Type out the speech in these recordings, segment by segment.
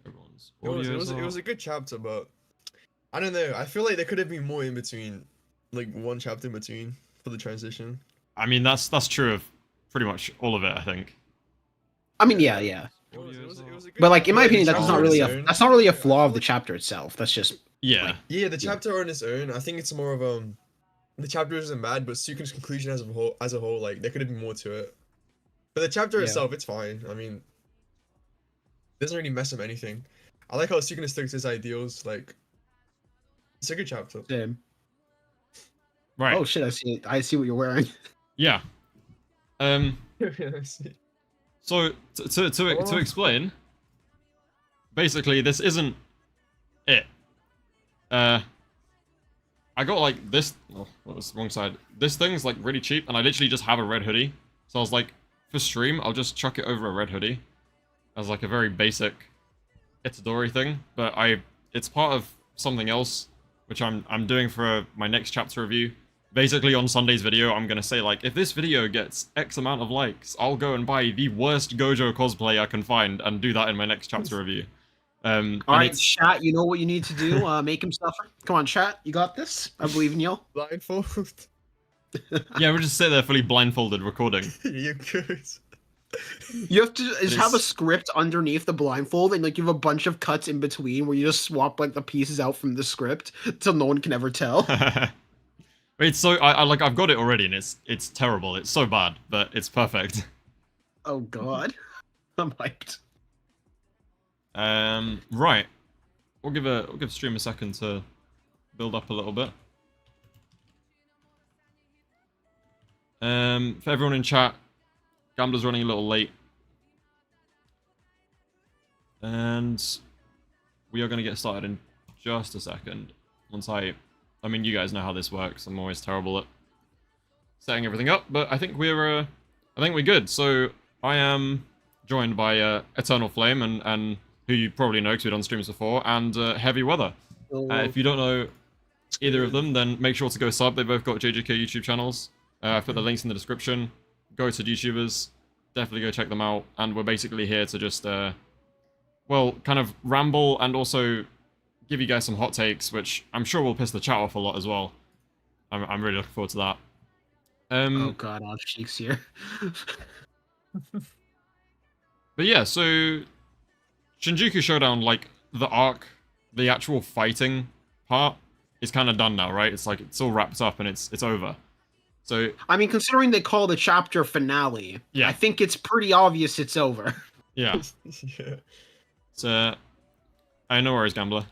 everyone's It audio. was a good chapter, but I don't know. I feel like there could have been more in between, like one chapter in between for the transition. I mean, that's true of pretty much all of it, I think. I mean, yeah. It was a good But like in my chapter. opinion, The that's chapter not on really its a own- that's not really a flaw of the chapter itself. That's just Yeah. like, Yeah, the chapter on its own. I think it's more of the chapter isn't bad, but Sukuna's conclusion as a whole, like there could have been more to it. But the chapter Yeah. itself, it's fine. I mean, it doesn't really mess up anything. I like how Sukuna sticks to his ideals. Like, it's a good chapter. same. Right. Oh shit! I see what you're wearing. Yeah. I So to explain, basically this isn't it. I got like this. Oh, what was the wrong side? This thing's like really cheap, and I literally just have a red hoodie. So I was like, for stream, I'll just chuck it over a red hoodie, as like a very basic Itadori thing. But it's part of something else, which I'm doing for my next chapter review. Basically, on Sunday's video, I'm gonna say like, if this video gets X amount of likes, I'll go and buy the worst Gojo cosplay I can find and do that in my next chapter review. All right, chat. You know what you need to do. Make him suffer. Come on, chat. You got this. I believe in you. Blindfold. Yeah, we'll just sit there fully blindfolded recording. You could. You have to just have a script underneath the blindfold, and like you have a bunch of cuts in between where you just swap like the pieces out from the script so no one can ever tell. It's so I've got it already, and it's terrible. It's so bad, but it's perfect. Oh god, I'm hyped. Right. We'll give stream a second to build up a little bit. For everyone in chat, Gambler's running a little late. And we are going to get started in just a second. Once I mean, you guys know how this works. I'm always terrible at setting everything up, but I think we're good. So I am joined by Eternal Flame and who you probably know because we've done streams before, and Heavy Weather. If you don't know either of them, then make sure to go sub. They both got JJK YouTube channels. I've put the links in the description. Go to YouTubers. Definitely go check them out. And we're basically here to just, well, kind of ramble and also give you guys some hot takes, which I'm sure will piss the chat off a lot as well. I'm really looking forward to that. Oh god, off cheeks here. But yeah, so Shinjuku Showdown, like the arc, the actual fighting part is kind of done now, right? It's like it's all wrapped up and it's over. So I mean, considering they call the chapter finale, yeah, I think it's pretty obvious it's over. Yeah. Yeah. So I know where is Gambler.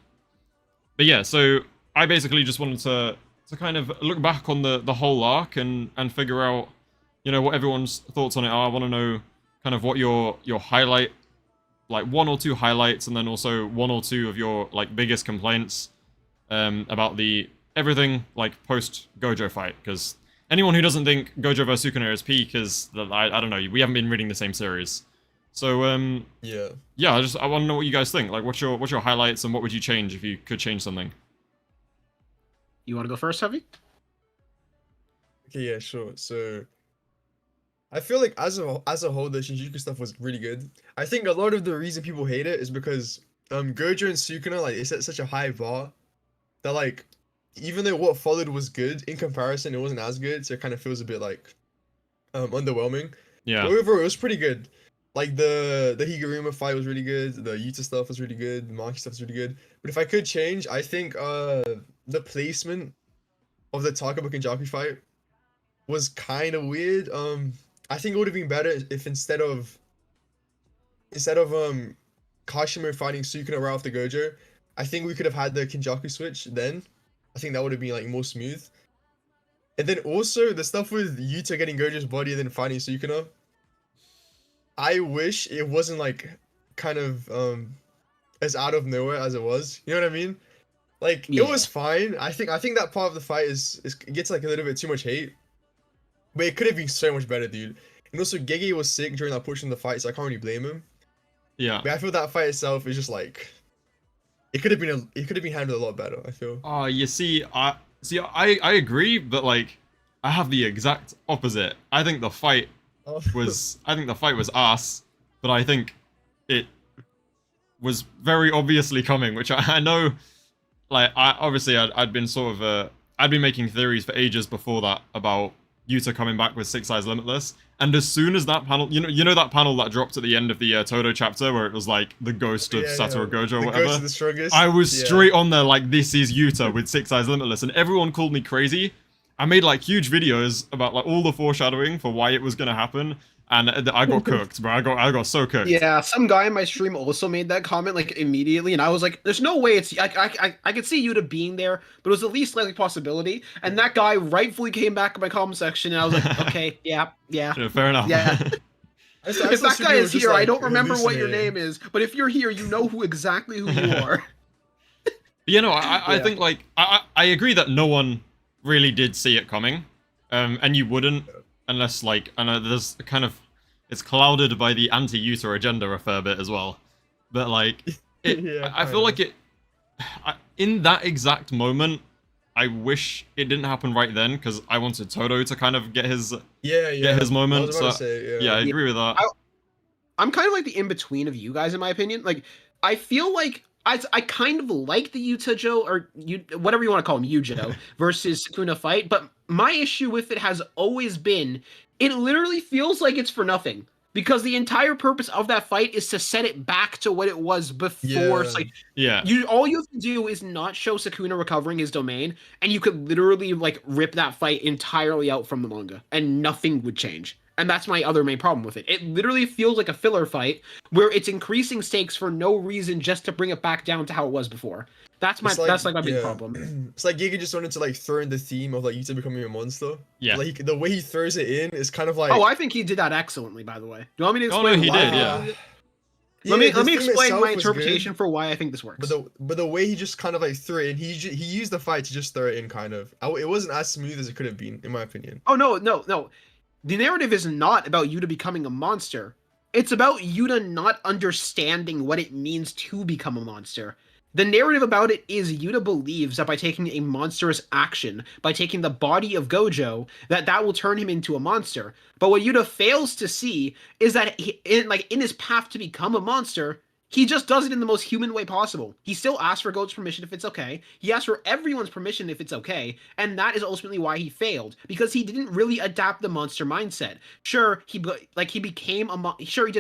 But yeah, so I basically just wanted to kind of look back on the whole arc and figure out, you know, what everyone's thoughts on it are. I want to know kind of what your highlight, like one or two highlights, and then also one or two of your like biggest complaints about the everything like post Gojo fight, because anyone who doesn't think Gojo vs Sukuna is peak is that I don't know, we haven't been reading the same series. So Yeah. I want to know what you guys think. Like, what's your highlights, and what would you change if you could change something? You want to go first, Heavy? Okay, yeah, sure. So I feel like as a whole, the Shinjuku stuff was really good. I think a lot of the reason people hate it is because Gojo and Sukuna, like, it's at such a high bar that, like, even though what followed was good, in comparison it wasn't as good, so it kind of feels a bit like underwhelming. Yeah. But overall, it was pretty good. Like the Higuruma fight was really good, the Yuta stuff was really good, the Maki stuff was really good. But if I could change, I think the placement of the Takaba Kenjaku fight was kind of weird. I think it would have been better if instead of Kashimo fighting Sukuna right after Gojo, I think we could have had the Kenjaku switch then. I think that would have been like more smooth. And then also the stuff with Yuta getting Gojo's body and then fighting Sukuna. I wish it wasn't like kind of as out of nowhere as it was. You know what I mean? Like Yeah. it was fine. I think that part of the fight is gets like a little bit too much hate. But it could have been so much better, dude. And also Gege was sick during that portion of the fight, so I can't really blame him. Yeah. But I feel that fight itself is just like it could have been handled a lot better, I feel. Oh, you see, I agree, but like I have the exact opposite. I think the fight was ass, but I think was very obviously coming, which I know, like, I'd been sort of, I'd been making theories for ages before that about Yuta coming back with Six Eyes Limitless, and as soon as that panel, you know that panel that dropped at the end of the Todo chapter where it was like the ghost of Satoru Gojo or whatever? Ghost of the strongest. I was straight on there like, this is Yuta with Six Eyes Limitless, and everyone called me crazy. I made like huge videos about like all the foreshadowing for why it was gonna happen, and I got cooked, bro. I got so cooked. Yeah, some guy in my stream also made that comment like immediately, and I was like, "There's no way it's." I could see Yuta being there, but it was at least like a possibility. And that guy rightfully came back in my comment section, and I was like, "Okay, yeah, fair enough." Yeah. If that guy is here, I don't remember what your hallucinating. name is, but if you're here, you know exactly who you are. You know, I think like I agree that no one really did see it coming, and you wouldn't unless like, I know there's kind of, it's clouded by the anti-Yuta agenda a fair bit as well, but like I feel like in that exact moment, I wish it didn't happen right then, because I wanted Todo to kind of get his moment. I was about to say, yeah, I agree with that. I'm kind of like the in-between of you guys, in my opinion. Like, I feel like I kind of like the Yuta or whatever you want to call him, Yujo versus Sukuna fight, but my issue with it has always been, it literally feels like it's for nothing. Because the entire purpose of that fight is to set it back to what it was before. It's like, all you have to do is not show Sukuna recovering his domain, and you could literally like rip that fight entirely out from the manga, and nothing would change. And that's my other main problem with it. It literally feels like a filler fight where it's increasing stakes for no reason, just to bring it back down to how it was before. That's my big problem. It's like Giga just wanted to like throw in the theme of like Yuta becoming a monster. Yeah. Like the way he throws it in is kind of like. Oh, I think he did that excellently, by the way. Do you want me to explain? Oh no, he why? did. Yeah. Let me explain my interpretation for why I think this works. But the way he just kind of like threw it in, he used the fight to just throw it in, kind of. It wasn't as smooth as it could have been, in my opinion. Oh no. The narrative is not about Yuta becoming a monster. It's about Yuta not understanding what it means to become a monster. The narrative about it is Yuta believes that by taking a monstrous action, by taking the body of Gojo, that will turn him into a monster. But what Yuta fails to see is that in his path to become a monster, he just does it in the most human way possible. He still asks for Gojo's permission if it's okay. He asks for everyone's permission if it's okay. And that is ultimately why he failed. Because he didn't really adapt the monster mindset. Sure, he did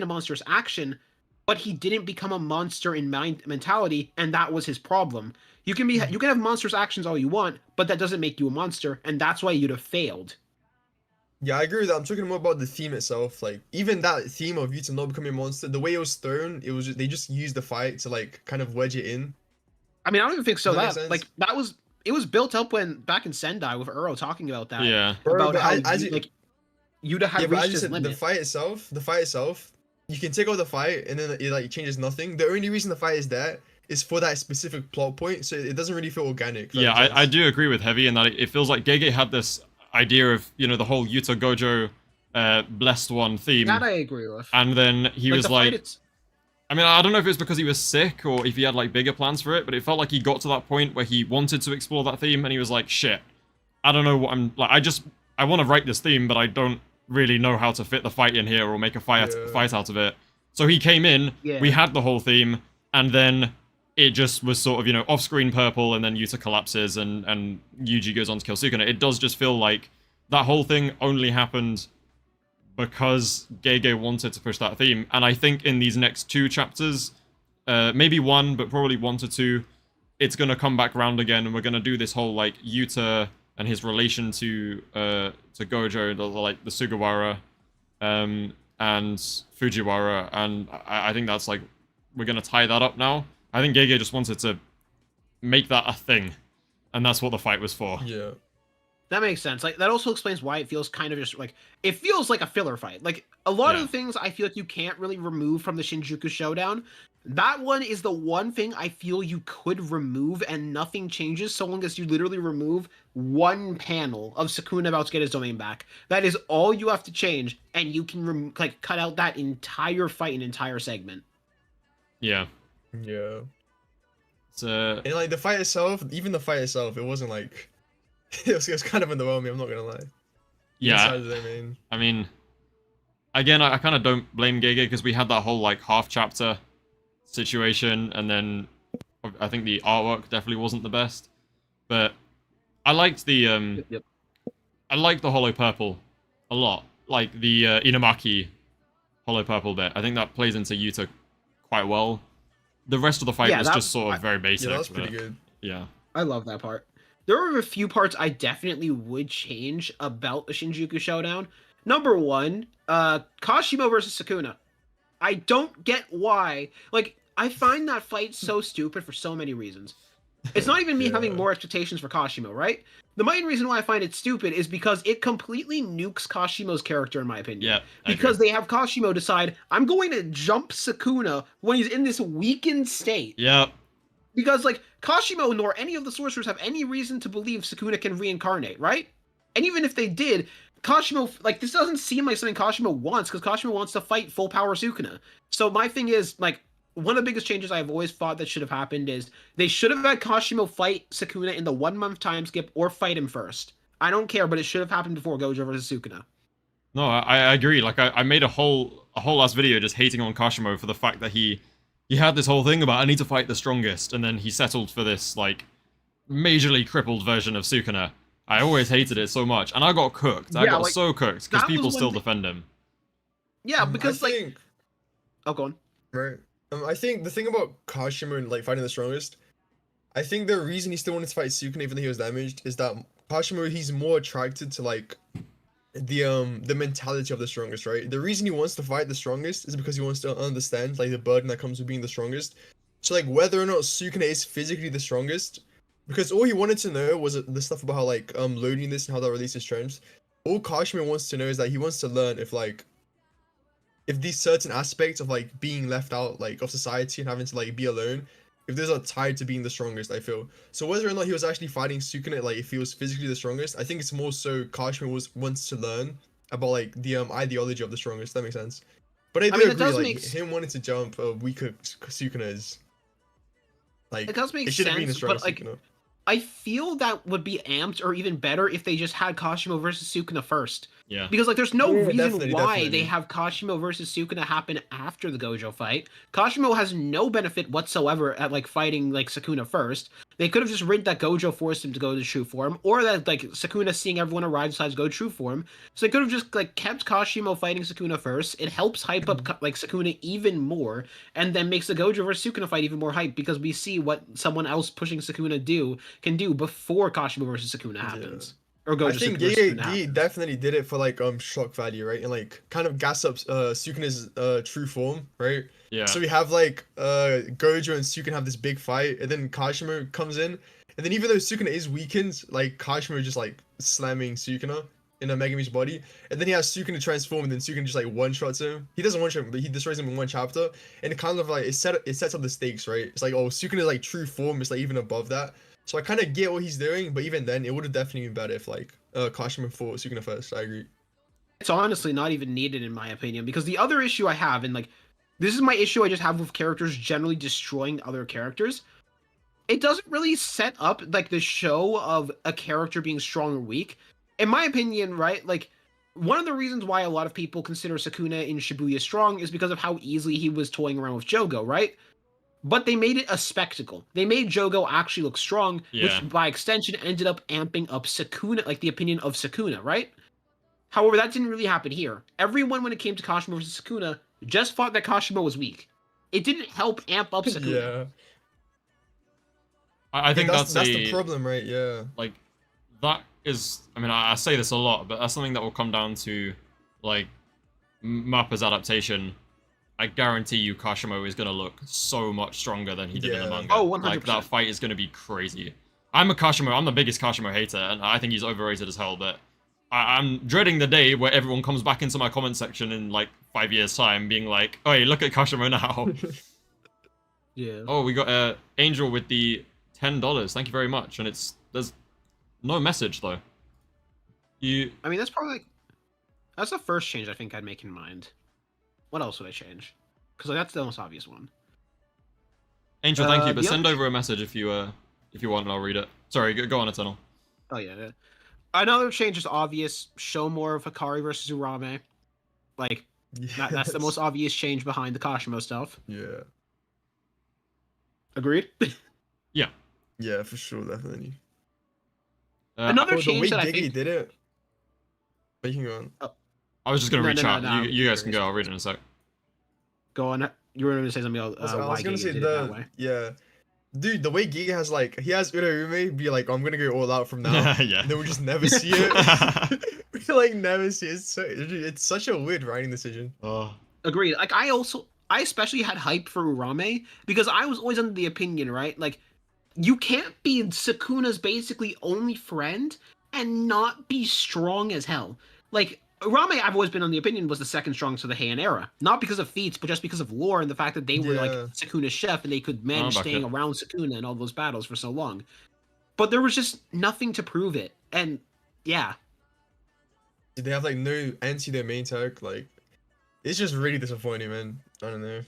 a monstrous action, but he didn't become a monster in mentality, and that was his problem. You can have monstrous actions all you want, but that doesn't make you a monster, and that's why you'd have failed. Yeah, I agree with that. I'm talking more about the theme itself. Like, even that theme of Yuta not becoming a monster, the way it was thrown, they just used the fight to like kind of wedge it in. I mean, I don't even think so. It was built up back in Sendai with Uraume talking about that. Yeah. About how Yuta had reached his limit. The fight itself, you can take out the fight and then it changes nothing. The only reason the fight is there is for that specific plot point, so it doesn't really feel organic. Yeah, I do agree with Heavy in that it feels like Gege had this idea of, the whole Yuta Gojo blessed one theme. That I agree with. And then he was like, I mean, I don't know if it's because he was sick or if he had like bigger plans for it, but it felt like he got to that point where he wanted to explore that theme and he was like, shit, I don't know what I'm like. I want to write this theme, but I don't really know how to fit the fight in here or make a fight out of it. So he came in, we had the whole theme, and then it just was sort of, off-screen purple, and then Yuta collapses, and Yuji goes on to kill Sukuna. It does just feel like that whole thing only happened because Gege wanted to push that theme. And I think in these next 2 chapters, maybe 1, but probably 1 to 2, it's going to come back round again, and we're going to do this whole, like, Yuta and his relation to Gojo, the Sugawara, and Fujiwara, and I think that's like, we're gonna tie that up now. I think Gege just wanted to make that a thing, and that's what the fight was for. Yeah. That makes sense. Like, that also explains why it feels kind of just like, it feels like a filler fight. Like, a lot of the things I feel like you can't really remove from the Shinjuku Showdown, that one is the one thing I feel you could remove and nothing changes so long as you literally remove one panel of Sukuna about to get his domain back. That is all you have to change, and you can cut out that entire fight, an entire segment. Yeah. Yeah. And like the fight itself, it wasn't like it was kind of underwhelming, I'm not gonna lie. Yeah. I mean, again, I kind of don't blame Gege because we had that whole like half chapter situation, and then I think the artwork definitely wasn't the best. But I liked the Yep. I liked the hollow purple a lot. Like the Inumaki hollow purple bit. I think that plays into Yuta quite well. The rest of the fight was just sort of very basic. Yeah, that's pretty good. Yeah. I love that part. There are a few parts I definitely would change about the Shinjuku Showdown. Number one, Kashimo versus Sukuna. I don't get why. Like, I find that fight so stupid for so many reasons. It's not even me having more expectations for Kashimo, right? The main reason why I find it stupid is because it completely nukes Kashimo's character, in my opinion. Yeah. Because they have Kashimo decide, I'm going to jump Sukuna when he's in this weakened state. Yep. Because, like, Kashimo nor any of the sorcerers have any reason to believe Sukuna can reincarnate, right? And even if they did, Kashimo, like, this doesn't seem like something Kashimo wants, because Kashimo wants to fight full power Sukuna. So my thing is, like, one of the biggest changes I've always thought that should have happened is they should have had Kashimo fight Sukuna in the 1 month time skip or fight him first. I don't care, but it should have happened before Gojo versus Sukuna. No, I agree. Like I made a whole last video just hating on Kashimo for the fact that he had this whole thing about I need to fight the strongest, and then he settled for this like majorly crippled version of Sukuna. I always hated it so much, and I got cooked. I got so cooked because people still defend him. Yeah, because oh, go on. Right. I think the thing about Kashimo and like fighting the strongest, I think the reason he still wanted to fight Sukuna even though he was damaged is that Kashimo, he's more attracted to like the mentality of the strongest, right? The reason he wants to fight the strongest is because he wants to understand like the burden that comes with being the strongest. So like whether or not Sukuna is physically the strongest, because all he wanted to know was the stuff about how like loading this and how that releases strength. All Kashimo wants to know is that he wants to learn if these certain aspects of like being left out like of society and having to like be alone, if those are tied to being the strongest, I feel. So whether or not he was actually fighting Sukuna, like if he was physically the strongest, I think it's more so Kashimo wants to learn about like the ideology of the strongest. That makes sense. But I do agree, like him wanting to jump a weaker Sukuna is like it does make should have been the sense, but strongest like Sukuna. I feel that would be amped or even better if they just had Kashimo versus Sukuna first. Yeah. Because like there's no reason definitely, why definitely. they have Kashimo versus Sukuna happen after the Gojo fight. Kashimo has no benefit whatsoever at like fighting like Sukuna first. They could have just written that Gojo forced him to go to true form, or that like Sukuna seeing everyone arrive decides to go true form. So they could have just like kept Kashimo fighting Sukuna first. It helps hype up like Sukuna even more, and then makes the Gojo versus Sukuna fight even more hype because we see what someone else pushing Sukuna can do before Kashimo versus Sukuna happens. Or Gojo I think he definitely did it for like shock value, right? And like kind of gas up Sukuna's true form, right? Yeah. So we have like Gojo and Sukuna have this big fight, and then Kashimo comes in, and then even though Sukuna is weakened, like Kashimo just like slamming Sukuna in a Megumi's body, and then he has Sukuna transform, and then Sukuna just like one shots him. He doesn't one shot him, but he destroys him in one chapter, and it kind of like it sets up the stakes, right? It's like, oh, Sukuna's like true form is like even above that. So I kind of get what he's doing, but even then, it would have definitely been better if like Kashimo fought Sukuna first. I agree. It's honestly not even needed in my opinion, because the other issue I have, and like this is my issue I just have with characters generally destroying other characters, it doesn't really set up like the show of a character being strong or weak. In my opinion, right, like one of the reasons why a lot of people consider Sukuna in Shibuya strong is because of how easily he was toying around with Jogo, right? But they made it a spectacle. They made Jogo actually look strong, which by extension ended up amping up Sukuna, like the opinion of Sukuna, right? However, that didn't really happen here. Everyone, when it came to Kashimo versus Sukuna, just thought that Kashimo was weak. It didn't help amp up Sukuna. Yeah. I think that's the problem, right? Yeah. Like, that is... I mean, I say this a lot, but that's something that will come down to, like, Mappa's adaptation. I guarantee you Kashimo is going to look so much stronger than he did in the manga. Oh, 100%. Like, that fight is going to be crazy. I'm the biggest Kashimo hater, and I think he's overrated as hell, but I'm dreading the day where everyone comes back into my comment section in, like, 5 years' time, being like, oh, hey, look at Kashimo now. Yeah. Oh, we got Angel with the $10. Thank you very much. And there's no message, though. I mean, that's the first change I think I'd make in mind. What else would I change? Because that's the most obvious one. Angel, thank you, but send over a message if you want, and I'll read it. Sorry, go on, Eternal. Oh yeah. Another change is obvious. Show more of Hakari versus Uraume. Like, that's the most obvious change behind the Kashimo stuff. Yeah. Agreed. Yeah, for sure, definitely. Another Oh, the way change that I Gigi think. did it. Making on. I was just gonna No, reach no, no, out. no. You guys can go. I'll read it in a sec. Go on. You were going to say something else. I Why was gonna Giga say did it that way. yeah. Dude, the way Giga has like he has Uraume be like, I'm gonna go all out from now. Yeah. And then we just never see it. We like never see it. It's such a weird writing decision. Oh. Agreed. Like I especially had hype for Uraume because I was always under the opinion, right? Like you can't be Sukuna's basically only friend and not be strong as hell. Like Uraume, I've always been on the opinion was the second strongest of the Heian era, not because of feats, but just because of lore and the fact that they were like Yeah. Sukuna's chef and they could manage back staying it. around Sukuna in all those battles for so long. But there was just nothing to prove it, and yeah, They have like no anti their main tag. Like, it's just really disappointing, man. I don't know.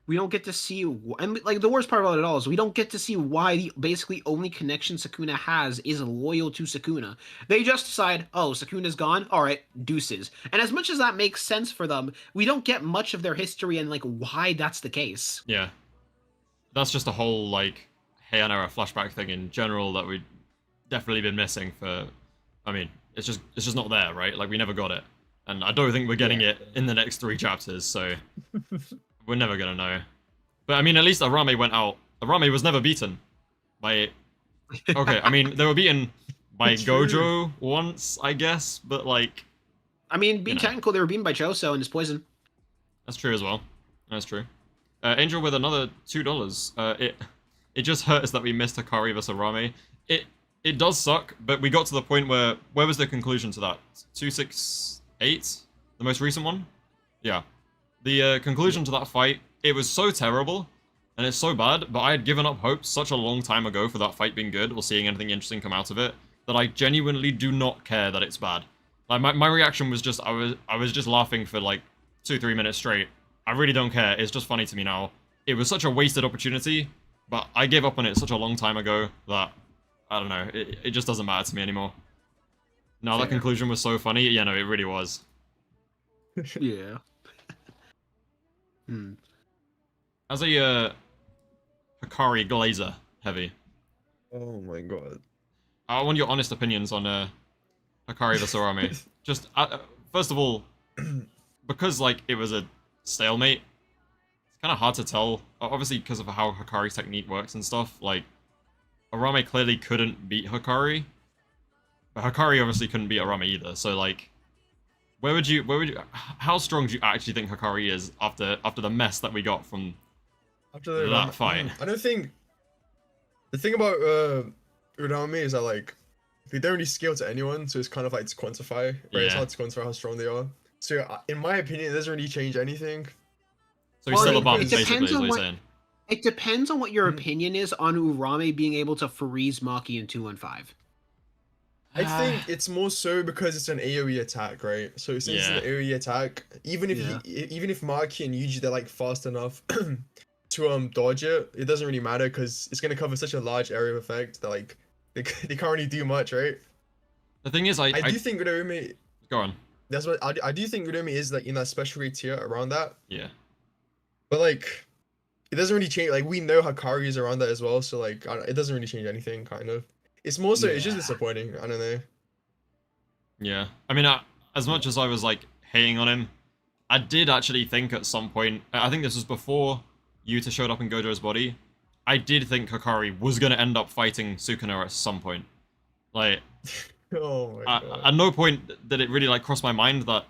we don't get to see, and like the worst part about it all is we don't get to see why the basically only connection Sukuna has is loyal to Sukuna. They just decide, oh, Sukuna's gone, all right, deuces. And as much as that makes sense for them, we don't get much of their history and like why that's the case. Yeah. That's just a whole like Heian era flashback thing in general that we've definitely been missing for. I mean, it's just not there, right? Like we never got it, and I don't think we're getting it in the next 3 chapters. So. We're never gonna know. But I mean, at least Uraume went out. Uraume was never beaten by. Okay, I mean, they were beaten by True. Gojo once, I guess, but like. I mean, being You know. technical, they were beaten by Choso and his poison. That's true as well. That's true. Angel with another $2. It just hurts that we missed Hakari vs Uraume. It does suck, but we got to the point where was the conclusion to that? 268, the most recent one. Yeah. The conclusion to that fight, it was so terrible, and it's so bad, but I had given up hope such a long time ago for that fight being good, or seeing anything interesting come out of it, that I genuinely do not care that it's bad. Like, my reaction was just, I was just laughing for like 2-3 minutes straight. I really don't care, it's just funny to me now. It was such a wasted opportunity, but I gave up on it such a long time ago that, I don't know, it just doesn't matter to me anymore. No, that Fair. conclusion was so funny. Yeah, no, it really was. Yeah. As a Hakari Glazer heavy, Oh my god. I want your honest opinions on Hakari vs Uraume. Just first of all, because like it was a stalemate, it's kind of hard to tell. Obviously, because of how Hakari's technique works and stuff. Like Uraume clearly couldn't beat Hakari, but Hakari obviously couldn't beat Uraume either. So like, where would you? How strong do you actually think Hakari is after the mess that we got from After that fight? I don't think the thing about Uraume is that like they don't really scale to anyone, so it's kind of like to quantify. Right? It's Yeah. hard to quantify how strong they are. So in my opinion, it doesn't really change anything. So he's Well, still it above, depends basically, is on what what- he's saying. It depends on what your Mhm. opinion is on Uraume being able to freeze Maki in 2-1-5. I think it's more so because it's an AoE attack, right? So since it's an AoE attack, even if even if Maki and Yuji they're like fast enough to dodge it, it doesn't really matter because it's gonna cover such a large area of effect that like they can't really do much, right? The thing is, I do think Uraume. go on. That's what I do think Uraume is like in that special grade tier around that, Yeah. but like it doesn't really change. Like we know Hakari is around that as well, so like it doesn't really change anything. Kind of. It's more so it's just Yeah. disappointing. I don't know. Yeah. I mean, as much as I was like hating on him, I did actually think at some point, I think this was before Yuta showed up in Gojo's body, I did think Hakari was going to end up fighting Sukuna at some point. Like, Oh my god. at no point did it really like cross my mind that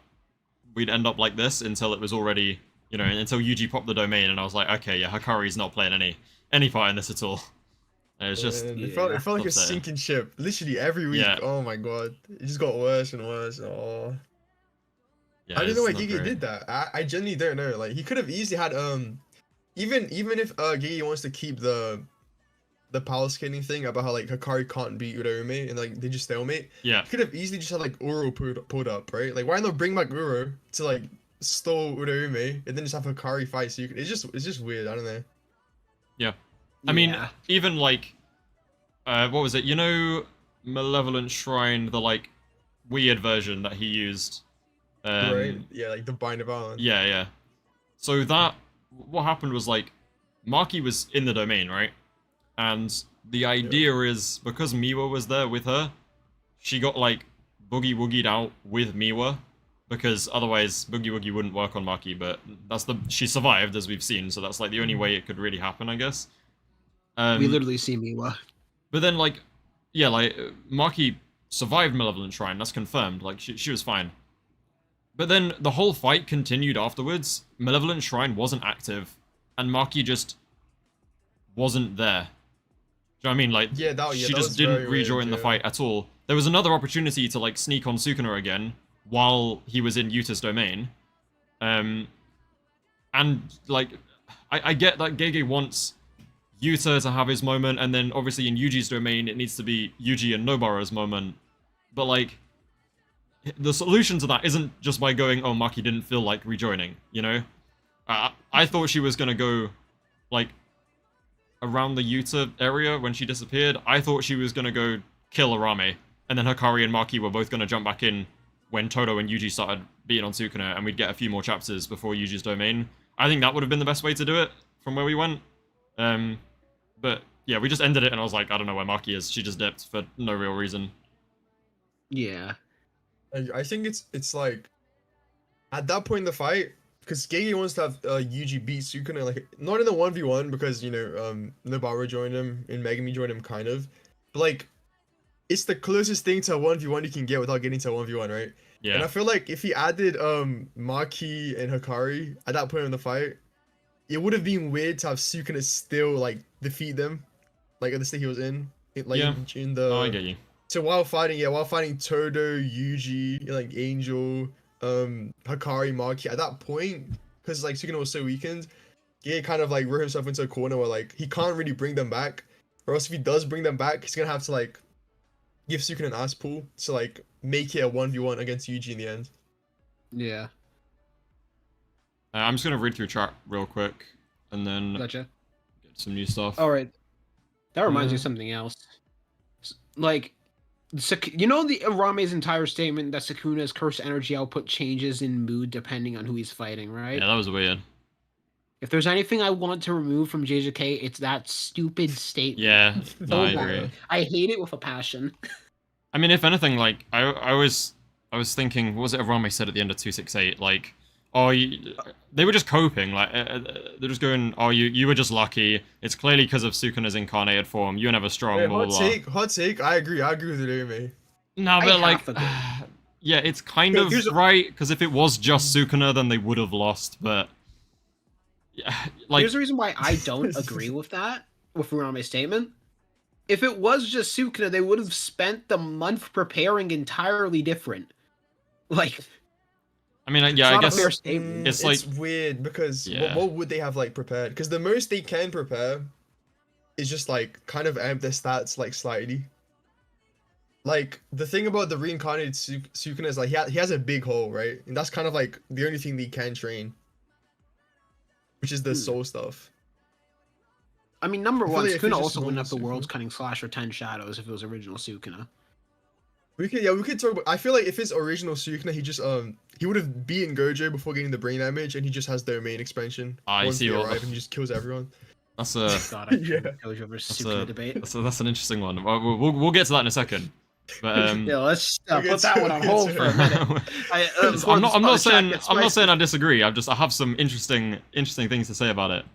we'd end up like this until it was already, you know, until Yuji popped the domain and I was like, okay, yeah, Hakari's not playing any part in this at all. And it's just, Man, yeah, it felt like a upsetting. sinking ship. Literally every week. Yeah. Oh my god. It just got worse and worse. Oh. yeah, I don't know why it's not Gigi great. did that. I genuinely don't know. Like he could have easily had even if Gigi wants to keep the power scaling thing about how like Hakari can't beat Uraume and like they just stalemate. Yeah. He could have easily just had like Uro pulled up, right? Like why not bring back Uro to like stall Uraume and then just have Hakari fight so you can, it's just weird. I don't know. I mean, Yeah. even like, what was it? You know, Malevolent Shrine, the like weird version that he used. Right? Yeah, like the Bind of Allen. Yeah, yeah. So that, what happened was like, Maki was in the domain, right? And the idea is because Miwa was there with her, she got like boogie woogied out with Miwa, because otherwise boogie woogie wouldn't work on Maki. But she survived, as we've seen, so that's like the only way it could really happen, I guess. We literally see Miwa. But then like, yeah, like Maki survived Malevolent Shrine. That's confirmed. Like she was fine. But then the whole fight continued afterwards. Malevolent Shrine wasn't active, and Maki just wasn't there. Do you know what I mean? Like, she just didn't rejoin the fight at all. There was another opportunity to like sneak on Sukuna again while he was in Yuta's domain. And like, I get that Gege wants Yuta to have his moment, and then obviously in Yuji's domain it needs to be Yuji and Nobara's moment. But like, the solution to that isn't just by going, oh, Maki didn't feel like rejoining, you know? I thought she was gonna go, like, around the Yuta area when she disappeared. I thought she was gonna go kill Uraume, and then Hakari and Maki were both gonna jump back in when Todo and Yuji started beating on Sukuna, and we'd get a few more chapters before Yuji's domain. I think that would have been the best way to do it, from where we went. But, yeah, we just ended it, and I was like, I don't know where Maki is. She just dipped for no real reason. Yeah. I think it's like, at that point in the fight, because Gege wants to have Yuji beat Sukuna, like, not in the 1v1, because, you know, Nobara joined him, and Megumi joined him, kind of. But, like, it's the closest thing to a 1v1 you can get without getting to a 1v1, right? Yeah. And I feel like if he added Maki and Hakari at that point in the fight, it would have been weird to have Sukuna still, like, defeat them, like, at the state he was in. Like, yeah. in the... Oh, I get you. So while fighting Todo, Yuji, like Angel, Hakari, Maki, at that point, because like Sukuna was so weakened, he kind of like wrote himself into a corner where like he can't really bring them back, or else if he does bring them back, he's gonna have to like give Sukuna an ass pull to like make it a 1v1 against Yuji in the end. Yeah. I'm just gonna read through chat real quick, and then Gotcha. get some new stuff. All right. That reminds me of something else. Like, you know the Uraume's entire statement that Sukuna's curse energy output changes in mood depending on who he's fighting, right? Yeah, that was weird. If there's anything I want to remove from JJK, it's that stupid statement. Yeah, no, I agree. I hate it with a passion. I mean, if anything, like I was thinking, what was it Uraume said at the end of 268? Like, oh, they were just coping. Like, they're just going, oh, you were just lucky. It's clearly because of Sukuna's incarnated form. You were never strong. Yeah, blah, blah, blah. hot take. I agree with Uraume. No, but like, yeah, it's kind of right, because if it was just Sukuna, then they would have lost. But yeah, like, here's the reason why I don't agree with that, with Uraume's statement. If it was just Sukuna, they would have spent the month preparing entirely different. Like, I mean, yeah, I guess it's like weird because what would they have like prepared? Because the most they can prepare is just like kind of amp their stats like slightly. Like the thing about the reincarnated Sukuna is like he has a big hole, right? And that's kind of like the only thing they can train, which is the soul stuff. I mean, number one, Sukuna also wouldn't have the world's cutting slash or 10 shadows if it was original Sukuna. We could talk about. I feel like if it's original Sukuna, he just he would have beaten Gojo before getting the brain damage, and he just has domain expansion. I see. And he just kills everyone. That's a Gojo versus Sukuna debate. That's an interesting one. We'll get to that in a second. But yeah, let's put that one on hold for a minute. I'm not saying I disagree. I have some interesting things to say about it.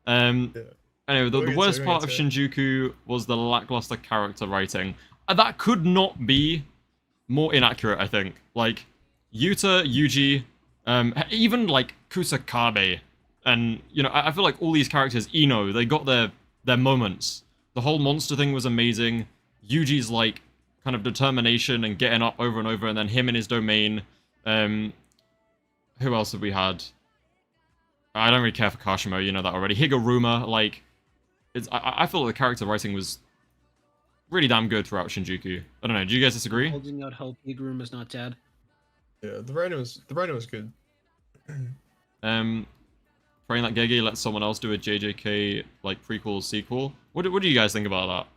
Anyway, the worst part of Shinjuku was the lackluster character writing. That could not be more inaccurate, I think. Like, Yuta, Yuji, even, like, Kusakabe, and, you know, I feel like all these characters, Ino, they got their moments. The whole monster thing was amazing. Yuji's, like, kind of determination and getting up over and over, and then him in his domain. Who else have we had? I don't really care for Kashimo, you know that already. Higuruma, like, I feel like the character writing was really damn good throughout Shinjuku. I don't know. Do you guys disagree? Holding out hope Higuruma's not dead. Yeah, the writing was good. Praying that Gege lets someone else do a JJK like prequel sequel. What do you guys think about that?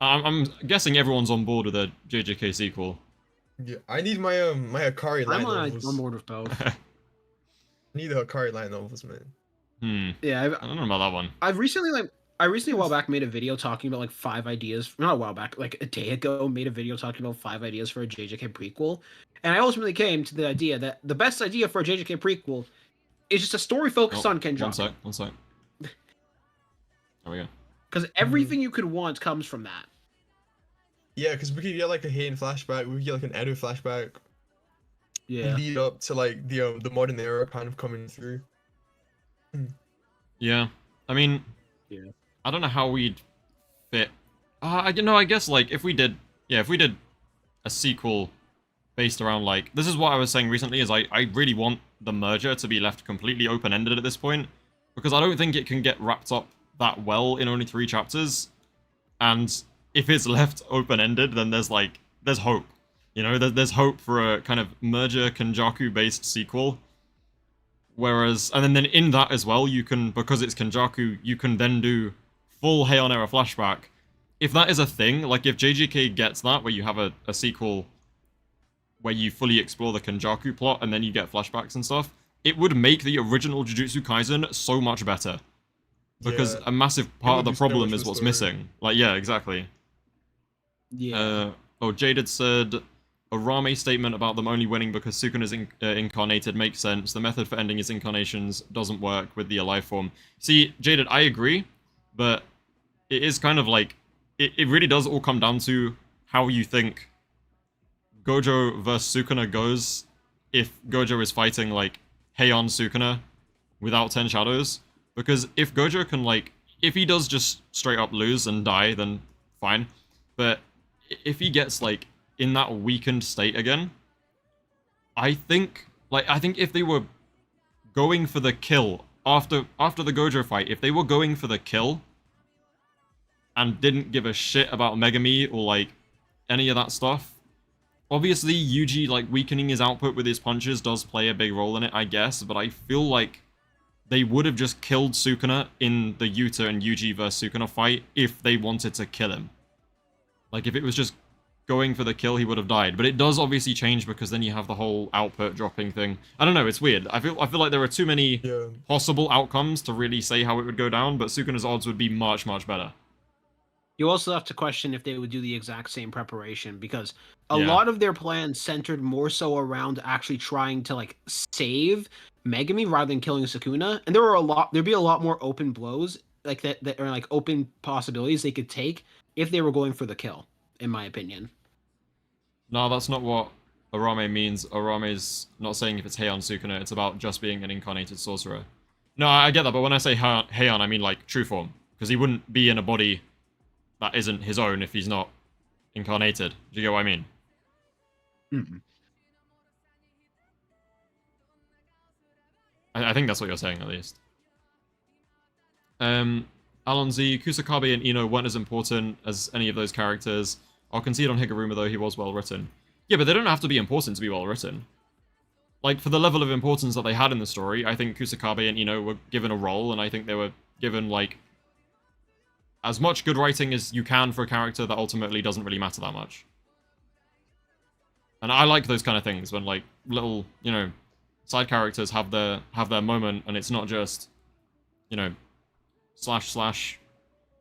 I'm guessing everyone's on board with a JJK sequel. Yeah, I need my my Hakari light novels. I'm on board with both. I need the Hakari light novels, man. Yeah, I don't know about that one. I recently a while back made a video talking about like 5 ideas. Not a while back, like a day ago, made a video talking about 5 ideas for a JJK prequel, and I ultimately came to the idea that the best idea for a JJK prequel is just a story focused on Kenjaku. One sec. There we go. Because everything you could want comes from that. Yeah, because we could get like a Heian flashback, we could get like an Edo flashback. Yeah. Lead up to like the modern era kind of coming through. Yeah, I mean, Yeah. I don't know how we'd fit. I guess like if we did a sequel based around like this is what I was saying recently is I really want the merger to be left completely open-ended at this point because I don't think it can get wrapped up that well in only 3 chapters, and if it's left open-ended, then there's hope. You know, there's hope for a kind of merger Kenjaku-based sequel. Whereas, and then in that as well, you can, because it's Kenjaku, you can then do full Heian era flashback. If that is a thing, like if JJK gets that, where you have a sequel where you fully explore the Kenjaku plot and then you get flashbacks and stuff, it would make the original Jujutsu Kaisen so much better. Because a massive part of the problem is what's missing. Like, yeah, exactly. Yeah. Jaded said, Uraume statement about them only winning because Sukuna is incarnated makes sense. The method for ending his incarnations doesn't work with the alive form. See, Jaded, I agree, but it is kind of like, it really does all come down to how you think Gojo versus Sukuna goes if Gojo is fighting, like, Heian Sukuna without 10 Shadows. Because if Gojo can, like, if he does just straight up lose and die, then fine. But if he gets, like, in that weakened state again, I think if they were going for the kill after the Gojo fight, if they were going for the kill and didn't give a shit about Megumi or like any of that stuff, obviously Yuji like weakening his output with his punches does play a big role in it, I guess, but I feel like they would have just killed Sukuna in the Yuta and Yuji versus Sukuna fight if they wanted to kill him. Like if it was just going for the kill, he would have died. But it does obviously change because then you have the whole output dropping thing. I don't know, it's weird. I feel like there are too many possible outcomes to really say how it would go down, but Sukuna's odds would be much, much better. You also have to question if they would do the exact same preparation, because a lot of their plans centered more so around actually trying to like save Megumi rather than killing Sukuna. And there'd be a lot more open blows like that are like open possibilities they could take if they were going for the kill, in my opinion. No, that's not what Uraume means. Uraume's not saying if it's Heian Sukuna, it's about just being an incarnated sorcerer. No, I get that, but when I say Heian, I mean like true form. Because he wouldn't be in a body that isn't his own if he's not incarnated. Do you get what I mean? Mm-hmm. I think that's what you're saying, at least. Allons-Y, Kusakabe and Ino weren't as important as any of those characters. I'll concede on Higuruma, though, he was well written. Yeah, but they don't have to be important to be well written. Like, for the level of importance that they had in the story, I think Kusakabe and Ino were given a role, and I think they were given, like, as much good writing as you can for a character that ultimately doesn't really matter that much. And I like those kind of things, when, like, little, you know, side characters have their moment, and it's not just, you know, slash,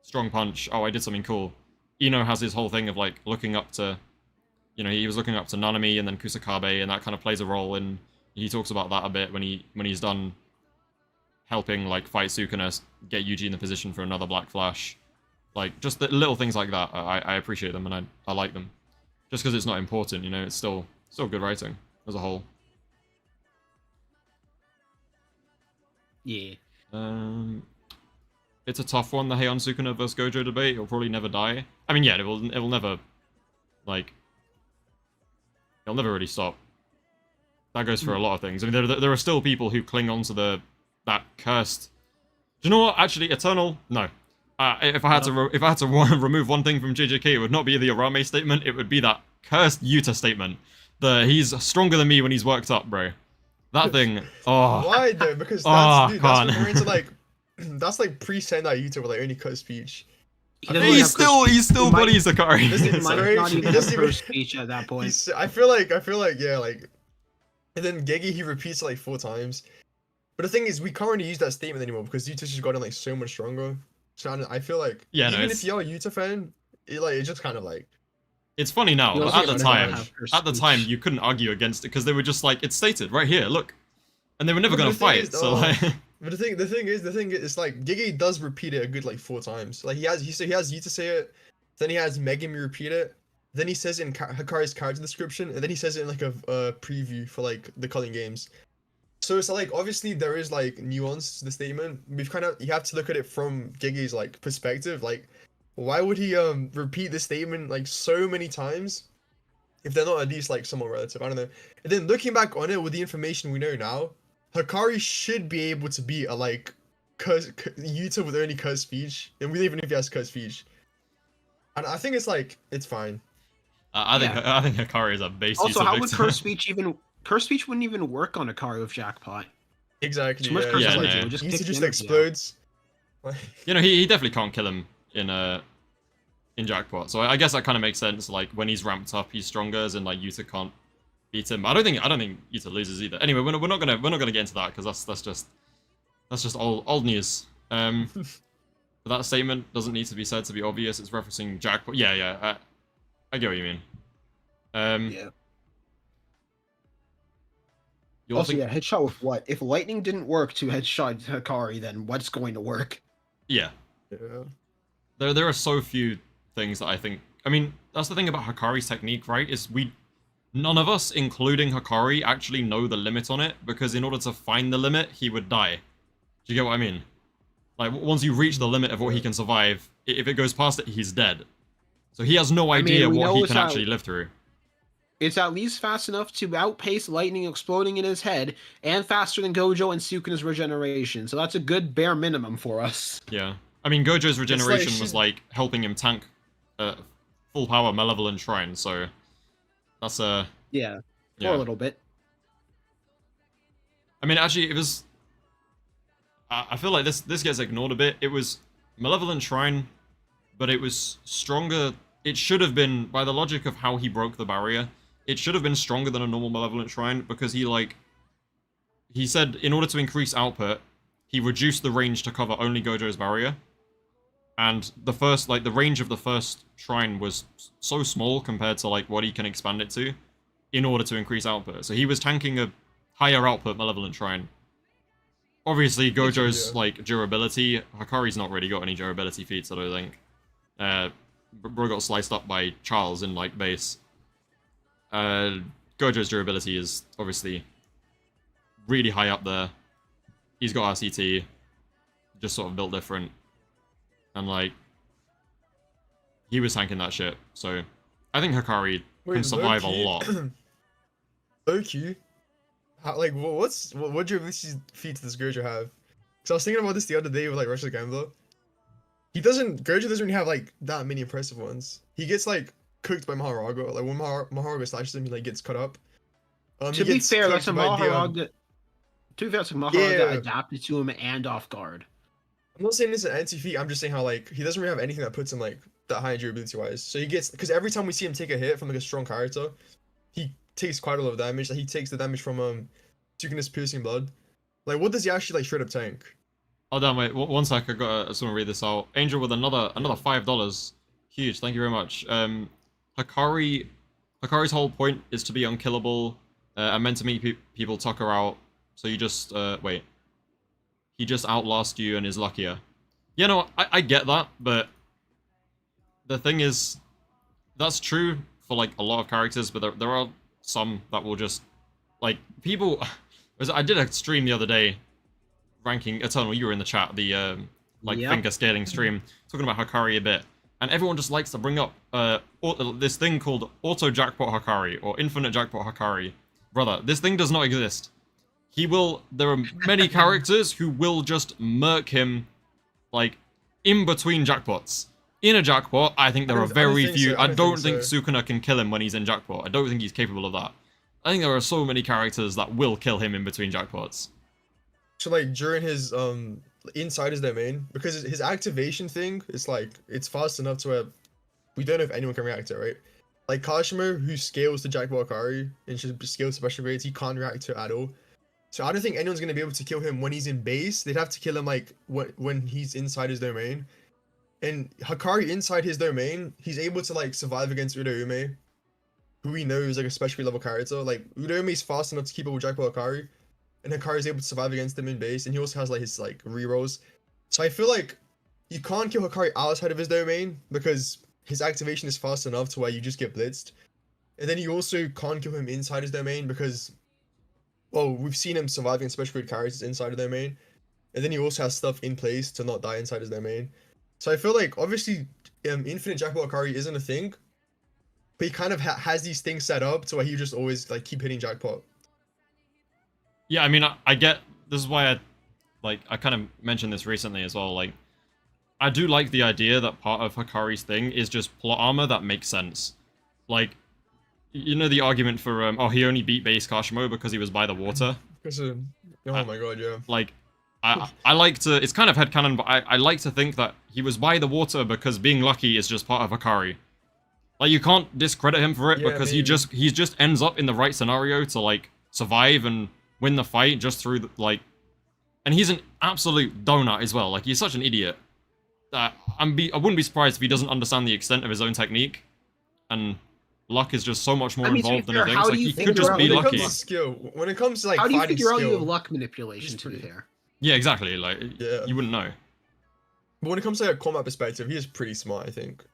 strong punch, oh, I did something cool. Ino has his whole thing of, like, looking up to, you know, he was looking up to Nanami and then Kusakabe, and that kind of plays a role, and he talks about that a bit when he's done helping, like, fight Sukuna, get Yuji in the position for another Black Flash. Like, just the little things like that, I appreciate them, and I like them. Just because it's not important, you know, it's still good writing, as a whole. Yeah. It's a tough one, the Heian Sukuna vs Gojo debate. It'll probably never die. I mean, yeah, it will never, like, it'll never really stop. That goes for a lot of things. I mean, there are still people who cling on to that cursed. Do you know what? Actually, Eternal. No. If I had to remove one thing from JJK, it would not be the Uraume statement. It would be that cursed Yuta statement. He's stronger than me when he's worked up, bro. That thing. Oh. Why though? Because that's when we're into like. That's like pre-Sendai Yuta with like only cut speech. He's still buddies Hakari. He might not even have first speech at that point. I feel like yeah, like, and then Gegi he repeats it like 4 times. But the thing is, we can't really use that statement anymore because Yuta's just gotten like so much stronger. So I feel like Yeah, no, even it's if you're a Yuta fan, it just kind of like it's funny now, You but also at the gotta time, have her at the time, speech. you couldn't argue against it because they were just like, it's stated right here, look, and they were never But gonna the thing fight. is, So like, But the thing is, it's like Gege does repeat it a good like 4 times. Like he has Yuta say it, then he has Megumi repeat it, then he says it in Hakari's character description, and then he says it in like a preview for like the Culling games. So it's like obviously there is like nuance to the statement. You have to look at it from Gege's like perspective. Like, why would he repeat the statement like so many times if they're not at least like somewhat relative? I don't know. And then looking back on it with the information we know now, Hakari should be able to beat a like Yuta with only curse speech, and we don't even know if he has curse speech. And I think it's fine. I think Hakari is a base Also, Yuta how would victim. curse speech wouldn't even work on Akari with Jackpot? Exactly. So much Yeah, curse Yeah, energy no. would just Yuta kick just the energy out. explodes. You know, he definitely can't kill him in Jackpot. So I guess that kind of makes sense. Like when he's ramped up, he's stronger, as in like Yuta can't beat him. I don't think Yuta loses either. Anyway, we're not gonna get into that because that's just old news. But that statement doesn't need to be said to be obvious. It's referencing Jackpot. Yeah. I get what you mean. Yeah. You all Also, think? yeah, headshot with what? If lightning didn't work to headshot Hakari, then what's going to work? Yeah. Yeah. There are so few things that I think. I mean, that's the thing about Hakari's technique, right? Is none of us, including Hakari, actually know the limit on it because in order to find the limit, he would die. Do you get what I mean? Like once you reach the limit of what he can survive, if it goes past it, he's dead. So he has no idea we what know he it's can not- actually live through. It's at least fast enough to outpace lightning exploding in his head, and faster than Gojo and Sukuna's regeneration. So that's a good bare minimum for us. Yeah. I mean, Gojo's regeneration was she's- like helping him tank full power Malevolent Shrine, so that's Yeah, yeah. for a little bit. I mean, actually, it was. I feel like this gets ignored a bit. It was Malevolent Shrine, but it was stronger. It should have been, by the logic of how he broke the barrier, it should have been stronger than a normal Malevolent Shrine because he said in order to increase output, he reduced the range to cover only Gojo's barrier. And the range of the first shrine was so small compared to like what he can expand it to in order to increase output. So he was tanking a higher output Malevolent Shrine. Obviously, Gojo's like durability, Hakari's not really got any durability feats, I don't think. Bro got sliced up by Charles in like base. Gojo's durability is obviously really high up there. He's got RCT, just sort of built different. And like, he was tanking that shit. So I think Hakari can survive a lot. Low-key, like what durability feats does Gojo have? Because I was thinking about this the other day with like Restless Gambler. Gojo doesn't really have like that many impressive ones. He gets like cooked by Maharaga. Like when Maharaga slashes him, he like gets cut up. To be fair, that's a Maharaga. To be fair, that's a Maharaga Yeah. adapted to him and off guard. I'm not saying it's an anti-feat, I'm just saying how like he doesn't really have anything that puts him like that high durability wise. So he gets, because every time we see him take a hit from like a strong character, he takes quite a lot of damage. Like he takes the damage from Sukuna's piercing blood. Like what does he actually like straight up tank? Hold on, wait, one sec, I just want to read this out. Angel with another $5. Huge, thank you very much. Hakari's whole point is to be unkillable and meant to make people tuck her out. So you just, wait. He just outlasts you and is luckier. Yeah, no, I get that, but the thing is, that's true for like a lot of characters, but there are some that will just, like, people, I did a stream the other day, ranking Eternal, you were in the chat, the finger scaling stream, talking about Hakari a bit, and everyone just likes to bring up this thing called Auto Jackpot Hakari, or Infinite Jackpot Hakari. Brother, this thing does not exist. There are many characters who will just murk him, like, in between jackpots. In a jackpot, I think there are very few. I don't think Sukuna can kill him when he's in jackpot. I don't think he's capable of that. I think there are so many characters that will kill him in between jackpots. So like during his inside his domain, because his activation thing is like it's fast enough to where we don't know if anyone can react to it, right? Like Kashimo, who scales to Jackpot Hakari and just scales to special grades, he can't react to it at all. So I don't think anyone's gonna be able to kill him when he's in base. They'd have to kill him like when he's inside his domain. And Hakari inside his domain, he's able to like survive against Uraume, who we know is like a specialty level character. Like Uraume is fast enough to keep up with Jackpot Hakari, and Hakari is able to survive against him in base. And he also has like his like rerolls. So I feel like you can't kill Hakari outside of his domain because his activation is fast enough to where you just get blitzed. And then you also can't kill him inside his domain because, well, we've seen him surviving special grade characters inside of domain. And then he also has stuff in place to not die inside his domain. So I feel like, obviously, Infinite Jackpot Hakari isn't a thing, but he kind of has these things set up to where he just always, like, keep hitting Jackpot. Yeah, I mean, I get, this is why I kind of mentioned this recently as well, like, I do like the idea that part of Hakari's thing is just plot armor that makes sense. Like, you know the argument for, oh, he only beat base Kashimo because he was by the water? Because, oh my god, yeah. Like, I like to, it's kind of headcanon, but I like to think that he was by the water because being lucky is just part of Hakari. Like, you can't discredit him for it because he just ends up in the right scenario to, like, survive and win the fight just through, like, and he's an absolute donut as well. Like, he's such an idiot that I wouldn't be surprised if he doesn't understand the extent of his own technique, and luck is just so much more involved than things. Like, he could just be lucky. When it comes to, like, how do you figure out you have skill, luck manipulation, to be fair? Yeah, exactly. Like, you wouldn't know. But when it comes to, like, a combat perspective, he is pretty smart, I think.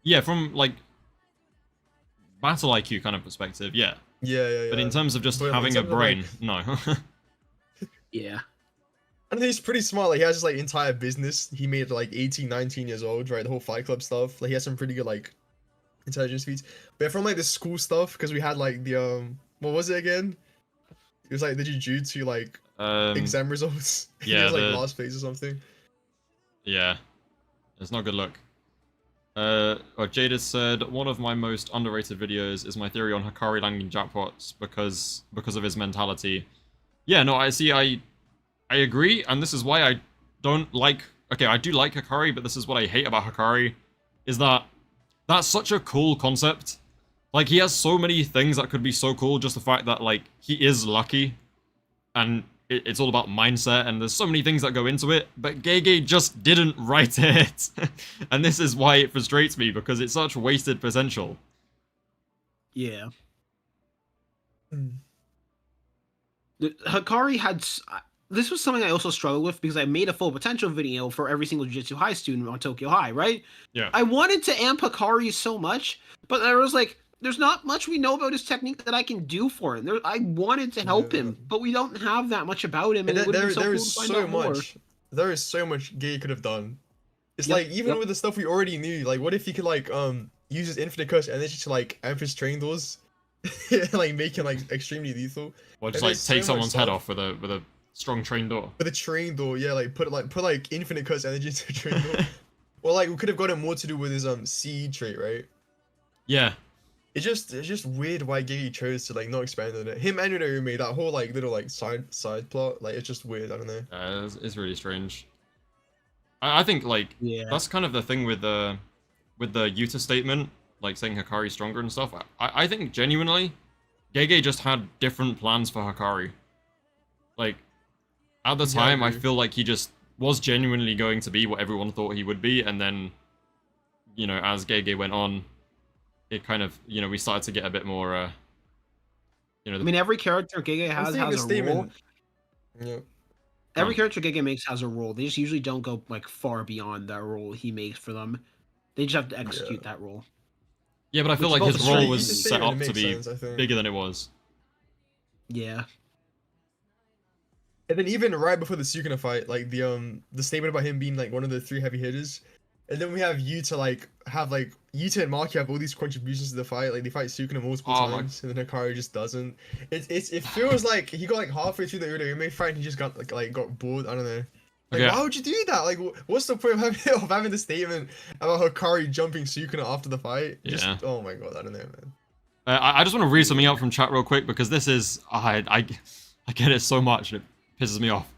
Yeah, from, like, battle IQ kind of perspective, yeah. Yeah. But in terms of just having a brain, no. Yeah. I think he's pretty smart. Like, he has his, like, entire business. He made, like, 18, 19 years old, right? The whole Fight Club stuff. Like, he has some pretty good, like, intelligence feats. But from, like, the school stuff, because we had, like, the, what was it again? It was, like, the Jujutsu, like, exam results. Yeah, it was, like, last phase or something. Yeah. It's not good luck. Jada said, one of my most underrated videos is my theory on Hakari landing jackpots because of his mentality. Yeah, no, I agree, and this is why I don't like... Okay, I do like Hakari, but this is what I hate about Hakari, is that that's such a cool concept. Like, he has so many things that could be so cool, just the fact that, like, he is lucky, and it's all about mindset, and there's so many things that go into it, but Gege just didn't write it. And this is why it frustrates me, because it's such wasted potential. Yeah. Hakari had... This was something I also struggled with, because I made a full potential video for every single Jujutsu High student on Tokyo High, right? Yeah. I wanted to amp Hakari so much, but I was like, there's not much we know about his technique that I can do for him. I wanted to help him, but we don't have that much about him. And there is so much. There is so much Gege could have done. It's like, even with the stuff we already knew, like, what if he could, like, use his infinite curse energy to, like, amp his train doors? Like, make him, like, extremely lethal. Or just, like, take someone's head off with a strong train door. With a train door, yeah, like, put infinite curse energy into a train door. Or, like, we could have gotten more to do with his, seed trait, right? Yeah. It's just weird why Gege chose to, like, not expand on it. Him and Uraume, that whole, like, little, like, side plot, like, it's just weird. I don't know. It's really strange. I think, like, that's kind of the thing with the Yuta statement, like, saying Hakari's stronger and stuff. I think, genuinely, Gege just had different plans for Hakari. Like, at the time, I feel like he just was genuinely going to be what everyone thought he would be, and then, you know, as Gege went on, it kind of, you know, we started to get a bit more, you know... I mean, every character Gege has a role. Yeah. Every character Gege makes has a role. They just usually don't go, like, far beyond that role he makes for them. They just have to execute that role. Yeah, but I feel like his role was set up to be bigger than it was. Yeah. And then even right before the Sukuna fight, like, the statement about him being, like, one of the 3 heavy hitters. And then we have Yuta, like, Yuta and Maki have all these contributions to the fight. Like, they fight Sukuna multiple times, and then Hakari just doesn't. It feels like he got, like, halfway through the Uraume fight, and he just got, like, got bored. I don't know. Like, why would you do that? Like, what's the point of having the statement about Hakari jumping Sukuna after the fight? Just, oh my god, I don't know, man. I just want to read something out from chat real quick, because this is... I get it so much, it pisses me off.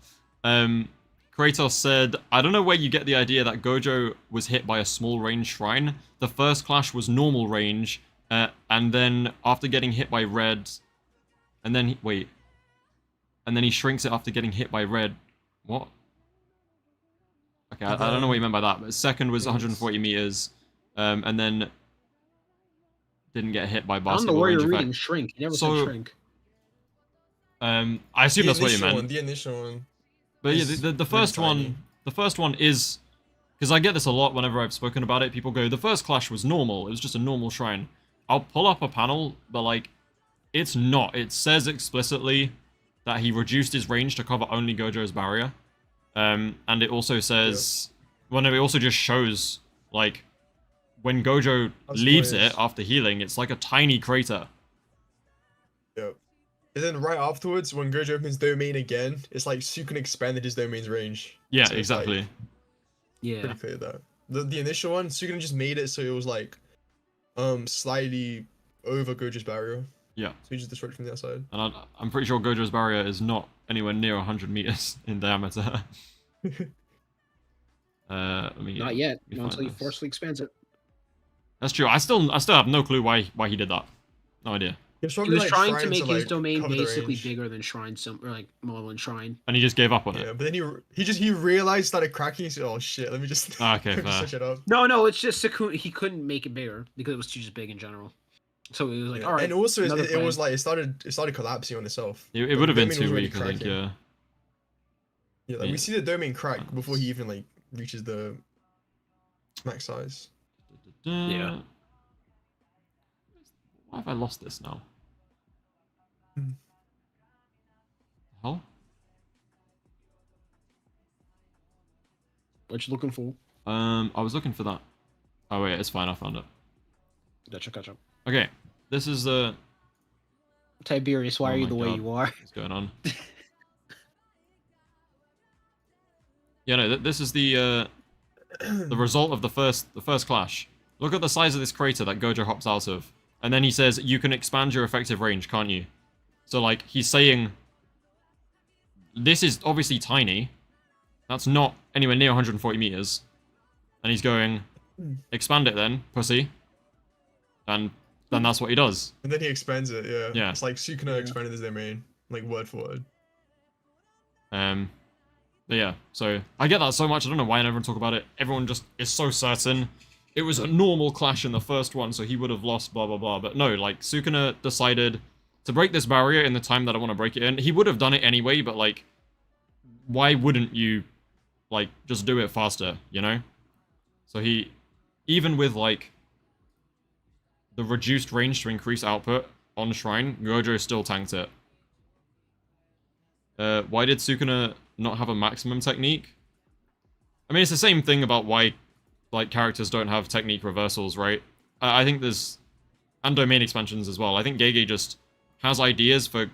Kratos said, I don't know where you get the idea that Gojo was hit by a small range shrine. The first clash was normal range, and then after getting hit by red, and then, wait. and then he shrinks it after getting hit by red. What? Okay, I don't know what you meant by that, but second was 140 meters, and then didn't get hit by I don't basketball know where range you're reading effect. shrink. You never So- said shrink. I assume that's what you meant. The initial one. But yeah, is the really first tiny. one, the first one is, because I get this a lot whenever I've spoken about it. People go, the first clash was normal. It was just a normal shrine. I'll pull up a panel, but like, it's not. It says explicitly that he reduced his range to cover only Gojo's barrier, and it also says, well, no, it also just shows like when Gojo That's leaves what it it is. after healing, it's like a tiny crater. Yep. And then right afterwards, when Gojo opens domain again, it's like Sukuna expanded his domain's range. Yeah, So it's, like, exactly. Yeah. pretty clear that. The initial one, Sukuna just made it so it was like slightly over Gojo's barrier. Yeah. So he just destroyed it from the outside. And I'm pretty sure Gojo's barrier is not anywhere near 100 meters in diameter. Let me, Not yet. let me Not find until he this. forcefully expands it. That's true. I still have no clue why he did that. No idea. He was, He probably, was like, trying to make his like, domain cover the basically range. bigger than Shrine, or like more than Shrine. And he just gave up on Yeah, it. but then he realized, started cracking. He said, "Oh shit, let me just Okay, let me fair. switch it up." No, it's just Sukuna. He couldn't make it bigger because it was too just big in general. So it was like, Yeah. all right. And also, another it was plan. like it started collapsing on itself. It Like, would have the been domain was too already weak, I think. cracking. Yeah. Yeah, like Yeah. we see the domain crack before he even like reaches the max size. Yeah. Why have I lost this now? Hmm. Hell? What you looking for? I was looking for that. Oh wait, it's fine. I found it. Gotcha. Okay, this is the. Tiberius, why Oh are you my the way God. you are? What's going on? Yeah, no, this is the result of the first clash. Look at the size of this crater that Gojo hops out of, and then he says, "You can expand your effective range, can't you?" So like he's saying, this is obviously tiny. That's not anywhere near 140 meters, and he's going, "Expand it then, pussy." And then that's what he does. And then he expands it. Yeah. Yeah. It's like Sukuna Yeah. expanded his domain, like word for word. But yeah, so I get that so much. I don't know why I never talk about it. Everyone just is so certain it was a normal clash in the first one, so he would have lost, blah blah blah. But no, like Sukuna decided to break this barrier in the time that I want to break it in. He would have done it anyway, but like, why wouldn't you, like, just do it faster, you know? So he, even with like the reduced range to increase output on Shrine, Gojo still tanked it. Why did Sukuna not have a maximum technique? I mean, it's the same thing about why, like, characters don't have technique reversals, right? I think there's... And domain expansions as well. I think Gege just has ideas for,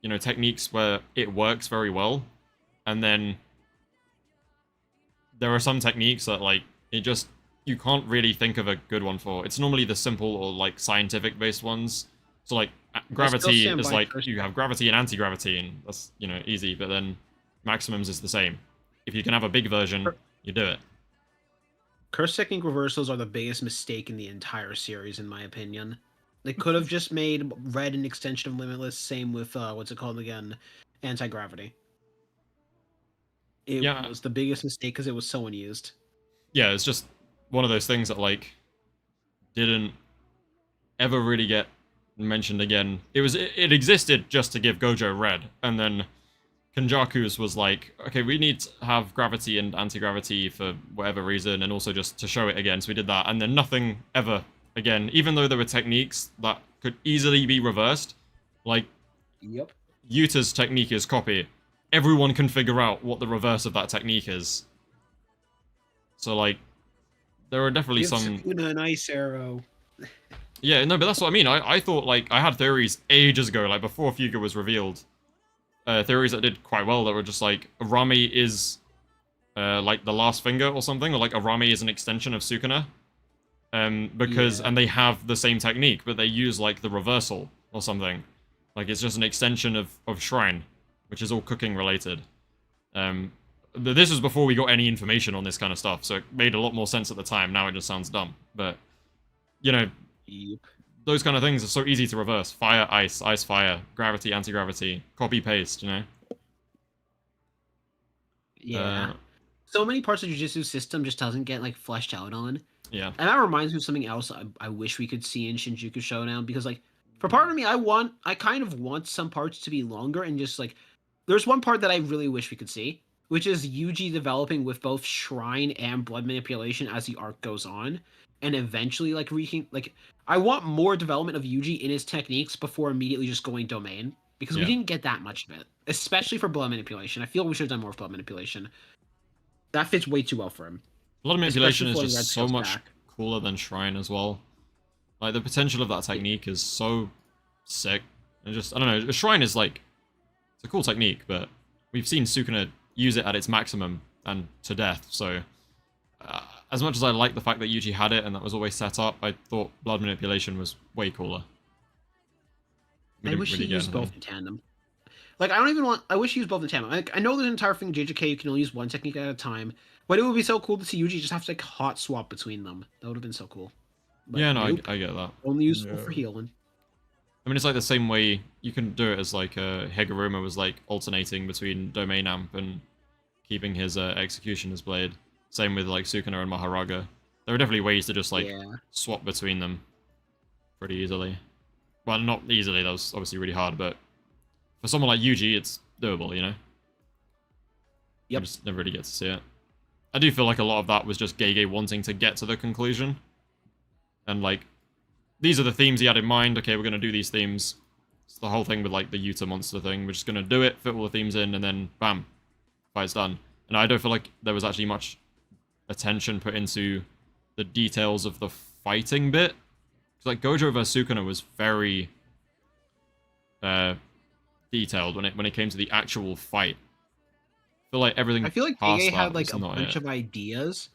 you know, techniques where it works very well. And then there are some techniques that, like, it just... You can't really think of a good one for. It's normally the simple or, like, scientific-based ones. So, like, gravity stand is by like, first. you have gravity and anti-gravity, and that's, you know, easy. But then maximums is the same. If you can have a big version, you do it. Curse technique reversals are the biggest mistake in the entire series, in my opinion. They could have just made Red an extension of Limitless. Same with what's it called again, anti-gravity. It Yeah. was the biggest mistake because it was so unused. Yeah, it's just one of those things that, like, didn't ever really get mentioned again. It existed just to give Gojo red, and then Kenjaku's was like, okay, we need to have gravity and anti-gravity for whatever reason, and also just to show it again, so we did that, and then nothing ever again, even though there were techniques that could easily be reversed. Like, Yep. Yuta's technique is copy. Everyone can figure out what the reverse of that technique is. So, like, there are definitely Give some... Sukuna an ice arrow. Yeah, no, but that's what I mean. I thought, like, I had theories ages ago, like, before Fuga was revealed. Theories that did quite well that were just, like, Uraume is, like, the last finger or something, or, like, Uraume is an extension of Sukuna. Because, Yeah. and they have the same technique, but they use, like, the reversal or something. Like, it's just an extension of Shrine, which is all cooking related. This was before we got any information on this kind of stuff, so it made a lot more sense at the time. Now it just sounds dumb. But, you know, Yep. those kind of things are so easy to reverse. Fire, ice, ice, fire, gravity, anti-gravity, copy, paste, you know? Yeah. So many parts of Jujutsu system just doesn't get like fleshed out on. Yeah. And that reminds me of something else I wish we could see in Shinjuku Showdown, because like for part of me I kind of want some parts to be longer, and just like there's one part that I really wish we could see, which is Yuji developing with both shrine and blood manipulation as the arc goes on, and eventually like reaching like I want more development of Yuji in his techniques before immediately just going domain, because we Yeah. didn't get that much of it, especially for blood manipulation. I feel we should have done more with blood manipulation. That fits way too well for him. A lot of manipulation Especially is floating just red so scales much back. cooler than Shrine as well. Like, the potential of that technique is so sick. And just, I don't know, Shrine is like, it's a cool technique, but we've seen Sukuna use it at its maximum and to death, so as much as I like the fact that Yuji had it and that was always set up, I thought blood manipulation was way cooler. We I didn't wish really he get used both anything. in tandem. Like, I don't even want. I wish he used both in tandem. Like, I know there's an entire thing JJK you can only use one technique at a time, but it would be so cool to see Yuji just have to like hot swap between them. That would have been so cool. But Yeah, no, nope, I get that. only useful for Yeah. healing. I mean, it's like the same way you can do it as like Higuruma was like alternating between Domain Amp and keeping his Executioner's Blade. Same with like Sukuna and Maharaga. There are definitely ways to just like Yeah. swap between them pretty easily. Well, not easily, that was obviously really hard, but for someone like Yuji, it's doable, you know? You Yep. just never really get to see it. I do feel like a lot of that was just Gege wanting to get to the conclusion. And like, these are the themes he had in mind. Okay, we're going to do these themes. It's the whole thing with like the Yuta monster thing. We're just going to do it, fit all the themes in, and then bam, fight's done. And I don't feel like there was actually much attention put into the details of the fighting bit. Because like Gojo vs Sukuna was very detailed when it came to the actual fight. I feel like everything I feel like past Gege that had like was a not bunch it. of ideas,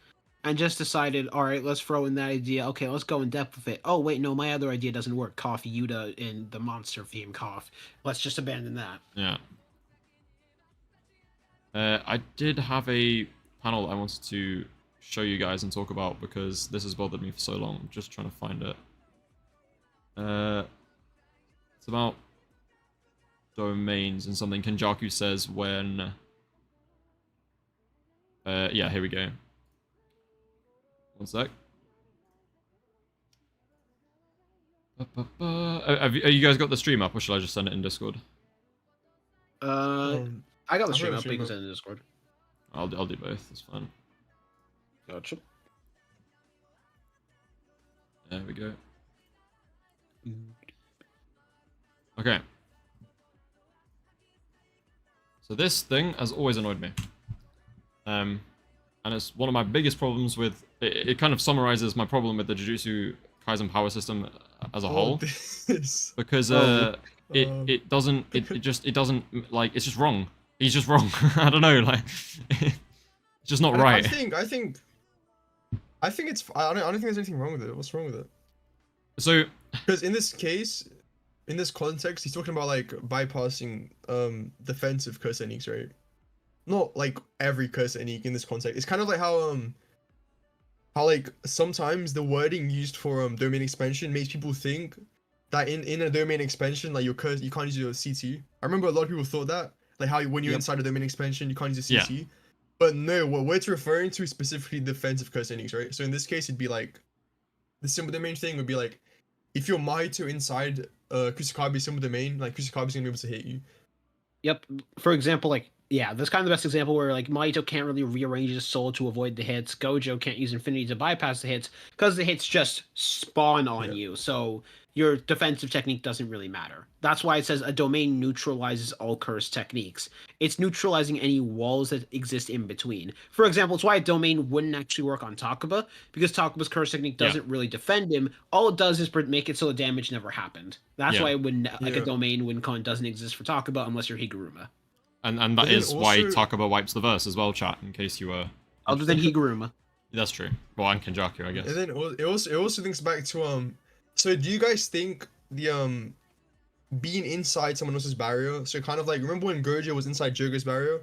and just decided, all right, let's throw in that idea. Okay, let's go in depth with it. Oh wait, no, my other idea doesn't work. Cough Yuta in the monster theme. Cough. Let's just abandon that. Yeah. I did have a panel I wanted to show you guys and talk about because this has bothered me for so long. I'm just trying to find it. It's about domains and something Kenjaku says when... yeah, here we go. One sec. Have you guys got the stream up, or should I just send it in Discord? I got the I've stream got the up. You stream can up. send it in Discord. I'll do both. That's fine. Gotcha. There we go. Okay. So this thing has always annoyed me. And it's one of my biggest problems with... It kind of summarizes my problem with the Jujutsu Kaisen power system as a whole. This. Because it doesn't... It doesn't... Like, it's just wrong. He's just wrong. I don't know, like... it's just not right. I think it's. I don't think there's anything wrong with it. What's wrong with it? So... Because in this case, in this context, he's talking about like bypassing defensive curse techniques, right? Not like every curse technique in this context. It's kind of like how like sometimes the wording used for domain expansion makes people think that in a domain expansion, like your curse, you can't use your CT. I remember a lot of people thought that, like how when you're inside a domain expansion, you can't use your CT. But no, what we're referring to is specifically defensive curse techniques, right? So in this case, it'd be like the simple domain thing would be like if you're Mahito inside Kusakabe simple domain, like Kusakabe's gonna be able to hit you. Yep. For example, like, yeah, that's kind of the best example where like Mahito can't really rearrange his soul to avoid the hits. Gojo can't use Infinity to bypass the hits because the hits just spawn on you. So your defensive technique doesn't really matter. That's why it says a domain neutralizes all curse techniques. It's neutralizing any walls that exist in between. For example, it's why a domain wouldn't actually work on Takuba, because Takuba's curse technique doesn't really defend him. All it does is make it so the damage never happened. That's why it wouldn't, like a domain win con doesn't exist for Takuba unless you're Higuruma. And that is why Takuba wipes the verse as well, chat, in case you were... Other than Higuruma. That's true. Well, and Kenjaku, I guess. And then it also links back to so do you guys think the being inside someone else's barrier, so kind of like, remember when Gojo was inside Jogo's barrier?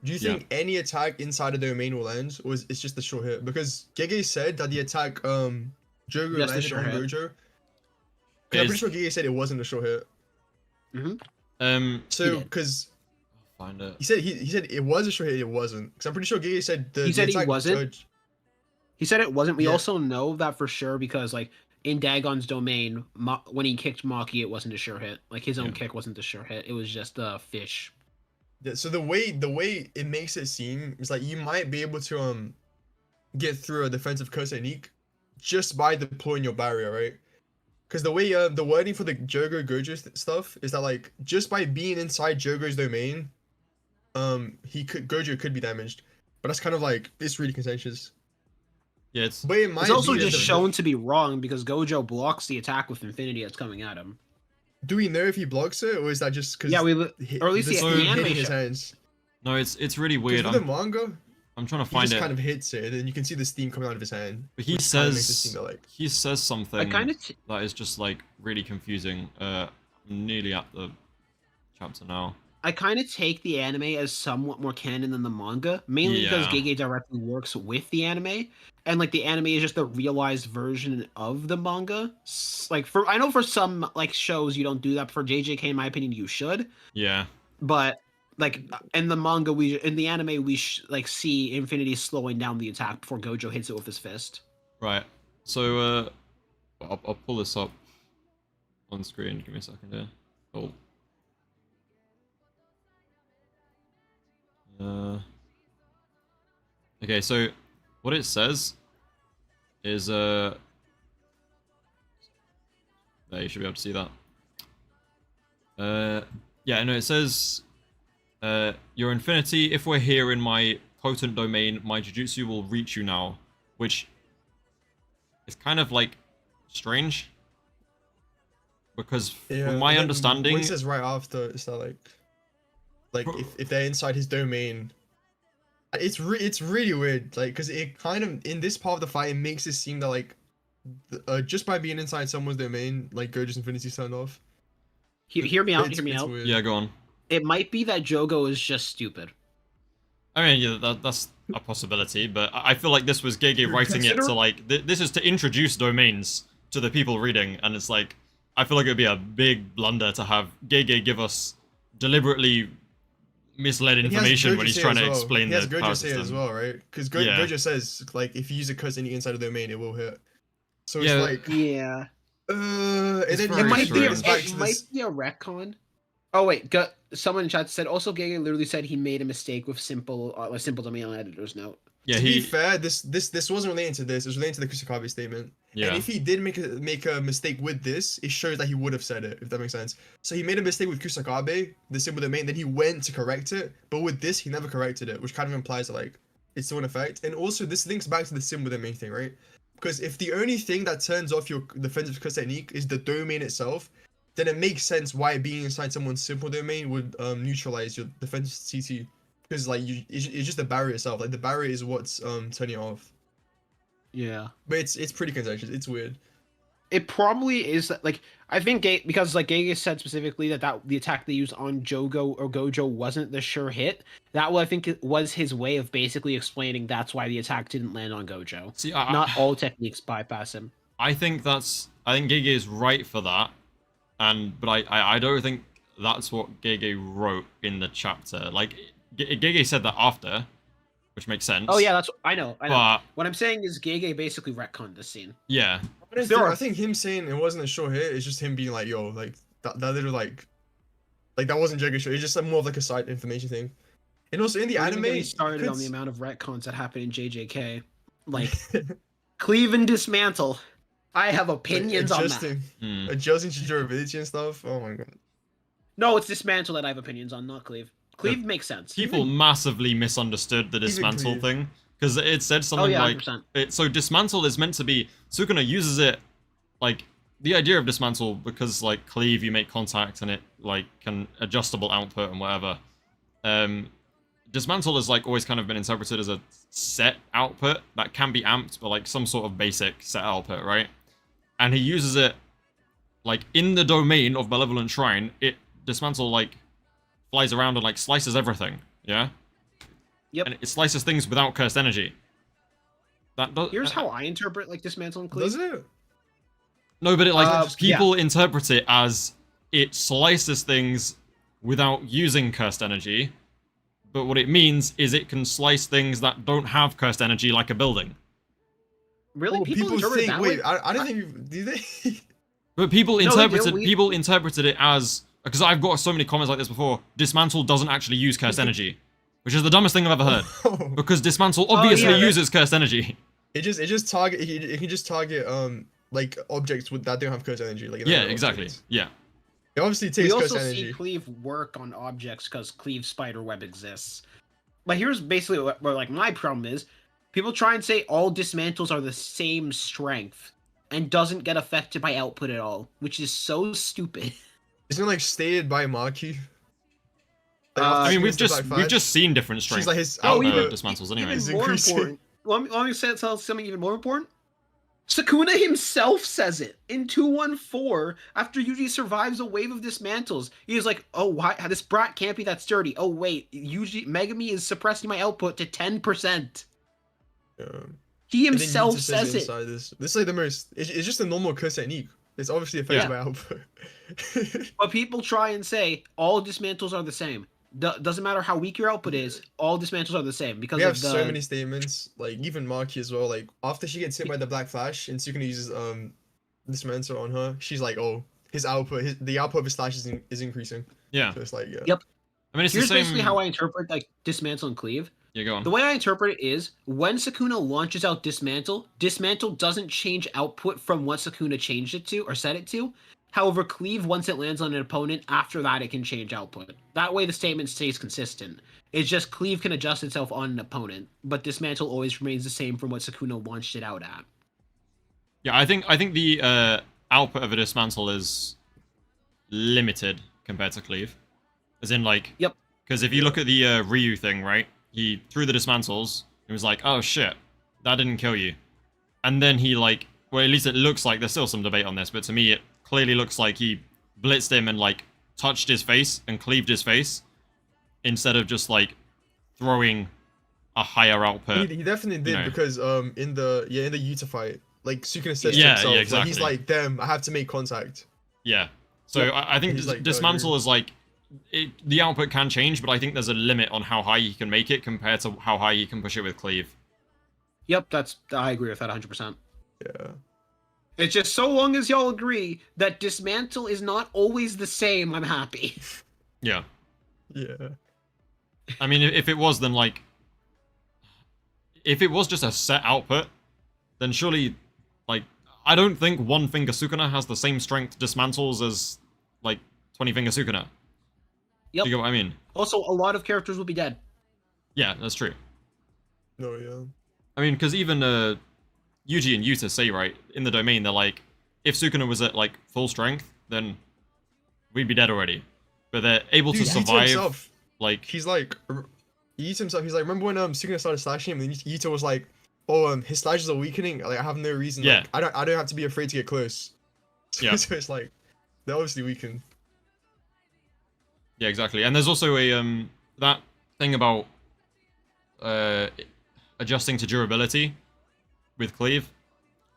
Do you think any attack inside a domain will land, or it's just a short hit? Because Gege said that the attack Jogo landed on Gojo. 'Cause I'm Is- pretty sure Gege said it wasn't a short hit. So, did. because I'll find it. he said it was a short hit, it wasn't. Because I'm pretty sure Gege said He said he attack wasn't? judge- He said it wasn't. We Yeah. also know that for sure because like in Dagon's domain, when he kicked Maki, it wasn't a sure hit. Like his own Yeah. kick wasn't a sure hit. It was just a fish. Yeah, so the way it makes it seem is like you might be able to get through a defensive curse technique just by deploying your barrier, right? Because the way the wording for the Gojo stuff is that like just by being inside Jogo's domain, Gojo could be damaged. But that's kind of like it's really contentious. Yeah, it's But it might It's also be that just the- shown to be wrong because Gojo blocks the attack with Infinity that's coming at him. Do we know if he blocks it or is that just because Yeah, or at least the anime his show- hands? no, it's really 'Cause weird. with the manga, I'm trying to he find just it. kind of hits it, and then you can see the steam coming out of his hand. But he which kinda makes it seem says that, like, he says something I kind of that is just like really confusing. I'm nearly at the chapter now. I kind of take the anime as somewhat more canon than the manga, mainly because Yeah. Gege directly works with the anime, and like the anime is just the realized version of the manga. Like I know for some like shows you don't do that. For JJK, in my opinion, you should. Yeah. But like in the manga, in the anime we like see Infinity slowing down the attack before Gojo hits it with his fist. Right. So I'll pull this up on screen. Give me a second here. Oh. Okay, so what it says is there, you should be able to see that. Yeah, no, it says your Infinity, if we're here in my potent domain, my Jujutsu will reach you now, which is kind of like strange because from my and then understanding, what he says right after is that like if they're inside his domain, it's really weird, like because it kind of in this part of the fight it makes it seem that like just by being inside someone's domain, like Gojo's Infinity's turned off. Hear me out. It's- Hear me it's out. weird. yeah, go on. It might be that Jogo is just stupid. I mean, yeah, that's a possibility, but I feel like this was Gege writing it to like this is to introduce domains to the people reading, and it's like I feel like it would be a big blunder to have Gege give us deliberately misled And he has information when Gojo he's say trying as to well. explain He has the Gojo power say as system. well, right? Because Yeah. Gojo says like if you use a curse any inside a domain, it will hit. So Yeah. it's like Yeah. and It's then very It might be. strange. back It to might this. be a retcon. Oh wait, someone in chat said also Gege literally said he made a mistake with simple domain on editor's note. Yeah, To be he fair, this wasn't related to this. It was related to the Kusakabe statement. yeah. And if he did make a mistake with this, it shows that he would have said it, if that makes sense. So he made a mistake with Kusakabe, the simple domain, then he went to correct it. But with this, he never corrected it, which kind of implies that like it's still in effect. And also this links back to the symbol domain thing, right? Because if the only thing that turns off your defensive curse technique is the domain itself, then it makes sense why being inside someone's simple domain would neutralize your defensive CT. Because like it's just the barrier itself. Like the barrier is what's turning it off. Yeah. But it's pretty contentious. It's weird. It probably is like I think because like Gege said specifically that the attack they used on Jogo or Gojo wasn't the sure hit. That I think it was his way of basically explaining that's why the attack didn't land on Gojo. See, Not all techniques bypass him. I think Gege is right for that, but I don't think that's what Gege wrote in the chapter. Like Gege said that after, which makes sense. Oh yeah, that's I know. But What I'm saying is Gege basically retconned this scene. yeah, I think him saying it wasn't a short hit is just him being like, yo, like that little like that wasn't Jagger short. It's just more of like a side information thing. And also in the Don't even anime, get me started you on the could amount of retcons that happen in JJK, like Cleave and Dismantle. I have opinions on that. adjusting to durability and stuff. Oh my god. No, it's Dismantle that I have opinions on, not Cleave. Cleave makes sense. people massively misunderstood the dismantle Cleave. thing because it said Oh something yeah, like 100%. so dismantle is meant to be Sukuna uses it like the idea of dismantle because like cleave you make contact and it like can adjustable output and whatever. Dismantle has like always kind of been interpreted as a set output that can be amped, but like some sort of basic set output, right? And he uses it like in the domain of Malevolent Shrine. Dismantle like flies around and like slices everything, yeah. Yep. And it slices things without cursed energy. That does. Here's how I interpret like Dismantle and Cleave. Does it? No, but it like yeah. people interpret it as it slices things without using cursed energy. But what it means is it can slice things that don't have cursed energy, like a building. Really, Oh, people interpret it think. that Wait, way? I don't think. Do they? But people No, they do. interpreted people interpreted it as, because I've got so many comments like this before. Dismantle doesn't actually use cursed energy, which is the dumbest thing I've ever heard. Oh. Because Dismantle obviously yeah, uses cursed energy. It just target. It can just target like objects that don't have cursed energy. Like Yeah, exactly. objects. Yeah. It obviously We takes cursed also energy. see Cleave work on objects because Cleave spider web exists. But here's basically what like my problem is: people try and say all dismantles are the same strength and doesn't get affected by output at all, which is so stupid. Isn't it like stated by Maki? I mean, we've Like, just seen different she's strength like his Oh, output. dismantles anyway. It's Even more increasing. important. Let me say tell something even more important. Sukuna himself says it in 214 after Yuji survives a wave of dismantles. He's like, "Oh, why this brat can't be that sturdy." Oh wait, Yuji Megumi is suppressing my output to 10%. Yeah. He And then himself Yuta says it. inside this is like the most. It's just a normal curse technique. It's obviously affected Yeah. by output. But people try and say all dismantles are the same. Doesn't matter how weak your output is, all dismantles are the same because We of have the so many statements, like even Maki as well. Like after she gets hit by the Black Flash and Sukuna uses Dismantle on her, she's like, "Oh, his output, the output of his slash is increasing." Yeah. So it's like, yeah. Yep. I mean, it's Here's the same. basically how I interpret like dismantle and cleave. Yeah, go on. The way I interpret it is when Sukuna launches out Dismantle, Dismantle doesn't change output from what Sukuna changed it to or set it to. However, Cleave, once it lands on an opponent, after that it can change output. That way the statement stays consistent. It's just Cleave can adjust itself on an opponent, but Dismantle always remains the same from what Sukuna launched it out at. Yeah, I think the output of a dismantle is limited compared to cleave, as in like. Yep. Because if you look at the Ryu thing, right? He threw the dismantles. It was like, oh shit, that didn't kill you, and then he like, well, at least it looks like there's still some debate on this, but to me it clearly looks like he blitzed him and like touched his face and cleaved his face instead of just like throwing a higher output. He definitely did know. because in the Yuta fight, like Sukuna says Yeah, to himself, yeah, like, exactly. he's like, "Damn, I have to make contact." Yeah. So Yep. I think He's like, dismantle is like the output can change, but I think there's a limit on how high you can make it compared to how high you can push it with cleave. Yep, I agree with that 100%. Yeah. It's just so long as y'all agree that Dismantle is not always the same, I'm happy. Yeah. Yeah. I mean, if it was, then like, if it was just a set output, then surely, like, I don't think one finger Sukuna has the same strength dismantles as like 20 finger Sukuna. Yep. Do you get what I mean? Also, a lot of characters will be dead. Yeah, that's true. No, yeah. I mean, because even Yuji and Yuta say, right, in the domain, they're like, if Sukuna was at like full strength, then we'd be dead already. But they're able to Dude, Yuta survive. himself, Like, he's like, Yuta himself, he's like, remember when Sukuna started slashing him, and Yuta was like, "Oh, his slashes are weakening. Like, I have no reason. Yeah. Like, I don't have to be afraid to get close." So, Yeah. so it's like, they're obviously weakened. yeah, exactly. And there's also a that thing about adjusting to durability with cleave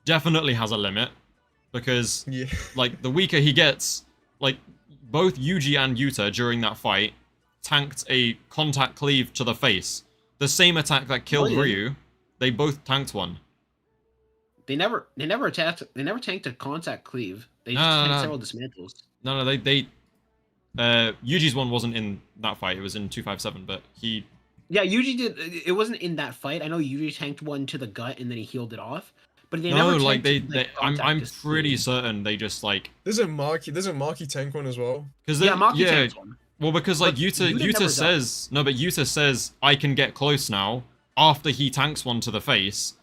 definitely has a limit, because Yeah. like the weaker he gets, like both Yuji and Yuta during that fight tanked a contact cleave to the face. The same attack that killed Oh, yeah. Ryu, they both tanked one. They never tanked a contact cleave. They just No, tanked no. several dismantles. No, they Yuji's one wasn't in that fight. It was in 257, but he Yeah, Yuji did. It wasn't in that fight. I know Yuji tanked one to the gut and then he healed it off. But they no, never like tanked, they I'm contact pretty cleave. certain they just like Doesn't Maki tank one as well? because Yeah, Maki tanked one. well, because like But Yuta Yuta never says no, but Yuta says I can get close now after he tanks one to the face,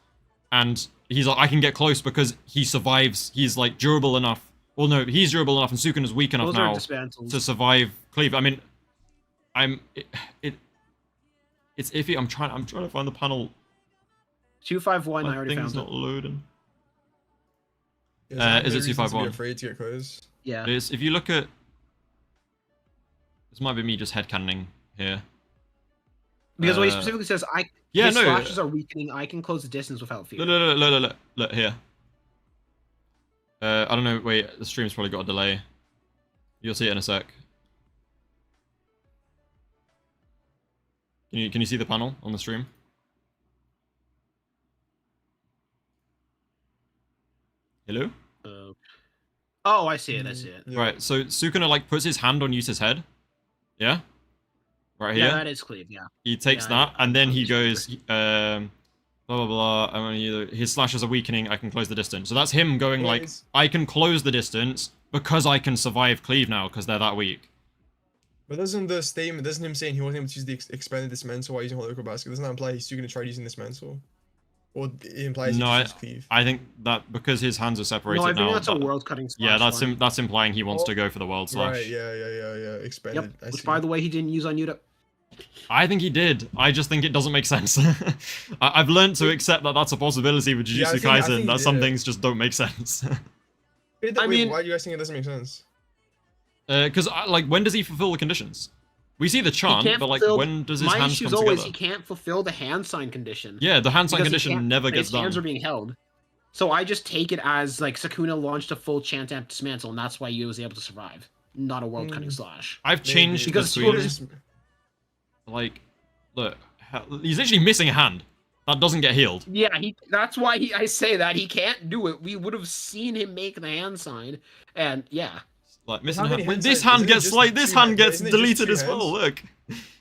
and he's like I can get close because he survives. He's like durable enough. Well, no, he's durable enough, and Sukuna's weak enough Those are now dismantles. to survive cleave. I mean, it's iffy. I'm trying to find the panel. 251. I My already thing's found not it. loading. I have is no it reason to be 251? afraid to get close. Yeah. It's, if you look at this, might be me just headcanoning here. Because what he Uh, specifically says, yeah, his no. slashes are weakening. I can close the distance without fear. Look here. I don't know. Wait, the stream's probably got a delay. You'll see it in a sec. Can you see the panel on the stream? Hello? Oh, I see it. I see it. Yeah. Right, so Sukuna like puts his hand on Yuta's head. Yeah? Right here. Yeah, that is Cleave. Yeah. He takes Yeah, that, and then he totally goes, blah blah blah. I'm gonna either his slashes are weakening. I can close the distance. So that's him going like, Nice. I can close the distance because I can survive Cleave now because they're that weak. But doesn't him saying he wasn't able to use the expanded dismantle while using Hollow Basket, doesn't that imply he's still gonna try using dismantle? Or it implies he No, just uses Cleave? I think that because his hands are separated No, I think now. that's a world cutting. Yeah, that's one. him. That's implying he wants to go for the world slash. Right, yeah. Expanded. Yep. I Which, see. by the way, he didn't use on Yuta. I think he did. I just think it doesn't make sense. I've learned to accept that that's a possibility with Yeah, I Jujutsu think- I Kaisen, think that he some did. things just don't make sense. I mean- why do you guys think it doesn't make sense? Because, like, when does he fulfill the conditions? We see the chant, can't but, like, fulfill- when does his My hands issue come is always together? he can't fulfill the hand sign condition. Yeah, the hand sign because he condition can't- never gets his done. hands are being held. So I just take it as like Sukuna launched a full chant amp dismantle, and that's why Yu was able to survive, not a world cutting slash. I've changed Maybe. Because between, Sukuna's- like, look, he's actually missing a hand. That doesn't get healed. Yeah, that's why I say that he can't do it. We would have seen him make the hand sign, and yeah. Like, missing How a many hand. hands This are- hand isn't it gets just like the this two hand hands? gets Isn't it just deleted two as well. hands? Look.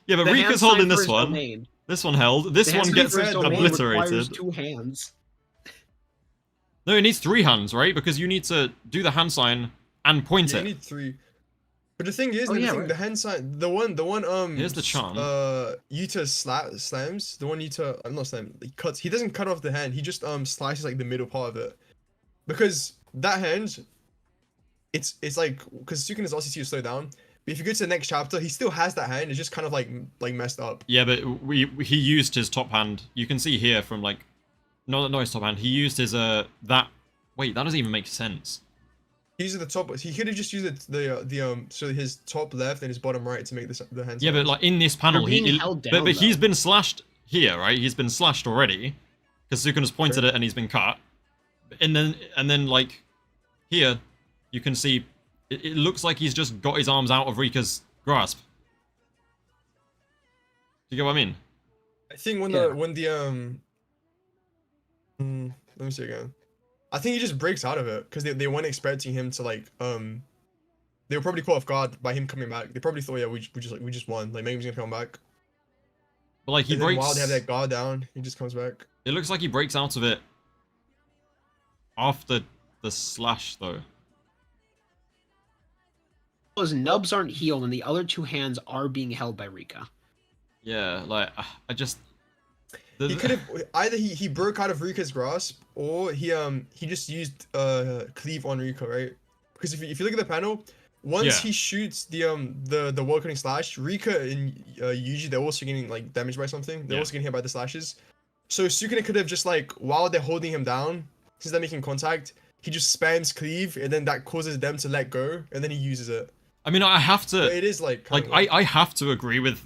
Yeah, but The hand Rika's sign holding for this his one. domain. This one held. This The one hand gets sign for his domain requires obliterated. 2 hands. No, it needs 3 hands, right? Because you need to do the hand sign and point Yeah, it. you need 3. But the thing is, right. the hand sign, the one, Here's the chant. Yuta slams, the one Yuta, I'm not slam, he cuts, he doesn't cut off the hand, he just slices like the middle part of it. Because that hand, it's like, because Sukuna's RCC is slowed down, but if you go to the next chapter, he still has that hand, it's just kind of like messed up. Yeah, but he used his top hand. You can see here from like, no, his top hand. He used his that. Wait, that doesn't even make sense. He used the top, he could have just used so his top left and his bottom right to make the hand. Yeah, but like in this panel, They're being held down, but he's though. been slashed here, right? He's been slashed already, because Sukuna's pointed it and he's been cut. And then like here, you can see it looks like he's just got his arms out of Rika's grasp. Do you get what I mean? I think when Yeah. let me see again. I think he just breaks out of it because they weren't expecting him to like they were probably caught off guard by him coming back. They probably thought, yeah, we just won. Like Megumi's gonna come back. But like he And then breaks. while they have that guard down, he just comes back. It looks like he breaks out of it after the slash though. His nubs aren't healed, and the other 2 hands are being held by Rika. Yeah, like I just. He could have either he broke out of Rika's grasp or he just used cleave on Rika, right? Because if you look at the panel, once Yeah. he shoots the wall cutting slash, Rika and Yuji, they're also getting like damaged by something. They're Yeah. also getting hit by the slashes. So Sukuna could have just like while they're holding him down, since they're making contact, he just spams cleave and then that causes them to let go and then he uses it. I mean, I have to. But it is like I have to agree with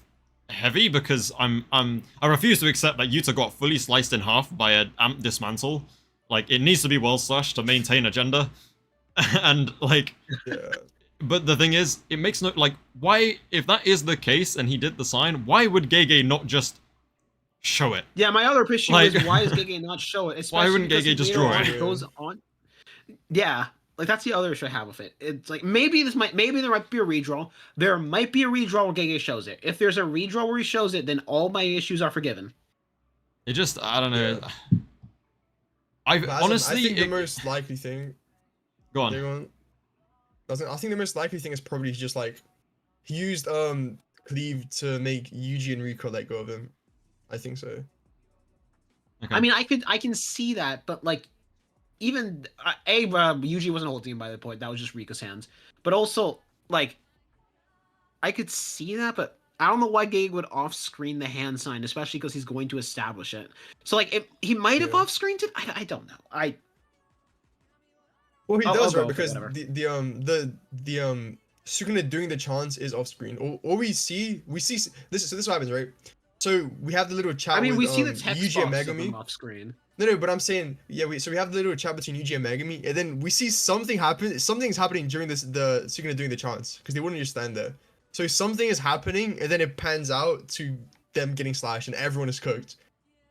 Heavy because I refuse to accept that Yuta got fully sliced in half by an amp dismantle. Like it needs to be well slashed to maintain agenda, and like. yeah. But the thing is, it makes no like why if that is the case and he did the sign, why would Gege not just show it? Yeah, my other issue Like- is why is Gege not show it? Why wouldn't because Gege just later draw on it? Goes on. Yeah, like that's the other issue I have with it. It's like maybe there might be a redraw. There might be a redraw where Gege shows it. If there's a redraw where he shows it, then all my issues are forgiven. It just I don't know. But I Honestly, think the most likely thing. go on. Anyone? I think the most likely thing is probably just like he used cleave to make Yuji and Rika let go of him. I think so. Okay. I mean, I can see that, but like, even Yuji wasn't holding him by the point. That was just Rika's hands. But also, like, I could see that, but I don't know why Gege would off-screen the hand sign, especially because he's going to establish it. So like, he might have Yeah. off-screened it. I don't know. Well, he I'll does, go right? with Because whatever. the Sukuna doing the chants is off screen. All we see this is what happens, right? So we have the little chat. I mean, with, we see the text Yuji and box of Megumi. him off-screen. No, but I'm saying, yeah, so we have the little chat between Yuji and Megumi, and then we see something happen. Something's happening during the Sukuna doing the chants, because they wouldn't just stand there. So something is happening, and then it pans out to them getting slashed, and everyone is cooked.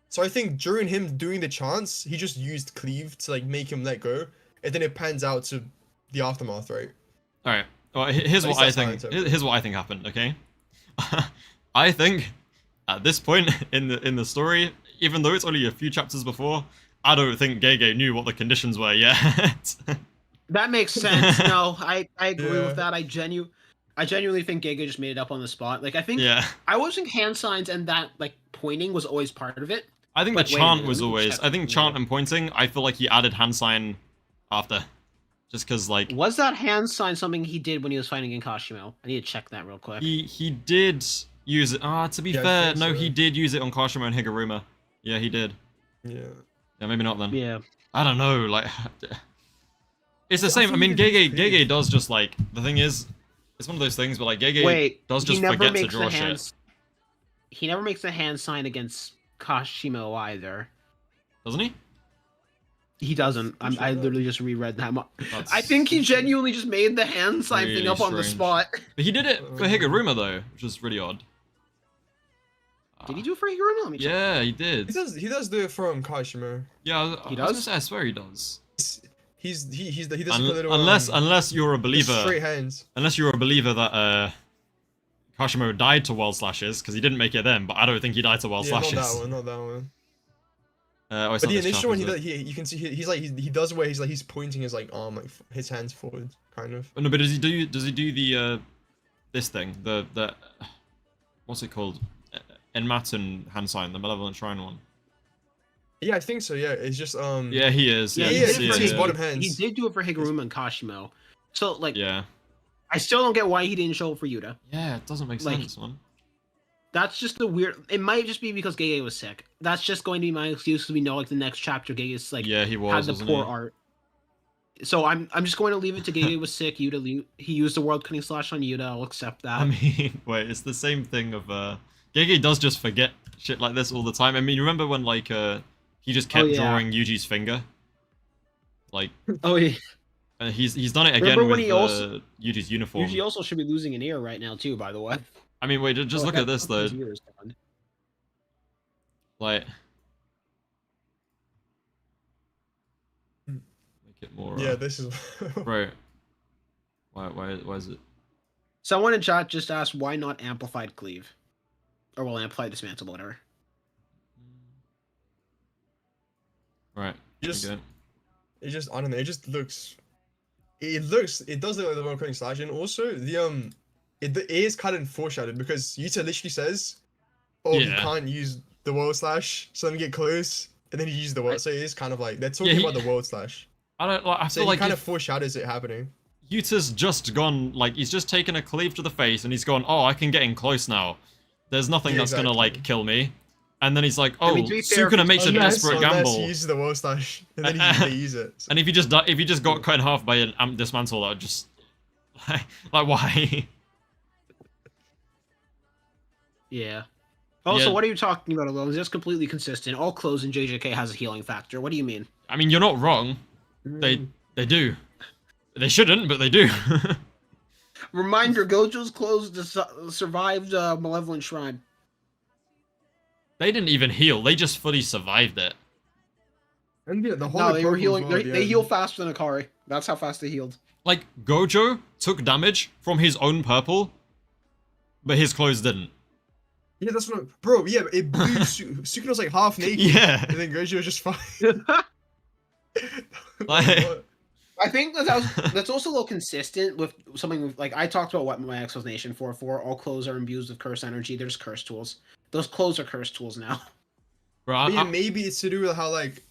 So I think during him doing the chants, he just used Cleave to like make him let go, and then it pans out to the aftermath, right? All right. Well, here's what I think. Here's what I think happened. Okay. I think at this point in the story, even though it's only a few chapters before, I don't think Gege knew what the conditions were yet. That makes sense. No, I agree with that. I genuinely think Gege just made it up on the spot. Like I think I was think hand signs and that like pointing was always part of it. I think the chant was always. I think chant and pointing. I feel like he added hand sign after, just because like. Was that hand sign something he did when he was fighting in Kashimo? I need to check that real quick. He did use it. To be fair, no, he did use it on Kashimo and Higuruma. Yeah, he did. Yeah. Yeah, maybe not then. Yeah. I don't know. Like, it's the same. I mean, Gege does just like the thing is, it's one of those things where like Gege does just forget to draw shit. He never makes a hand sign against Kashimo either. Doesn't he? He doesn't. I literally just reread that. I think he genuinely just made the hand sign thing up on the spot. But he did it for Higuruma though, which is really odd. Did he do it for Uraume? Let me check. Yeah, he did. He does do it from Kashimo. Yeah, he does. I was gonna say, I swear he does. He does little, unless you're a believer. Straight hands. Unless you're a believer that Kashimo died to world slashes because he didn't make it then, but I don't think he died to world slashes. Not that one. But the initial one, you can see he does where he's pointing his like arm, like his hands forward, kind of. No, but does he do the this thing, the what's it called, Enmatun hand sign, the malevolent shrine one? Yeah, I think so. Yeah, it's just Yeah, he is. Yeah, his bottom hands. He did do it for Higuruma and Kashimo. So like, yeah, I still don't get why he didn't show it for Yuta. Yeah, it doesn't make sense, man. That's just the weird. It might just be because Gege was sick. That's just going to be my excuse because we know like the next chapter Gege is like he was, had the poor art. So I'm just going to leave it to Gege was sick. Yuta he used the world cutting slash on Yuta. I'll accept that. I mean, wait, it's the same thing of Gege does just forget shit like this all the time. I mean, you remember when like he just kept drawing Yuji's finger, like he's done it again with Yuji's uniform. Yuji also should be losing an ear right now too, by the way. I mean, wait, just look at this though. Like, make it more. Yeah, this is. Right. Why is it? Someone in chat just asked why not amplified cleave, or well, amplified dismantle, whatever. Right. It just I don't know. It just looks. It does look like the world cutting slash, and also the It is kind of foreshadowed because Yuta literally says, "Oh, he can't use the world slash, so let me get close," and then he uses the world. So it is kind of like they're talking about the world slash. I feel like he kind of foreshadows it happening. Yuta's just gone, like he's just taken a cleave to the face, and he's gone, "Oh, I can get in close now. There's nothing that's gonna like kill me." And then he's like, "Oh, Sukuna makes a desperate gamble." He uses the world slash, and then they use it. So. And if you just got cut in half by an amp dismantle, that would just like why? Yeah. Also, what are you talking about, Alone? It's completely consistent. All clothes in JJK has a healing factor. What do you mean? I mean, you're not wrong. They do. They shouldn't, but they do. Reminder, Gojo's clothes survived Malevolent Shrine. They didn't even heal. They just fully survived it. And yeah, they were healing. They heal faster than Hakari. That's how fast they healed. Like, Gojo took damage from his own purple, but his clothes didn't. Yeah, that's what. Bro, yeah, it blew. Sukuna's like half naked. Yeah. And then Gojo was just fine. I think that's also a little consistent with something with, like I talked about what my explanation for all clothes are imbued with curse energy. There's curse tools. Those clothes are curse tools now. Bro, maybe it's to do with how like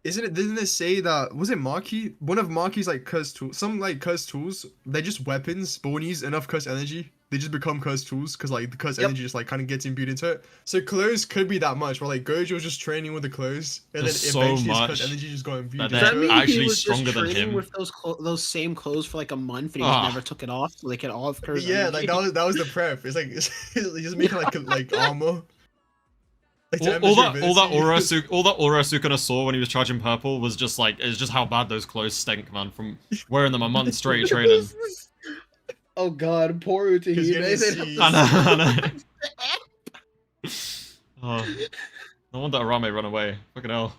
didn't it say that was it Maki? One of Maki's like curse tools, some like curse tools, they're just weapons, but when you use enough curse energy, they just become curse tools because like the curse energy just like kind of gets imbued into it. So clothes could be that much, where like Gojo was just training with the clothes, and then eventually his curse energy just got imbued. Does that mean actually he was stronger than him? With those same clothes for like a month, and he just never took it off, so they could all have curse energy. Like that was the prep. It's like he's just making like armor. Like, to All demonstrate that ability. all that aura Sukuna saw when he was charging purple was just like, it's just how bad those clothes stink, man, from wearing them a month straight training. Oh god, poor Utahide. He's getting They'd have seized. to I know. Oh, no wonder Uraume run away. Fucking hell.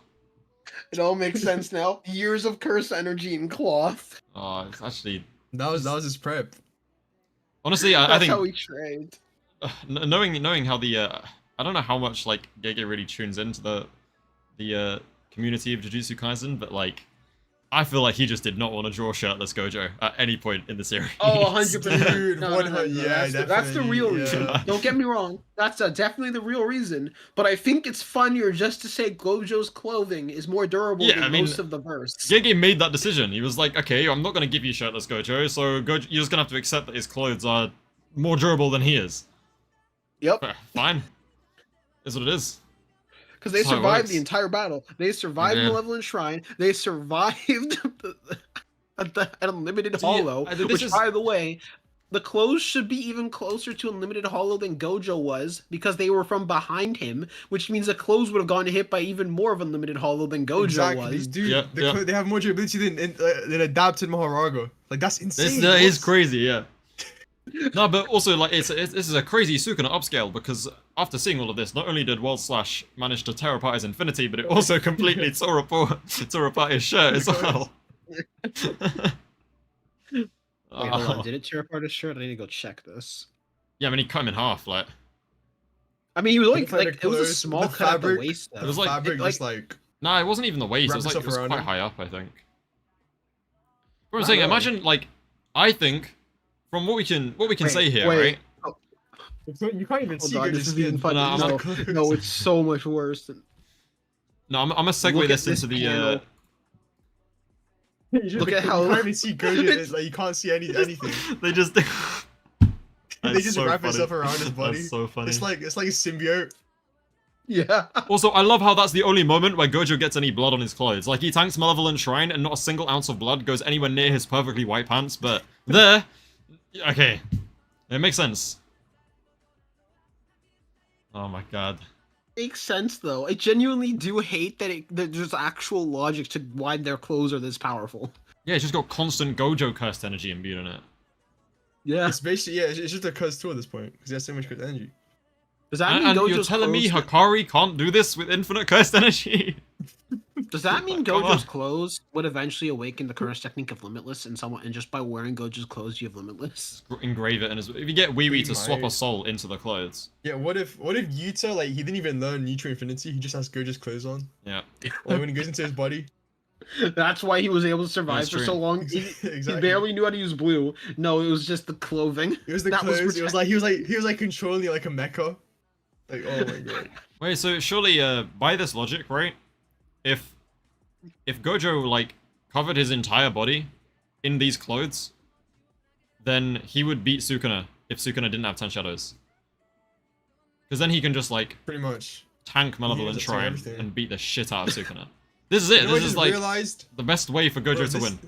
It all makes sense now. Years of curse energy and cloth. Oh, it's actually That was his prep. honestly, I That's think how he trained. knowing how the I don't know how much like Gege really tunes into the community of Jujutsu Kaisen, but like I feel like he just did not want to draw shirtless Gojo at any point in the series. Oh, 100%. Dude, No, yeah, that's the real definitely, reason. yeah. Don't get me wrong. That's definitely the real reason. But I think it's funnier just to say Gojo's clothing is more durable Yeah, than I mean, most of the verse. Gege made that decision. He was like, okay, I'm not going to give you shirtless Gojo, so Gojo, you're just going to have to accept that his clothes are more durable than he is. Yep. Fine. Is what it is. Because they That's how it survived works. the entire battle. They survived Yeah. Malevolent Shrine. They survived at Unlimited See, Hollow. this Which, is- by the way, the clothes should be even closer to Unlimited Hollow than Gojo was, because they were from behind him, which means the clothes would have gotten hit by even more of Unlimited Hollow than Gojo Exactly, was. dude. Yeah, yeah. They have more durability than adapted Maharaga. Like, that's insane. That is What? crazy, yeah. No, but also like this is a crazy Sukuna upscale, because after seeing all of this, not only did World Slash manage to tear apart his infinity, but it also completely tore apart his shirt as well. Wait, hold on. Oh. Did it tear apart his shirt? I need to go check this. Yeah, I mean he cut him in half, like I mean, he was The like it was a clothes, small the cut at the fabric, waist, The though. was like- fabric it, like- just like nah, it wasn't even the waist. It was Wrapped like it was itself quite around him. high up, I think. What I'm I saying, know. imagine like I think from what we can Wait, say here, wait. right? you can't even Hold see on, Gojo's this isn't skin. even funny. No, I'm Just No, the clothes. no, it's so much worse. Than... No, I'm gonna segue Look at this this into the panel. Look at how- you can't even see Gojo. It's like you can't see anything. they just They That's just so wrap funny. itself around his body. That's so funny. It's like a symbiote. Yeah. Also, I love how that's the only moment where Gojo gets any blood on his clothes. Like, he tanks Malevolent Shrine and not a single ounce of blood goes anywhere near his perfectly white pants, but there... Okay. It makes sense. Oh my god. Makes sense though. I genuinely do hate that there's actual logic to why their clothes are this powerful. Yeah, it's just got constant Gojo cursed energy imbued in it. Yeah. It's basically it's just a curse tool at this point because he has so much good energy. Does that mean And Gojo's you're telling me clothes? Hakari can't do this with infinite cursed energy? Does that mean Come Gojo's on. clothes would eventually awaken the curse technique of Limitless, and just by wearing Gojo's clothes you have Limitless? Engrave it in his... If you get Wee Wee He to swap a might. soul into the clothes. Yeah, what if Yuta, like, he didn't even learn Neutral Infinity, he just has Gojo's clothes on. Yeah. Like when he goes into his body. That's why he was able to survive That's for true. so long. He Exactly. barely knew how to use blue. No, it was just the clothing. It was the That was clothes. It was like he was like controlling it like a mecha. Like, oh my god. Wait, so surely, by this logic, right? If Gojo, like, covered his entire body in these clothes, then he would beat Sukuna if Sukuna didn't have 10 shadows. Because then he can just, like, Pretty much. tank Malevolent uses it to Shrine everything. and beat the shit out of Sukuna. This is it. You know what I This is, just like, realized? the best way for Gojo Bro, to win.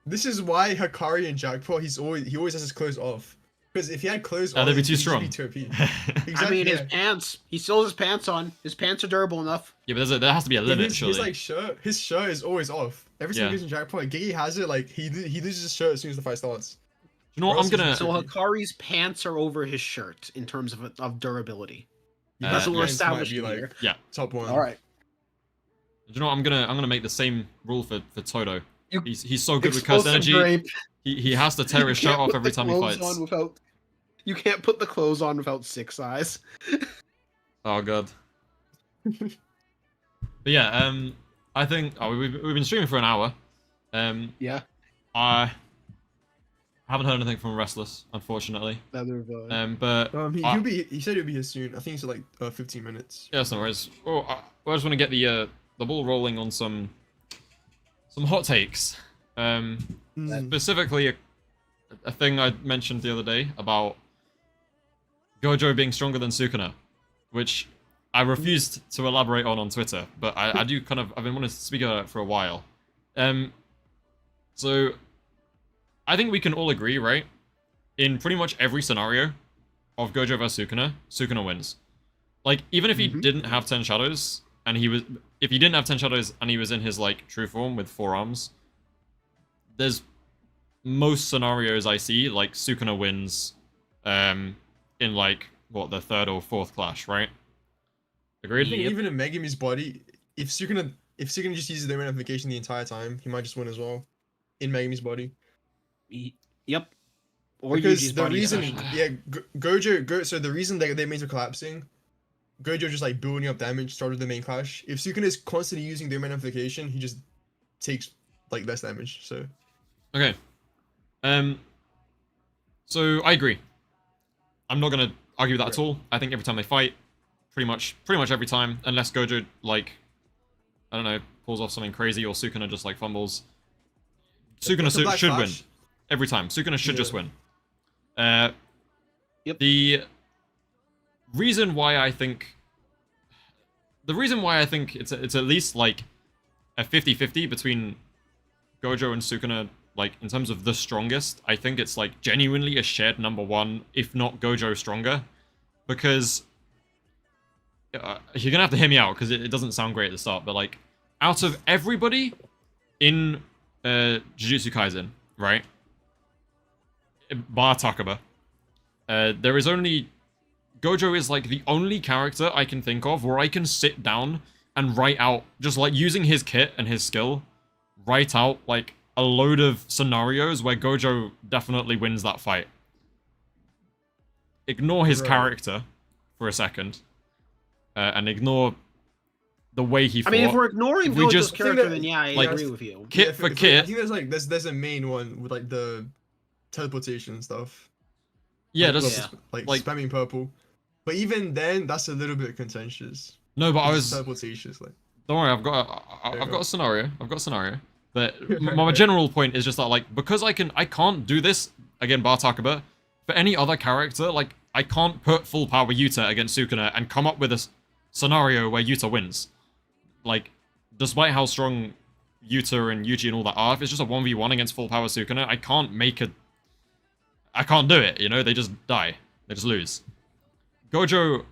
This is why Hakari and Jackpot, he always has his clothes off. Because if he had clothes on, they'd be he'd too just strong. be too OP. I Exactly, mean, his yeah. pants. He still has his pants on. His pants are durable enough. Yeah, but there has to be a limit, his surely. like shirt, is always off. Every time Yeah. he goes in Jackpot, Gigi has it, like, he loses his shirt as soon as the fight starts. You know what? Or I'm else he's gonna... So Okay. Hakari's pants are over his shirt in terms of durability. Yeah, That's what we're pants might establishing be, like, here. Yeah. top one. All right. You know what? I'm gonna make the same rule for Todo. You- He's so good with cursed Explosive energy. drape. He has to tear his You shirt can't off put every the time he clothes fights. on without. You can't put the clothes on without 6 eyes. Oh god. But yeah, I think we've been streaming for an hour. Yeah. I haven't heard anything from Restless, unfortunately. Neither have I. But He said he'll be here soon. I think it's like 15 minutes. yeah, no worries. Oh, I just want to get the ball rolling on some hot takes. Specifically, a thing I mentioned the other day about Gojo being stronger than Sukuna, which I refused to elaborate on Twitter, but I do kind of, I've been wanting to speak about it for a while. So, I think we can all agree, right? In pretty much every scenario of Gojo vs Sukuna, Sukuna wins. Like, even if he Mhm. didn't have 10 shadows, and if he didn't have 10 shadows and he was in his, like, true form with 4 arms, there's most scenarios I see, like, Sukuna wins, in, like, what, the 3rd or 4th clash, right? I Agreed? think Yep. even in Megumi's body, if Sukuna just uses their amplification the entire time, he might just win as well. In Megumi's body. Yep. Or Because Yuji's the body reason, especially. so the reason they made her collapsing, Gojo just like building up damage started the main clash. If Sukuna is constantly using their amplification, he just takes like less damage. So Okay. So I agree. I'm not gonna argue with that at all. I think every time they fight, pretty much every time, unless Gojo, like, I don't know, pulls off something crazy or Sukuna just like fumbles, Sukuna Like the Black should win Flash. every time. Sukuna should just Yeah. win. Yep. The reason why I think it's at least like a 50-50 between Gojo and Sukuna, like, in terms of the strongest, I think it's like genuinely a shared number 1, if not Gojo stronger, because you're gonna have to hear me out because it doesn't sound great at the start, but like, out of everybody in Jujutsu Kaisen, right, bar Takaba, there is only Gojo is like the only character I can think of where I can sit down and write out, just like using his kit and his skill, write out like a load of scenarios where Gojo definitely wins that fight. Ignore his Right. character for a second, and ignore the way he fought. I mean, if we're ignoring we Gojo's just- character, that- then yeah, I like, agree with you. kit Yeah, for I kit. think there's a main one with like the teleportation and stuff. Yeah, Like, that's Yeah. like spamming purple. But even then, that's a little bit contentious. no. But I It's was teleportation, like Don't worry, I've got a scenario. But my general point is just that, like, because I can't do this again, bar Takaba, for any other character, like, I can't put full power Yuta against Sukuna and come up with a scenario where Yuta wins. Like, despite how strong Yuta and Yuji and all that are, if it's just a 1v1 against full power Sukuna, I can't do it, you know? They just die. They just lose. Gojo,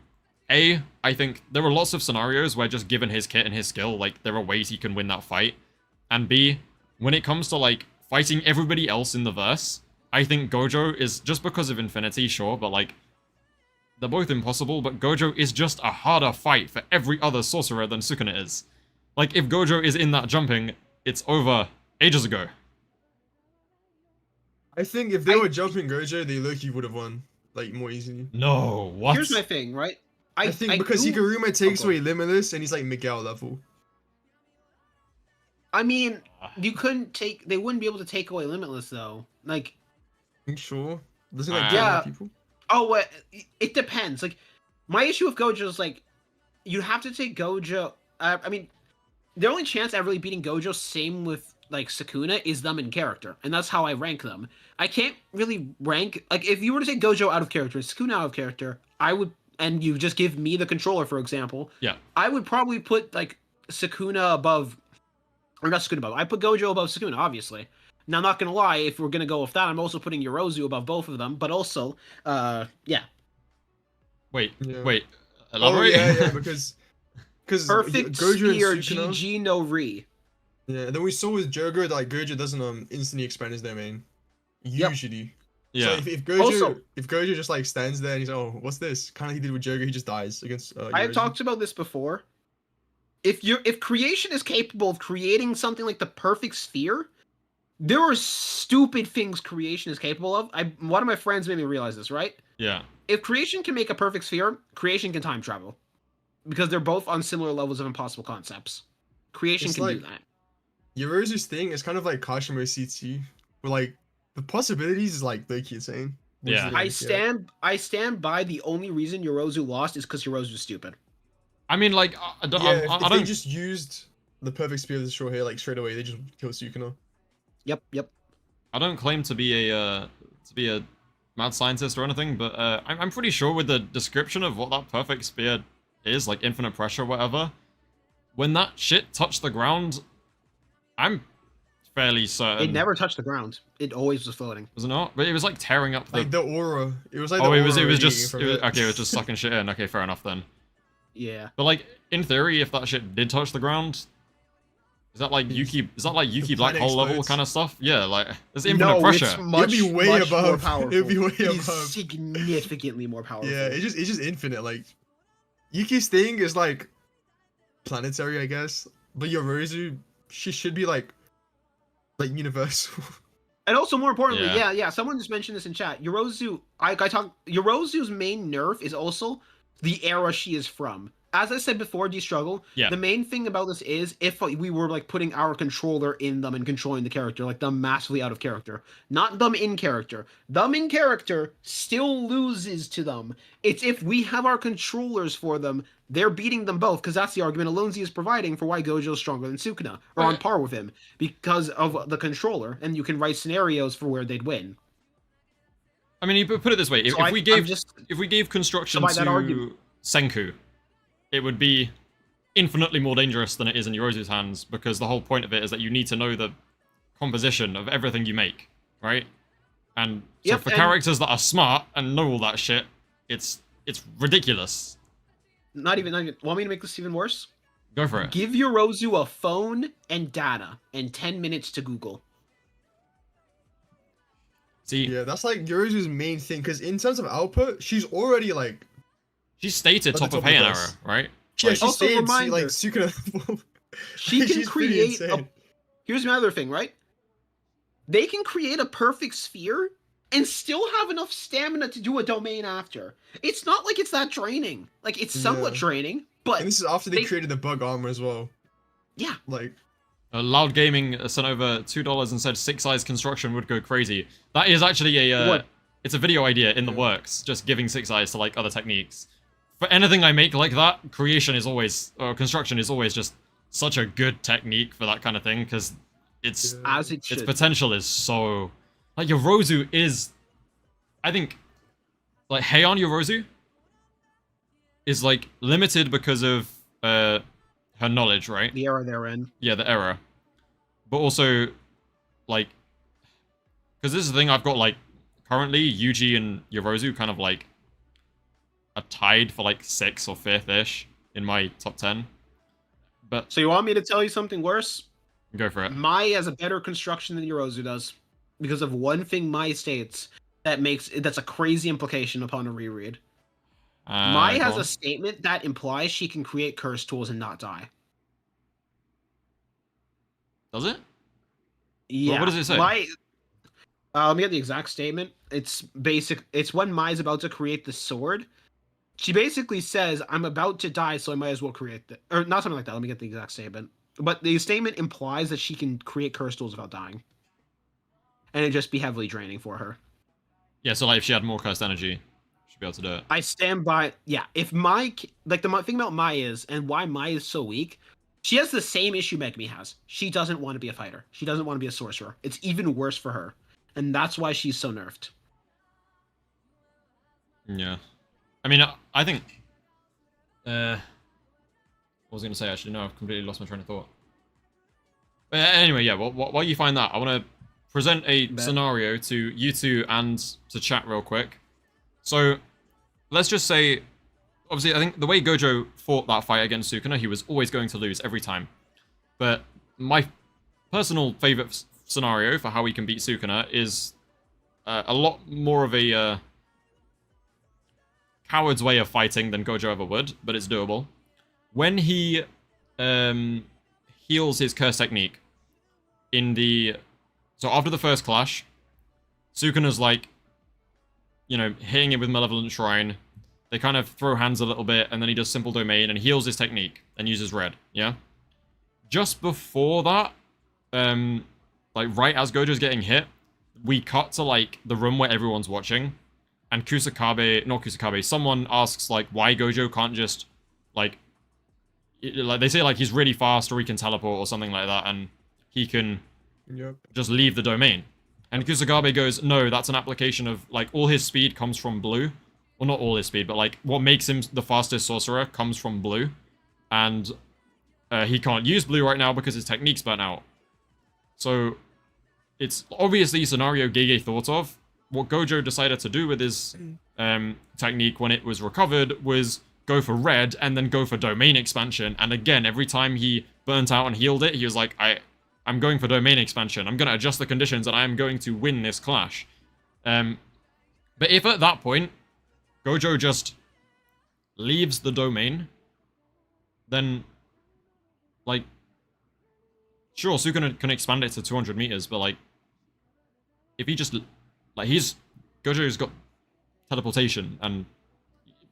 I think there are lots of scenarios where, just given his kit and his skill, like, there are ways he can win that fight. And B, when it comes to, like, fighting everybody else in the verse, I think Gojo is, just because of Infinity, sure, but, like, they're both impossible, but Gojo is just a harder fight for every other sorcerer than Sukuna is. Like, if Gojo is in that jumping, it's over ages ago. I think if they were jumping Gojo, they low-key would have won like more easily. No, what? Here's my thing, right? I think because Higuruma takes away Limitless and he's like Miguel level. I mean, you couldn't take. They wouldn't be able to take away Limitless though. Like, I'm sure. Doesn't like Yeah. people? oh, what? It depends. Like, my issue with Gojo is like, you have to take Gojo. I mean, the only chance at really beating Gojo, same with like Sukuna, is them in character, and that's how I rank them. I can't really rank, like, if you were to take Gojo out of character, Sukuna out of character, I would, and you just give me the controller, for example. Yeah. I would probably put like Sukuna above, or not Sukuna above. I put Gojo above Sukuna, obviously. Now, I'm not gonna lie, if we're gonna go with that, I'm also putting Yorozu above both of them, but also, yeah. Wait, Yeah. wait. Oh Elaborate? yeah, because Perfect Gojo and Spear, Sukuna. GG no Re. Yeah, then we saw with Jogo that like Gojo doesn't instantly expand his domain. Yep. Usually. Yeah. So if Gojo Also- if Gojo just like stands there and he's oh what's this? Kind of he did with Jogo, he just dies against. I have Yorozu. talked about this before. If creation is capable of creating something like the perfect sphere, there are stupid things creation is capable of. One of my friends made me realize this, right? Yeah. If creation can make a perfect sphere, creation can time travel. Because they're both on similar levels of impossible concepts. Creation It's can do like- that. Yorozu's thing is kind of like Kashimo CT, where like the possibilities is like they keep saying. Yeah. I stand by the only reason Yorozu lost is because Yorozu's stupid. I mean, like, I don't. Yeah, I if they don't. just used the perfect spear of the short hair like straight away, they just kill Sukuna. Yep. I don't claim to be a mad scientist or anything, but I'm pretty sure with the description of what that perfect spear is, like infinite pressure, whatever. When that shit touched the ground, I'm fairly certain. It never touched the ground. It always was floating. Was it not? But it was like tearing up the. Like the aura. It was like Oh, the it was aura just radiating from okay. It was just sucking shit in. Okay, fair enough then. Yeah. But like in theory, if that shit did touch the ground, is that like Yuki? Is that like Yuki black planet hole level explodes. kind of stuff? Yeah, like there's infinite No, pressure. it's much, be way much more above. powerful. It'd be way He's above. significantly more powerful. Yeah, it's just infinite. Like Yuki's thing is like planetary, I guess. But Yorozu, she should be like universal. And also, more importantly, Yeah. yeah, someone just mentioned this in chat. Yorozu's main nerf is also the era she is from. As I said before, D-Struggle, Yeah. the main thing about this is if we were like putting our controller in them and controlling the character, like them massively out of character. Not them in character. Them in character still loses to them. It's if we have our controllers for them, they're beating them both, because that's the argument Allons-Y is providing for why Gojo is stronger than Sukuna, or on Right. par with him, because of the controller, and you can write scenarios for where they'd win. I mean, you put it this way: if So we gave construction by that to argument- Senku, it would be infinitely more dangerous than it is in Yorozu's hands, because the whole point of it is that you need to know the composition of everything you make, right? And so Yep, for and- characters that are smart and know all that shit, it's ridiculous. Not even. Want me to make this even worse? Go for it. Give Yorozu a phone and data and 10 minutes to Google. See, Yeah, that's like Yorozu's main thing. Because in terms of output, she's already like she's stated At the top of top of Heian this. era, right? yeah, Like- she's Also, stayed reminder- like Sukuna. She can She's pretty create a. insane. Here's my other thing, right? They can create a perfect sphere and still have enough stamina to do a domain after. It's not like it's that draining. Like, it's somewhat Yeah. draining, but And this is after they they- created the bug armor as well. yeah. Like, Loud Gaming sent over $2 and said 6-eyes construction would go crazy. That is actually a What? it's a video idea in the Yeah. works, just giving 6-eyes to like other techniques. For anything I make like that, construction is always just such a good technique for that kind of thing, because it's Yeah. As it its should. potential is so like Yorozu is, I think, like Heian Yorozu is like limited because of her knowledge, right? The era they're in. Yeah, the error. But also, like, because this is the thing, I've got, like, currently, Yuji and Yorozu kind of, like, are tied for, like, 6th or 5th-ish in my top 10. But, So you want me to tell you something worse? go for it. Mai has a better construction than Yorozu does. Because of one thing Mai states that's a crazy implication upon a reread. Mai Go has on. a statement that implies she can create curse tools and not die. Does it? Yeah. what does it say? Mai, let me get the exact statement. It's basic. It's when Mai's about to create the sword. She basically says, "I'm about to die, so I might as well create it." Or not something like that. Let me get the exact statement. But the statement implies that she can create curse tools without dying, and it'd just be heavily draining for her. Yeah, so, like, if she had more cursed energy, she'd be able to do it. I stand by. Yeah, if Mai, like the thing about Mai is, and why Mai is so weak, she has the same issue Megumi has. She doesn't want to be a fighter. She doesn't want to be a sorcerer. It's even worse for her, and that's why she's so nerfed. Yeah. I mean, I think... what was I going to say, actually? No, I've completely lost my train of thought. But anyway, yeah, while you find that, I want to present a scenario to you two and to chat real quick. So, let's just say... Obviously, I think the way Gojo fought that fight against Sukuna, he was always going to lose every time. But my personal favorite scenario for how he can beat Sukuna is a lot more of a coward's way of fighting than Gojo ever would, but it's doable. When he heals his curse technique in the... So after the first clash, Sukuna's like, you know, hitting him with Malevolent Shrine. They kind of throw hands a little bit, and then he does Simple Domain and heals his technique and uses red, yeah? Just before that, like right as Gojo's getting hit, we cut to like the room where everyone's watching, and someone asks like why Gojo can't just like they say like he's really fast or he can teleport or something like that, and he can Yep. just leave the domain. And Kusakabe goes, no, that's an application of like all his speed comes from blue. Well, not all his speed, but like what makes him the fastest sorcerer comes from blue, and he can't use blue right now because his technique's burnt out. So it's obviously a scenario Gege thought of. What Gojo decided to do with his technique when it was recovered was go for red and then go for domain expansion. And again, every time he burnt out and healed it, he was like, I'm going for domain expansion. I'm going to adjust the conditions and I am going to win this clash. But if at that point, Gojo just leaves the domain, then, like, sure, Sukuna can expand it to 200 meters, but, like, if he just, like, Gojo's got teleportation, and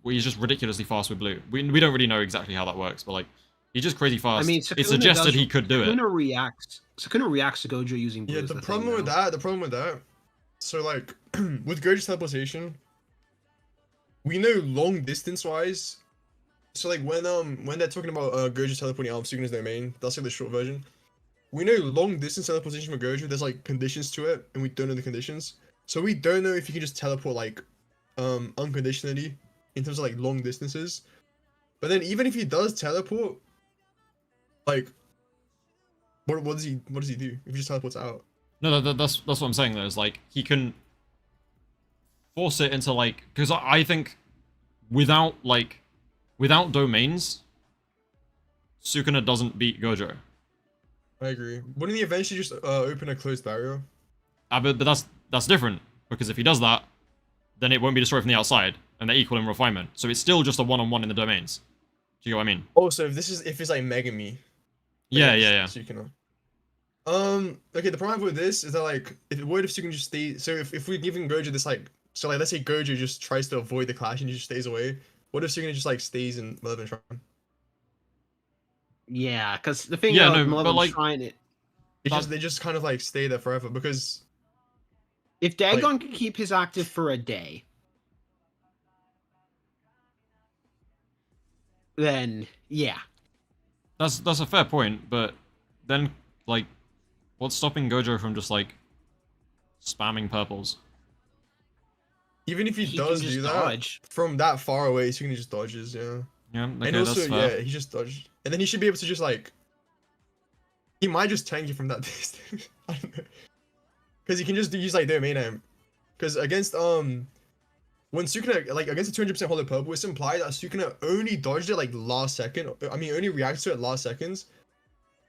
he's just ridiculously fast with blue. We don't really know exactly how that works, but, like, he's just crazy fast. I mean, it suggested he could do it. Sukuna reacts to Gojo using blue. Yeah, the problem with that, so, like, with Gojo's teleportation, we know long distance wise. So like when they're talking about Gojo teleporting out of Sukuna's domain, that's like the short version. We know long distance teleportation for Gojo, there's like conditions to it, and we don't know the conditions. So we don't know if he can just teleport like unconditionally in terms of like long distances. But then even if he does teleport, like what does he do if he just teleports out? No, that's what I'm saying though, is like he can force it into like, because I think without domains, Sukuna doesn't beat Gojo. I agree. Wouldn't he eventually just open a closed barrier? But that's different, because if he does that, then it won't be destroyed from the outside, and they're equal in refinement. So it's still just a one-on-one in the domains. Do you get what I mean? Also, if it's like Megumi. Yeah. Sukuna. Okay, the problem with this is that like, what if Sukuna just stays? So if we're giving Gojo this like, so like let's say Gojo just tries to avoid the clash and he just stays away. What if Sukuna just like stays in Malevolent Shrine? Yeah, because the thing about Malevolent Shrine, they just kind of like stay there forever, because if Dagon can keep his active for a day, then yeah. That's a fair point, but then like, what's stopping Gojo from just like spamming purples? Even if he does do that from that far away, Sukuna just dodges, yeah. Yeah, okay, and also, that's fair. yeah, he just dodged. And then he should be able to just like, he might just tank you from that distance. I don't know. Because he can just use like domain amp. Because against when Sukuna, like against a 200% hollow purple, it's implied that Sukuna only dodged it like last second. I mean, only reacted to it last seconds.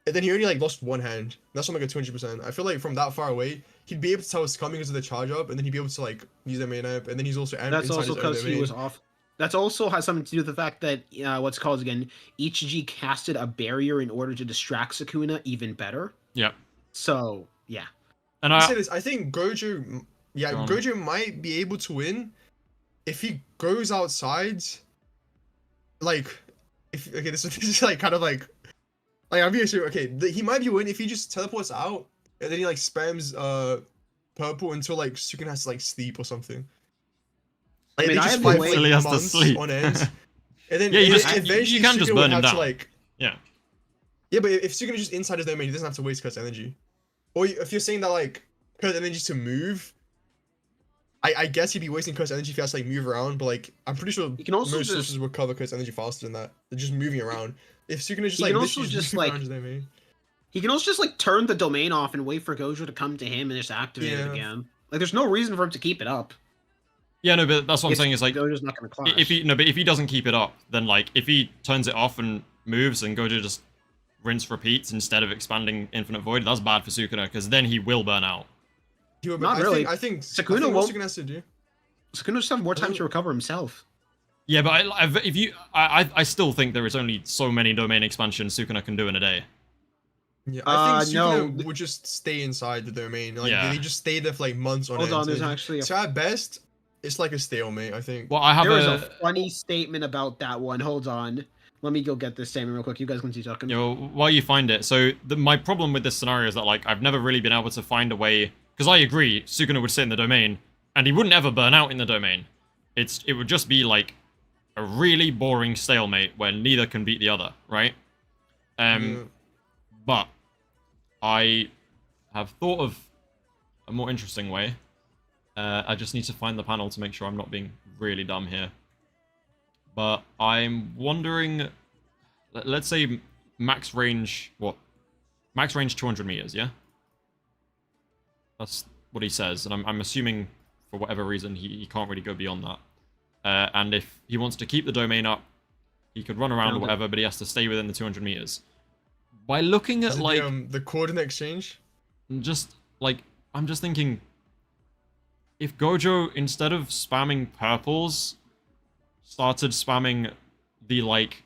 And then he only like lost one hand. That's from like a 200%. I feel like from that far away, he'd be able to tell it's coming because of the charge up, and then he'd be able to like use their main amp, and then he's also amped. That's also because he was off. That's also has something to do with the fact that what's called again, Ichiji casted a barrier in order to distract Sukuna even better. Yeah. So yeah. And I think Gojo, Gojo might be able to win if he goes outside. Like, this is like kind of like I'm being sure. Okay, he might be winning if he just teleports out and then he like spams purple until like Sukuna has to like sleep or something. Like, I mean, they just fight for like months on end, and then eventually you can just burn him down. Yeah, but if Sukuna just inside his domain, he doesn't have to waste curse energy. Or if you're saying that like curse energy to move, I guess he'd be wasting curse energy if he has to like move around. But like I'm pretty sure you can also most sources recover curse energy faster than that. They're just moving around. If Sukuna just like literally just around his domain, he can also just like turn the domain off and wait for Gojo to come to him and just activate it again. Like there's no reason for him to keep it up. Yeah, no, but that's what I'm saying is like, Gojo's not gonna clash. If he doesn't keep it up, then like if he turns it off and moves and Gojo just rinse repeats instead of expanding Infinite Void, that's bad for Sukuna because then he will burn out. Not really. I think Sukuna won't. Sukuna has to do. Sukuna just have more time to recover himself. Yeah, but I still think there is only so many domain expansions Sukuna can do in a day. Yeah, I think Sukuna would just stay inside the domain. Like they just stay there for like months on end. Hold on, there's actually so at best, it's like a stalemate, I think. Well, I have There is a funny statement about that one. Hold on. Let me go get this statement real quick. You guys can keep talking. While you find it. So my problem with this scenario is that like I've never really been able to find a way, because I agree, Sukuna would sit in the domain, and he wouldn't ever burn out in the domain. It would just be like a really boring stalemate where neither can beat the other, right? But I have thought of a more interesting way. I just need to find the panel to make sure I'm not being really dumb here. But I'm wondering, let's say max range, what? Max range 200 meters, yeah? That's what he says, and I'm assuming for whatever reason he can't really go beyond that. And if he wants to keep the domain up He could run around or Found it. whatever, but he has to stay within the 200 meters. By looking Is at it like the coordinate exchange? just like I'm just thinking, if Gojo instead of spamming purples started spamming the like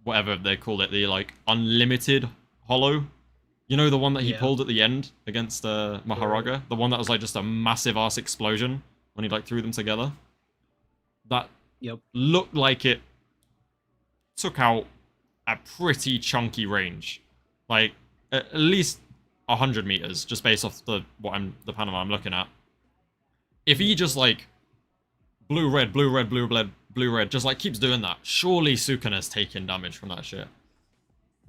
whatever they call it, the like unlimited hollow, you know, the one that he Yeah. pulled at the end against Maharaga, the one that was like just a massive ass explosion when he like threw them together, that Yep. looked like it took out a pretty chunky range, like at least 100 meters, just based off the panel I'm looking at. If he just like blue red, just like keeps doing that, surely Sukuna's taking damage from that shit.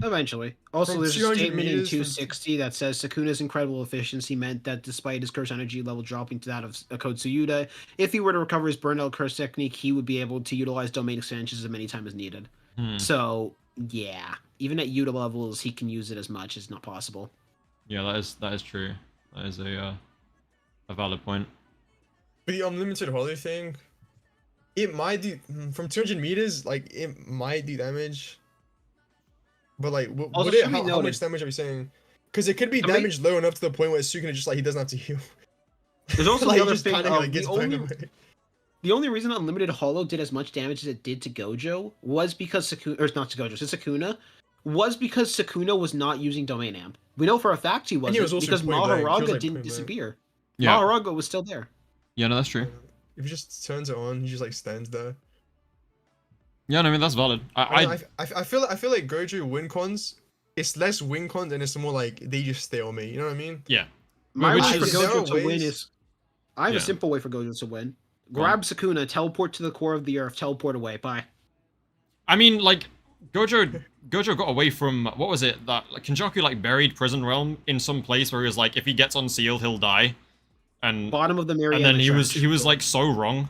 Eventually. Also, From there's a 200 statement in meters from- 260 that says Sukuna's incredible efficiency meant that despite his curse energy level dropping to that of Kotsu Yuta, if he were to recover his burnout curse technique, he would be able to utilize domain expansions as many times as needed. So, yeah. Even at Yuta levels, he can use it as much as not possible. Yeah, that is true. That is a valid point. But the unlimited hollow thing, it might do from 200 meters. Like it might do damage. But like, Also, would it? should be How noted- much damage are we saying? Because it could be I mean- damage low enough to the point where Sukuna just like he doesn't have to heal. There's also Like, the he other just thing. kinda, like, gets burned away. The only reason Unlimited Hollow did as much damage as it did to Gojo was because Sukuna, or not to Gojo, to Sukuna, was because Sukuna was not using Domain Amp. We know for a fact he wasn't, he was also because point blank. He was, Maharaga like, didn't point blank. disappear. Yeah, Maharaga was still there. yeah, no, that's true. If he just turns it on, he just like stands there. Yeah, no, I mean that's valid. I feel like Gojo win cons. It's less win cons and it's more like they just stay on me. You know what I mean? yeah, My which way for is- there Gojo are to win ways- is... I have Yeah. a simple way for Gojo to win. Go on. Grab Sukuna, teleport to the core of the earth, teleport away, bye. I mean, like, Gojo got away from, what was it, that like, Kenjaku, like, buried Prison Realm in some place where he was like, if he gets unsealed, he'll die. And Bottom of the Mariana then he Trench. was like, so wrong.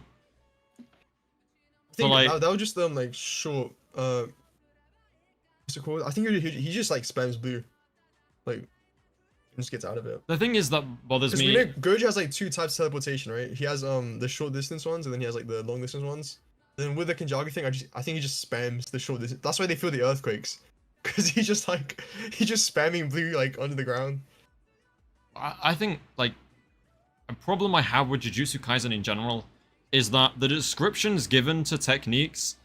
I think like- that was just like short. What's it called? I think he just like spams blue, like just gets out of it. The thing is that bothers Because me. we know Gojo has like two types of teleportation, right? He has the short distance ones, and then he has like the long distance ones. Then with the Kenjaku thing, I think he just spams the short distance. That's why they feel the earthquakes, because he's just spamming blue like under the ground. I think, like, a problem I have with Jujutsu Kaisen in general is that the descriptions given to techniques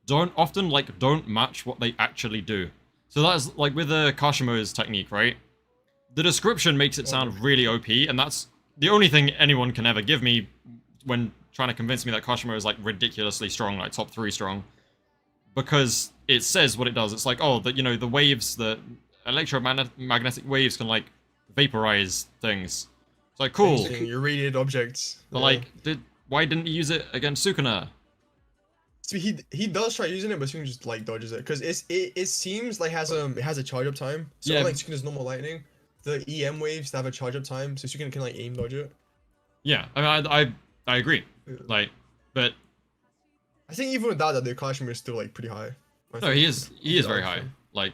don't match what they actually do. So that's like with the Kashimo's technique, right? The description makes it sound really OP, and that's the only thing anyone can ever give me when trying to convince me that Kashimo is like ridiculously strong, like top 3 strong. Because it says what it does. It's like, oh, the the waves, the electromagnetic waves can like vaporize things. It's like cool. Anything, irradiated objects. But Yeah. like, why didn't he use it against Sukuna? So he does try using it, but Sukuna just like dodges it because it seems like it has a charge up time. So Yeah. like Sukuna's normal lightning, the EM waves have a charge up time, so Sukuna can like aim dodge it. Yeah, I mean, I agree. Like, but I think even without that, the Kashimo is still like pretty high. no, he is very high. Like,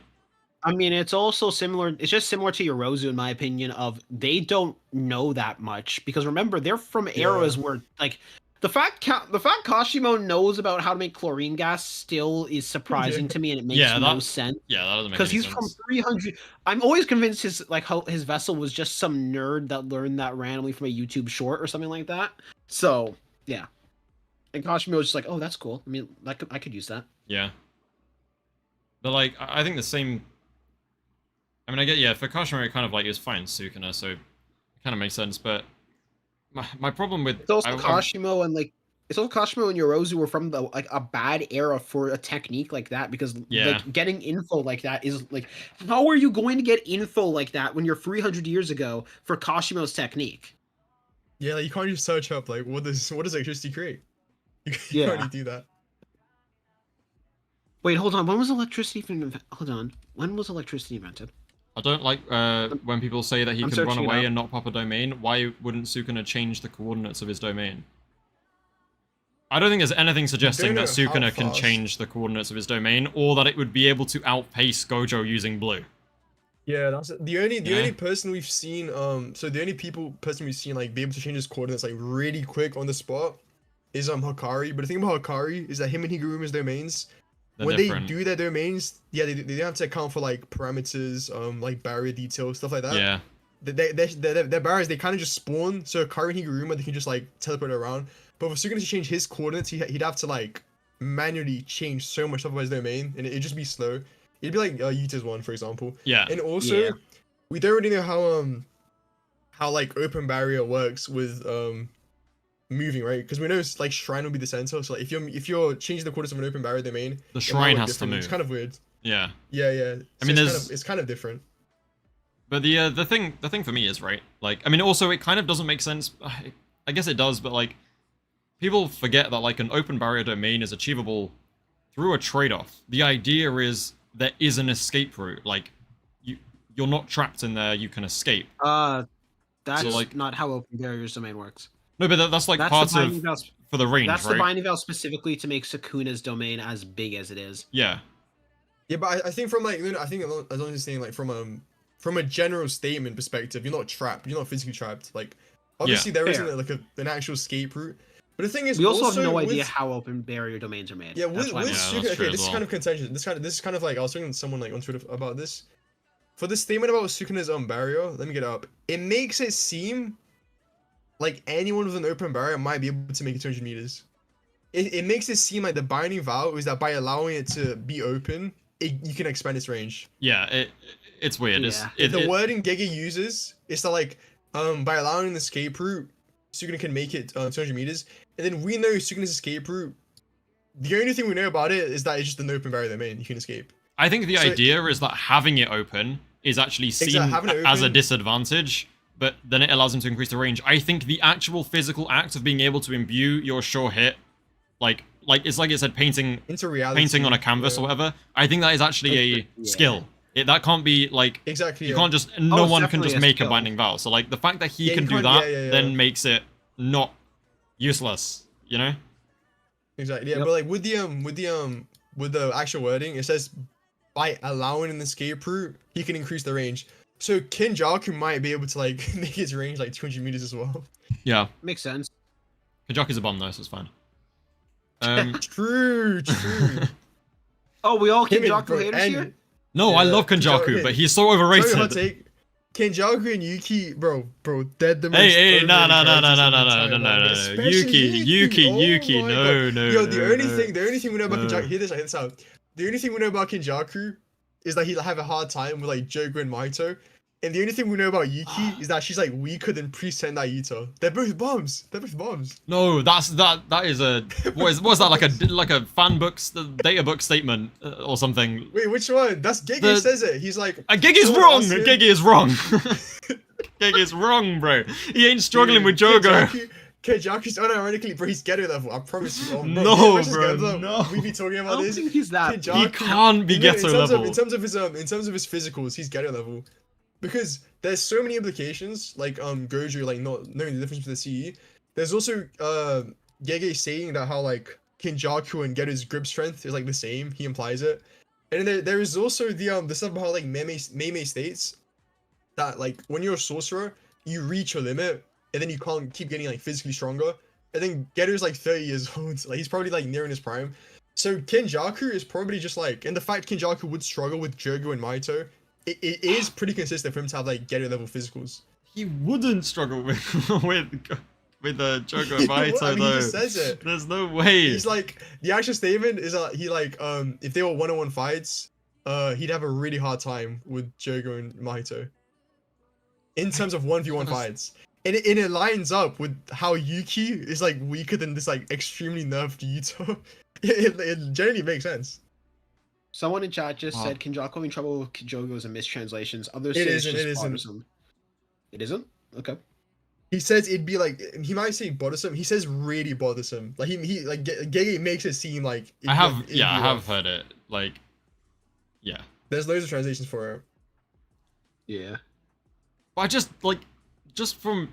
I mean, it's also similar. It's just similar to Yorozu, in my opinion. Of they don't know that much because remember they're from eras where like the fact Kashimo knows about how to make chlorine gas still is surprising to me, and it makes Yeah, no that- sense yeah, that doesn't make because any he's sense. from 300. I'm always convinced his vessel was just some nerd that learned that randomly from a YouTube short or something like that. So yeah, and Kashimo was just like, oh, that's cool. I mean, I could use that. Yeah. But like, I think the same. I mean, I get, yeah, for Kashimo, it kind of like, it was fine Sukuna, so it kind of makes sense, but my problem with... It's also Kashimo and like it's also Kashimo and Yorozu were from the like a bad era for a technique like that because Yeah. like getting info like that is like how are you going to get info like that when you're 300 years ago for Kashimo's technique? Yeah, like you can't just search up like what does electricity create? You Yeah. can't really do that. Wait, hold on. When was electricity hold on. When was electricity invented? I don't like when people say that he I'm can run searching it away up. and not pop a domain. Why wouldn't Sukuna change the coordinates of his domain? I don't think there's anything suggesting that know how Sukuna can fast- change the coordinates of his domain, or that it would be able to outpace Gojo using blue. Yeah, that's the only Yeah. only person we've seen so the only person we've seen like be able to change his coordinates like really quick on the spot is Hakari. But the thing about Hakari is that him and Higuruma's domains they're when different. they do their domains, yeah, they don't have to account for like parameters, like barrier detail, stuff like that. Yeah. Their barriers, they kind of just spawn. So Hakari and Uraume, they can just like teleport around. But for Sukuna to change his coordinates, he'd have to like manually change so much stuff about his domain, and it'd just be slow. It'd be like Yuta's one, for example. Yeah. And also, Yeah. we don't really know how like open barrier works with moving, right? Because we know like shrine will be the center. So like, if you're changing the coordinates of an open barrier domain, The it shrine might look has to different. move. It's kind of weird. Yeah. Yeah. I mean, it's kind of different. But the thing for me is, right, like, I mean, also it kind of doesn't make sense. I guess it does, but like, people forget that like an open barrier domain is achievable through a trade-off. The idea is there is an escape route. Like, you're not trapped in there. You can escape. That's So, like- not how open barriers domain works. No, but that's like That's part the Binding of Vows. for the range, That's right? the Binding Vows specifically to make Sukuna's domain as big as it is. Yeah. Yeah, but I think from like, I think as long as you're saying like from a general statement perspective, you're not trapped. You're not physically trapped. Like, obviously there Fair. isn't like an actual escape route. But the thing is, We also have no with- idea how open barrier domains are made. Yeah, That's with why I'm- Yeah, Sukuna, that's true okay, as this is well. kind of contentious. This is kind of like, I was talking to someone like on Twitter about this. For this statement about Sukuna's barrier, let me get it up. It makes it seem like anyone with an open barrier might be able to make it 200 meters. It makes it seem like the Binding Vow is that by allowing it to be open, you can expand its range. Yeah. It's weird. Yeah. The wording Gege uses is that like by allowing the escape route, Sukuna can make it 200 meters, and then we know Sukuna's escape route. The only thing we know about it is that it's just an open barrier domain. You can escape. I think the So- idea is that having it open is actually seen having it as a open- disadvantage, but then it allows him to increase the range. I think the actual physical act of being able to imbue your sure hit, like it's like it said, painting Into reality. on a canvas or whatever. I think that is actually a Yeah. skill. That can't be like Exactly. you yeah. can't just no it's one can definitely just a make a skill. binding vow. So like the fact that he Yeah, can you do can't- that yeah. then makes it not useless. You know? Exactly. Yeah, Yep. but like with the actual wording, it says by allowing an escape route, he can increase the range. So Kenjaku might be able to like make his range like 200 meters as well. Yeah. Makes sense. Kenjaku's a bomb though, so it's fine. True. Oh, we all Him and- Kenjaku bro, haters and- here? No, I Yeah, love Kenjaku, Kenjaku- but he's so Sorry, overrated. hot take. Kenjaku and Yuki, bro, they're the most. Hey, no, overrated characters in the no, entire manga, especially Yuki, oh my no, God. no. Yo, the no, only no. thing we know about No. Kenjaku, hear this out. The only thing we know about Kenjaku is that he'll have a hard time with like Jogo and Mahito. And the only thing we know about Yuki is that she's like weaker than pre-Sendai Yuta. They're both bombs. No, that is a what's that like a fan data book statement or something? Wait, which one? That's Gege The- says it. He's like, Gigi's someone wrong. asked him- Gigi is wrong. Gigi's wrong, bro. He ain't struggling with Jogo. Kenjaku's unironically, bro, he's Geto level. I promise you. Oh, bro, No, yeah, versus bro, Geto, no. We be talking I about don't this. think he's that. Kenjaku- He can't be in ghetto level. in terms of his physicals, he's Geto level. Because there's so many implications, like Gojo like not knowing the difference with the CE. There's also Gege saying that how like Kenjaku and Geto's grip strength is like the same. He implies it. And then there is also the stuff about how like Meme states that like when you're a sorcerer, you reach your limit and then you can't keep getting like physically stronger. And then Geto's like 30 years old, like he's probably like nearing his prime. So Kenjaku is probably just like, and the fact Kenjaku would struggle with Jogo and Mahito, it is pretty consistent for him to have like Geto level physicals. He wouldn't struggle with Jogo and I Mahito mean, though. he just says it. There's no way. He's like, the actual statement is that he like if they were one-on-one fights, he'd have a really hard time with Jogo and Mahito. In terms of 1v1 fights. And it lines up with how Yuki is like weaker than this like extremely nerfed Yuta. It generally makes sense. Someone in chat just Wow. said Kenjaku having trouble with Jogo's and mistranslations. Others It say it's isn't, just it isn't. bothersome. It isn't? Okay. He says it'd be like, he might say bothersome. He says really bothersome. Like he like Gege makes it seem like I have it'd be I have rough. heard it. Like, yeah. There's loads of translations for it. Yeah. But I just from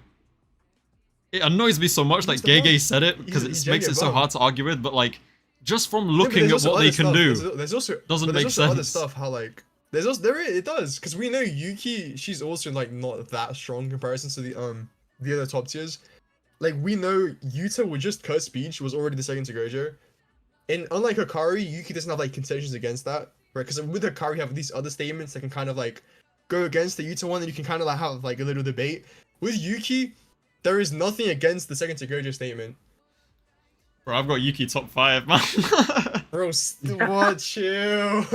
it annoys me so much that He's the Gege boss. said it because He's it makes it so genuine hard to argue with. But like, just from No, but looking there's at also what they other can stuff. do, There's also doesn't but make there's also other sense. stuff how like there's also it does because we know Yuki, she's also like not that strong in comparison to the other top tiers. Like we know Yuta with just cut speech was already the second to Gojo, And unlike Hakari, Yuki doesn't have like contentions against that, right? Because with Hakari, you have these other statements that can kind of like go against the Yuta one, and you can kind of like have like a little debate. With Yuki, there is nothing against the second to Gojo statement. Bro, I've got Yuki top 5, man. Bro, what? Chill.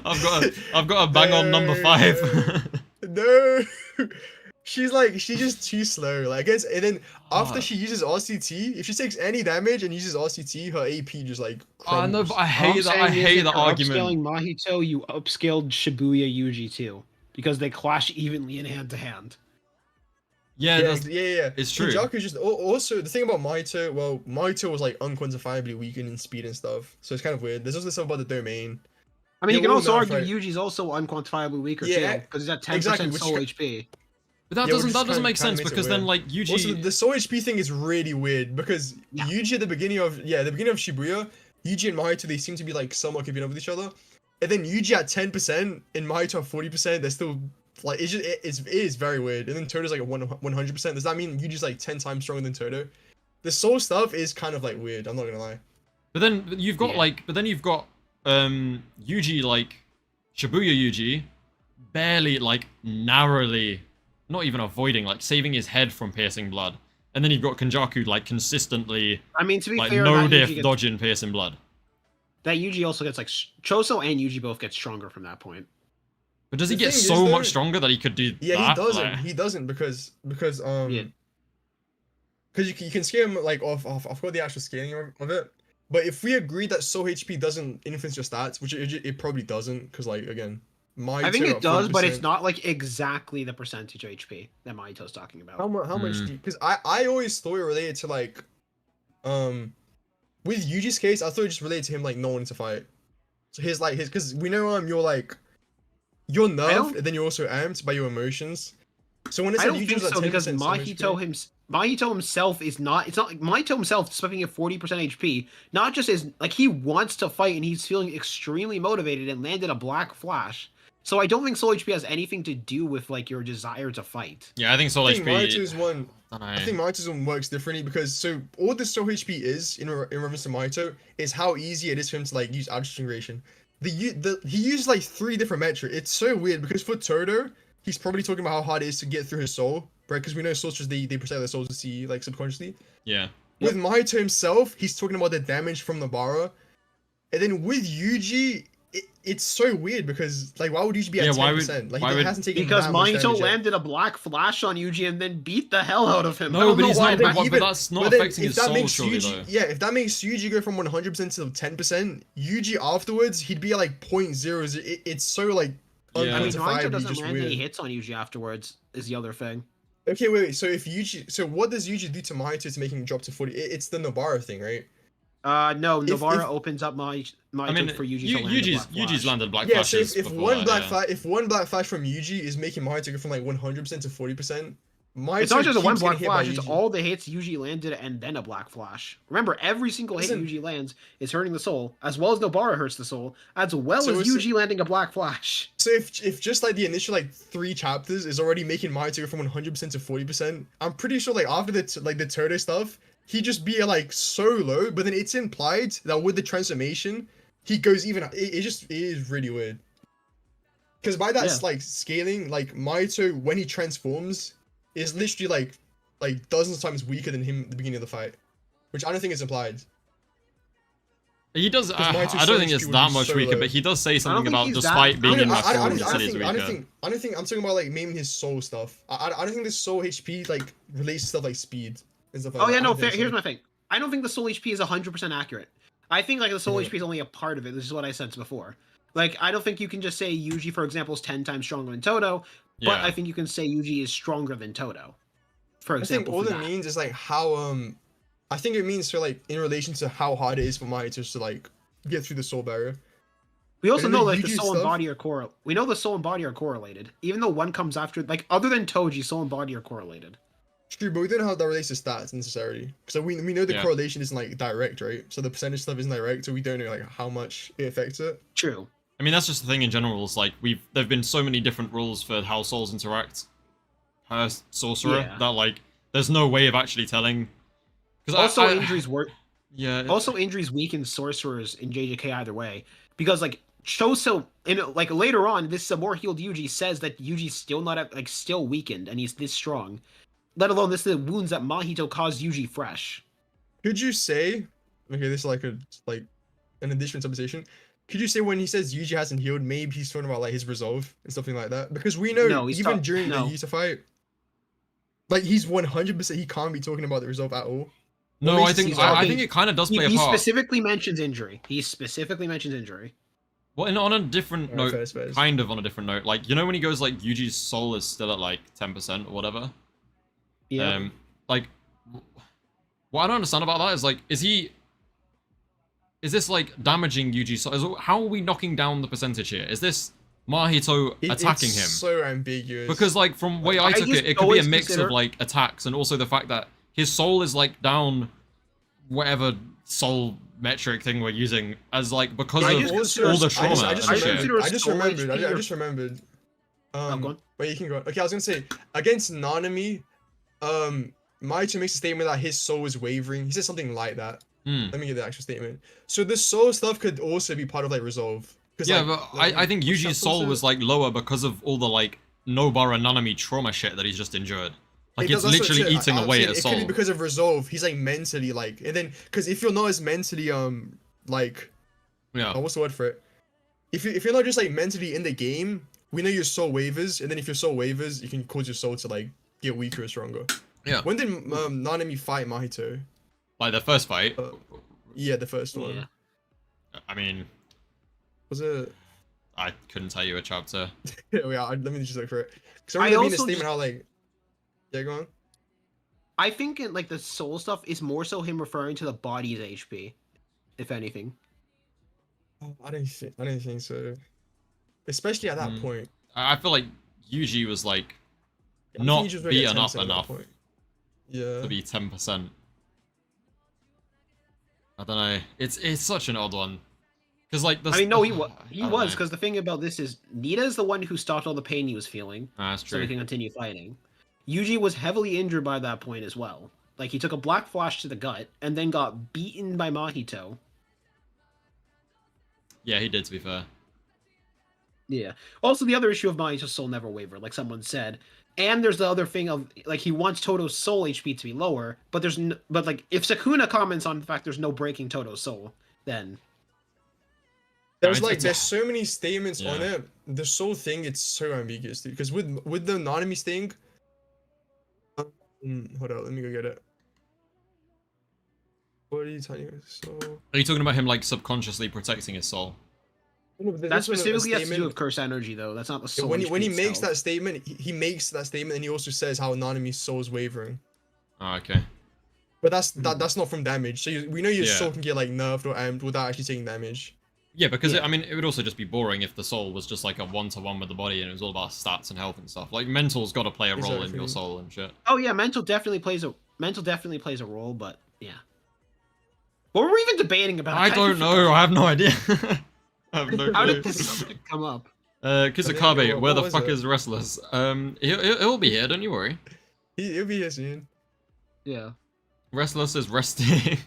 I've got a bang on number 5. No. She's just too slow. Like, and then after she uses RCT, if she takes any damage and uses RCT, her AP just like Oh no, crumbles. but I hate that. I hate the argument. Upscaling Mahito, you upscaled Shibuya Yuji too, because they clash evenly in hand to hand. Yeah, yeah. It's true. Kenjaku's just also the thing about Mahito. Well, Mahito was like unquantifiably weakened in speed and stuff, so it's kind of weird. There's also stuff about the domain. I mean, Yeah, you can well, also math, argue right? Yuji's also unquantifiably weaker Yeah, too, because he's at 10% exactly, which soul ki- HP. But that Yeah, which doesn't is make sense makes it because then weird. like Yuji. Also, the soul HP thing is really weird because Yeah. Yuji at the beginning of Shibuya, Yuji and Mahito, they seem to be like somewhat keeping up with each other, and then Yuji at 10% and Mahito at 40%, they're still like it is very weird. And then Todo's like at 100%. Does that mean Yuji's like 10 times stronger than Todo? The soul stuff is kind of like weird. I'm not gonna lie. But then you've got Yeah. Yuji like Shibuya Yuji barely like narrowly, not even avoiding, like saving his head from piercing blood. And then you've got Kenjaku like consistently I mean, to be like fair, no that diff Yuji, dodging piercing blood. that Yuji also gets like Choso and Yuji both get stronger from that point. But does he The get thing is, so though- much stronger that he could do Yeah, that? he doesn't. Like- He doesn't because Yeah. because you can scale him like off. I forgot the actual scaling of it. But if we agree that soul HP doesn't influence your stats, which it probably doesn't, because like again, Mahito I think it at does, but it's 40%. not like exactly the percentage HP that Mahito's talking about. How much? Because I always thought it related to like, with Yuji's case, I thought it just related to him like not wanting to fight. So his because we know you're nerfed and then you're also amped by your emotions. So when it's I like don't Yuji think was at so 10% because soul HP, Mahito himself is not. It's not like Mahito himself, despite being at 40% HP, not just is like he wants to fight and he's feeling extremely motivated and landed a black flash. So I don't think soul HP has anything to do with like your desire to fight. Yeah, I think Soul I think HP. Mahito's one. Dunno. I think Mahito's one works differently because so all the soul HP is in reference to Mahito is how easy it is for him to like use object generation. He uses like 3 different metrics. It's so weird because for Todo, he's probably talking about how hard it is to get through his soul, right? Because we know sorcerers they protect their souls to see like subconsciously. Yeah. With Mahito himself, he's talking about the damage from Nobara, and then with Yuji, it's so weird because like why would Yuji be at 10%? Like he hasn't taken Because that much Mahito damage yet. landed a black flash on Yuji and then beat the hell out of him. I No, don't but know he's why not. that- But that's not but then affecting if his that soul, makes surely Yuji, though. yeah, if that makes Yuji go from 100% to 10%, Yuji afterwards he'd be at like 0.0. It's so like Yeah. I mean, Mahito unquantifiably doesn't just land weird. any hits on Yuji afterwards. Is the other thing. Okay, wait. So if Yuji, so what does Yuji do to Mahito to make him drop to 40? It's the Nobara thing, right? No, Novara if- opens up Mahito I mean, for Yuji to land a Yuji's black flash. landed black Yeah. So flashes if before one that, black yeah. flash, if one black flash from Yuji is making Mahito go from like 100% to 40%, Mahito It's not just a one keeps black getting hit by flash, it's Yuji. all the hits Yuji landed and then a black flash. Remember, every single hit Listen- Yuji lands is hurting the soul, as well as Nobara hurts the soul, as well So as it's- Yuji landing a black flash. So if just like the initial like 3 chapters is already making Mahito go from 100% to 40%, I'm pretty sure like after the the Todo stuff, he'd just be like so low. But then it's implied that with the transformation, he goes even. It is really weird. Because by that Yeah. like scaling, like Mahito when he transforms is literally like dozens of times weaker than him at the beginning of the fight, which I don't think is implied. He does. Because I Mahito's don't think soul it's HP would that be much so weaker, low. but he does say something think about he's that- despite being in that I form, he don't said he's think. weaker. I don't think. I'm talking about like mainly his soul stuff. I don't think the soul HP like relates to stuff like speed and stuff like Oh that. yeah, I no, don't fair. think Here's so. my thing. I don't think the soul HP is 100% accurate. I think like the soul Yeah. HP is only a part of it. This is what I said before. Like I don't think you can just say Yuji, for example, is 10 times stronger than Todo, but Yeah. I think you can say Yuji is stronger than Todo. For I think example, all for it that. means is like how I think it means so like in relation to how hard it is for Mahito to like get through the soul barrier. We also And know then like the Yuji soul and stuff- body are We know the soul and body are correlated, even though one comes after. Like other than Toji, soul and body are correlated. True, but we don't know how that relates to stats necessarily. So we know the Yeah. correlation isn't like direct, right? So the percentage stuff isn't direct, so we don't know like how much it affects it. True. I mean, that's just the thing in general. Is like there've been so many different rules for how souls interact per sorcerer Yeah. that like there's no way of actually telling. Because Also, injuries work. Yeah. Also, injuries weaken sorcerers in JJK either way, because like Choso, like later on, this more healed Yuji says that Yuji's still not like still weakened, and he's this strong. Let alone this the wounds that Mahito caused Yuji fresh. Could you say, okay, this is like an additional interpretation. Could you say when he says Yuji hasn't healed, maybe he's talking about like his resolve and something like that? Because we know No, he's even talk- during no. the Yuta fight, like he's 100% he can't be talking about the resolve at all. No, Or I at least think he's I talking- think it kind of does play He a part. specifically mentions injury. He specifically mentions injury. Well, on a different Alright, note, fair. kind of on a different note, like you know when he goes like Yuji's soul is still at like 10% or whatever. Yeah. Like what I don't understand about that is like, is this like damaging Yuji's soul? How are we knocking down the percentage here? Is this Mahito attacking it's him? so ambiguous. Because like from way I I took just it, it could be a always mix consider- of like attacks and also the fact that his soul is like down whatever soul metric thing we're using as like because I of just consider- all the I trauma just and consider- shit. I just soul remembered. HP I or- just remembered. go on. Wait, you can go. Okay, I was gonna say against Nanami, Mahito makes a statement that his soul is wavering. He says something like that. Hmm. Let me get the actual statement. So the soul stuff could also be part of like resolve. 'Cause, Yeah, like, but I think what's Yuji's that soul supposed was to- like lower because of all the like Nobara Nanami trauma shit that he's just endured. Like It it's does- that's what literally I'm eating saying. away I'm at saying his it could be soul. because of resolve. He's like mentally like, and then because if you're not as mentally like, Yeah. what's the word for it? If you're not just like mentally in the game, we know your soul wavers, and then if your soul wavers, you can cause your soul to like get weaker or stronger. Yeah. When did Nanami fight Mahito? Like the first fight. Yeah, the first one. Yeah. I mean, Was it? I couldn't tell you a chapter. Yeah, let me just look for it. Because I I remember being a also statement just- how like, yeah, go on. I think in, like the soul stuff is more so him referring to the body's HP, if anything. I don't think so. Especially at that Hmm. point. I feel like Yuji was like I think not he just really beaten got up 10% at that enough point. Yeah. to be 10%. I don't know. It's such an odd one. Because like the I mean, no, he I was don't know. because the thing about this is Nita is the one who stopped all the pain he was feeling, That's so he true. can continue fighting. Yuji was heavily injured by that point as well. Like he took a black flash to the gut and then got beaten by Mahito. Yeah, he did to be fair. Yeah. Also, the other issue of Mahito's soul never wavered, like someone said. And there's the other thing of like he wants Todo's soul HP to be lower, but but like if Sukuna comments on the fact there's no breaking Todo's soul, then There's it's- like it's- there's so many statements on Yeah. it. The soul thing, it's so ambiguous, dude. Because with the Nanami's thing, hold on, let me go get it. What are you telling me? So Are you talking about him like subconsciously protecting his soul? that specifically has to do with curse energy, though. That's not the soul. When he HP makes itself. that statement, he makes that statement, and he also says how Nanami's soul is wavering. Oh, okay. But that's not from damage. So we know your Yeah. soul can get like nerfed or amped without actually taking damage. Yeah, because Yeah. I mean, it would also just be boring if the soul was just like a one-to-one with the body and it was all about stats and health and stuff. Like mental's got to play a role in your Exactly. soul and shit. Oh yeah, mental definitely plays a role, but yeah. What were we even debating about? I don't know. I have no idea. I have no How clue. did this subject come up? Kizakabe, What where the was fuck it? is Restless? He'll be here. Don't you worry. He'll be here soon. Yeah. Restless is resting.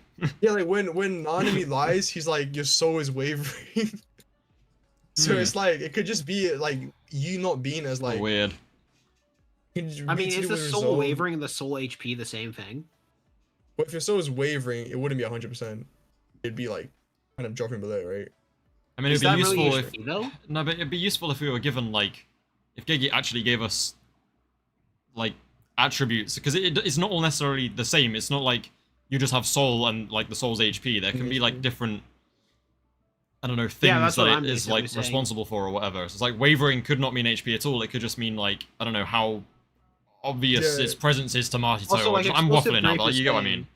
Yeah, like when Nanami lies, he's like your soul is wavering. So Hmm. it's like it could just be like you not being as like. Weird. I mean, is the soul wavering and the soul HP the same thing? Well, if your soul is wavering, it wouldn't be 100%. It'd be like kind of dropping below, right? I mean, Is it'd that be useful really if useful, though? no, but it'd be useful if we were given like if Gegi actually gave us like attributes because it's not all necessarily the same. It's not like you just have soul and like the soul's HP. There can be like different. I don't know, things that's what that I'm it is basically like saying. responsible for or whatever. So it's like wavering could not mean HP at all. It could just mean like I don't know how obvious Yeah. its presence is to Mahito. Also, like, I'm explosive waffling now, grape but like, is you get what I saying- mean.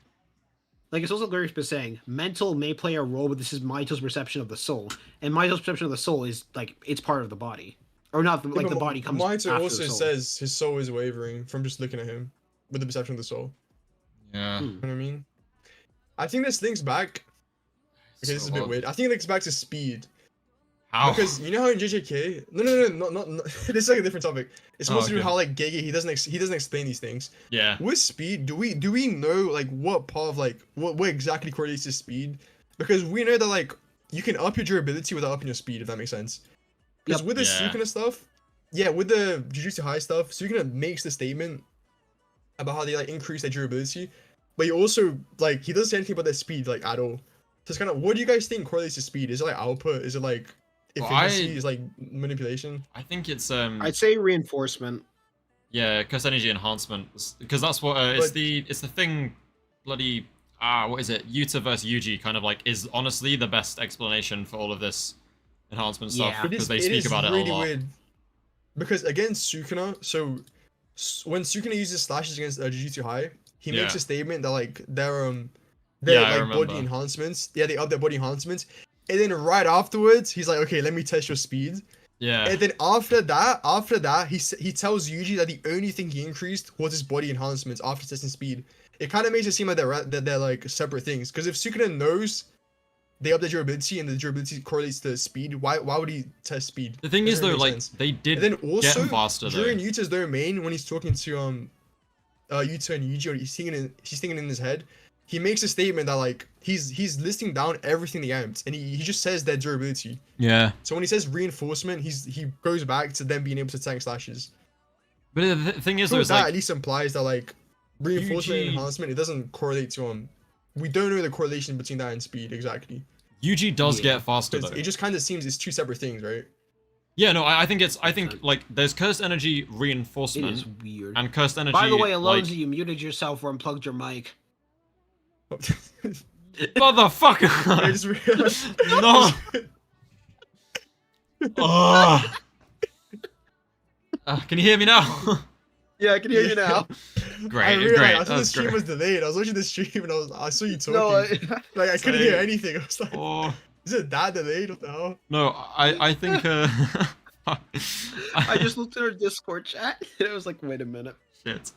Like it's also Glorious was saying, mental may play a role, but this is Mahito's perception of the soul, and Mahito's perception of the soul is like it's part of the body, or not like the body comes. Mahito after also the soul. says his soul is wavering from just looking at him with the perception of the soul. Yeah. Hmm. You know what I mean? I think this links back. Okay, this is a bit odd. weird. I think it links back to speed. How? Because you know how in JJK, no, this is like a different topic. It's Oh, supposed to do okay. how like Gege he doesn't explain these things. Yeah. With speed, do we know like what part of like what exactly correlates to speed? Because we know that like you can up your durability without upping your speed, if that makes sense. Because Yep. with the Yeah. Sukuna stuff, yeah, with the Jujutsu High stuff, Sukuna makes the statement about how they like increase their durability, but he also like he doesn't say anything about their speed like at all. So it's kind of, what do you guys think correlates to speed? Is it like output? Is it like Well, efficiency? Is it like manipulation? I think it's I'd say reinforcement. yeah, curse energy enhancement, because that's what it's But- the thing. Bloody what is it? Yuta versus Yuji kind of like is honestly the best explanation for all of this enhancement stuff Yeah. because they speak about it a lot. Weird. Because against Sukuna, so when Sukuna uses slashes against Jujutsu High, he makes Yeah. a statement that like their Yeah, I like body remember. enhancements. Yeah, they up their body enhancements. And then right afterwards, he's like, okay, let me test your speed. Yeah. And then after that, he tells Yuji that the only thing he increased was his body enhancements after testing speed. It kind of makes it seem like they're like separate things. Because if Sukuna knows they up their durability and the durability correlates to speed, why would he test speed? The thing is Doesn't though, really like make sense. they did And then also get faster though. during Yuta's domain, when he's talking to Yuta and Yuji, or he's thinking in his head, he makes a statement that like he's listing down everything they amped, and he just says their durability. Yeah. So when he says reinforcement, he goes back to them being able to tank slashes. But the thing is So though, that is like at least implies that like reinforcement and Yuji- enhancement, it doesn't correlate to we don't know the correlation between that and speed exactly. Yuji does Yeah. get faster Because though. it just kind of seems it's two separate things, right? Yeah, no, I think like there's cursed energy It reinforcement is weird. and cursed energy. By the way, like, Allons-Y, you muted yourself or unplugged your mic. I motherfucker! just realized. No. Ugh. Can you hear me now? Yeah, I can hear you now. Great, I realized, great. I thought the That's stream great. was delayed. I was watching the stream and I saw you talking. No, Like I couldn't So- hear anything. I was like, Oh, is it that delayed? What the hell? no, I think I just looked at our Discord chat and I was like, wait a minute. shit.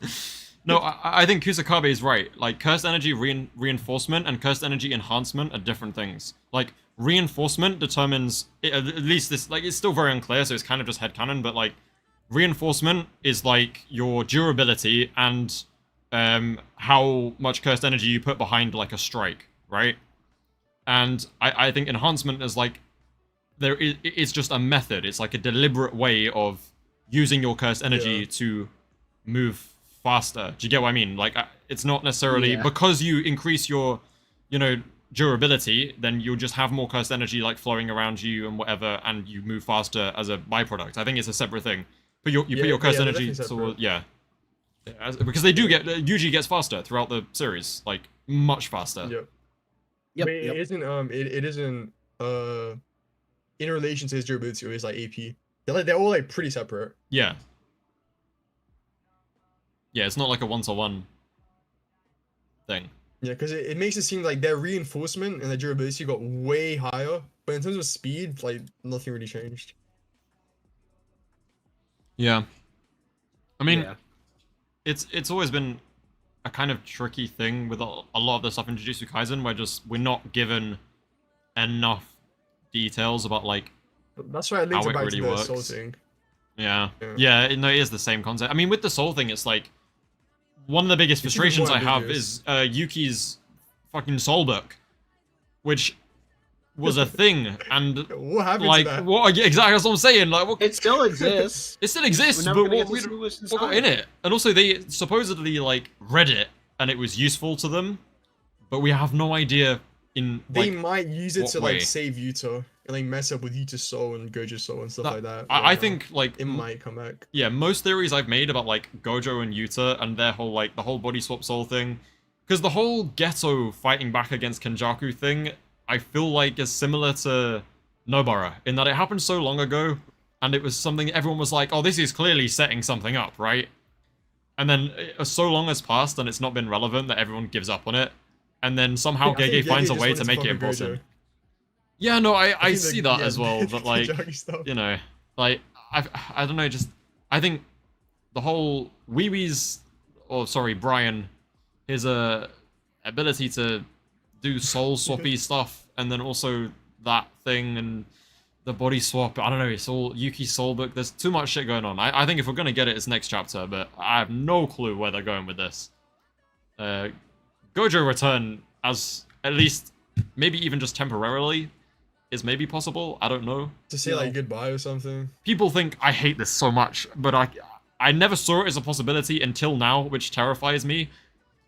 No, I think Kusakabe is right. Like cursed energy reinforcement and cursed energy enhancement are different things. Like reinforcement determines at least this, like it's still very unclear, so it's kind of just headcanon, but like reinforcement is like your durability and how much cursed energy you put behind like a strike, right? And I think enhancement is like it's just a method. It's like a deliberate way of using your cursed energy Yeah. to move faster. Do you get what I mean? Like it's not necessarily Yeah. because you increase your, durability, then you'll just have more cursed energy like flowing around you and whatever, and you move faster as a byproduct. I think it's a separate thing. But you put Yeah, your cursed yeah, they're energy definitely toward, separate. yeah, because they do get Yuji gets faster throughout the series, like much faster. Yep. Yep, But it yep. isn't it isn't in relation to his durability or his like AP. They're all like pretty separate. Yeah. Yeah, it's not like a one-to-one thing. Yeah, because it makes it seem like their reinforcement and their durability got way higher, but in terms of speed, like nothing really changed. Yeah. I mean, Yeah. it's always been a kind of tricky thing with a lot of the stuff in Jujutsu Kaisen where we're not given enough details about like That's why I linked How it it back really to the soul works. thing. yeah. Yeah. No, it is the same concept. I mean, with the soul thing, it's like one of the biggest It's even frustrations more I have ambiguous. is Yuki's fucking soul book, which was a thing, and What happened like to that? what exactly that's what I'm saying. Like, what, It still exists. it still exists, We're never but gonna what, get we, to see what's what got inside. in it? And also, they supposedly like read it, and it was useful to them, but we have no idea in They like. might use it what to way? like save Yuta and like mess up with Yuta's soul and Gojo's soul and stuff That- like that. I think like it might come back. yeah, most theories I've made about like Gojo and Yuta and their whole like the whole body swap soul thing, because the whole Ghetto fighting back against Kenjaku thing, I feel like is similar to Nobara in that it happened so long ago, and it was something everyone was like, oh, this is clearly setting something up, right? And then so long has passed and it's not been relevant that everyone gives up on it, and then somehow I think Gege finds a just way wanted to make fuck it with important. Gojo. Yeah, no, I think see that as well, the but like. Kenjaku stuff. You know, like I don't know, just I think the whole Brian, his ability to do soul swappy stuff, and then also that thing, and the body swap. I don't know. It's all Yuki's soul book. There's too much shit going on. I think if we're gonna get it, it's next chapter. But I have no clue where they're going with this. Gojo return as at least maybe even just temporarily is maybe possible. I don't know. To say like goodbye or something. People think I hate this so much, but I never saw it as a possibility until now, which terrifies me.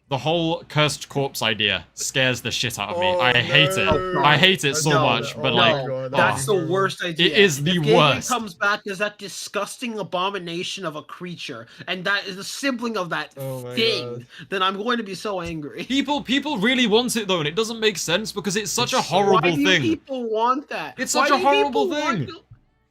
The whole cursed corpse idea scares the shit out of me. I hate it. I hate it so much, but like... That's the worst idea. It is the worst. If comes back as that disgusting abomination of a creature, and that is the sibling of that thing, then I'm going to be so angry. People really want it though, and it doesn't make sense because it's such a horrible thing. Why do people want that? It's such a horrible thing.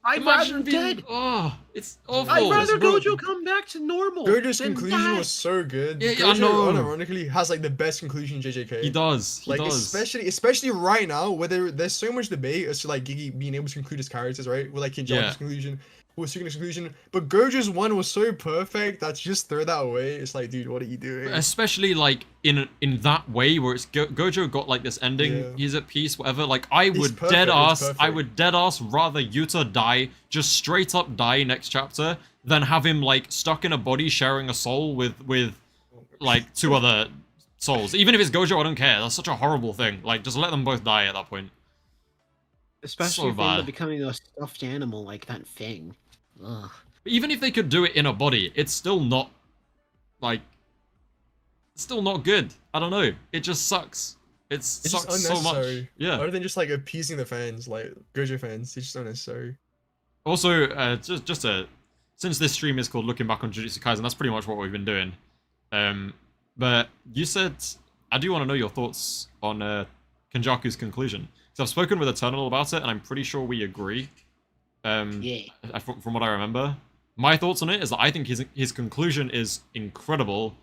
I'd rather dead. Oh, it's awful. I'd rather Gojo come back to normal. Gojo's conclusion was so good. Yeah, Gojo, I know. unironically, has like the best conclusion in JJK. He does. He does. Especially right now, where there's so much debate as to like Gigi being able to conclude his characters, right? With like Kenjaku's conclusion, with Sukuna's conclusion. But Gojo's one was so perfect that to just throw that away, it's like, dude, what are you doing? Especially like in that way where it's Gojo got like this ending, he's at peace, whatever. Like I would dead ass rather Yuta die, just straight up die next chapter, than have him like stuck in a body sharing a soul with like two other souls. Even if it's Gojo, I don't care. That's such a horrible thing. Like just let them both die at that point. Especially if they end up becoming a stuffed animal like that thing. Ugh. But even if they could do it in a body, it's still not like still not good. I don't know. It just sucks. It sucks so much. Yeah. Other than just like appeasing the fans, like Gojo fans, it's just unnecessary. Also, since this stream is called Looking Back on Jujutsu Kaisen, that's pretty much what we've been doing. But you said I do want to know your thoughts on Kenjaku's conclusion. So I've spoken with Eternal about it, and I'm pretty sure we agree. From what I remember, my thoughts on it is that I think his conclusion is incredible.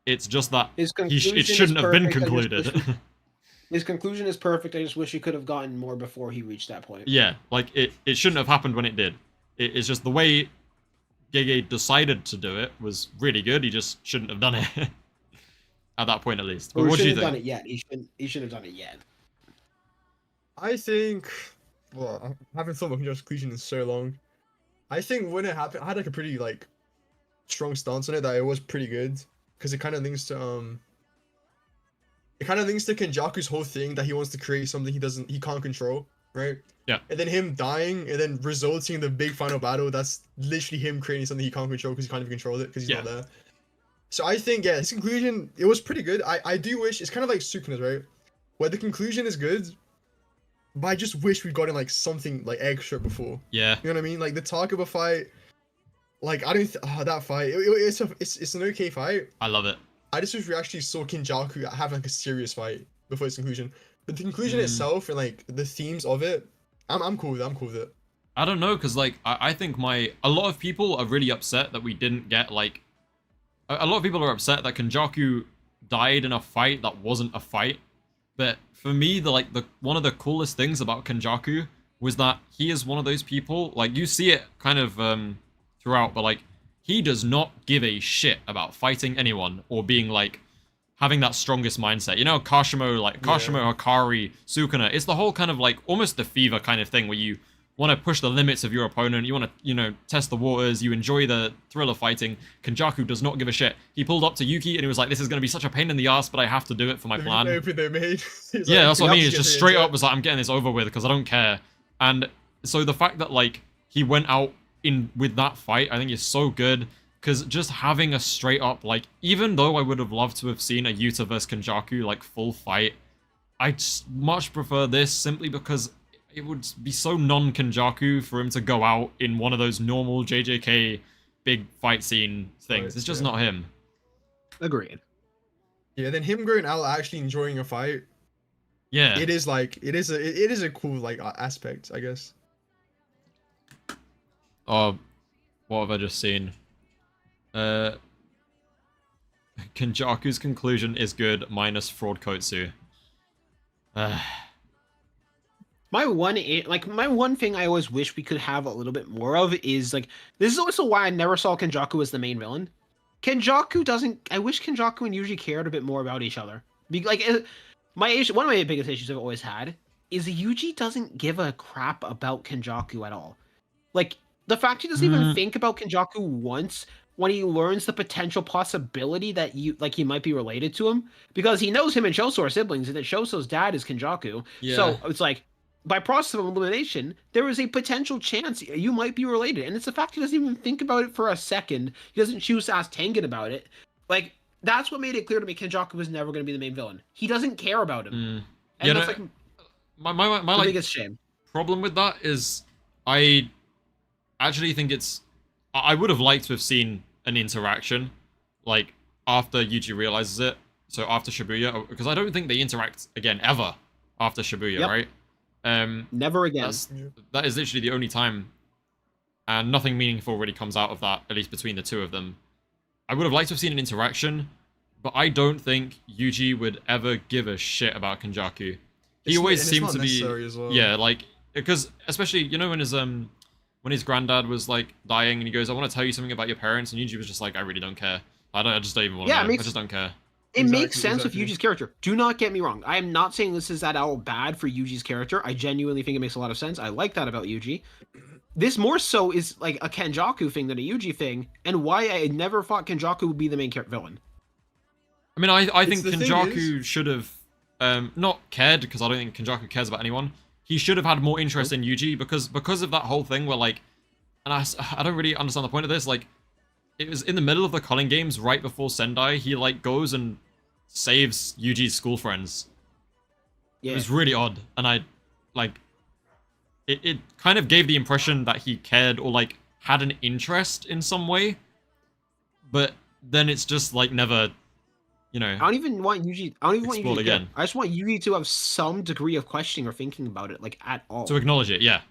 It's just that it shouldn't have been concluded. His conclusion is perfect. I just wish he could have gotten more before he reached that point. Yeah, like it shouldn't have happened when it did. It's just the way Gege decided to do it was really good. He just shouldn't have done it at that point, at least. But what do you think? Done it yet. He shouldn't have done it yet. I think. Well, I haven't thought about Kenjaku's conclusion in so long. I think when it happened, I had like a pretty like strong stance on it that it was pretty good because it kind of links to Kenjaku's whole thing that he wants to create something he can't control, right? Yeah. And then him dying and then resulting in the big final battle. That's literally him creating something he can't control because he can't even control it because he's not there. So I think his conclusion, it was pretty good. I do wish it's kind of like Sukuna's, right? Where the conclusion is good. But I just wish we'd gotten like something like extra before. Yeah. You know what I mean? Like the Takaba fight. Like I don't. That fight. It's an okay fight. I love it. I just wish we actually saw Kenjaku have like a serious fight before its conclusion. But the conclusion itself and like the themes of it, I'm cool with it. I'm cool with it. I don't know, cause like I think a lot of people are really upset that we didn't get like. A lot of people are upset that Kenjaku died in a fight that wasn't a fight. But for me, one of the coolest things about Kenjaku was that he is one of those people, like you see it kind of throughout, but like he does not give a shit about fighting anyone or being like having that strongest mindset. You know, Kashimo, Hakari, Sukuna, it's the whole kind of like almost the fever kind of thing where you want to push the limits of your opponent, you want to, test the waters, you enjoy the thrill of fighting. Kenjaku does not give a shit. He pulled up to Yuki and he was like, this is going to be such a pain in the ass, but I have to do it for my plan. Yeah, that's what I mean. It's just straight up was like, I'm getting this over with because I don't care. And so the fact that like he went out with that fight, I think is so good because just having a straight up, like, even though I would have loved to have seen a Yuta versus Kenjaku, like, full fight, I'd much prefer this simply because it would be so non-Kenjaku for him to go out in one of those normal JJK big fight scene things. Right, it's just not him. Agreed. Yeah, then him going out actually enjoying a fight. Yeah. It is a cool like aspect, I guess. Oh, what have I just seen? Kenjaku's conclusion is good minus fraud Kotsu. My one thing I always wish we could have a little bit more of is like, this is also why I never saw Kenjaku as the main villain. I wish Kenjaku and Yuji cared a bit more about each other. One of my biggest issues I've always had is Yuji doesn't give a crap about Kenjaku at all. Like, the fact he doesn't even think about Kenjaku once when he learns the potential possibility that he might be related to him, because he knows him and Choso are siblings, and that Choso's dad is Kenjaku. Yeah. So it's like, by process of elimination, there is a potential chance you might be related, and it's the fact he doesn't even think about it for a second. He doesn't choose to ask Tengen about it. Like, that's what made it clear to me Kenjaku was never going to be the main villain. He doesn't care about him. And that's my the biggest shame. Problem with that is I actually think I would have liked to have seen an interaction, like, after Yuji realizes it. So after Shibuya, because I don't think they interact again ever after Shibuya, right? Never again. That is literally the only time, and nothing meaningful really comes out of that, at least between the two of them. I would have liked to have seen an interaction, but I don't think Yuji would ever give a shit about Kenjaku. He always seemed to be, well. yeah, like, because especially, you know, when his granddad was like dying and he goes, "I want to tell you something about your parents," and Yuji was just like, "I really don't care. I just don't even want to know. I just don't care." It makes sense with Yuji's character. Do not get me wrong. I am not saying this is at all bad for Yuji's character. I genuinely think it makes a lot of sense. I like that about Yuji. This more so is like a Kenjaku thing than a Yuji thing, and why I never thought Kenjaku would be the main villain. I mean, I think Kenjaku should have not cared, because I don't think Kenjaku cares about anyone. He should have had more interest in Yuji because of that whole thing where, like, and I don't really understand the point of this. Like, it was in the middle of the Culling Games, right before Sendai. He like goes and saves Yuji's school friends. Yeah. It was really odd, and I like it kind of gave the impression that he cared or like had an interest in some way, but then it's just like never, you know. I don't even want Yuji. I don't even want Yuji again. I just want Yuji to have some degree of questioning or thinking about it, like, at all. To acknowledge it, yeah,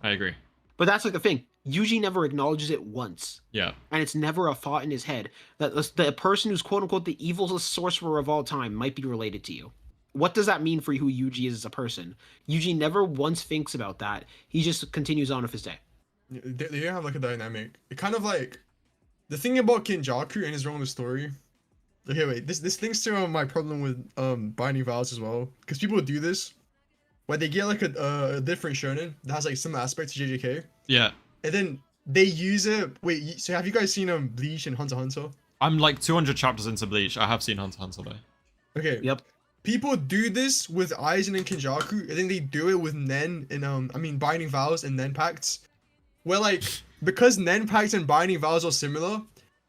I agree. But that's like the thing. Yuji never acknowledges it once. Yeah. And it's never a thought in his head that the person who's quote-unquote the evilest sorcerer of all time might be related to you. What does that mean for who Yuji is as a person? Yuji never once thinks about that. He just continues on with his day. They have like a dynamic. It kind of like the thing about Kenjaku and his role in the story. Okay, wait. This links to my problem with Binding Vows as well, because people do this where they get like a different shonen that has like some aspects to JJK. Yeah. And then they use it. Wait, so have you guys seen Bleach and Hunter x Hunter? I'm like 200 chapters into Bleach. I have seen Hunter x Hunter though. Okay. Yep. People do this with Aizen and Kenjaku, and then they do it with Nen and Binding Vows and Nen Pacts. Where like, because Nen Pacts and Binding Vows are similar,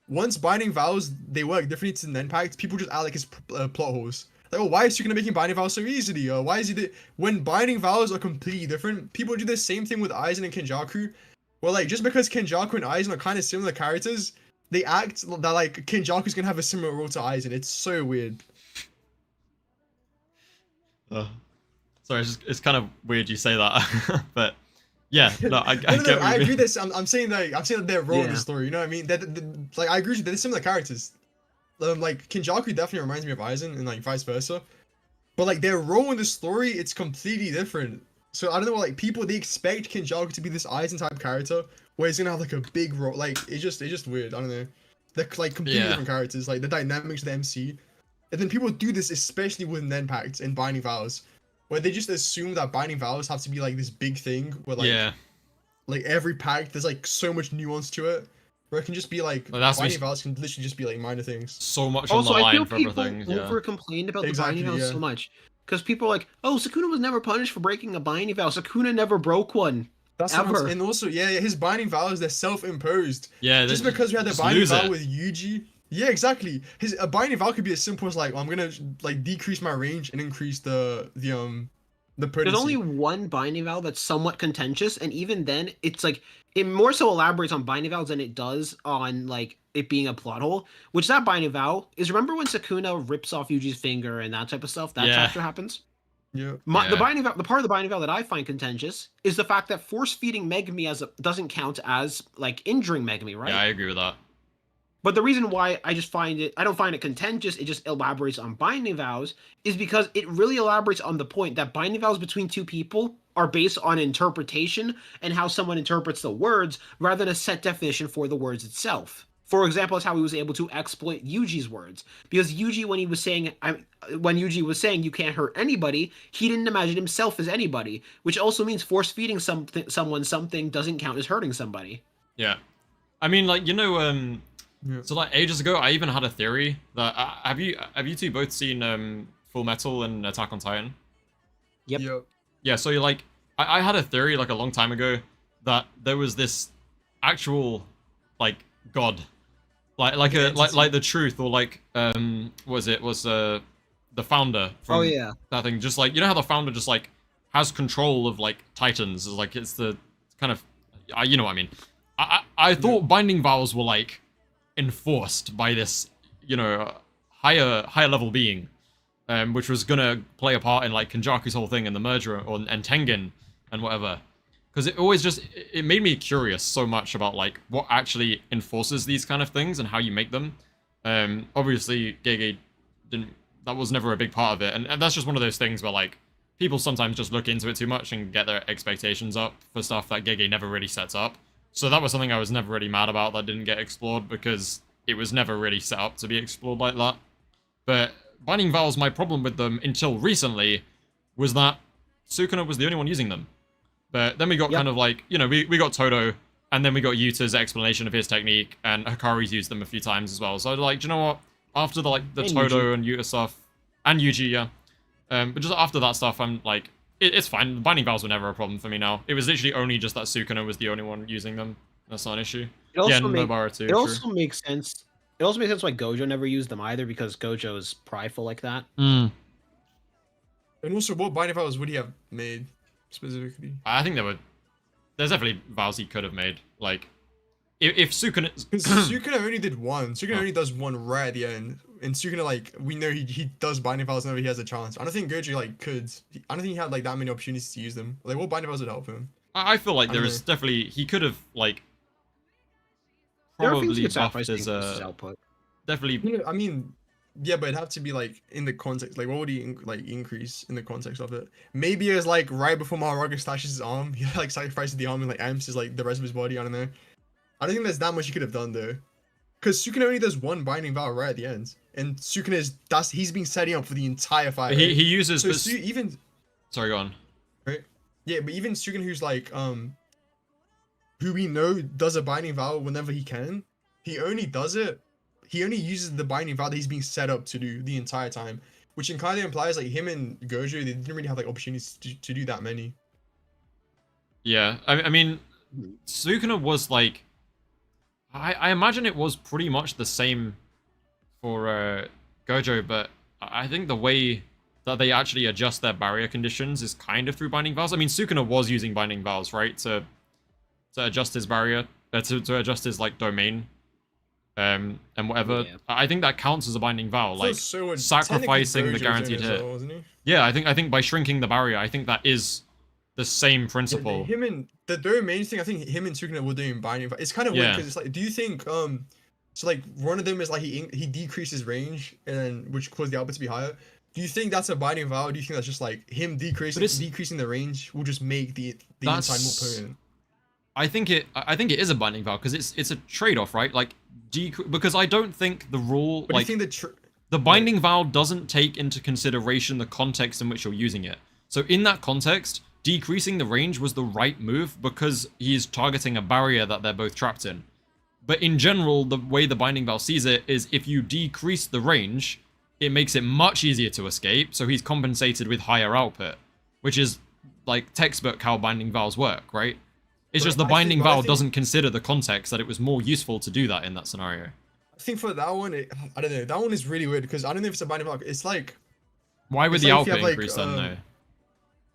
once Binding Vows they work differently to Nen Pacts, people just add like his plot holes. Like, oh, why is Sukuna making Binding Vows so easily? Why is he when Binding Vows are completely different? People do the same thing with Aizen and Kenjaku. Well, like, just because Kenjaku and Aizen are kind of similar characters, they act that like Kenjaku's gonna have a similar role to Aizen. It's so weird. Sorry, it's kind of weird you say that, but yeah, no, I agree. This I'm saying that their role in the story. You know what I mean? Like, I agree with you. They're similar characters. Like, Kenjaku definitely reminds me of Aizen, and like vice versa. But like their role in the story, it's completely different. So I don't know, like, people, they expect Kenjaku to be this Aizen type character where he's gonna have like a big role. Like, it's just weird. I don't know. They're like completely different characters. Like the dynamics of the MC. And then people do this especially with Nen Pacts and Binding Vows, where they just assume that Binding Vows have to be like this big thing where like like every pact there's like so much nuance to it. Where it can just be like Binding Vows can literally just be like minor things. So much on the line for everything. Also, I feel people over complained about the Binding Vows so much. Because people are like, oh, Sukuna was never punished for breaking a Binding Vow. Sukuna never broke one. That's ever. And also, his Binding Vows, they're self-imposed. Yeah, just because we had the Binding Vow with Yuji. Yeah, exactly. A Binding Vow could be as simple as like, well, I'm gonna like decrease my range and increase the potency. There's only one Binding Vow that's somewhat contentious, and even then, it's like it more so elaborates on Binding Vows than it does on like it being a plot hole. Which that Binding Vow is, remember when Sukuna rips off Yuji's finger and that type of stuff? That chapter happens. Yeah. The Binding Vow, the part of the Binding Vow that I find contentious is the fact that force feeding Megumi doesn't count as like injuring Megumi, right? Yeah, I agree with that. But the reason why I don't find it contentious, it just elaborates on Binding Vows, is because it really elaborates on the point that Binding Vows between two people are based on interpretation and how someone interprets the words rather than a set definition for the words itself. For example, that's how he was able to exploit Yuji's words. Because Yuji, when Yuji was saying you can't hurt anybody, he didn't imagine himself as anybody, which also means force feeding someone something doesn't count as hurting somebody. Yeah, I mean, like, Yeah. so like ages ago, I even had a theory that have you two both seen Full Metal and Attack on Titan? Yep. Yeah, so you're like, I had a theory like a long time ago that there was this actual like god, like the truth, or like was the founder from that thing, just like, you know how the founder just like has control of like Titans, like it's the kind of, you know what I mean. I thought Binding Vows were like enforced by this, you know, higher level being, which was gonna play a part in like Kenjaku's whole thing and the merger, and Tengen and whatever. Because it always just, it made me curious so much about like what actually enforces these kind of things and how you make them. Obviously Gege that was never a big part of it, and that's just one of those things where like people sometimes just look into it too much and get their expectations up for stuff that Gege never really sets up. So that was something I was never really mad about that didn't get explored, because it was never really set up to be explored like that. But Binding Vows, my problem with them until recently was that Sukuna was the only one using them. But then we got kind of like, you know, we got Todo, and then we got Yuta's explanation of his technique, and Hakari's used them a few times as well. So like, do you know what? After the Todo and Yuta stuff, and Yuji, yeah. But just after that stuff, I'm like, it's fine. Binding Vows were never a problem for me now. It was literally only just that Sukuna was the only one using them. That's not an issue. Yeah, Nobara too. It also makes sense. It also makes sense why Gojo never used them either, because Gojo is prideful like that. And also, what Binding Vows would he have made specifically? I think there's definitely vows he could have made. Like, if Sukuna... Because Sukuna only did one. Sukuna only does one right at the end. And Sukuna, like, we know he does Binding Vows whenever he has a chance. I don't think Gojo, like, could. I don't think he had, like, that many opportunities to use them. Like, what Binding Vows would help him? I feel like there is definitely... He could have, like... Probably buffed his output. Definitely... I mean... Yeah, but it'd have to be, like, in the context. Like, what would he, like, increase in the context of it? Maybe it was, like, right before Maharaga slashes his arm. He, like, sacrifices the arm and, like, amps his, like, the rest of his body. I don't know. I don't think there's that much he could have done, though. Because Sukuna only does one Binding Vow right at the end. And Sukuna he's been setting up for the entire fight. He uses... So even... Sorry, go on. Right? Yeah, but even Sukuna, who's, like, who we know does a Binding Vow whenever he can, he only does it. He only uses the Binding Vow that he's being set up to do the entire time, which kind of implies like him and Gojo, they didn't really have like opportunities to do that many. Yeah, I mean, Sukuna was like, I imagine it was pretty much the same for Gojo, but I think the way that they actually adjust their barrier conditions is kind of through Binding Vows. I mean, Sukuna was using Binding Vows, right, to adjust his barrier, to adjust his like domain. And whatever. Yeah. I think that counts as a Binding Vow, like sacrificing the guaranteed hit. Well, yeah, I think by shrinking the barrier, I think that is the same principle. Him and the domain thing, I think him and Sukuna were doing Binding Vow. It's kind of weird because it's like, do you think so like one of them is like he decreases range and which caused the output to be higher? Do you think that's a Binding Vow? Or do you think that's just like him decreasing the range will just make the inside more potent? I think it is a Binding Vow because it's a trade-off, right? Like because I don't think the rule, but like do you think the Binding Vow doesn't take into consideration the context in which you're using it. So in that context, decreasing the range was the right move because he's targeting a barrier that they're both trapped in. But in general, the way the Binding Vow sees it is if you decrease the range, it makes it much easier to escape, so he's compensated with higher output, which is like textbook how Binding Vows work, right? It's just the Binding Vow doesn't consider the context that it was more useful to do that in that scenario. I think for that one, I don't know. That one is really weird because I don't know if it's a Binding Vow. It's like... Why would the output increase then, though?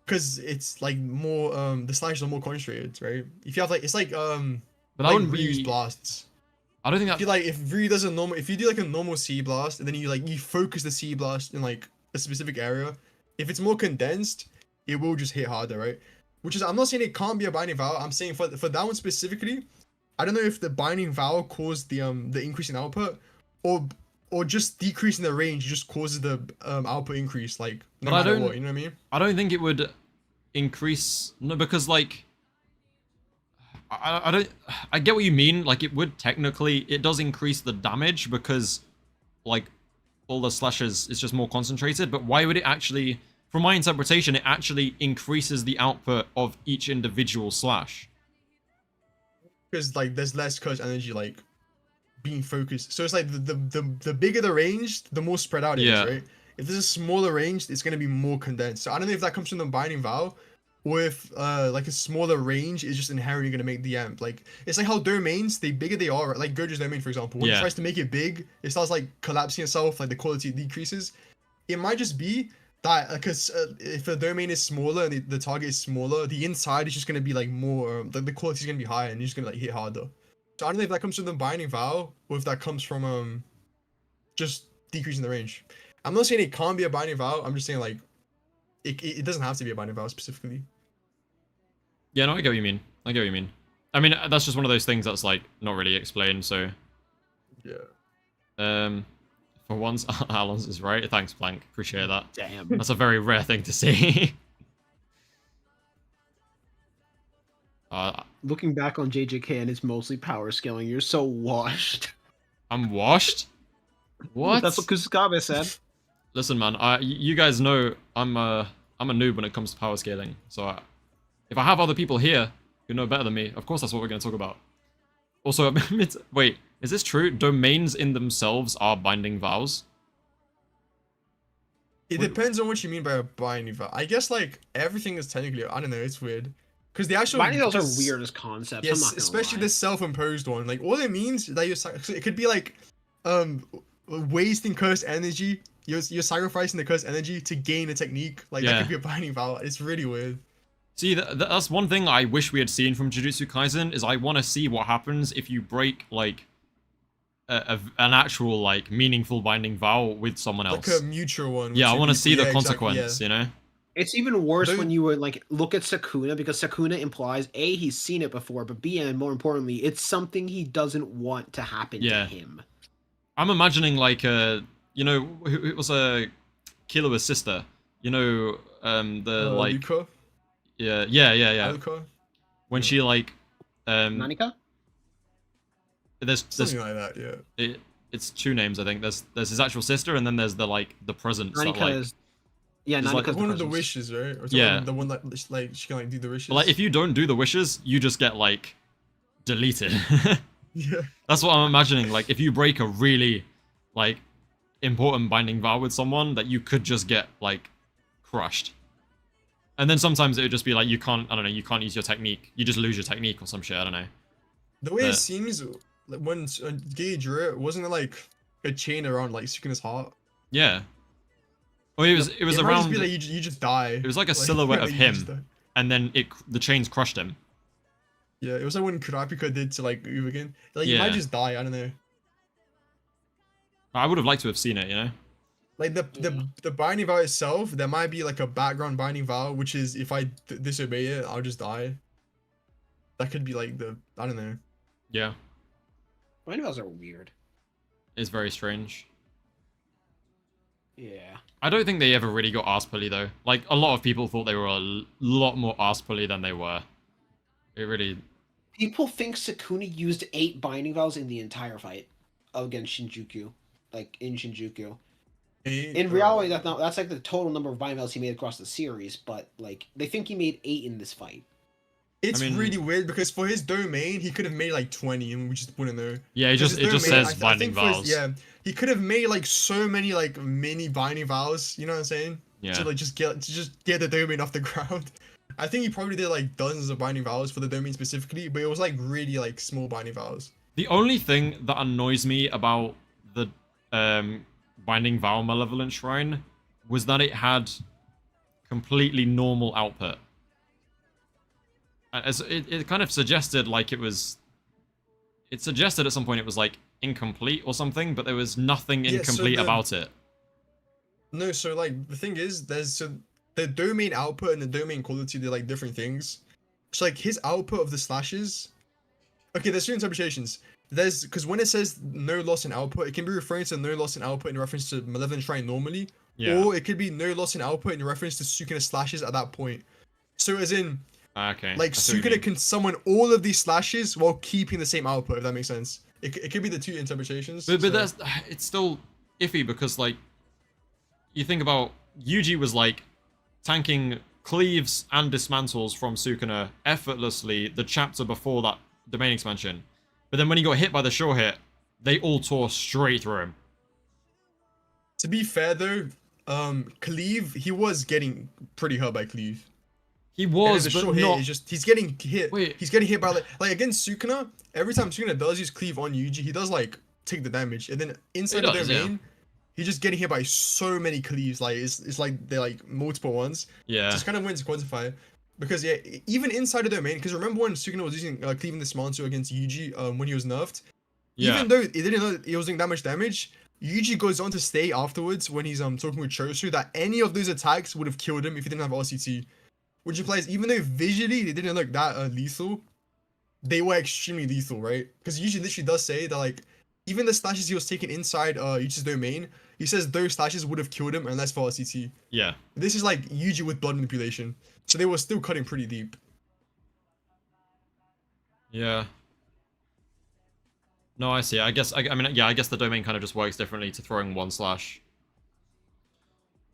Because it's like more... the slashes are more concentrated, right? If you have like... It's like... But that wouldn't Ryu's be... blasts. I don't think that... If Ryu does a normal... If you do like a normal C blast and then you focus the C blast in like a specific area, if it's more condensed, it will just hit harder, right? Which is, I'm not saying it can't be a Binding Vow. I'm saying for that one specifically, I don't know if the Binding Vow caused the increase in output, or just decreasing the range just causes the output increase, like no matter what, you know what I mean? I don't think it would increase, no, because like, I don't. I get what you mean. Like, it would technically, it does increase the damage because, like, all the slashes is just more concentrated. But why would it actually? From my interpretation, it actually increases the output of each individual slash. Because like there's less curse energy like being focused. So it's like the bigger the range, the more spread out it is, right? If there's a smaller range, it's gonna be more condensed. So I don't know if that comes from the Binding Vow, or if like a smaller range is just inherently gonna make the amp. Like it's like how domains, the bigger they are, right? Like Gojo's domain, for example, when it tries to make it big, it starts like collapsing itself, like the quality decreases. It might just be that because if the domain is smaller and the target is smaller, the inside is just gonna be like more, the quality is gonna be higher and you're just gonna like hit harder. So I don't know if that comes from the Binding Vow or if that comes from just decreasing the range. I'm not saying it can't be a Binding Vow. I'm just saying like it doesn't have to be a Binding Vow specifically. Yeah, no, I get what you mean. I get what you mean. I mean, that's just one of those things that's like not really explained. So yeah. For once, Allons is right. Thanks, Plank. Appreciate that. Damn. That's a very rare thing to see. Looking back on JJK and it's mostly power scaling, you're so washed. I'm washed? What? That's what Kusakabe said. Listen, man, you guys know I'm a noob when it comes to power scaling. So if I have other people here who know better than me, of course that's what we're going to talk about. Also, wait, is this true? Domains in themselves are binding vows? It depends on what you mean by a Binding Vow. I guess like everything is technically, I don't know, it's weird. Because the actual Binding Vows are weird as concepts. Yes, I'm not gonna especially lie. the self-imposed one. Like all it means is that it could be like wasting cursed energy. You're sacrificing the cursed energy to gain a technique. Like that could be a Binding Vow. It's really weird. See, that's one thing I wish we had seen from Jujutsu Kaisen, is I want to see what happens if you break, like, an actual, like, meaningful binding vow with someone else. Like a mutual one. Yeah, I want to see the consequence, you know? It's even worse when you would, like, look at Sukuna, because Sukuna implies, A, he's seen it before, but B, and more importantly, it's something he doesn't want to happen to him. I'm imagining, like, you know, it was Killua's sister. You know, like... Luka? Yeah. Luka? When she, like... Nanika? There's something like that, yeah. It's two names, I think. There's his actual sister, and then there's the presents. Nanika that, like, is... Yeah, Nanika's like one of the presents. wishes, right? Or the one that like she can like do the wishes. But, like, if you don't do the wishes, you just get like deleted. Yeah. That's what I'm imagining. Like, if you break a really like important binding vow with someone, that you could just get like crushed. And then sometimes it would just be like you can't you can't use your technique. You just lose your technique or some shit. I don't know. The way it seems, like when Gay drew it, wasn't it like a chain around like Sukuna's heart? Yeah. Well, it was It might around. just be like you just die. It was like a silhouette of him, and then the chains crushed him. Yeah, it was like when Kurapika did to like Ubergen. Like you might just die. I don't know. I would have liked to have seen it, you know. Like the binding vow itself, there might be like a background binding vow, which is if I disobey it, I'll just die. That could be like I don't know. Yeah. Binding vows are weird. It's very strange. Yeah. I don't think they ever really got arse pully though. Like, a lot of people thought they were a lot more arse pully than they were. It really... People think Sukuna used 8 binding vows in the entire fight against Shinjuku. Like, in Shinjuku. In reality, that's like the total number of binding vows he made across the series, but, like, they think he made 8 in this fight. It's really weird because for his domain, he could have made like 20 and we just wouldn't know. Yeah, it just says binding vows. He could have made like so many like mini binding vows, you know what I'm saying? Yeah. To like just get the domain off the ground. I think he probably did like dozens of binding vows for the domain specifically, but it was like really like small binding vows. The only thing that annoys me about the binding vow malevolent shrine was that it had completely normal output. As it kind of suggested like it suggested at some point it was like incomplete or something, but there was nothing incomplete about it. No, so like the thing is, the domain output and the domain quality, they're like different things. So like his output of the slashes, okay, there's two interpretations. There's because when it says no loss in output, it can be referring to no loss in output in reference to Malevolent Shrine normally, or it could be no loss in output in reference to Sukuna's slashes at that point. So as in, Okay. Like I see what you Sukuna mean. can summon all of these slashes while keeping the same output, if that makes sense. It could be the two interpretations. But so- that's it's still iffy because like you think about Yuji was like tanking cleaves and dismantles from Sukuna effortlessly the chapter before that domain expansion. But then when he got hit by the sure hit, they all tore straight through him. To be fair though, Cleave, he was getting pretty hurt by Cleave. He And was, the but short hit not. is just he's getting hit. Wait. He's getting hit by like against Sukuna. Every time Sukuna does use Cleave on Yuji, he does like take the damage, and then inside of does, their yeah. main, he's just getting hit by so many Cleaves. Like it's like they're like multiple ones. Yeah. Just kind of went to quantify. Because yeah, even inside of their main, because remember when Sukuna was using Cleave and Dismantle against Yuji when he was nerfed? Yeah. Even though he didn't know he was doing that much damage, Yuji goes on to say afterwards when he's talking with Choso that any of those attacks would have killed him if he didn't have RCT. Which implies even though visually they didn't look that lethal, they were extremely lethal, right? Because Yuji literally does say that like even the slashes he was taking inside Yuji's domain, he says those slashes would have killed him unless for RCT. Yeah. This is like Yuji with blood manipulation. So they were still cutting pretty deep. Yeah. No, I see. I guess I mean yeah, I guess the domain kind of just works differently to throwing one slash.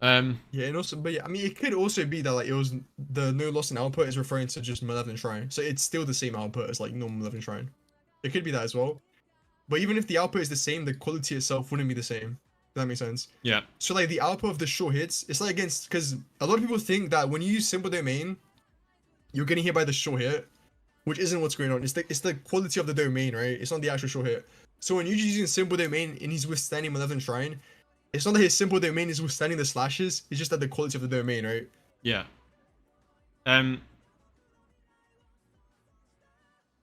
Yeah, and also, but yeah, I mean, it could also be that like it was the no loss in output is referring to just Malevolent Shrine, so it's still the same output as like normal Malevolent Shrine. It could be that as well. But even if the output is the same, the quality itself wouldn't be the same. If that makes sense. Yeah. So like the output of the short hits, it's like against because a lot of people think that when you use simple domain, you're getting hit by the short hit, which isn't what's going on. It's the quality of the domain, right? It's not the actual short hit. So when you're using simple domain and he's withstanding Malevolent Shrine, it's not that his simple domain is withstanding the slashes, it's just that the quality of the domain, right? Yeah.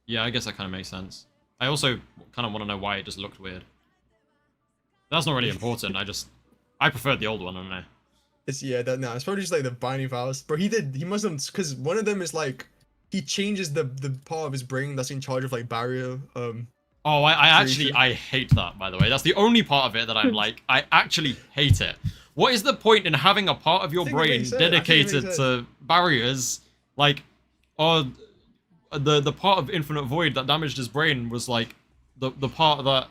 Yeah, I guess that kind of makes sense. I also kind of want to know why it just looked weird. That's not really important. I preferred the old one, I don't know. It's it's probably just like the Binding Vows. Bro, he must have, because one of them is like, he changes the part of his brain that's in charge of like barrier, Oh, I actually, creation. I hate that, by the way. That's the only part of it that I'm like, I actually hate it. What is the point in having a part of your I think it brain makes sense. I think it dedicated makes to barriers? Like, or the part of Infinite Void that damaged his brain was like the part that,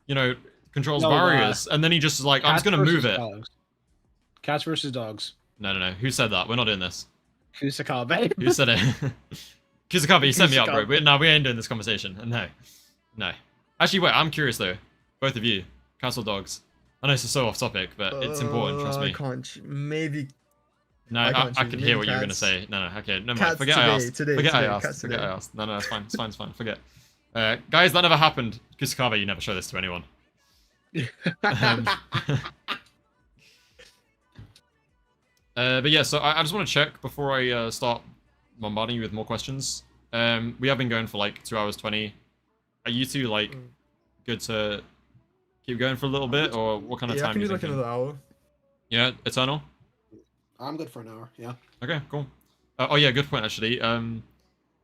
you know, controls No, barriers. And then he just is like, I'm just going to move it. Dogs. Cats versus dogs. No. Who said that? We're not doing this. Kusakabe. Who said it? Kusakabe, you set me up, bro. Kusakabe. We ain't doing this conversation. No. Actually, wait, I'm curious though. Both of you, cats or dogs? I know this is so off topic, but it's important, trust me. I can't, maybe. No, I I can't could choose. hear Maybe what you were going to cats. say. No, okay, never mind. Cats Forget I today, asked. today, Forget I today, asked. cats Forget I today. asked. No, it's fine. It's fine. Forget. Guys, that never happened. Kusakabe, you never show this to anyone. But yeah, so I just want to check before I start bombarding you with more questions. We have been going for like 2 hours 20. Are you two like good to keep going for a little bit, or what kind of Yeah, I time can are you do like thinking? another hour. Yeah, Eternal? I'm good for an hour, yeah. Okay, cool. Oh yeah, good point actually.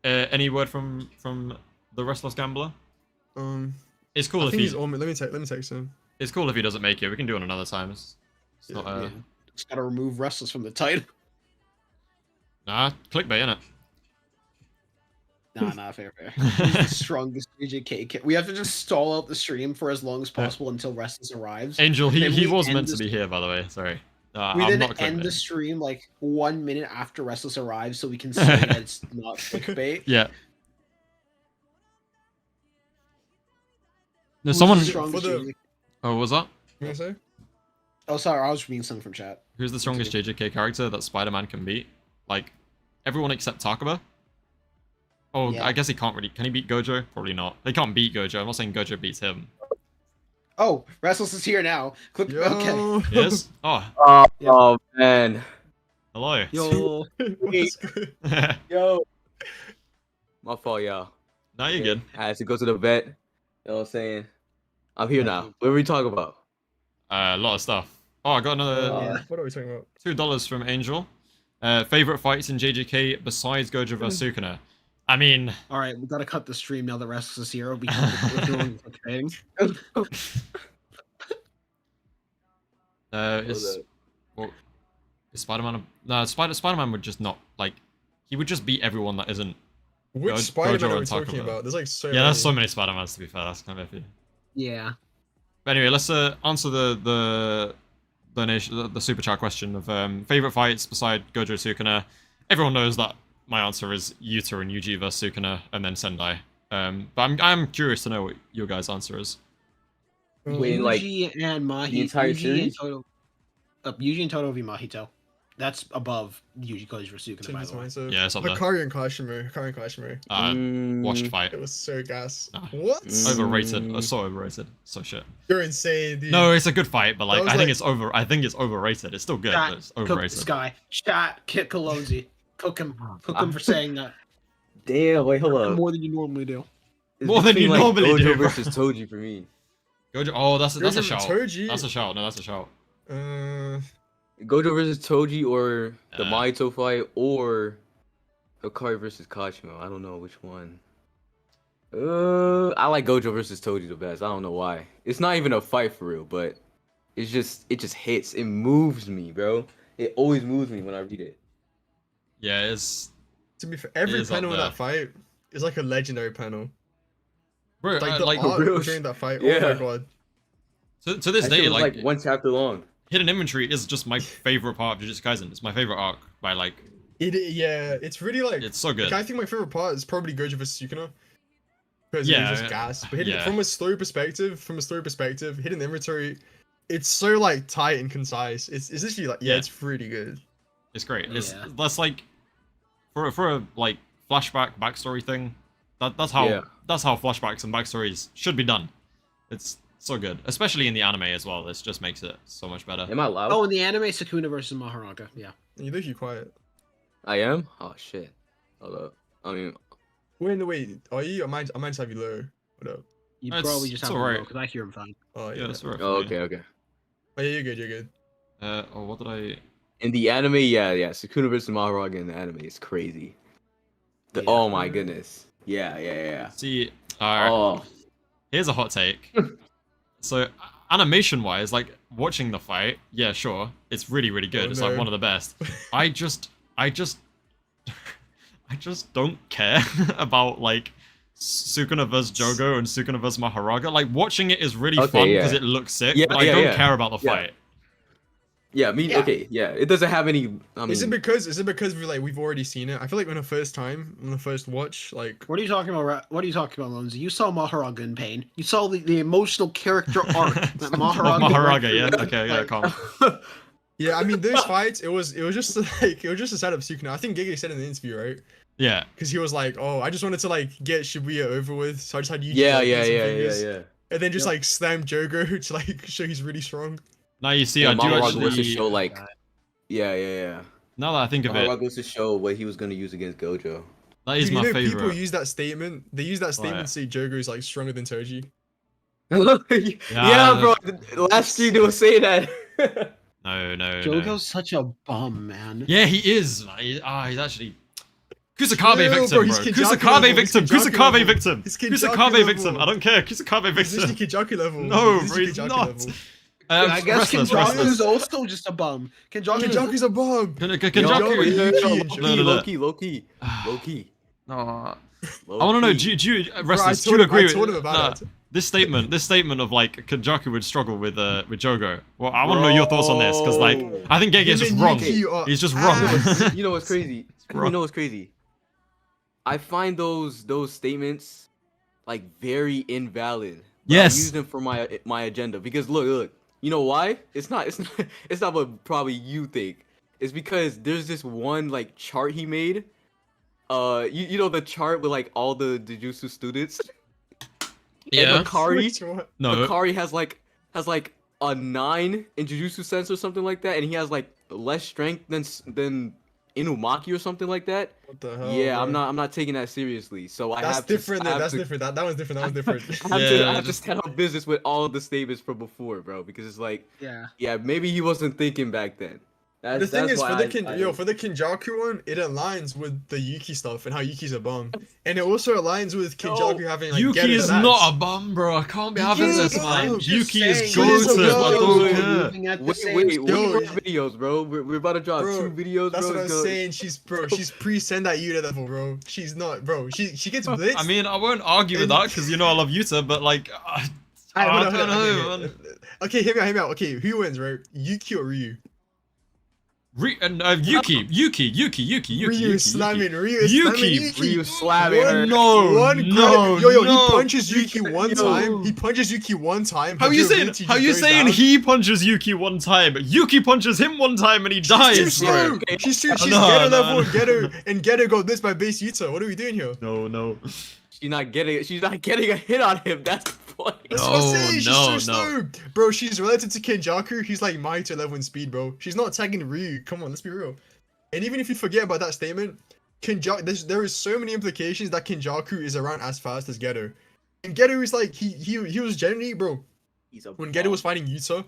Any word from the Restless Gambler? It's cool I if think he. he's on me. Let me text him. It's cool if he doesn't make it. We can do it another time. It's Yeah, not. Yeah. Just gotta remove Restless from the title. Nah, clickbait, innit? Nah, fair. He's the strongest JJK. We have to just stall out the stream for as long as possible until Restless arrives. Angel, he Then we was end meant the to be here, by the way. Sorry. We I'm then not end the clickbait. stream like 1 minute after Restless arrives, so we can say that it's not clickbait. Yeah. No, Who's someone. the strongest For the- JJK? Oh, what was that? You gonna say? Oh, sorry, I was reading something from chat. Who's the strongest JJK character that Spider-Man can beat? Like, everyone except Takaba? Oh, Yeah. I guess he can't really. Can he beat Gojo? Probably not. He can't beat Gojo. I'm not saying Gojo beats him. Oh, Restless is here now. Click. Yo. Okay. He is? Oh, Oh man. hello. Yo. What's good? Yo. My fault, y'all. Now you're good. I had to go to the vet. You know what I'm saying? I'm here now. What are we talking about? A lot of stuff. Oh, I got another Yeah. What are we talking about? $2 from Angel. Favorite fights in JJK besides Gojo vs Sukuna? I mean, All right, we gotta cut the stream now that Restless is here. Because we're doing okay. is Spider-Man? No, Spider-Man would just not like. he would just beat everyone that isn't. Which Gojo Spider-Man are we and talking Takuma. about? There's like so Yeah, many. there's so many Spider-Mans to be fair. That's kind of iffy. Yeah. But anyway, let's answer the super chat question of favorite fights beside Gojo Sukuna. Everyone knows that my answer is Yuta and Yuji versus Sukuna, and then Sendai. But I'm curious to know what your guys' answer is. Wait, like, Yuji and Mahito. the entire Yuji series? and Todo. Yuji and Todo v Mahito. That's above Yuji Gojo versus Sukuna, by Changes the way. mine, so Yeah, it's up there. Hakari and Kashimo. Watched fight. It was so gas. Nah. What? Overrated. So overrated. So shit. You're insane, dude. No, it's a good fight, but like That was I think like- it's I think it's overrated. It's still good, but it's Cook this overrated. guy. Chat, kick Allons-Y. Cook him for saying that. Damn, wait, hold up. More than you normally do. It's More than between, you normally Gojo do, bro. versus Toji for me. Gojo. Oh, that's a Gojo shout. Toji? That's a shout. No, that's a shout. Gojo versus Toji, or the Uh. Mahito fight, or Hakari versus Kashimo. I don't know which one. I like Gojo versus Toji the best. I don't know why. It's not even a fight for real, but it just hits. It moves me, bro. It always moves me when I read it. Yeah, it's To be fair, every is up panel in there. that fight is like a legendary panel. bro. Like the for art real. during that fight. Yeah. Oh my god. To this That day, shit was like like one chapter long. hidden inventory is just my favorite part of Jujutsu Kaisen. It's my favorite arc by like Yeah, it's really like. it's so good. Like, I think my favorite part is probably Gojo vs Sukuna. Because Yeah, it was just gas. But hidden, yeah. from a story perspective, hidden inventory, it's so like tight and concise. It's literally like Yeah. it's really good. It's great. It's Yeah. that's like for a like flashback backstory thing. That's how Yeah. flashbacks and backstories should be done. It's so good, especially in the anime as well. This just makes it so much better. Am I loud? Oh, in the anime, Sukuna versus Maharaka. Yeah. You look you quiet. I am? Oh shit. Hold up. I mean, Wait, are you? I might have you low. What up? You It's- probably just it's have alright. because I hear him fine. Oh Yeah, yeah. that's right. oh, okay. Oh yeah, you're good. What did I? In the anime, yeah. Sukuna versus Maharaka in the anime is crazy. Yeah. Oh my goodness. Yeah. See, Oh. here's a hot take. So, animation-wise, like watching the fight, yeah, sure, it's really, really good. Oh, It's no. like one of the best. I just don't care about like Sukuna vs Jogo and Sukuna vs Maharaga. Like watching it is really Okay, fun yeah. because it looks sick, Yeah, but I yeah, don't yeah. care about the Yeah. fight. Yeah, I mean, Yeah. okay, yeah. It doesn't have any. I mean, Is it because we've already seen it? I feel like on the first watch, like What are you talking about? What are you talking about, Lonzy? You saw Maharaga in pain. You saw the emotional character arc that Maharaga. went Maharaga, through. yeah, okay, yeah, Like, calm. yeah, I mean those fights, it was just like a setup Sukuna. I think Gege said in the interview, right? Yeah, Because he was like, oh, I just wanted to like get Shibuya over with, so I just had Yuji. yeah, like, yeah, do some yeah, fingers, yeah. And then just Yep. like slam Jogo to like show he's really strong. now you see, Yeah, I do Maharaga was to actually. show like. Yeah. Now that I think of it, Maharaga was to show what he was gonna use against Gojo. that is Dude, my you know, favorite. people use that statement. They use that statement yeah. to say Jogo is like stronger than Toji. yeah, bro. Last stream they were saying that. No. Jogo's such a bum, man. Yeah, he is. He's actually. Kusakabe Chill, victim, bro, bro. he's Kenjaku Kusakabe level, victim. he's Kenjaku Kusakabe level. victim. He's Kenjaku Kusakabe victim. level. I don't care. Kusakabe He's victim. literally Kenjaku level. No, He's bro, he's literally not. level. I guess Restless, Kenjaku's Restless. also just a bum. Kenjaku's a bum. Kenjaku. Low key. No. I want to know. Do you Restless? Do you agree I told him with about it. this statement? This statement of like Kenjaku would struggle with Jogo. Well, I want to know your thoughts on this because like I think Gege is just Him and wrong. Yuki are He's just wrong. ass. You know what's crazy? Bro. You know what's crazy? I find those statements like very invalid. But Yes. I use them for my agenda because look. You know why? It's not what probably you think. It's because there's this one like chart he made. You know the chart with like all the Jujutsu students. Yeah. And Hakari. Which one? No. Hakari has like a 9 in Jujutsu Sense or something like that, and he has like less strength than Inumaki or something like that. What the hell? Yeah, bro? I'm not taking that seriously. So I That's have different. to, I have That's to, different. That one's different. That one's different. Yeah, I have to just- stand on business with all of the statements from before, bro, because it's like, Yeah. yeah, maybe he wasn't thinking back then. The thing is, why for the Kenjaku one, it aligns with the Yuki stuff and how Yuki's a bum, and it also aligns with Kenjaku having like Yuki is not a bum, bro. I can't be having this, man. I'm just Yuki is saying, goated. she's a I bum. don't care. Moving at the Wait, same what speed. Yo, videos, bro? We're about to drop Bro, 2 videos, That's bro. what I'm saying. She's pre-send that Yuta level, bro. She's not, bro. She gets blitzed. I mean, I won't argue with that because you know I love Yuta, but like, I Alright, don't know, man. Okay, hear me out. Okay, who wins, right? Yuki or Ryu? Yuki. Ryu is slamming. Ryu is Yuki. slamming. Ryu slamming her. No. He punches Yuki one time. He punches Yuki one time. How you saying? Hajime How you goes saying down. he punches Yuki one time? Yuki punches him one time and he She's too dies, slow. bro. Okay. She's No, Getter level no. and Getter go this by base Yuta. What are we doing here? No. She's not getting a hit on him. That's the point. That's what I'm saying. She's no. so slow. Bro, she's relative to Kenjaku. He's like Mahito level in speed, bro. She's not tagging Ryu. Come on, let's be real. And even if you forget about that statement, there is so many implications that Kenjaku is around as fast as Getter. And Getter is like, he was generally, bro, when Getter was fighting Yuta,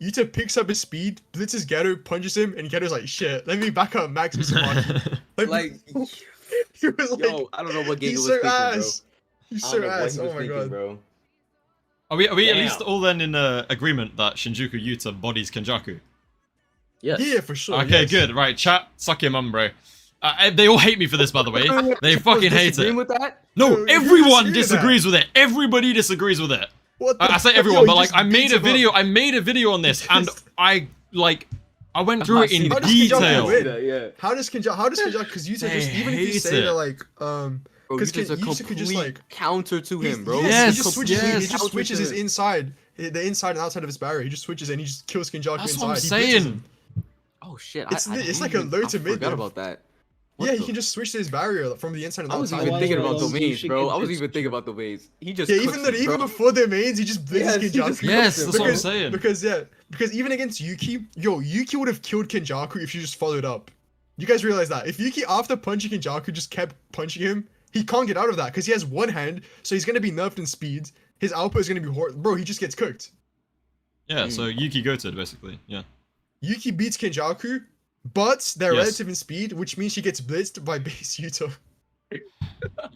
Yuta picks up his speed, blitzes Getter, punches him, and Getter's like, shit, let me back up Max Mr. Maki. Like, He was like, yo, I don't know what game he's was so thinking, ass. He's bro. I so don't know what ass. he Oh was my thinking, god. bro. Are we at Damn. least all then in agreement that Shinjuku Yuta bodies Kenjaku? Yes. Yeah, for sure. Okay, yes. good. Right, chat, suck your mum, bro. They all hate me for this, by the way. They fucking hate Disagreeing it. with that? No, Who everyone disagrees with disagrees with it. Everybody disagrees with it. What the I say fuck? everyone, Yo, but he like just I made beats a him video. up. I made a video on this, and I went through it in How does Kenjaku detail. win? Yeah. How does Kenjaku, because Yuta They just, even if you hate say it. that like, Bro, because Yuta's a Yuta complete could just like, counter to him, bro. Yes, he just switches, he yes. just switches his Counter to him. inside, the inside and outside of his barrier. He just switches and he just kills Kenjaku That's inside. what I'm He blitzes saying. him. Oh shit! It's like a low to mid I forgot diff. about that. What Yeah, the- he can just switch to his barrier from the inside and I was outside. even thinking about Well, domains, you should bro. get I was this- even thinking about domains. He just Yeah, cooks even him, bro. before their mains, he just blitzes Yes, he just Kenjaku. Yes, that's what I'm Because- saying. Because even against Yuki, Yuki would have killed Kenjaku if she just followed up. You guys realize that? If Yuki, after punching Kenjaku, just kept punching him, he can't get out of that because he has one hand, so he's gonna be nerfed in speed. His output is gonna be bro. He just gets cooked. Yeah, so Yuki goated basically. Yeah. Yuki beats Kenjaku, but they're Yes. relative in speed, which means she gets blitzed by base Yuta.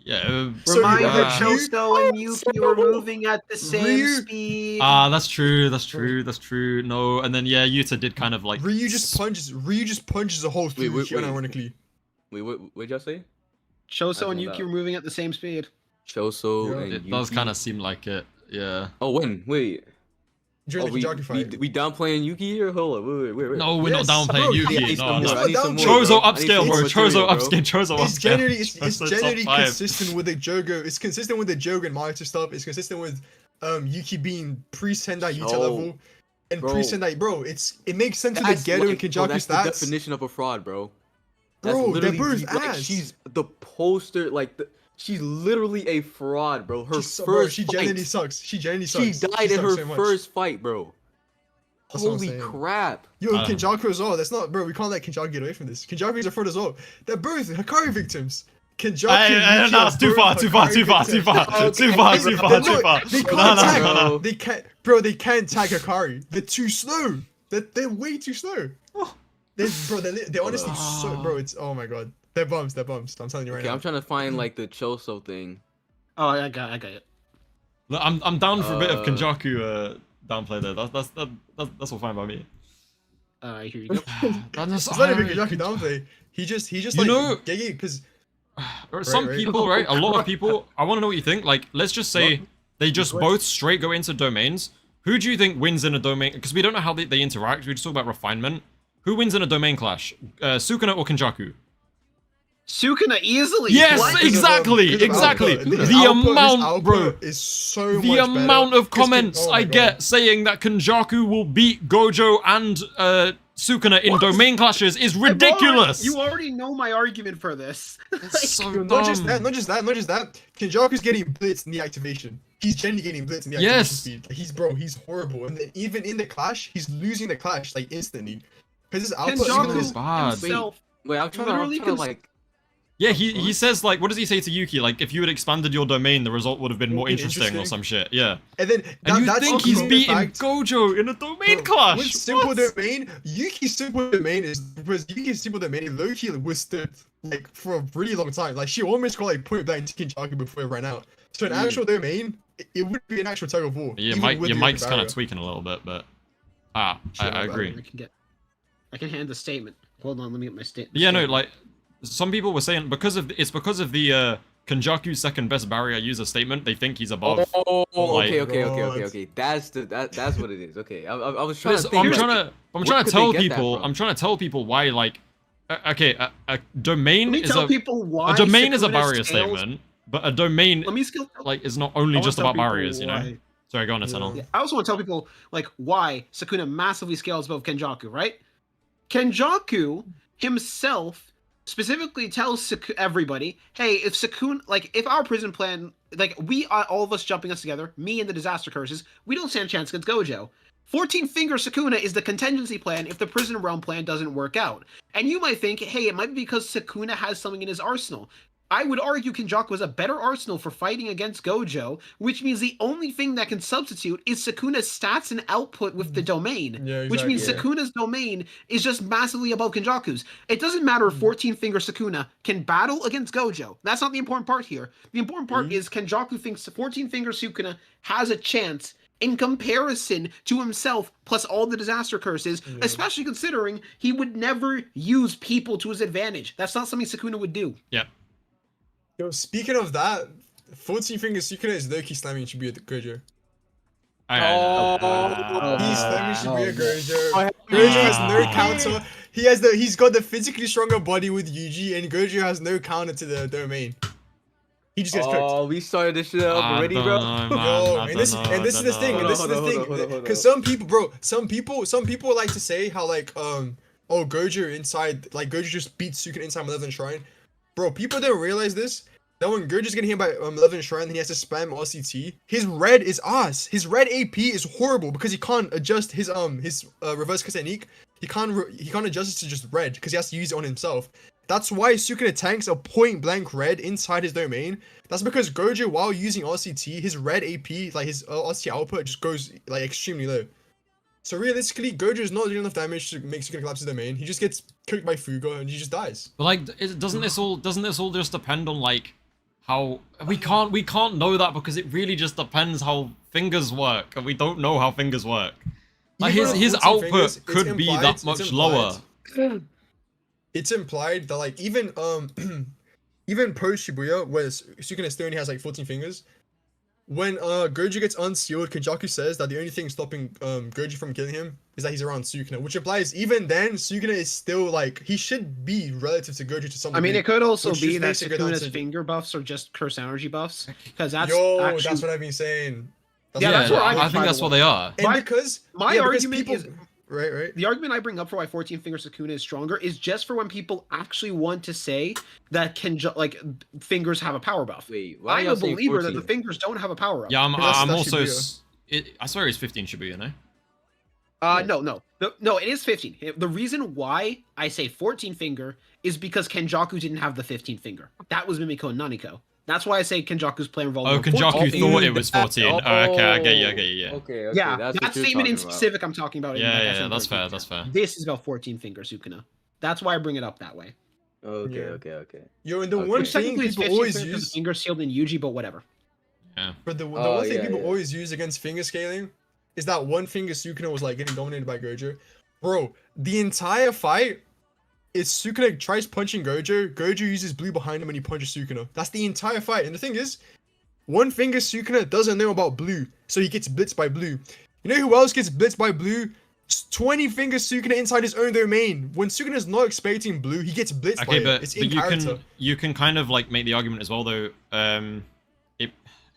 Yeah. So Reminder, Ryu- Choso and Yuki were moving at the same Ryu- speed. That's true. No, and then yeah, Yuta did kind of like. Ryu just punches a hole through wait, Yuki, wait. unironically. Wait, what'd y'all say? Choso and I Yuki know were moving at the same speed. Choso Yeah. and It does Yuki. kind of seem like it. Yeah. Oh, when? Wait. During Oh, the Kenjaku fight. we downplaying Yuki here? Hold on. Wait. No, we're Yes, not bro, downplaying he- Yuki. he's No, not no. down- some more, Choso bro. I need some upscale, more bro. material, Choso upscale. It's generally it's Choso generally top five. consistent with the Jogo. It's consistent with the Jogo and Mahito stuff. It's consistent with Yuki being pre-Sendai Yuta Yo, level and bro. pre-Sendai. Bro, it makes sense with That's the Geto and like- bro, Kenjaku that's the stats. definition of a fraud, bro. Bro, they're literally both like, ass. she's the poster, she's literally a fraud, bro. Her Bro, first she fight, genuinely sucks. She genuinely sucks. she died in sucks her so much. first fight, bro. That's what I'm Holy saying. crap! Yo, I don't know. Kenjaku as well. That's not, bro. We can't let Kenjaku get away from this. Kenjaku is a fraud as well. They're both Hakari victims. Kenjaku. and Yuki No, are it's too both far, too far, Hakari too far, too victims. far, Okay, too far, they're too far, They're too not- far. They No, can't no, tag. no, no. They can't, bro. They can't tag Hakari. They're too slow. They're way too slow. They're honestly so, bro. It's, oh my god. They're bums. I'm telling you right Okay, now. I'm trying to find like the Choso thing. Oh, I got it. Look, I'm down for a bit of Uh, Kenjaku downplay there. That's all fine by me. Here you go. That's It's not even Kenjaku downplay. He just You like know- Gege because Some right. people, right? A lot of people. I want to know what you think. Like, let's just say they just both straight go into domains. Who do you think wins in a domain? Because we don't know how they interact. We just talk about refinement. Who wins in a domain clash? Sukuna or Kenjaku? Sukuna easily. Yes, What? exactly. Because of output. His The output- his amount, output bro. is so The much amount better. of comments 'Cause oh my I God. get saying that Kenjaku will beat Gojo and Sukuna in domain clashes is ridiculous. You already know my argument for this. It's so Yo, dumb. not just that. Kenjaku's getting blitzed in the activation. He's genuinely getting blitzed in the activation Yes. speed. Like, he's horrible. And then even in the clash, he's losing the clash like instantly. Because his output, even Kenjaku his, bad. himself. Wait, I'm trying Literally to like. Yeah, he says, like, what does he say to Yuki? Like, if you had expanded your domain, the result would have been more interesting or some shit. Yeah. And then And you that's think also he's the beating fact- Gojo in a domain Bro, clash? With simple What? domain, Yuki's simple domain is because Yuki's simple domain low-key withstood like for a really long time. Like she almost got like point blank to Kenjaku before it ran out. So an actual domain, it would be an actual tug of war. Yeah, even with your the mic's kind barrier. of tweaking a little bit, but I agree. I can hand the statement. Hold on, let me get my statement. Yeah, no, like some people were saying because of the Kenjaku's second best barrier user statement, they think he's above. Oh, like- okay. That's what it is. Okay, I was trying to But think. I'm like, trying could to they tell get that people. from? I'm trying to tell people why, like, okay, a domain Let me is tell a people why domain is a Sukuna barrier scales- statement, but a domain Let me skill. like is not only I just wanna about tell people barriers, you know. why- Sorry, go on, Eternal. Yeah, I also want to tell people like why Sukuna massively scales above Kenjaku, right? Kenjaku himself specifically tells everybody, "Hey, if Sukuna, like, if our prison plan, like, we are all of us jumping us together, me and the disaster curses, we don't stand a chance against Gojo. 14 Finger Sukuna is the contingency plan if the prison realm plan doesn't work out." And you might think, hey, it might be because Sukuna has something in his arsenal. I would argue Kenjaku has a better arsenal for fighting against Gojo, which means the only thing that can substitute is Sukuna's stats and output with the domain. Yeah, Which means exactly. Sukuna's domain is just massively above Kenjaku's. It doesn't matter if 14 Finger Sukuna can battle against Gojo. That's not the important part here. The important part is Kenjaku thinks 14 Finger Sukuna has a chance in comparison to himself plus all the disaster curses, especially considering he would never use people to his advantage. That's not something Sukuna would do. Yep. Yo, speaking of that, 14 Finger Sukuna is low-key slamming Shibuya Gojo. He's slamming Shibuya Gojo. Gojo has no counter. He's got the physically stronger body with Yuji, and Gojo has no counter to the domain. He just gets cooked. Oh, we started this shit up already, bro. Yo, and this is the thing, and this is the thing, because some people like to say how like oh Gojo inside, like Gojo just beats Sukuna inside 11th Shrine. Bro, people don't realize this. That when Gojo's getting hit by 11th Shrine, then he has to spam RCT. His red is ass. His red AP is horrible because he can't adjust his reverse technique. He can't adjust it to just red because he has to use it on himself. That's why Sukuna tanks a point blank red inside his domain. That's because Gojo, while using RCT, his red AP, like his RCT output, just goes like extremely low. So realistically, Gojo is not doing enough damage to make Sukuna collapse his domain. He just gets cooked by Fugo and he just dies. But like, doesn't this all just depend on like how we can't know that because it really just depends how fingers work, and we don't know how fingers work. Like Even his with 14 output fingers, it's could be implied- that it's much implied. lower. It's implied that like even even post Shibuya, where Sukuna still only has like 14 fingers, when Gojo gets unsealed, Kenjaku says that the only thing stopping Gojo from killing him is that he's around Sukuna, which implies even then Sukuna is still like he should be relative to Gojo to some I mean, degree, it could also which be just that makes it go down Sukuna's to- finger buffs are just curse energy buffs, because that's Yo, actually, that's what I've been saying. Yeah, that's what I think by that's the what way. they are. And My- because my because argument people, is- right. the argument I bring up for why 14 Finger Sukuna is stronger is just for when people actually want to say that fingers have a power buff. Wait, why I'm y'all a saying believer that the 14? fingers don't have a power up. Yeah, I'm That's also. Shibuya. I swear it's 15 Shibuya, no? No, it is 15. The reason why I say 14 finger is because Kenjaku didn't have the 15 finger. That was Mimiko and Naniko. That's why I say Kenjaku's playing role. Oh, Kenjaku thought it was 14. Oh, okay, I get you, yeah. Okay, Yeah, that's that what you're statement in talking about. specific I'm talking about. Yeah, that's fair, that's fair. This is about 14 finger Sukuna. That's why I bring it up that way. Okay, Yeah. okay. Yo, and the Okay. one Which thing technically is people 15 always finger because use, the finger sealed in Yuji, but whatever. but the Oh, one thing yeah, people yeah. always use against finger scaling is that one finger Sukuna was like getting dominated by Gojo. Bro, the entire fight is Sukuna tries punching Gojo. Gojo uses blue behind him and he punches Sukuna. That's the entire fight. And the thing is, one finger Sukuna doesn't know about blue, so he gets blitzed by blue. You know who else gets blitzed by blue? 20 finger Sukuna inside his own domain. When Sukuna's not expecting blue, he gets blitzed by Okay, it. but It's in character. you can kind of like make the argument as well though.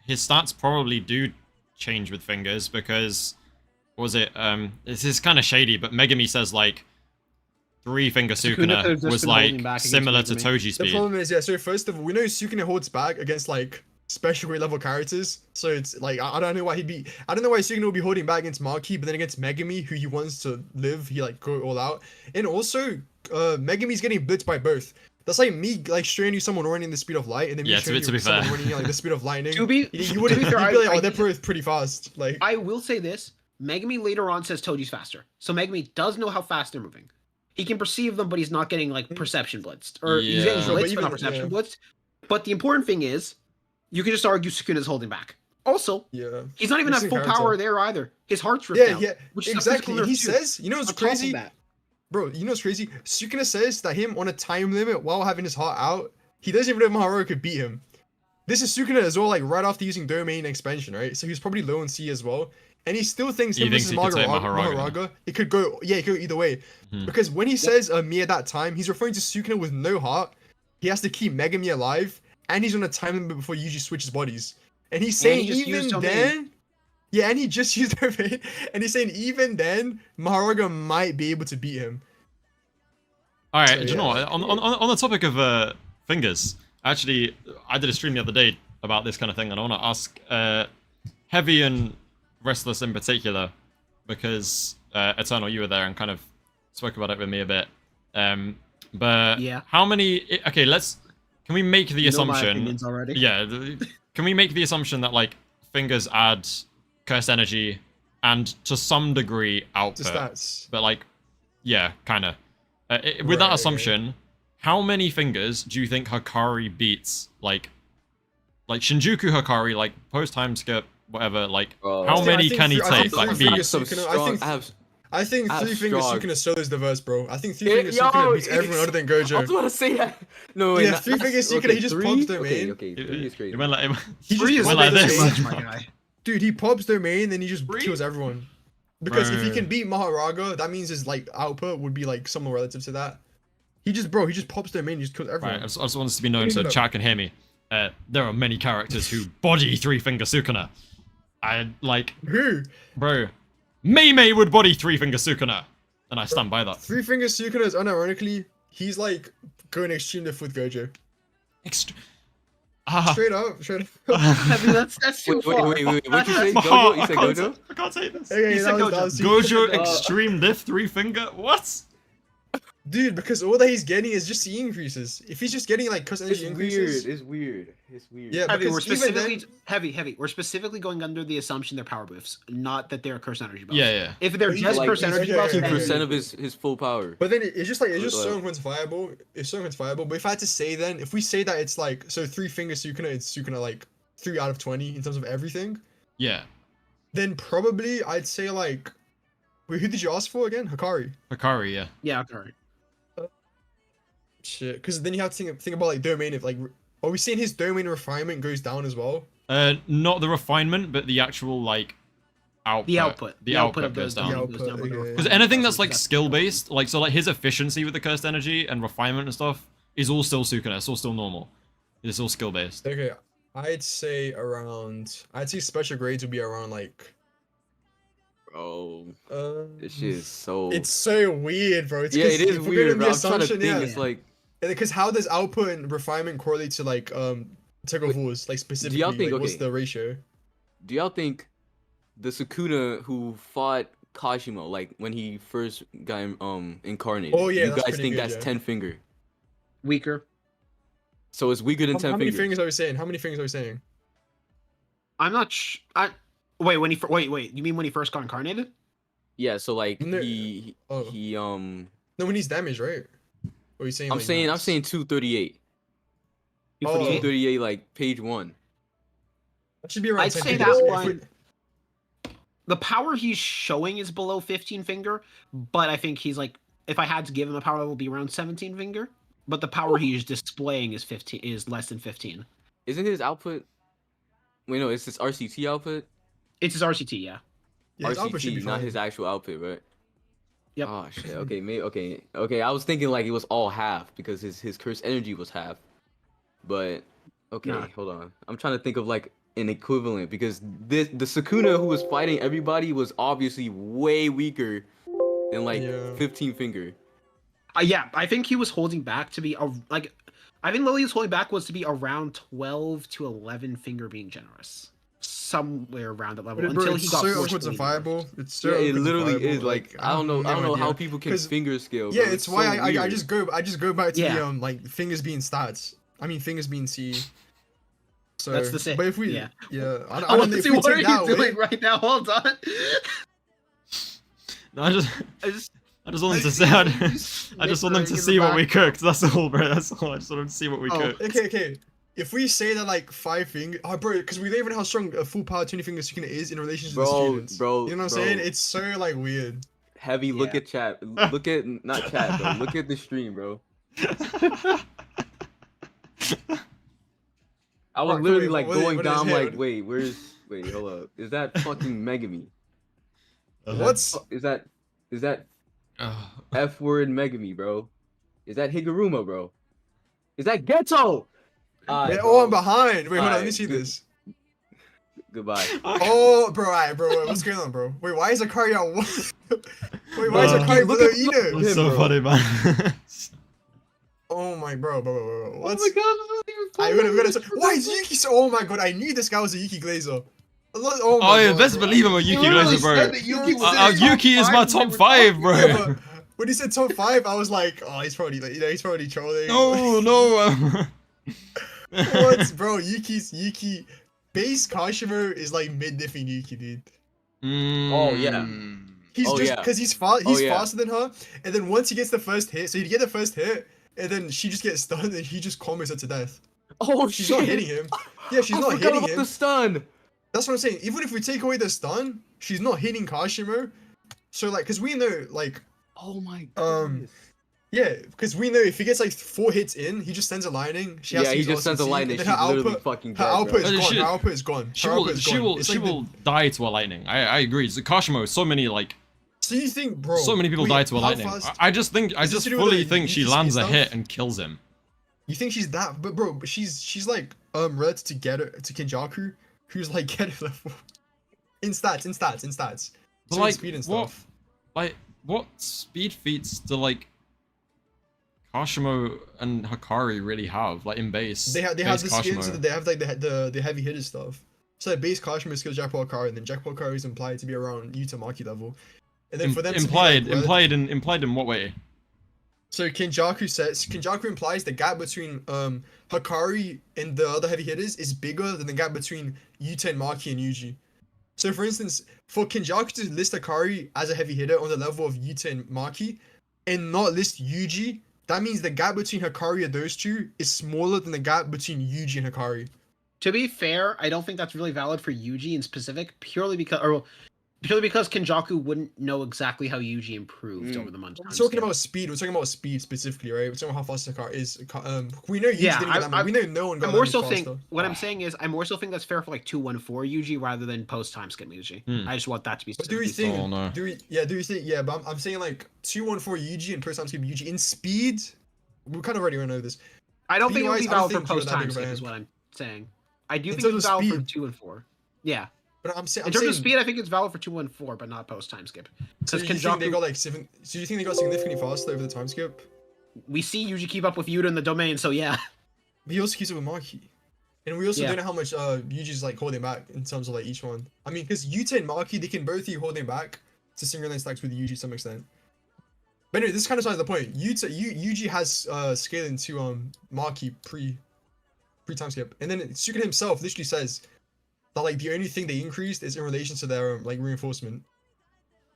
His stats probably do change with fingers because what was it? This is kind of shady, but Megumi says like 3 finger Sukuna could have Sukuna just was been holding like back against similar to Megumi. Toji The speed. problem is, yeah, so first of all, we know Sukuna holds back against like special grade level characters. So it's like I don't know why I don't know why Sukuna will be holding back against Maki, but then against Megumi, who he wants to live, he like go all out. And also, Megumi's getting blitzed by both. That's like me like showing you someone running the speed of light, and then me Yeah, showing to you be someone fair. running like the speed of lightning. To be You wouldn't. to be fair, You'd be like, I oh, they're pretty fast. Like I will say this: Megumi later on says Toji's faster, so Megumi does know how fast they're moving. He can perceive them, but he's not getting like perception blitzed, or he's getting Yeah. But blitzed, but not perception blitzed. But the important thing is, you can just argue Sukuna's holding back. Also, yeah. he's not even at Missing full character. power there either. His heart's ripped out. Yeah, Which is a exactly. physical He nerf too. says, you know what's On top of crazy? that. Bro, you know what's crazy? Sukuna says that him on a time limit while having his heart out, he doesn't even know if Maharuga could beat him. This is Sukuna as well, like right after using domain expansion, right? So he's probably low in C as well. And he still thinks He him thinks versus he could take Maharuga, it could go either way. Mhm. Because when he says me at that time, he's referring to Sukuna with no heart. He has to keep Megumi alive, and he's on a time limit before Yuji switches bodies. And he's And he saying just even used domain. then, yeah, and he just used domain, and he's saying even then, Maharuga might be able to beat him. All right, So, do you know yeah. what? On the topic of fingers, actually, I did a stream the other day about this kind of thing, and I want to ask Heavy and Restless in particular, because Eternal, you were there and kind of spoke about it with me a bit. But Yeah. how many? Okay, can we make the You know my assumption? opinions already. Yeah, can we make the assumption that like fingers add cursed energy and to some degree The output, stats. but like, yeah, kind of. With Right, that okay. assumption, how many fingers do you think Hakari beats? Like Shinjuku Hakari, like post time skip, whatever. Like, how I many think can he three- I think take? Like, three beat? fingers- Some Sukuna, I strong- think- I have I think That's Three Fingers strong. Sukuna solos the verse, bro. I think Three Yeah, Fingers yo, Sukuna beats it's- everyone other than I was Gojo. about to say that. No, wait, Yeah, not- Three that's- Fingers Sukuna, okay, he just three? pops domain. Okay, three is great. It went like, He Three just is went pops like way too this. much, my guy. Dude, he pops domain, then he just Three? kills everyone. Because if he Bro. can beat Maharaga, that means his like output would be like somewhat relative to that. He just pops domain, he just kills everyone. right, I just want this to be known so No. chat can hear me. There are many characters who body Three Finger Sukuna. I like, Who? bro, Mei would body Three Finger Sukuna, and I stand by that. Three Fingers Sukuna is unironically, he's like going extreme left with Gojo. Straight up. I mean, that's too Wait, far. what'd you say? My Gojo? heart, You I said can't Gojo? say- I can't say this. Okay, He said that was Gojo Sukuna. extreme lift Three Finger. What? Dude, because all that he's getting is just C increases. If he's just getting like custom It's energy weird. increases. It's weird. It's weird. Yeah, Heavy, we're because even specifically then, heavy. We're specifically going under the assumption they're power buffs, not that they're curse energy buffs. Yeah. If they're But just like, curse it's energy like buffs, two then 2% of his full power. but then it's just so Like- quantifiable. It's so quantifiable. But if I had to say then, if we say that it's like so Three Fingers Sukuna, it's Sukuna like 3 out of 20 in terms of everything, Yeah. then probably I'd say like, wait, who did you ask for again? Hakari. Hakari, yeah. yeah, okay. Shit, because then you have to think about like domain. If like, are we seeing his domain refinement goes down as well? Not the refinement, but the actual like output. The output. The output of goes the down. output, goes down with the okay. Because refinement anything buffs, that's like that's- skill based, like so like his efficiency with the cursed energy and refinement and stuff is all still Sukuna. It's all still normal. It's all skill based. Okay, I'd say special grades would be around like. Bro, Um, this shit is so. It's so weird, bro. It's yeah, 'cause it is if we're weird. going on Bro. the I'm trying to assumption, think. yeah. It's like, Because how does output and refinement correlate to like tug of wars, like specifically? think- like, what's okay. the ratio? do y'all think the Sukuna who fought Kashimo, like when he first got incarnated? Oh, yeah, you that's guys pretty think good, that's yeah. 10 finger? Weaker. So it's weaker than How 10 many fingers. fingers are we saying? How many fingers are we saying? I'm not. Wait. When he wait. You mean when he first got incarnated? Yeah. So like No- he oh. he No, when he's damaged, right? Or are you saying? I'm like, saying max? 238. Oh. 238 like page 1. That should be around. I'd 10 say fingers. that If one- we- The power he's showing is below 15 finger, but I think he's like, if I had to give him a power level, it'd be around 17 finger. But the power he's displaying is less than 15. Isn't his output? Wait, no, it's his RCT output. It's his RCT, yeah. Yeah, his output should be RCT, not fine. his actual output, right? Yep. Oh shit. Okay, okay. I was thinking like it was all half because his curse energy was half. But okay, Nah. hold on. I'm trying to think of like an equivalent because the Sukuna who was fighting everybody was obviously way weaker than like Yeah. 15 finger. Yeah, I think he was holding back to be I think Lily was holding back was to be around 12 to 11 finger being generous. somewhere around that level But bro, until it's he got so forced awkward to to leave. fireball. It's so Yeah, it awkward to literally fireball, is like I don't know how people can 'Cause- finger scale. Yeah, bro. it's so why I weird. just go back to Yeah. the like fingers being stats. I mean fingers being C. So That's the same. But if we Yeah. I Oh, don't know let's if see, we what are take you that away. doing right now? Hold on. No, I just want them to see. I just want them to whispering in see the what we back. cooked. That's all, bro. That's all. I just want them to see what we Oh. cooked. Okay. If we say that like 5 fingers, oh bro, because we don't even know how strong a full power 20 finger Sukuna is in relation to the students. Bro, You know what I'm bro. saying? It's so like weird. Heavy, look Yeah. at chat. Look at not chat, bro. Look at the stream, bro. I was Right, literally wait, like what- going what is down it? like, wait, hold up. Is that fucking Megumi? What's Is that Uh, F word Megumi, bro? Is that Higuruma, bro? Is that Geto? Alright, yeah, bro. I'm behind. Wait, hold on, let me Alright, see good. this. Goodbye. Oh, bro, alright, bro, wait, what's going on, bro? Wait, why is Hakari at one? Wait, why is Bro. Hakari Look below at- Ino? That's so bro. funny, man. Oh my, bro, what's? Oh my god, this isn't even I funny. we're gonna. Why is Yuki so? Oh my god, I knew this guy was a Yuki Glazer. Oh my Oh, yeah, god, best bro. believe I'm a Yuki literally Glazer, bro. said that Yuki was in his Yuki top is my five when top we were 5, talking. bro. Yeah, but when he said top 5, I was like, oh, he's probably like, he's probably trolling. No. What, bro? Yuki. Base Kashimo is like mid-diffing Yuki, dude. Oh, yeah. He's Oh, just yeah. because he's yeah. faster than her, and then once he gets the first hit, so he'd get the first hit, and then she just gets stunned, and he just combos her to death. Oh She's shit. not hitting him. Yeah, she's I not forgot hitting about him. the stun. That's what I'm saying. Even if we take away the stun, she's not hitting Kashimo. So like, cause we know like, Oh my Um, god. yeah, because we know if he gets like 4 hits in, he just sends a lightning. She has Yeah, to he use just sends a LCC, lightning. and She's then literally fucking her dead, output bro. is gone. She- Her output is gone. She Her will, output is she gone. will, It's she like the- will die to a lightning. I agree. So Kashimo, so many like, So you think, bro? so many people wait, die to a how lightning. fast- I just Is this to do with fully the think she Yuki lands a speed hit stuff? and kills him. You think she's that? But bro, she's like relative to Kenjaku, who's like Getter level. In stats. But So in like, speed and what, stuff. like, what speed feats do like Kashimo and Hakari really have? Like in base, They have base the skins, Kashimo. so that they have like the heavy hitter stuff. So like base Kashimo skills Jackpot Hakari, and then Jackpot Hakari is implied to be around Yuta Maki level. And then for them implied, to be, like, implied in what way? So Kenjaku implies the gap between Hakari and the other heavy hitters is bigger than the gap between Yuta and Maki and Yuji. So for instance, for Kenjaku to list Hakari as a heavy hitter on the level of Yuta and Maki, and not list Yuji, that means the gap between Hakari and those two is smaller than the gap between Yuji and Hakari. To be fair, I don't think that's really valid for Yuji in specific, purely because Kenjaku wouldn't know exactly how Yuji improved over the months. We're talking about speed. We're talking about speed specifically, right? We're talking about how fast Hakari is. We know Yuji Yeah, didn't get that much. We know no one got I that more much so faster. think what I'm saying is I more so think that's fair for like 214 Yuji rather than post time skip Yuji. Hmm. I just want that to be. But do we specifically think? Oh, no. Do we think? Yeah, but I'm saying like 214 Yuji and first time skip Yuji in speed. We kind of already know this. I don't think it would be Speed-wise, I don't valid for think you're post that time big of a skip is fan. what I'm saying. I do In think it's terms of valid for speed. 2 and 4. Yeah. But I'm saying. In terms of speed, I think it's valid for 214, but not post time skip. So Because you think they Kenjaku, got like seven? So you think they got significantly faster over the time skip? we see Yuji keep up with Yuta in the domain, so yeah. But he also keeps it with Maki, and we also Yeah. don't know how much Yuji's like holding back in terms of like each one. I mean, because Yuta and Maki, they can both be holding back to synchronize stacks with Yuji to some extent. But anyway, this kind of sides the point. Yuji has scaling to Maki pre time skip, and then Sukuna himself literally says that like the only thing they increased is in relation to their like reinforcement.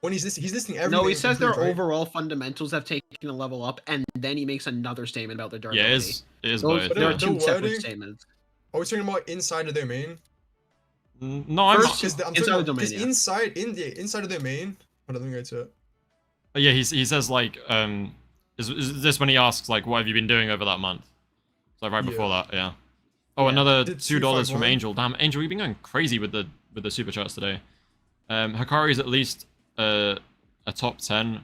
When he's listing everything. No, he says their improved, right? overall fundamentals have taken a level up, and then he makes another statement about their durability. Yeah, it is Those, both. there are Yeah. two The separate wording- statements. Are we talking about inside of their main? No, I'm. First- Because I'm Inside talking the about, 'cause domain, yeah. inside of their main. Hold on, let me go to it. Yeah, he says like, is this when he asks like, what have you been doing over that month? So right before that, yeah. Oh, Yeah. another Did $2 from 251? Angel. Damn, Angel, you've been going crazy with the super chats today. Hakari's at least a top 10.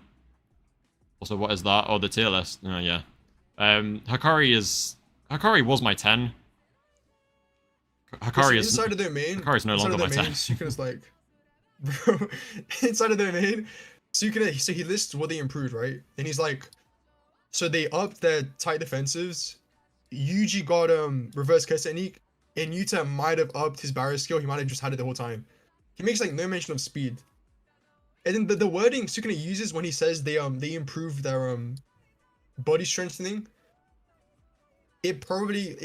Also, what is that? Oh, the tier list. Oh, yeah. Hakari was my 10. Hakari is inside of their main. Hakari's no inside longer of my their 10. main, Sukuna's like, bro. Inside of their main, Sukuna. So he lists what they improved, right? And he's like, so they upped their tight defensives. Yuji got reverse Kessenik, and Yuta might have upped his barrier skill. He might have just had it the whole time. He makes like no mention of speed. And then the wording Sukuna uses when he says they improve their body strengthening. It probably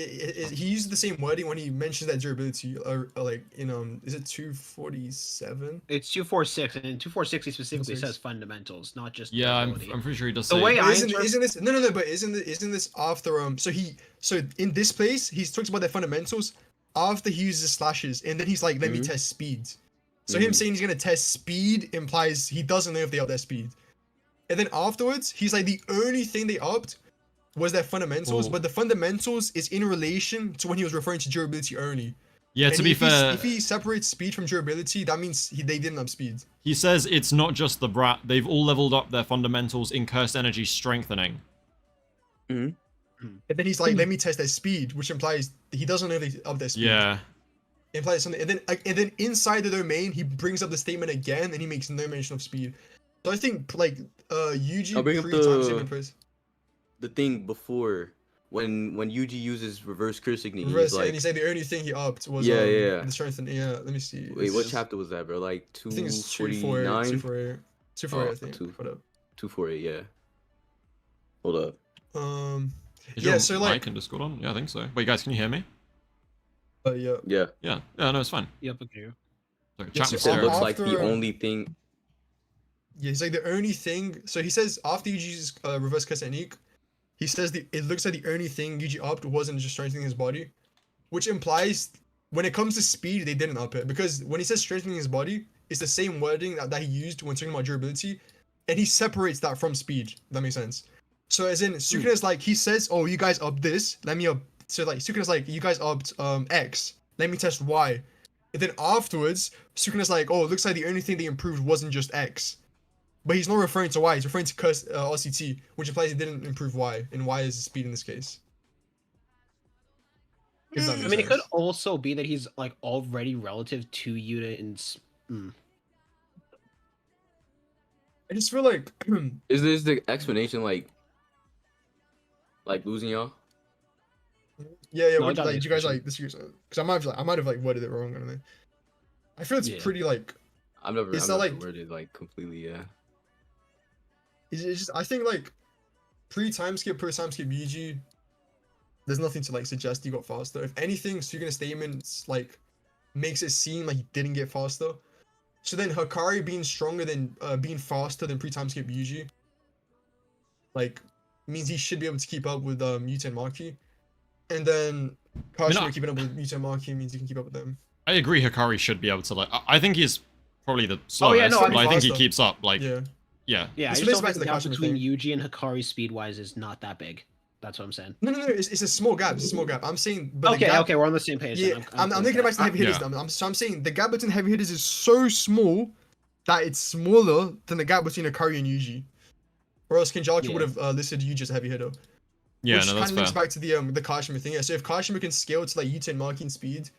he uses the same wording when he mentions that durability, like in is it 247? It's 246, and in 246 he specifically 246. says fundamentals, not just Yeah, I'm durability. pretty sure he does The say. way But I isn't interpret- this no, but isn't this after so in this place he talks about their fundamentals after he uses slashes, and then he's like, let me test speed. So him saying he's gonna test speed implies he doesn't know if they up their speed. And then afterwards he's like, the only thing they upped was their fundamentals, Ooh. but the fundamentals is in relation to when he was referring to durability only. Yeah, And to be fair, if he separates speed from durability, that means they didn't up speed. he says it's not just the brat. They've all leveled up their fundamentals in cursed energy strengthening. And then he's like, let me test their speed, which implies he doesn't know if they up their speed. Yeah. Implies something, and then inside the domain he brings up the statement again, and he makes no mention of speed. So I think like Yuji I'll bring up pre-time statement first. the thing before when Yuji uses reverse curse technique. Reverse, He's like, and he said the only thing he upped was Yeah. the strength. And yeah, let me see. wait, what It's- chapter was that, bro? Like I think it's 249, 248. 248, I think. two. Hold up. 248. Yeah. Hold up. Is Yeah, your so, like- mic and Discord on? Yeah, I think so. Wait, guys, can you hear me? Yeah. Yeah. Yeah. Yeah, no, it's fine. Yep, okay. Sorry, Yeah, chat so was It staring. looks like the after- only thing. Yeah, he's like the only thing. So he says after Yuji uses reverse curse technique, he says it looks like the only thing Yuji upped wasn't just strengthening his body, which implies when it comes to speed they didn't up it, because when he says strengthening his body, it's the same wording that he used when talking about durability, and he separates that from speed. If that makes sense. So as in Sukuna's like, he says, oh, you guys upped this, let me up. So like Sukuna's like, you guys upped X, let me test Y. And then afterwards, Sukuna's like, oh, it looks like the only thing they improved wasn't just X. But he's not referring to Y, he's referring to curse RCT, which implies he didn't improve Y, and Y is speed in this case. If that I makes mean, it could sense. also be that he's like already relative to Yuta I just feel like Is this the explanation like losing y'all? yeah, No, I what, got like the you guys expression. like this, because I might have like worded it wrong. I don't know. I feel it's Yeah. pretty like I've never It's not like- worded like completely. Yeah. it's just I think like pre-time skip, post-time skip Yuji, there's nothing to like suggest he got faster. If anything, Sukuna's statements like makes it seem like he didn't get faster. So then Hakari being stronger than being faster than pre-time skip Yuji, like means he should be able to keep up with Yuta and Maki. And then Kashimo keeping up with Yuta and Maki means he can keep up with them. I agree Hakari should be able to, like, I think he's probably the slowest, yeah, no, I but I think he faster. keeps up, like, Yeah. yeah. Yeah, I It's just basically don't think the the gap Kashimo between thing. Yuji and Hakari speed-wise is not that big. That's what I'm saying. No, it's a small gap. It's a small gap. I'm saying, but the Okay, gap, okay, we're on the same page. yeah, then. I'm cool thinking with about the heavy hitters. Yeah. I'm saying the gap between heavy hitters is so small that it's smaller than the gap between Akari and Yuji. Or else Kenjaku Yeah. would have listed Yuji as a heavy hitter. Yeah, which no, kind that's of fair. links back to the Kashimo thing. Yeah, so if Kashimo can scale to like Yuta and Maki in speed,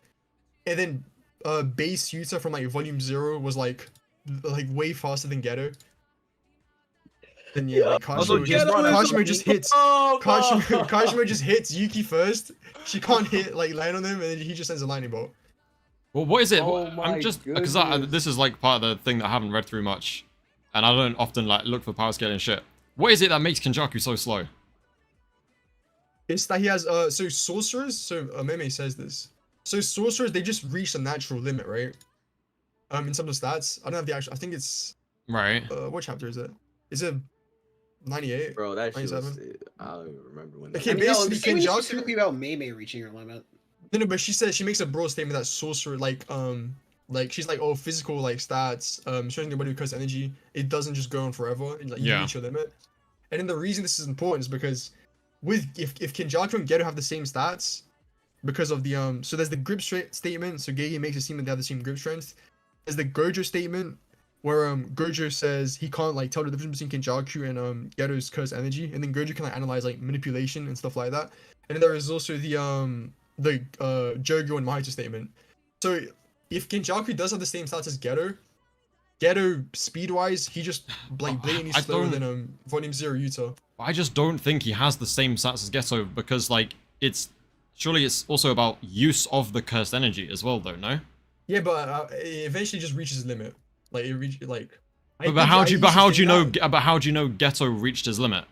and then base Yuta from like volume 0 was like way faster than Geto. Then yeah, like Also, Kashimo, just brought up Kashimo something- just hits. Oh, Kashimo just hits Yuki first. She can't hit like land on him, and then he just sends a lightning bolt. Well, what is it? Oh I'm my just because goodness. this is like part of the thing that I haven't read through much, and I don't often like look for power scaling shit. What is it that makes Kenjaku so slow? It's that he has so sorcerers. So Meme says this. So sorcerers they just reach the natural limit, right? In terms of stats, I don't have the actual. I think it's Right. what chapter is it? Is it 98? Bro, that shit was. 97. I don't even remember when. That Okay, I mean, no, basically, the Kenjaku- specifically about Mei reaching her limit. No, but she says she makes a broad statement that sorcerer like she's like, oh, physical like stats, showing your body with curse energy, it doesn't just go on forever, and like you Yeah. reach your limit. And then the reason this is important is because with if Kenjaku and Geto have the same stats, because of the so there's the grip statement, so Gege makes it seem that they have the same grip strength. There's the Gojo statement where Gojo says he can't like tell the difference between Kenjaku and Geto's curse energy, and then Gojo can like analyze like manipulation and stuff like that. And then there is also the Jogo and Mahito statement. So if Kenjaku does have the same stats as Geto speed wise, he just like blatantly I slower don't- than Volume 0 Yuta. I just don't think he has the same stats as Geto because like it's surely it's also about use of the cursed energy as well, though, no? Yeah, but it eventually just reaches its limit. Like it reach like. But how do you know? But how do you know Geto reached his limit?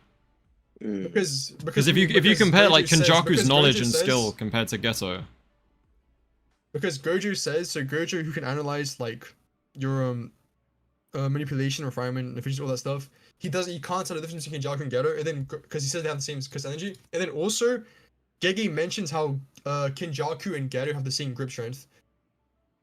Because If you compare like Kenjaku's because knowledge Gojo and says- skill compared to Geto, Because Gojo says, so Gojo who can analyze like your manipulation, refinement, efficiency, all that stuff. He can't tell the difference between Kenjaku and Geto, and then because he says they have the same cursed energy, and then also Gege mentions how Kenjaku and Geto have the same grip strength.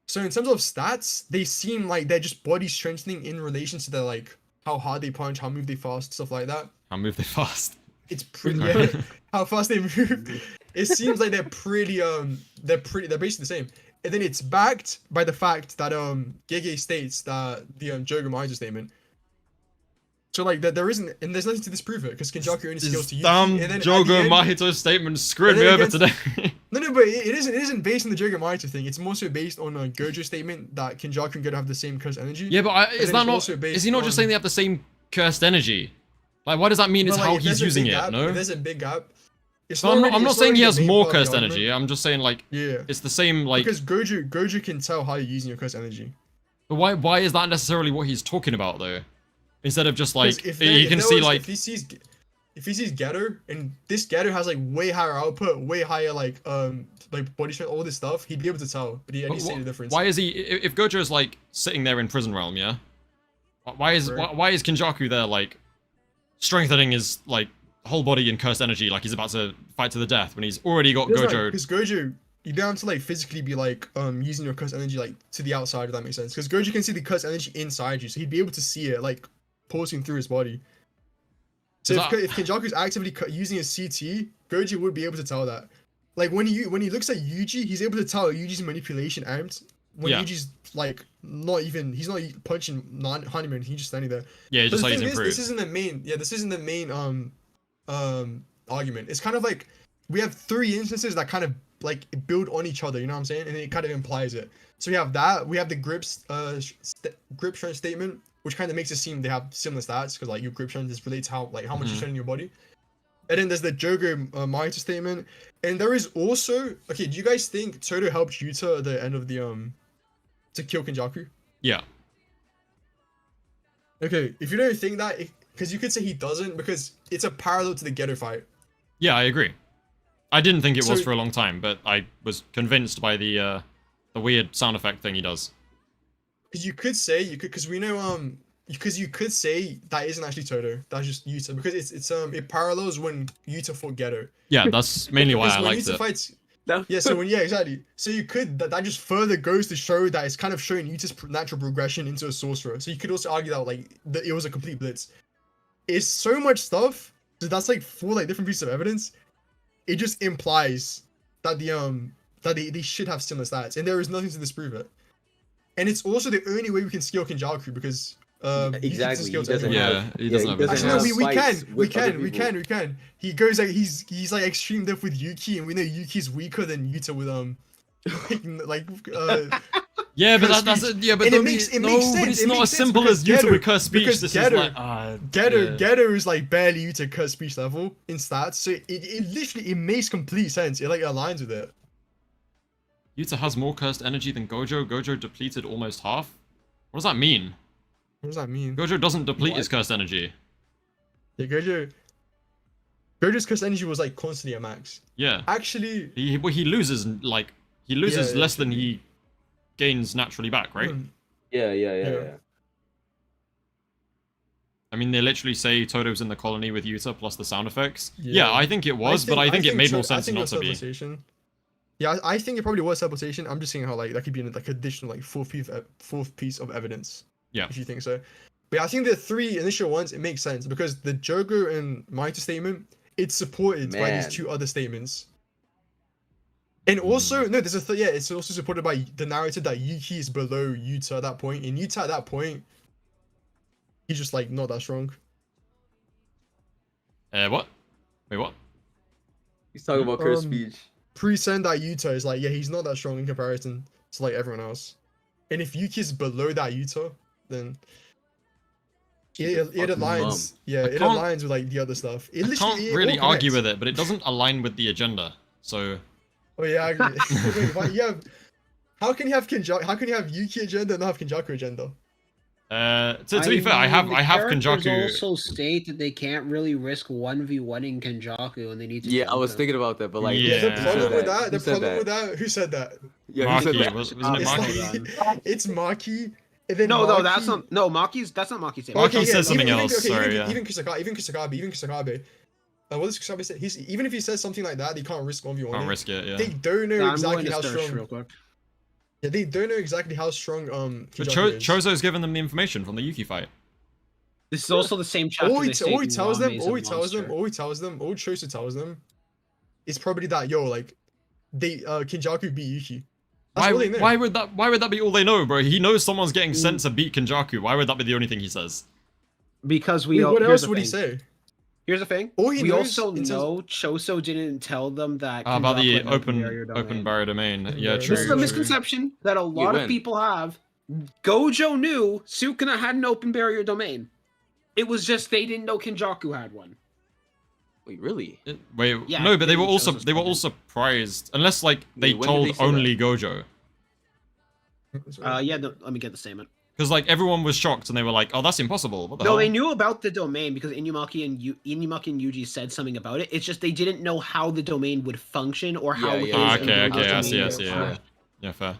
So in terms of stats, they seem like they're just body strengthening in relation to their like how hard they punch, how move they fast, stuff like that. how move they fast? It's pretty how fast they move. It seems like they're basically the same. And then it's backed by the fact that Gege states that the Jogo Mahito statement. So like that there isn't, and there's nothing to disprove it because Kenjaku only scales to Yuji. Damn And then at Jogo the end- Mahito statement screwed and me then over against- today. No, but it isn't based on the Jogo Mahito thing. It's more so based on a Gojo statement that Kenjaku and Geto have the same cursed energy. Yeah, but then is it's that not? also based Is he not just on- saying they have the same cursed energy? Like, what does that mean? But, It's like, how if he's there's a using big it. gap- No. if there's a big gap. It's So I'm not really saying he the has main more part of the cursed argument. energy. I'm just saying like Yeah. it's the same like. Because Gojo can tell how you're using your cursed energy. But why is that necessarily what he's talking about though? Instead of just like 'Cause if you can see like if he sees Geto and this Geto has like way higher output, way higher like body strength, all this stuff, he'd be able to tell. But he see the difference. why is he if Gojo's like sitting there in prison realm, yeah? Why is Right. why is Kenjaku there like strengthening his like whole body in cursed energy like he's about to fight to the death when he's already got Gojo? Because Gojo, you don't have to like physically be like using your cursed energy like to the outside, if that makes sense. Because Gojo can see the cursed energy inside you, so he'd be able to see it like pulsing through his body. So if Kenjaku's actively using his CT, Gojo would be able to tell that. Like when he looks at Yuji, he's able to tell Yuji's manipulation amped. When Yeah. Yuji's like he's not punching Honeyman, he's just standing there. Yeah, But just the like he's thing is, improved. this isn't the main argument. It's kind of like we have three instances that kind of like build on each other, you know what I'm saying? And it kind of implies it. So we have that, we have the grip strength statement, which kind of makes it seem they have similar stats because like your grip strength is related to how much you strengthen your body. And then there's the Jogo Mahito statement, and there is also do you guys think Todo helped Yuta at the end of the to kill Kenjaku? Yeah. Okay, if you don't think that, because you could say he doesn't, because it's a parallel to the Geto fight. Yeah, I agree. I didn't think it was So- for a long time, but I was convinced by the weird sound effect thing he does. Because you could say because we know because you could say that isn't actually Todo, that's just Yuta, because it parallels when Yuta fought Geto. Yeah, that's mainly why Because I when liked Yuta it. fights, That- yeah, so exactly. So you could that just further goes to show that it's kind of showing Yuta's natural progression into a sorcerer. So you could also argue that like it was a complete blitz. It's so much stuff. So that's like 4 like different pieces of evidence. It just implies that that they should have similar stats, and there is nothing to disprove it. And it's also the only way we can scale Kenjaku because Yuji Exactly, scale he to doesn't everyone. have- he doesn't have. Actually, no, have we fights can. with other people. We can. He goes like he's like extreme depth with Yuki, and we know Yuki's weaker than Yuta with like Yeah, but cursed that's speech. yeah, but And it no, makes but sense, it's it not makes as sense simple because as Yuta Geto- with cursed speech. because This Geto- is like Geto is like barely Yuta cursed speech level in stats, so it literally it makes complete sense. It like aligns with it. Yuta has more cursed energy than Gojo. Gojo depleted almost half. What does that mean? What does that mean? Gojo doesn't deplete What? his cursed energy. Yeah, Gojo's cursed energy was like constantly at max. Yeah, Actually, he loses like he loses Yeah, less than he gains naturally back, right? Yeah. I mean, they literally say Todo's in the colony with Yuta plus the sound effects. Yeah. Yeah, I think it was, but I think it made more I sense think it not was to be. teleportation. Yeah, I think it probably was teleportation. I'm just saying how like that could be like additional like fourth piece of evidence. Yeah. If you think so. But yeah, I think the 3 initial ones it makes sense because the Jogo and Mahito statement it's supported by these Man. 2 other statements. And also no, there's it's also supported by the narrative that Yuki is below Yuta at that point. And Yuta at that point, he's just like not that strong. What? Wait, what? He's talking about cursed Um, speech. Pre-send that Yuta is like, yeah, he's not that strong in comparison to like everyone else. And if Yuki's below that Yuta, then it fucking aligns. mum. Yeah, I it can't- aligns with like the other stuff. It I literally can't it really all argue connects. with it, but it doesn't align with the agenda. So Oh yeah, I agree. Wait, why you have? How can you have Kenjaku? How can you have Yuki agenda and not have Kenjaku agenda? To be fair, I have the Kenjaku. characters also state that they can't really risk 1v1ing Kenjaku and they need to. Yeah, I jump was him. thinking about that, but like, Yeah. The Who problem said with that. The Who said problem that? with that. Who said that? Yeah, who said Maki, that? wasn't it It's Maki? like, it's Maki. And then No, Maki, that's not. No, Maki's. That's not Maki's. Maki Okay, says something even, else, Okay, sorry, even Kusakabe. What does Kusakabe say? Even if he says something like that, he can't risk 1v1. Can't risk it, yeah. They don't know I'm going exactly to how search strong. real quick. Yeah, they don't know exactly how strong But Kenjaku is. Choso's given them the information from the Yuki fight. This is also the same chapter. All he they state tells them, Uraume is a all he tells them, monster. all Choso tells them, is probably that like they Kenjaku beat Yuki. That's all they know. Why would that be all they know, bro? He knows someone's getting sent to beat Kenjaku. Why would that be the only thing he says? Because Wait, what here's else the would he thing. say? Here's the thing. All he We knows also in terms- know Choso didn't tell them that About Kenjaku the had open domain. barrier domain. Open Yeah, barrier true. This is a True. misconception that a lot when? of people have. Gojo knew Sukuna had an open barrier domain. It was just they didn't know Kenjaku had one. Wait, really? Wait, Yeah, no, but they maybe were also Choso's they were comment. all surprised, unless like they Wait, when did told they say only Gojo, Yeah, no, let me get the statement. because like everyone was shocked and they were like, "Oh, that's impossible." What the No, hell? they knew about the domain because Inumaki and Yuji said something about it. It's just they didn't know how the domain would function or how Yeah, his yeah, and okay, Gojo's okay, I see, domain I would see, clash. yeah. Yeah, fair.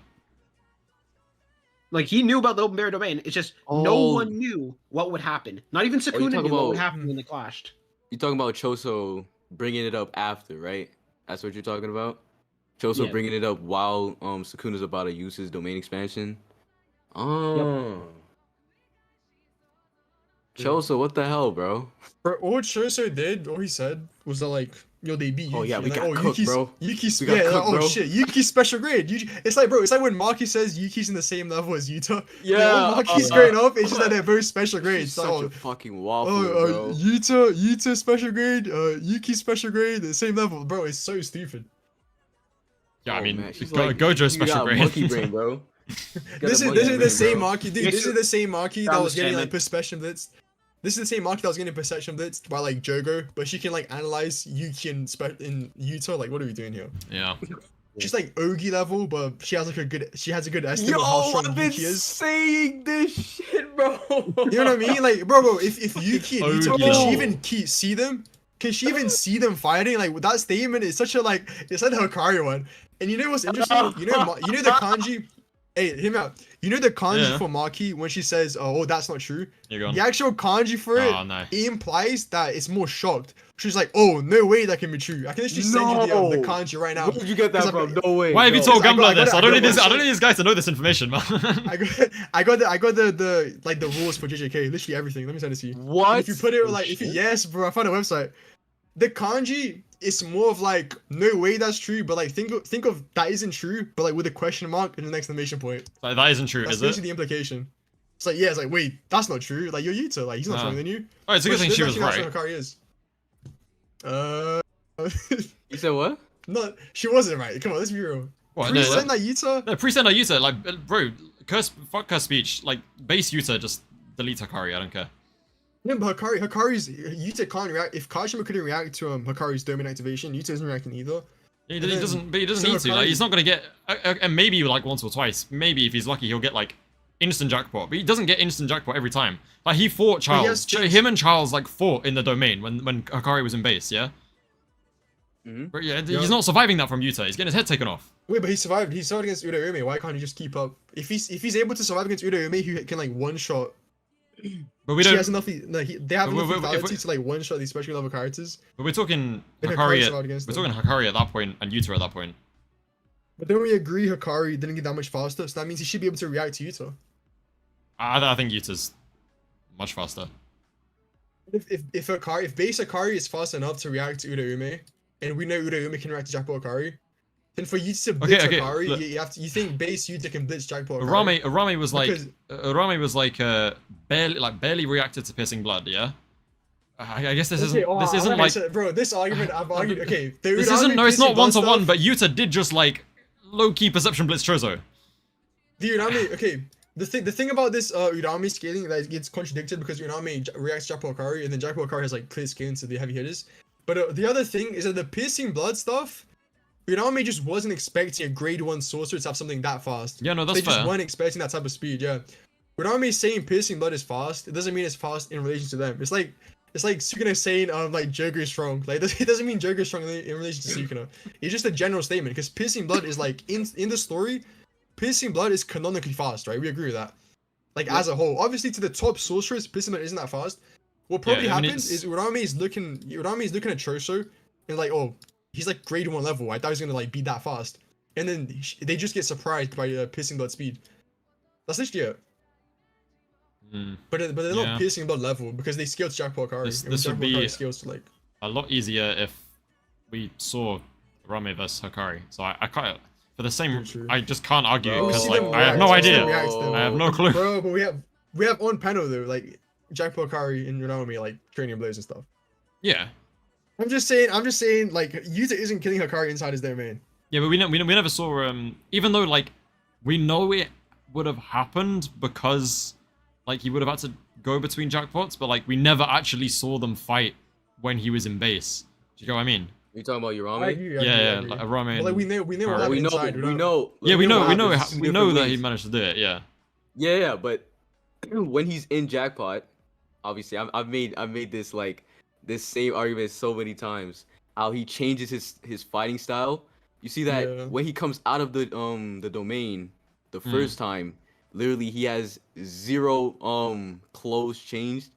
Like he knew about the open barrier domain. It's just no Oh. one knew what would happen. Not even Sukuna knew talking what would about- happen when they clashed. You're talking about Choso bringing it up after, right? That's what you're talking about? Choso Yeah. bringing it up while Sukuna's about to use his domain expansion? Oh. Choso, what the hell, bro? Bro, all Choso did, all he said was that like, yo, they beat Yuki. Oh, yeah, we and, like, got cooked, Yuki's, bro. Yuki's, We got yeah, like, cooked, oh bro. shit, Yuki's special grade. It's like, bro, it's like when Maki says Yuki's in the same level as Yuta. Yeah, Like, oh, Maki's growing up, it's just that they're both special He's grades. such Like, a fucking waffle, oh, bro. Yuta special grade, Yuki special grade, the same level, bro. It's so stupid. Yeah, I Oh, mean, man, she's Gojo's you special got grade. monkey brain, bro. This is the same Maki, dude. It's This is the same Maki that found was the getting like statement. perception blitzed. This is the same Maki that was getting perception blitzed by like Jogo, but she can like analyze Yuki in Yuta. Like, what are we doing here? Yeah. She's like Ogi level, but she has a good estimate Yo, of how strong I've been Yuki is. saying this shit, bro. You know what I mean? Like, bro, if Yuki and Yuta, Ogi can she level. even see them? Can she even see them fighting? Like that statement is such a like it's like the Hakari one. And you know what's interesting? You know the kanji. Hey, hear me out. You know the kanji Yeah. for Maki when she says, "Oh, that's not true." You're gone. The actual kanji for it, Oh, no. it implies that it's more shocked. She's like, "Oh, no way that can be true." I can actually send you the No. kanji right now. Where did you get that 'Cause from? I- No way. Why have you no. told I got- Gambler I got this? it- I don't I need got this. it. I don't need these guys to know this information, man. I got the like the rules for JJK, literally everything. Let me send it to you. What? If you put it like, yes, bro, I found a website. The kanji is more of like, no way that's true, but like think of that isn't true, but like with a question mark and an exclamation point. Like, that isn't true, That's is basically it? the implication. It's like, yeah, it's like, wait, that's not true. Like you're Yuta, like he's not Ah. stronger than you. Oh, it's a good thing Which she was doesn't actually right. how Hakari is. You said what? No, she wasn't right. Come on, let's be real. What? Present No, that Yuta. no, pre-send our Yuta, like, bro, fuck her speech. Like, base Yuta, just delete Hakari. I don't care. Yeah, but Hakari's Yuta can't react. If Kashimo couldn't react to Hakari's domain activation, Yuta isn't reacting either. He And then- doesn't. But he doesn't so need to. Like, Hakari- he's not gonna get. And maybe like once or twice. Maybe if he's lucky, he'll get like instant jackpot. But he doesn't get instant jackpot every time. Like he fought But he has Charles. things- Him and Charles like fought in the domain when Hakari was in base. Yeah. Mhm. But yeah, Yeah. he's not surviving that from Yuta. He's getting his head taken off. Wait, but he survived. He survived against Uraume. Why can't he just keep up? If he's able to survive against Uraume, he can like one shot. But we She don't. has enough. No, they have But enough if we- lethality to like one shot these special level characters. But we're talking Then Hakari Hakari. survived against We're them. talking Hakari at that point and Yuta at that point. But don't we agree Hakari didn't get that much faster? So that means he should be able to react to Yuta. I think Yuta's much faster. If base Hakari is fast enough to react to Uraume, and we know Uraume can react to Jackpot Hakari, then for you to blitz Okay, Hakari, look. you think base Yuta can blitz Jackpot Hakari. Uraume was like Because- Uraume was like barely reacted to piercing blood. Yeah. I guess this isn't like bro. This argument I've argued. Okay, the this Uraume isn't no. It's not piercing one blood to one. stuff- But Yuta did just like low key perception blitz Choso. The Uraume, okay. The thing about this Uraume scaling that gets contradicted because Uraume reacts to Jackpot Hakari and then Jackpot Hakari has like clear scaling to the heavy hitters. But the other thing is that the piercing blood stuff Uraume just wasn't expecting a grade 1 sorcerer to have something that fast. Yeah, no, that's They just fair. weren't expecting that type of speed, yeah. Uraume saying piercing blood is fast, it doesn't mean it's fast in relation to them. It's like Sukuna saying like Joker is strong. Like it doesn't mean Joker is strong in relation to Sukuna. It's just a general statement because piercing blood is like in the story, piercing blood is canonically fast, right? We agree with that. Like as a whole. Obviously to the top sorcerers, piercing blood isn't that fast. What probably Yeah, I mean, happens is Uraume is looking at Choso and like, oh, he's like grade 1 level. I thought he was gonna like be that fast. And then they just get surprised by piercing blood speed. That's literally it. But they're Yeah. not piercing blood level because they scaled to Jackpot Hakari. This would be scales to like a lot easier if we saw Uraume versus Hakari. So I can't, for the same, True. I just can't argue Bro. because See like them I have react, no see idea. them react to them. I have no clue. Bro, but we have on panel though, like Jackpot Hakari and Uraume like training blades and stuff. Yeah, I'm just saying, like Yuta isn't killing Hakari inside his domain. yeah, but we never saw even though like we know it would have happened because like he would have had to go between jackpots, but like we never actually saw them fight when he was in base. Do you know what I mean? You talking about I Uraume? agree, Yeah, agree. like Uraume. But like we know Hakari. what happened We know, inside. we know. Yeah, we know what happens in we know different that he ways. managed to do it. Yeah. Yeah, but when he's in jackpot, obviously I've made this like this same argument so many times. How he changes his fighting style. You see that Yeah. when he comes out of the domain the first time, literally he has 0 clothes changed,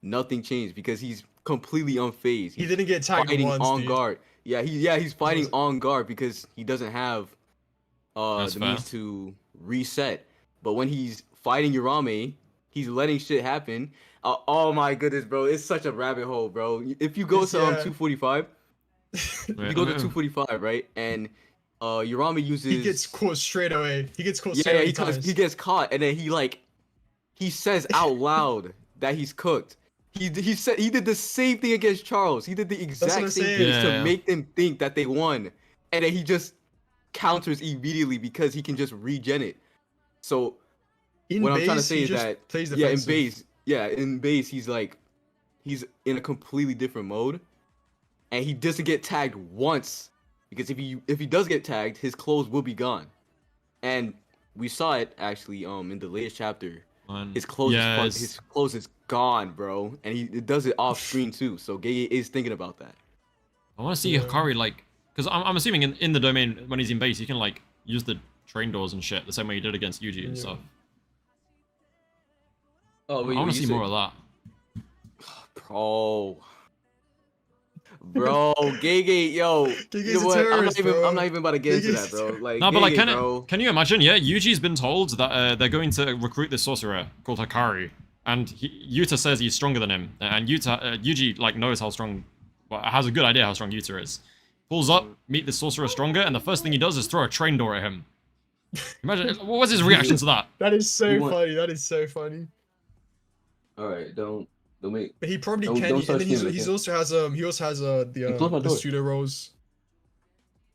nothing changed because he's completely unfazed. He didn't get tagged fighting once, on dude. guard. He's fighting on guard because he doesn't have That's the fair. means to reset. But when he's fighting Uraume, he's letting shit happen. Oh my goodness, bro, it's such a rabbit hole, bro. If you go It's- to yeah. 245, you go to 245, right? And Uraume uses He gets caught straight away. He gets caught yeah, straight away. he gets caught, and then he says out loud that he's cooked. He did the same thing against Charles. He did the what exact I'm same saying. thing Yeah. to make them think that they won, and then he just counters immediately because he can just regen it. So In what I'm trying to base, say he is just that plays in defensive. base he's in a completely different mode, and he doesn't get tagged once because if he does get tagged, his clothes will be gone, and we saw it actually in the latest chapter. His clothes his clothes is gone, bro, and he does it off screen too. So Gege is thinking about that. I want to see Yeah. Hakari like, because I'm assuming in the domain when he's in base he can like use the train doors and shit the same way he did against Yuji and Yeah. stuff. Oh, I want to see more of that. Bro, Gege, yo, Gege's you know a what? terrorist, bro. I'm not even about to get into Gege's that, bro. Like, No, but like, Gege, bro. can you imagine? Yeah, Yuji's been told that they're going to recruit this sorcerer called Hakari, and Yuta says he's stronger than him, and Yuji like knows how strong, well, has a good idea how strong Yuta is. Pulls up, meet the sorcerer stronger, and the first thing he does is throw a train door at him. Imagine what was his reaction to that? That is so You want- funny. That is so funny. All right, don't make. But he probably Don't- can. don't And start then stealing, he okay? also has close my the door. pseudo rolls,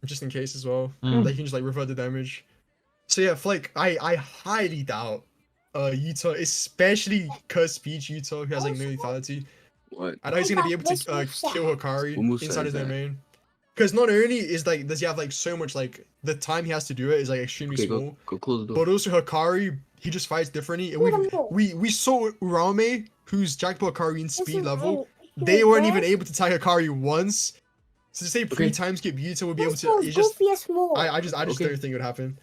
just in case as well. Mm. They can just like revert the damage. So yeah, Flake, I highly doubt Yuta, especially Curse Speech Yuta, who has like no lethality. What? I know he's gonna be able to kill Hakari What moveset inside is his that? domain. Because not only does he have like so much like the time he has to do it is like extremely Okay, small, go close the door. but also Hakari, he just fights differently. And we saw Uraume, who's Jackpot Hakari in speed level. They weren't even able to tag Hakari once. So to say pre-time skip Yuta would be able to, it's just I just Okay. don't think it would happen.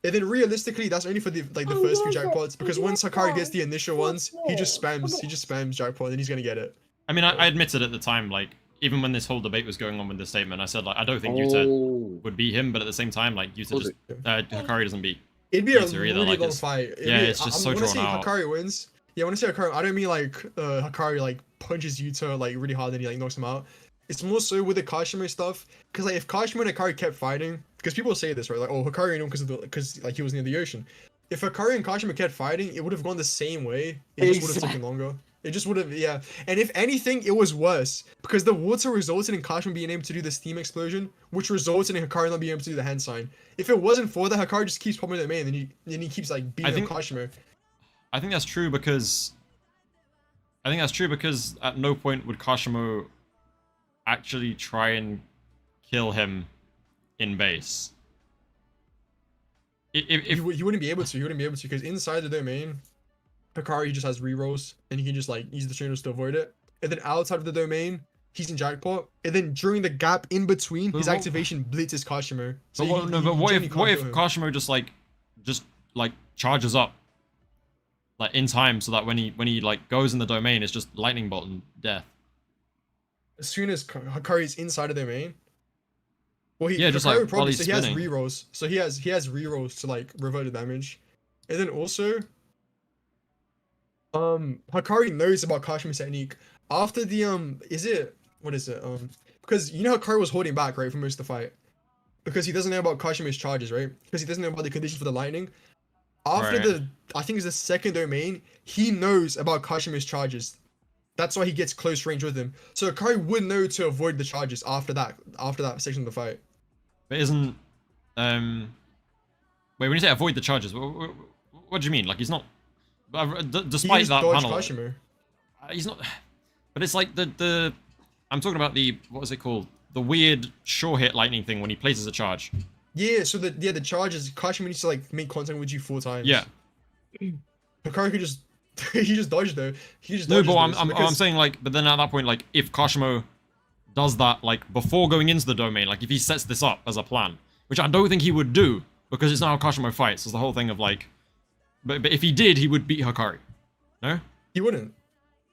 And then realistically, that's only for the first few jackpots, because once Hakari gets the initial ones, he just spams jackpot and he's gonna get it. I mean, I admitted at the time, like, even when this whole debate was going on with the statement, I said, like, I don't think Yuta would beat him, but at the same time, like, Yuta Close just, Hakari doesn't beat. It'd be a Yuta either, really like, long it's- fight. yeah, it's just so when I drawn say out. Hakari wins, yeah, when I say Hakari, I don't mean like Hakari like punches Yuta like really hard and he like knocks him out. It's more so with the Kashimo stuff, because like if Kashimo and Hakari kept fighting, because people say this right, like oh Hakari knew because like he was near the ocean. If Hakari and Kashimo kept fighting, it would have gone the same way. It just would have taken longer. It just would have, yeah. And if anything, it was worse because the water resulted in Kashimo being able to do the steam explosion, which resulted in Hakari not being able to do the hand sign. If it wasn't for that, Hakari just keeps popping the main, and he keeps like beating up Kashimo. I think that's true because at no point would Kashimo actually try and kill him in base. If He wouldn't be able to. He wouldn't be able to because inside the domain, Hakari just has rerolls and he can just like use the trainers to avoid it. And then outside of the domain, he's in jackpot. And then during the gap in between, his activation blitzes Kashimo. So what if Kashimo just like charges up like in time so that when he like goes in the domain, it's just lightning bolt and death. As soon as Hakari's inside of the domain. Well, yeah, just like probably, so he has rerolls. So he has rerolls to like revert the damage. And then also Hakari knows about Kashimo's technique. After the because you know Hakari was holding back, right, for most of the fight. Because he doesn't know about Kashimo's charges, right? Because he doesn't know about the conditions for the lightning. After I think it's the second domain, he knows about Kashimo's charges. That's why he gets close range with him. So Hakari would know to avoid the charges after that section of the fight. But isn't wait, when you say avoid the charges, what do you mean? Like he's not despite that panel, Kashimo. He's not. But it's like the I'm talking about the what was it called? The weird sure hit lightning thing when he places a charge. Yeah, so the charges Kashimo needs to like make contact with you 4 times. Yeah. Hakari could just he just dodged though. He just no, dodges but I'm saying like, but then at that point, like if Kashimo does that like before going into the domain, like if he sets this up as a plan, which I don't think he would do because it's not how Kashimo fights. It's the whole thing of like, but if he did, he would beat Hakari. No, he wouldn't.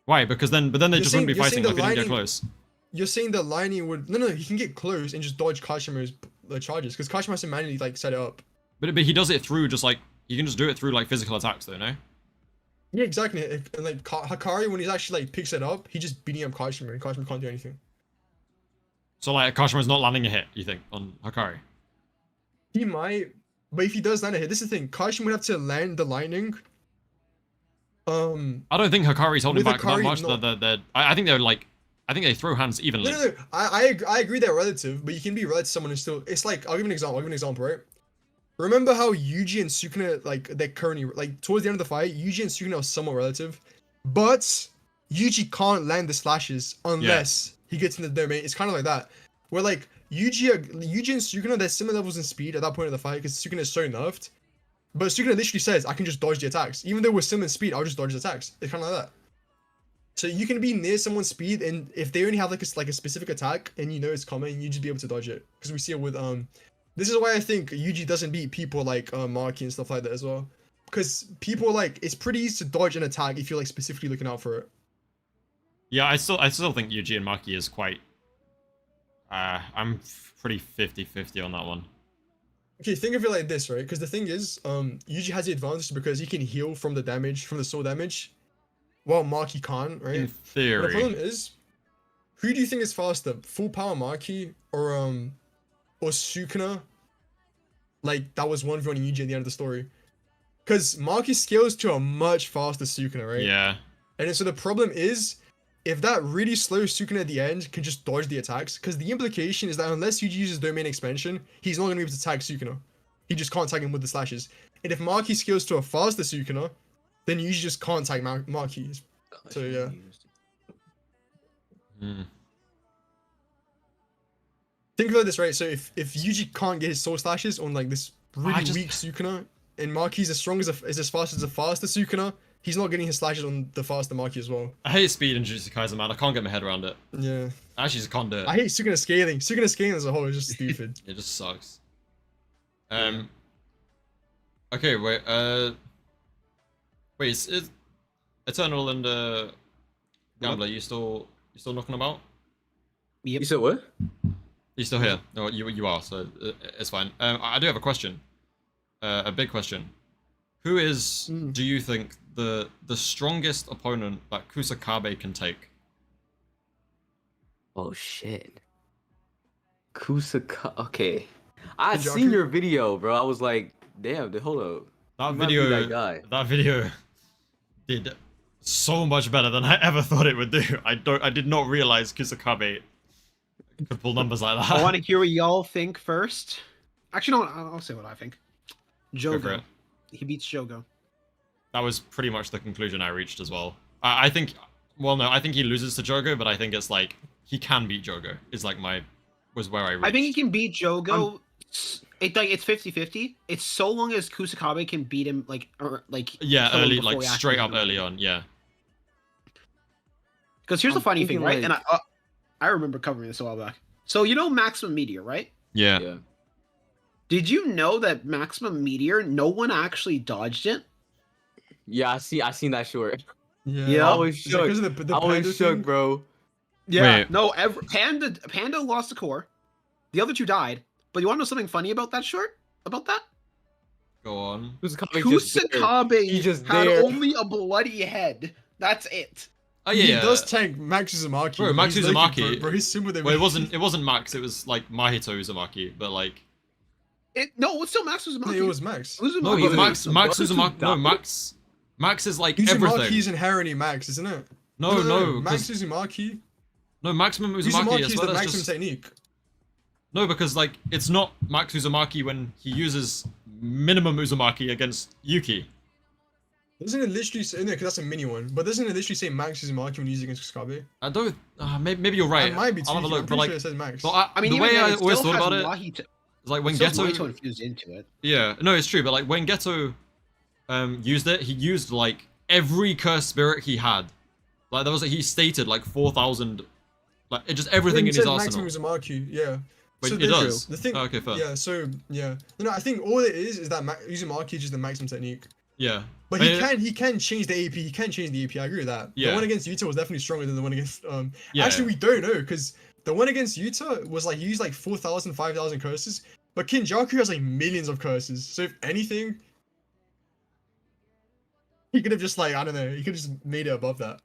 Why? Because then they just wouldn't be fighting if he didn't get close. You're saying the lightning would no, he can get close and just dodge Kashimo's charges because Kashimo has to manually like set it up. But he does it through just like you can just do it through like physical attacks though, no? Yeah, exactly. And like Hakari, when he's actually like picks it up, he just beating up Kashimo and Kashimo can't do anything. So like Kashimo's not landing a hit, you think, on Hakari? He might, but if he does land a hit, this is the thing. Kashimo would have to land the lightning. I don't think Hakari's holding back that much. I think they're like, I think they throw hands evenly. No. I agree they're relative, but you can be relative to someone who's still. It's like I'll give you an example, right? Remember how Yuji and Sukuna like they're currently like towards the end of the fight, Yuji and Sukuna are somewhat relative, but Yuji can't land the slashes unless he gets in the domain. It's kind of like that, where like Yuji and Sukuna they're similar levels in speed at that point of the fight because Sukuna is so nerfed. But Sukuna literally says, I can just dodge the attacks. Even though we're similar in speed, I'll just dodge the attacks. It's kind of like that. So you can be near someone's speed, and if they only have like a specific attack, and you know it's coming, you just be able to dodge it. Because we see it with this is why I think Yuji doesn't beat people like Maki and stuff like that as well. Because people like it's pretty easy to dodge an attack if you're like specifically looking out for it. Yeah, I still think Yuji and Maki is quite. I'm pretty 50-50 on that one. Okay, think of it like this, right? Because the thing is, Yuji has the advantage because he can heal from the damage, from the soul damage, while Maki can't, right? In theory. But the problem is, who do you think is faster, full power Maki or Sukuna? Like that was 1v1 Yuji at the end of the story, because Maki scales to a much faster Sukuna, right? Yeah. And so the problem is, if that really slow Sukuna at the end can just dodge the attacks, because the implication is that unless Yuji uses domain expansion, he's not going to be able to tag Sukuna. He just can't tag him with the slashes. And if Maki scales to a faster Sukuna, then Yuji just can't tag Maki. So yeah. Think about this, right? So if Yuji can't get his soul slashes on like this really weak Sukuna, and Maki's is as fast as the faster Sukuna, he's not getting his slashes on the faster Maki as well. I hate speed in Jujutsu Kaisen, man. I can't get my head around it. Yeah. I actually just can't do it. I hate Sukuna scaling. Sukuna scaling as a whole is just stupid. It just sucks. Okay, wait. Wait, is Eternal and Gambler? You still knocking about? Yep. You said what? You still here? No, you are. So it's fine. I do have a question. A big question. Who is, do you think, the strongest opponent that Kusakabe can take? Oh shit. Okay. I Kenjaku? seen your video, bro. I was like, damn, hold up. That video did so much better than I ever thought it would do. I did not realize Kusakabe could pull numbers like that. I want to hear what y'all think first. Actually, no, I'll say what I think. Go for Jogo. it. He beats Jogo. That was pretty much the conclusion I reached as well. I think, well, no, I think he loses to Jogo, but I think it's like he can beat Jogo. Is like was where I reached. I think he can beat Jogo It's 50-50. It's so long as Kusakabe can beat him Yeah, kill him early, before like he straight up activates early him. on. Yeah. Because here's the I'm funny thing, thinking, right? like- And I remember covering this a while back. So you know Maximum Meteor, right? Yeah. Yeah. Did you know that Maximum Meteor, no one actually dodged it? Yeah, I seen that short. Yeah. Yeah. I was Is it shook. 'cause of the I panda was shook, thing? bro. Yeah. Wait. No, Panda lost the core. The other two died. But you want to know something funny about that short? About that? Go on. Kusakabe He's just had there. only a bloody head. That's it. Oh He yeah. does tank Max Uzumaki. Bro, Max He's lucky, Uzumaki- Bro, he's similar than Well, me. it wasn't Max. It was like Mahito Uzumaki, but like. No, it's still Max No, Uzumaki. it was Max. Uzumaki. No, but Wait, Max the Uzumaki. brother No, died? Max is like everything. Uzumaki's inherently Max, isn't it? No, Max 'cause- Uzumaki. no, maximum Uzumaki Uzumaki as is well the as maximum just technique. no, because like it's not Max Uzumaki when he uses minimum Uzumaki against Yuki. Doesn't it literally say, no, because that's a mini one, but doesn't it literally say Max Uzumaki when using against Kusakabe? I don't. Maybe you're right. It might be I'll have a tweaking. look, I'm but pretty like, sure it says Max. but I mean, the even way then, I always still thought has about it Mahito. is like when Still Geto. Mahito infused into it. Yeah, no, it's true, but like when Geto used it, he used like every cursed spirit he had. Like he stated like 4,000, like just everything in his arsenal. Maximum Uzumaki, yeah. Wait, So it the- does. The thing, Oh, okay, fair. yeah. So yeah, no, I think all it is that Uzumaki is just the maximum technique. Yeah. But I mean, he can change the AP. He can change the AP. I agree with that. Yeah. The one against Yuta was definitely stronger than the one against Yeah. Actually, we don't know because the one against Yuta was like he used like 4,000, 5,000 curses, but Kenjaku has like millions of curses. So if anything, he could have just like I don't know. He could have just made it above that.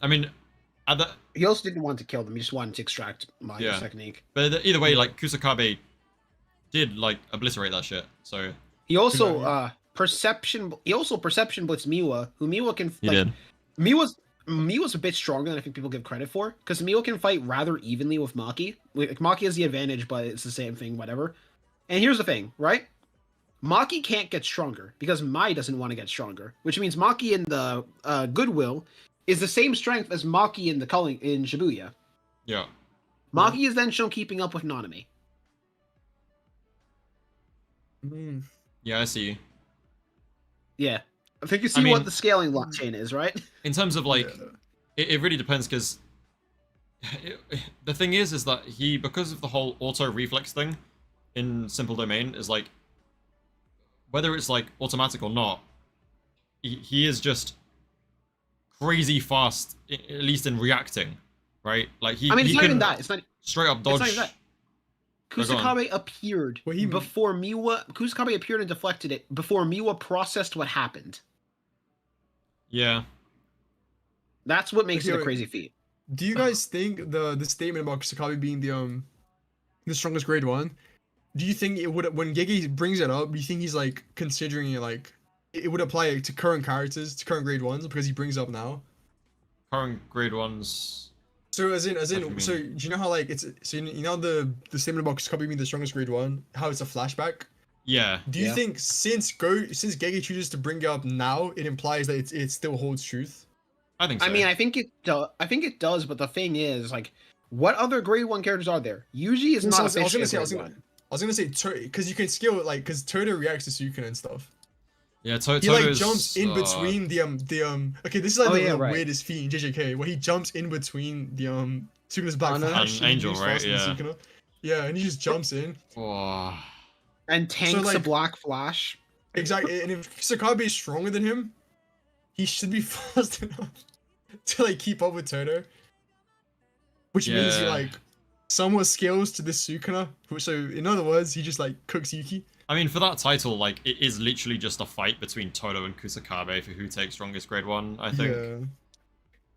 I mean, at the, He also didn't want to kill them. He just wanted to extract Maya's Yeah. technique. but either way, like Kusakabe did like obliterate that shit. So He also Yeah. perception. He also perception blitzed Miwa, who Miwa can he like. did. Miwa's a bit stronger than I think people give credit for, because Miwa can fight rather evenly with Maki. Like, Maki has the advantage, but it's the same thing, whatever. And here's the thing, right? Maki can't get stronger because Mai doesn't want to get stronger, which means Maki in the Goodwill is the same strength as Maki in the Culling in Shibuya. Yeah. Maki is then shown keeping up with Nanami. Mm. Yeah, I see. Yeah, I think you see I mean- what the scaling chain is, right? In terms of like, Yeah. it really depends because the thing is that he, because of the whole auto reflex thing in simple domain, is like whether it's like automatic or not, he is just crazy fast, at least in reacting, right? Like he, I mean, it's he not can even that. It's not. straight up It's dodge. not even that. Oh, go on. Kusakabe appeared Well, he- before Miwa. Kusakabe appeared and deflected it before Miwa processed what happened. Yeah. That's what makes it a Okay, crazy feat. Do you guys think the statement about Kusakabe being the strongest grade one? Do you think it would, when Gege brings it up, do you think he's like considering it like it would apply to current characters, to current grade ones because he brings it up now? Current grade ones. So as in What do you so mean? do you know how like it's so you know the statement about Kusakabe being the strongest grade one, how it's a flashback? Yeah. Do you Yeah. think since Gege chooses to bring it up now, it implies that it still holds truth? I think so. I mean, I think it does. I think it does, but the thing is, like, what other grade one characters are there? Yuji is So not I was gonna officially say, a grade one. I was gonna say because you can scale it like because Todo reacts to Sukuna and stuff. yeah, He like Toto's, jumps in between the okay, this is like Oh, the yeah, right. weirdest feat in JJK where he jumps in between the Sukuna's black Ana? flash An angel, moves right? faster than Yeah. Sukuna. Yeah, and he just jumps in. Oh, And tanks a like- black flash. Exactly, and if Kusakabe is stronger than him, he should be fast enough to like keep up with Todo. Which means he Yeah. like somewhat scales to this Sukuna. So in other words, he just like cooks Yuki. I mean, for that title, like, it is literally just a fight between Todo and Kusakabe for who takes strongest grade one, I think. Yeah,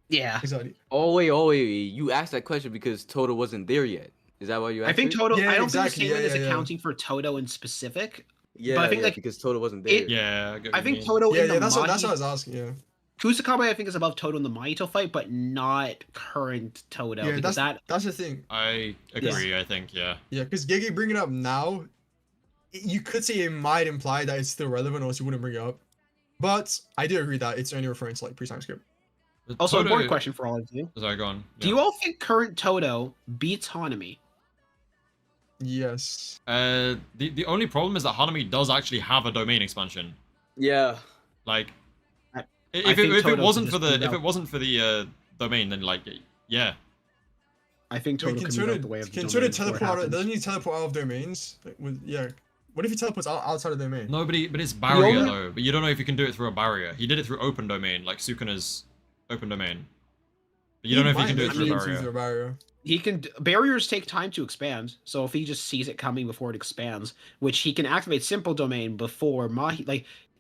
Yeah. exactly. Oh wait. You asked that question because Todo wasn't there yet. Is that why you asked? I think it? Todo. Yeah, I don't exactly, think the statement yeah, is yeah. accounting for Todo in specific. Yeah, but I think, yeah, like, because Todo wasn't there. it- Yeah, I, get what I you think mean. Todo Yeah, in the yeah, that's what I Mahi- was asking. Yeah, Kusakabe, I think, is above Todo in the Mahito fight, but not current Todo. yeah, because that's the thing. I agree, I think, yeah. Yeah, because Gege bringing it up now, you could say it might imply that it's still relevant, or else you wouldn't bring it up. But I do agree that it's only referring to like pre-time script. But Also, Todo... important question for all of you. Sorry, go on. Do you all think current Todo beats Hanami? Yes. The only problem is that Hanami does actually have a domain expansion. Yeah. Like, I if think it Todo wasn't can for just the beat out- domain, then like, yeah. I think Wait, Todo can can move Todo out the way of the can domain Todo before it teleport out? happens. Doesn't he teleport out of domains? Like, yeah. What if he teleports outside of domain? No, but it's barrier only- though. But you don't know if you can do it through a barrier. He did it through open domain, like Sukuna's open domain. But you don't know if you can do it through a barrier. He can barriers take time to expand, so if he just sees it coming before it expands, which he can activate simple domain before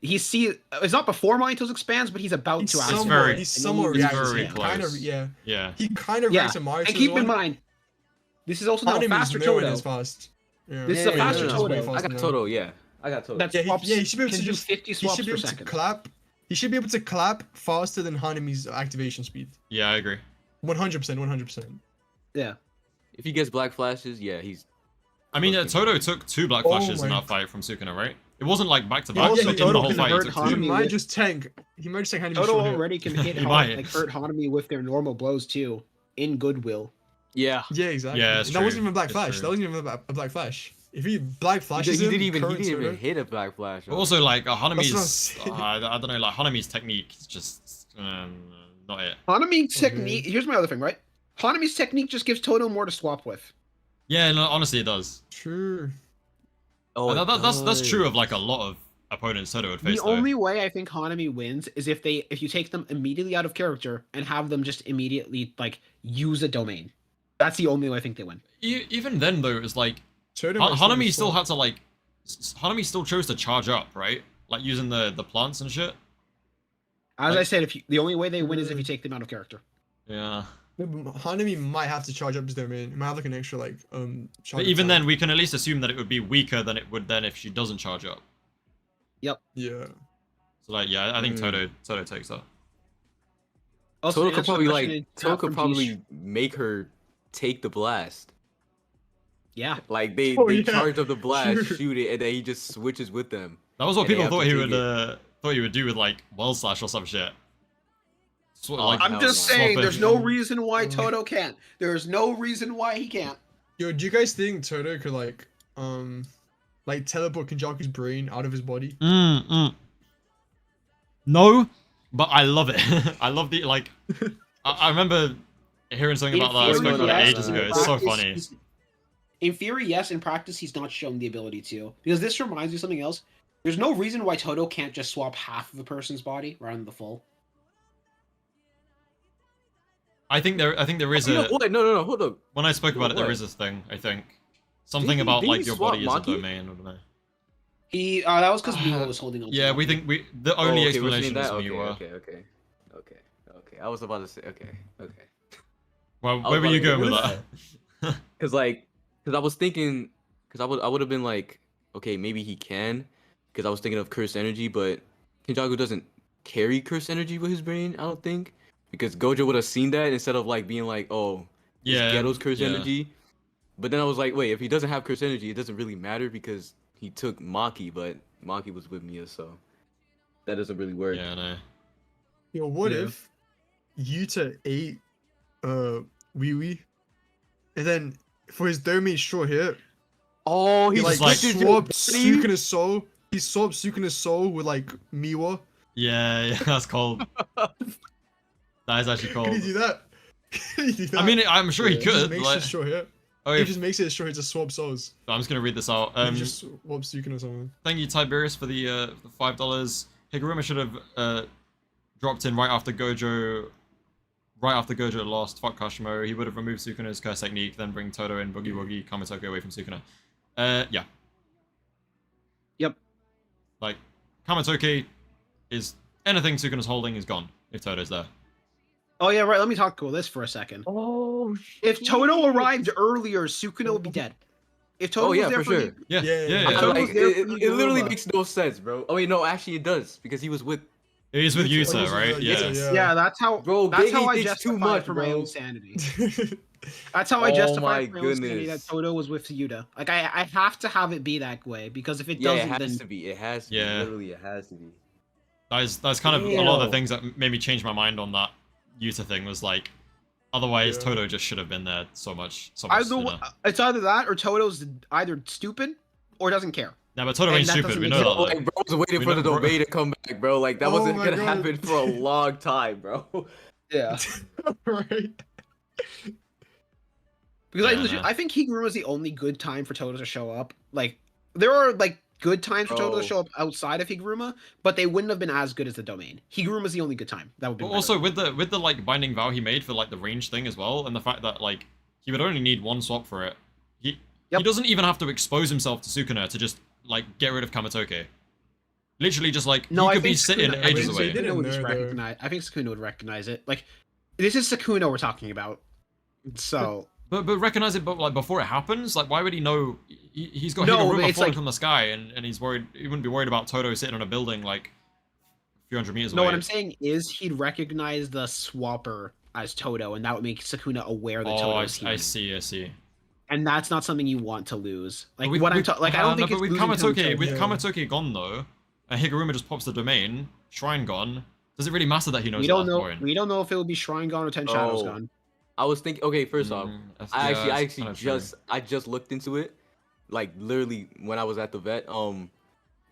it's not before Mahito's expands, but he's about He's to somewhat- activate. he's it, and somewhat he reactive. very He kind of close. yeah. Yeah. He kind of Yeah, reacts to Mahito's and keep in one. mind, this is also now Hanami's faster nowhere Todo. as fast. Yeah. This is a faster he's Todo. way I I faster got now. Todo. Yeah, I got Todo. That's Yeah, swaps, he should be able can to do just 50 he swaps should be per able to second. clap. He should be able to clap faster than Hanami's activation speed. Yeah, I agree. 100%, 100%. Yeah. If he gets black flashes, yeah, he's. I mean, Fucking- Todo took 2 black Oh flashes in my that fight from Sukuna, right? It wasn't like back to Yeah, back, also but in Todo the whole can fight, he hurt took Hanami 2. He might with- just tank. He might just tank Hanami's Todo short hit. already can hit He might. hurt Hanami with their normal blows too, in Goodwill. Yeah. Yeah, exactly. Yeah, And it's that wasn't true. even a black It's flash. true. That wasn't even a black flash. If he black He, flashes did, him, he didn't even current hit a black flash. But also, like, That's what I'm Hanami's... saying. I don't know, like, Hanami's technique is just... not it. Hanami's Okay. technique. Here's my other thing, right? Hanami's technique just gives Todo more to swap with. Yeah, no, honestly, it does. True. Oh, And that's does. true of, like, a lot of opponents Todo would face, The though. only way I think Hanami wins is if you take them immediately out of character and have them just immediately like use a domain. That's the only way I think they win. Even then, though, it was like... Todo might Hanami be still slow. had to, like... Hanami still chose to charge up, right? Like, using the plants and shit. As Like- I said, the only way they win is if you take them out of character. Yeah. Yeah, but Hanami might have to charge up his domain. He might have like an extra like charge But up even time. then, we can at least assume that it would be weaker than it would then if she doesn't charge up. Yeah. So, like, yeah, I think Todo takes that. Also, Todo to could answer the probably question like in Todo chat could from probably Jish- make her take the blast. Yeah. Like they Oh, yeah. charge up the blast, Sure. shoot it, and then he just switches with them. That was what And they people have thought to he take would do with, like, World Slash or some shit. Sort of Oh, like, I'm hell just no. saying, swap there's it. no reason why Todo can't. There's no reason why he can't. Yo, do you guys think Todo could like teleport Kenjaku's brain out of his body? No, but I love it. I love the, like... I remember hearing something about that. I In spoke theory, about it yes. ages In ago. It's so practice, funny. In theory, yes. In practice, he's not shown the ability to. Because this reminds me of something else. There's no reason why Todo can't just swap half of a person's body rather than the full. I think there is You know a... what? No, hold up. When I spoke about it, there What? is a thing, I think. Something he- about, didn't like, he your swap body is a Maki? domain, I don't know. He that was because Miwa was holding on. to Yeah, him. we think the only Oh, okay, we're explanation saying is that? Miwa. Okay. I was about to say okay. Well, I where were was you about going to with say, that? Cause I was thinking, I would have been like, okay, maybe he can, because I was thinking of cursed energy, but Kenjaku doesn't carry cursed energy with his brain, I don't think, because Gojo would have seen that instead of like being like, oh, Yeah, Ghetto's cursed yeah. energy. But then I was like, wait, if he doesn't have cursed energy, it doesn't really matter because he took Maki, but Maki was with Mia, so that doesn't really work. Yeah, no. Yo, what Yeah. if Yuta ate Wee Wee, and then for his domain short hit, Oh, he he's like like- swapped Sukuna's soul. He swapped Sukuna's soul with like Miwa. Yeah, that's cold. That is actually Can cold. he do that? Can he do that? I mean, I'm sure he He just could. makes Like, it short hit. oh, He yeah, just makes it short hit to swap souls. I'm just gonna read this out. He just swaps Sukuna or something. Thank you, Tiberius, for the $5. Higuruma should have dropped in right after Gojo. Right after Gojo lost, fuck Kashimo, he would have removed Sukuna's curse technique, then bring Todo in Boogie Woogie Kamitoki away from Sukuna. Yeah. Yep. Like, Kamitoki is... Anything Sukuna's holding is gone, if Todo's there. Oh yeah, right. Let me talk about this for a second. Oh, If Todo arrived earlier, Sukuna would be dead. If Todo Oh, was yeah, there for for sure. Yeah, Yeah, yeah, yeah. yeah. Todo like, was there for it literally Higuruma. makes no sense, bro. Oh wait, no, actually it does because he was with. It is with Yuta, Yuta, oh, right? Yuta, Yeah. Yeah, that's how. Bro, that's how Gege I thinks justify too much, it for my bro. own sanity. That's how I Oh justify my it for my own sanity that goodness. Todo was with Yuta. Like I have to have it be that way because if it Yeah, it doesn't, has then to be. It has to Yeah. be. Literally, it has to be. That's kind of a lot of the Ew. things that made me change my mind on that Yuta thing was like, Otherwise, Yeah. Todo just should have been there so much sooner. It's either that or Toto's either stupid or doesn't care. No, but Todo and ain't that stupid. doesn't We make know sense. that. Like, bro was waiting We for know- the bro- domain to come back, bro. Like, that Oh wasn't my gonna God. happen for a long time, bro. Yeah. Right. Because Yeah, no. I think Higuruma's the only good time for Todo to show up. Like, there are like good times for Todo Oh. to show up outside of Higuruma, but they wouldn't have been as good as the domain. Higuruma's the only good time. That would be But better. also with the like binding vow he made for like the range thing as well, and the fact that like he would only need one swap for it. He Yep. doesn't even have to expose himself to Sukuna to just like get rid of Kamitoke. Literally just like No, he I could be think sitting Sukuna- ages I mean, away. they didn't Sukuna would just know, though. recognize. I think Sukuna would recognize it. Like, this is Sukuna we're talking about. So But recognize it, but like before it happens, like why would he know? He's got No, Higuruma it's falling like- from the sky, and he's worried. He wouldn't be worried about Todo sitting on a building like a few hundred meters no, away. what I'm saying is he'd recognize the swapper as Todo, and that would make Sukuna aware that Oh, Todo I is human. see. And that's not something you want to lose. Like But what I'm like, I don't think but it's with losing Kamitoke, with Yeah. Kamitoke gone though, and Higuruma just pops the domain, Shrine gone. Does it really matter that he knows? we at don't that know. point? We don't know if it will be Shrine gone or Ten Shadows Oh. gone. I was thinking, okay, first off, I Yeah, it's actually kinda true. I just looked into it, like literally when I was at the vet.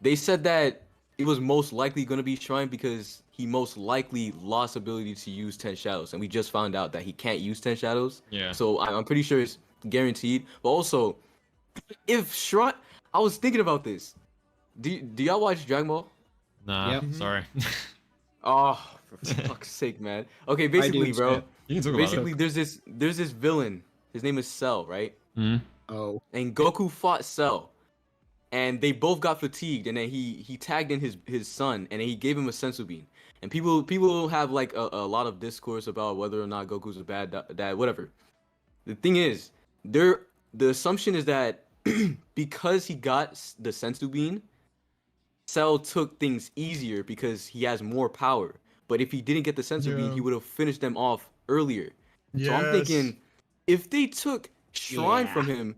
They said that it was most likely gonna be Shrine because he most likely lost ability to use 10 shadows, and we just found out that he can't use 10 shadows. Yeah. So I'm pretty sure it's guaranteed. But also, if Shrine, I was thinking about this. Do y'all watch Dragon Ball? Nah, Yep. sorry. Oh, for fuck's sake, man. Okay, basically, do, bro. too. You can talk Basically, there's this villain. His name is Cell, right? about it. Oh, And Goku fought Cell, and they both got fatigued, and then he tagged in his son, and then he gave him a sensu bean. And people have like a lot of discourse about whether or not Goku's a bad dad, whatever. The thing is, the assumption is that because he got the sensu bean, Cell took things easier because he has more power. But if he didn't get the sensu bean, Yeah. he would have finished them off earlier. So I'm Yes. thinking, if they took Shrine Yeah. from him,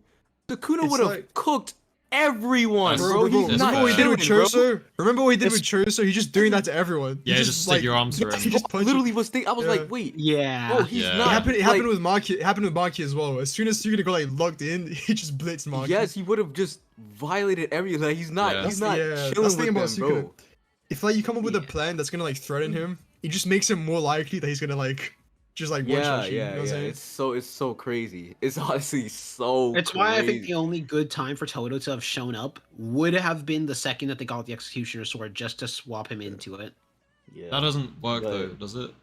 Sukuna It's would have like- cooked everyone, That's- bro. He's that's not fair. Remember what he did with chilling, bro. Choso? Remember what he did It's- with Choso? He's just doing that to everyone. Yeah, just stick your arms through him. He just punched Literally was I was Yeah. like, wait, yeah. bro, he's Yeah. not. It happened like, with Maki. It happened with Maki as well. As soon as Sukuna got like locked in, he just blitzed Maki. yes, he would have just violated everything. Like he's not. Yeah. He's That's- not yeah, that's chilling the thing with them, about bro. If like you come up with a Yeah. plan that's gonna like threaten him, it just makes him more likely that he's gonna like just like one Yeah, shot you. yeah, You know what I'm yeah. saying? It's so crazy. It's honestly so. It's why I think crazy. the only good time for Todo to have shown up would have been the second that they got the Executioner Sword, just to swap him into it. Yeah. That doesn't work Yeah. though, does it?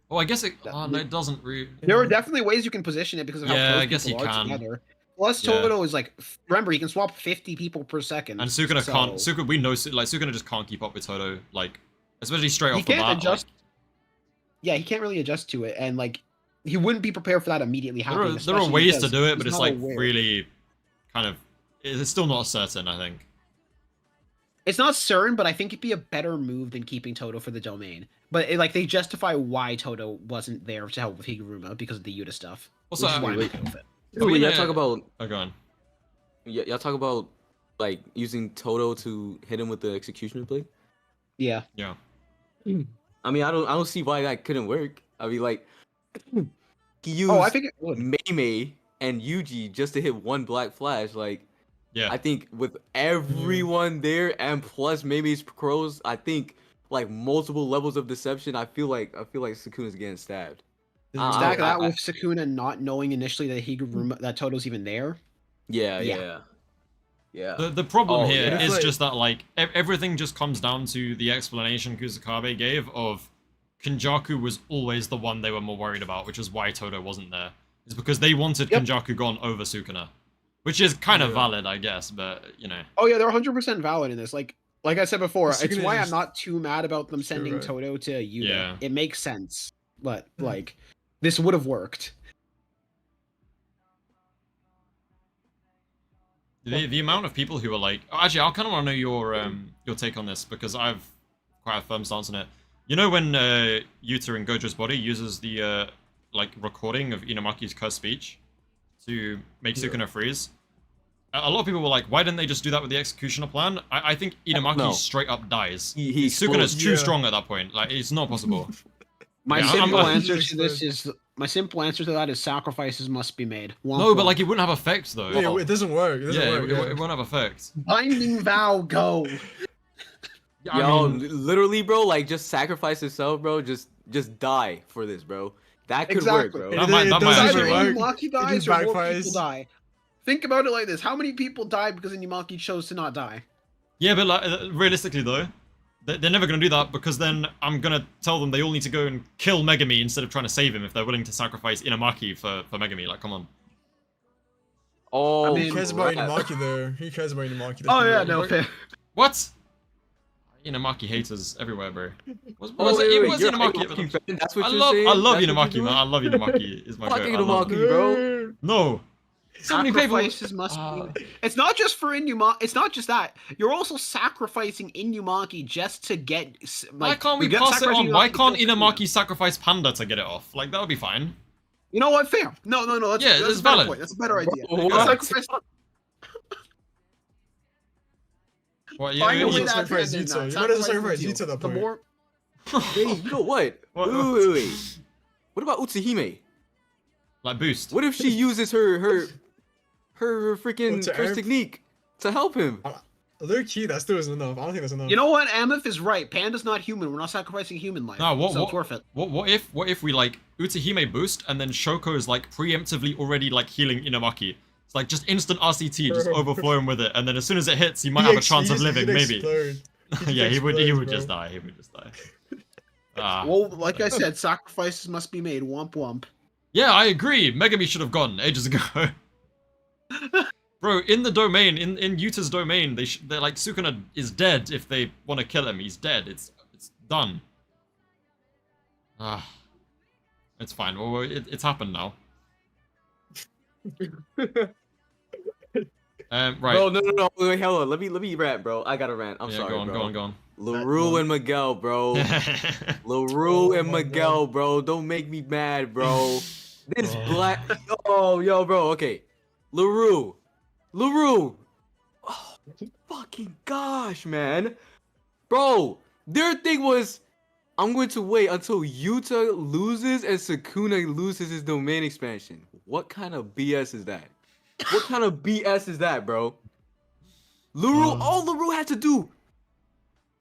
Oh, I guess it. That- Oh, no, it doesn't really. There are definitely ways you can position it because of how Yeah, close I guess people you are can. together. Plus, Yeah. Todo is like, remember, he can swap 50 people per second. And Sukuna so- can't. We know like Sukuna just can't keep up with Todo, like especially straight He off the can't bat. adjust. Like, Yeah, he can't really adjust to it, and like, he wouldn't be prepared for that immediately there happening. are especially ways to because do it, but he's it's not like aware. really kind of. It's still not certain, I think. It's not certain, but I think it'd be a better move than keeping Todo for the domain. But like, they justify why Todo wasn't there to help with Higuruma because of the Yuta stuff. Also, which is why I'm wait, okay with it. Are we Wait, y'all gonna- talk about Oh, go on. y'all talk about like using Todo to hit him with the executioner blade. Yeah. Yeah. I mean, I don't see why that couldn't work. I mean, like he used Oh, I think it would. Mei and Yuji just to hit one black flash. Like Yeah. I think with everyone there and plus Mei's crows, I think like multiple levels of deception. I feel like Sukuna's getting stabbed. Stack that I- with Sukuna not knowing initially that Higuruma, that Todo's even there. Yeah, Yeah. yeah. The problem Oh, here yeah. is Like- just that like everything just comes down to the explanation Kusakabe gave of Kenjaku was always the one they were more worried about, which is why Todo wasn't there. It's because they wanted Yep. Kenjaku gone over Sukuna, which is kind of Yeah. valid, I guess. But you know, Oh yeah, they're 100% valid in this. Like I said before, Sukuna it's why is I'm just- not too mad about them Sure, sending right. Todo to Yuta. Yeah. It makes sense, but like, this would have worked. the amount of people who are like, oh, actually, I kind of want to know your take on this because I've quite a firm stance on it. You know when Yuta in Gojo's body uses the like recording of Inamaki's cursed speech to make Yeah. Sukuna freeze? A lot of people were like, why didn't they just do that with the executioner plan? I think Inamaki No. straight up dies. He Sukuna's explodes. too Yeah. strong at that point. Like, it's not possible. My Yeah, simple I'm- answer to this is My simple answer to that is sacrifices must be made. Womp No, but womp. like it wouldn't have effects though. Yeah, it doesn't work. It doesn't Yeah, work. it won't have effects. Binding vow, go. Yeah, Yo, I mean, literally, bro, like just sacrifice yourself, bro. Just die for this, bro. That could work, Exactly. bro. That might doesn't actually Either work. Inumaki It dies just or more backfires. people die. Think about it like this: how many people died because Inumaki chose to not die? yeah, but like realistically though, they're never gonna do that because then I'm gonna tell them they all need to go and kill Megumi instead of trying to save him if they're willing to sacrifice Inumaki for Megumi. Like, come on. Oh, I mean, Who cares about crap. Inumaki though? Who cares about Inumaki? Oh Let's be yeah, real. no fair. What? Inumaki haters everywhere, bro. What Oh, was wait, it? wait, Was you're Inumaki? an Inumaki fan? That's what I you're love, saying? I love That's what Inumaki, you're man. I doing? love Inumaki. Is my Fucking goat. I love Inumaki, bro. No. So many people. Sacrifices must be. It's not just for Inumaki. It's not just that. You're also sacrificing Inumaki just to get. Why can't we you get pass it sacrificing on? Why Inumaki to can't kill Inumaki sacrifice Panda to get it off? Like that would be fine. You know what? Fair. No. That's, Yeah, that's it's a better valid. point. That's a better idea. What? Sacrifice. What? Find a you way should to sacrifice end Yuta. that. You might as well Sacrifice sacrifice Yuta at that The point. more. Hey, you know what? What? Wait. What about Utsuhime? Like boost. What if she uses her freaking to first amp? technique to help him? Low key, that still isn't enough. I don't think that's enough. You know what? Ameth is right. Panda's not human. We're not sacrificing human life. No, so it's worth it. What if we like Utsuhime boost and then Shoko is like preemptively already like healing Inumaki? It's like just instant RCT, just overflow him with it, and then as soon as it hits, he might have a chance of living, maybe. Yeah, he would just die. He would just die. Ah. Well, like I said, sacrifices must be made. Womp womp. Yeah, I agree. Megami should have gone ages ago. Bro, in the domain, in Yuta's domain, they're like Sukuna is dead if they want to kill him. He's dead. It's done. Ah, it's fine. Well, it's happened now. Right. Bro, no. Wait, hold on. Let me rant, bro. I gotta rant. I'm Yeah, sorry, go on, bro. go on. LaRue and Miguel, bro. LaRue Oh and my Miguel, bro. Don't make me mad, bro. This black. Oh, yo, bro. Okay. LaRue. Oh, fucking gosh, man. Bro, their thing was, I'm going to wait until Yuta loses and Sukuna loses his domain expansion. What kind of BS is that? What kind of BS is that, bro? LaRue, all LaRue had to do.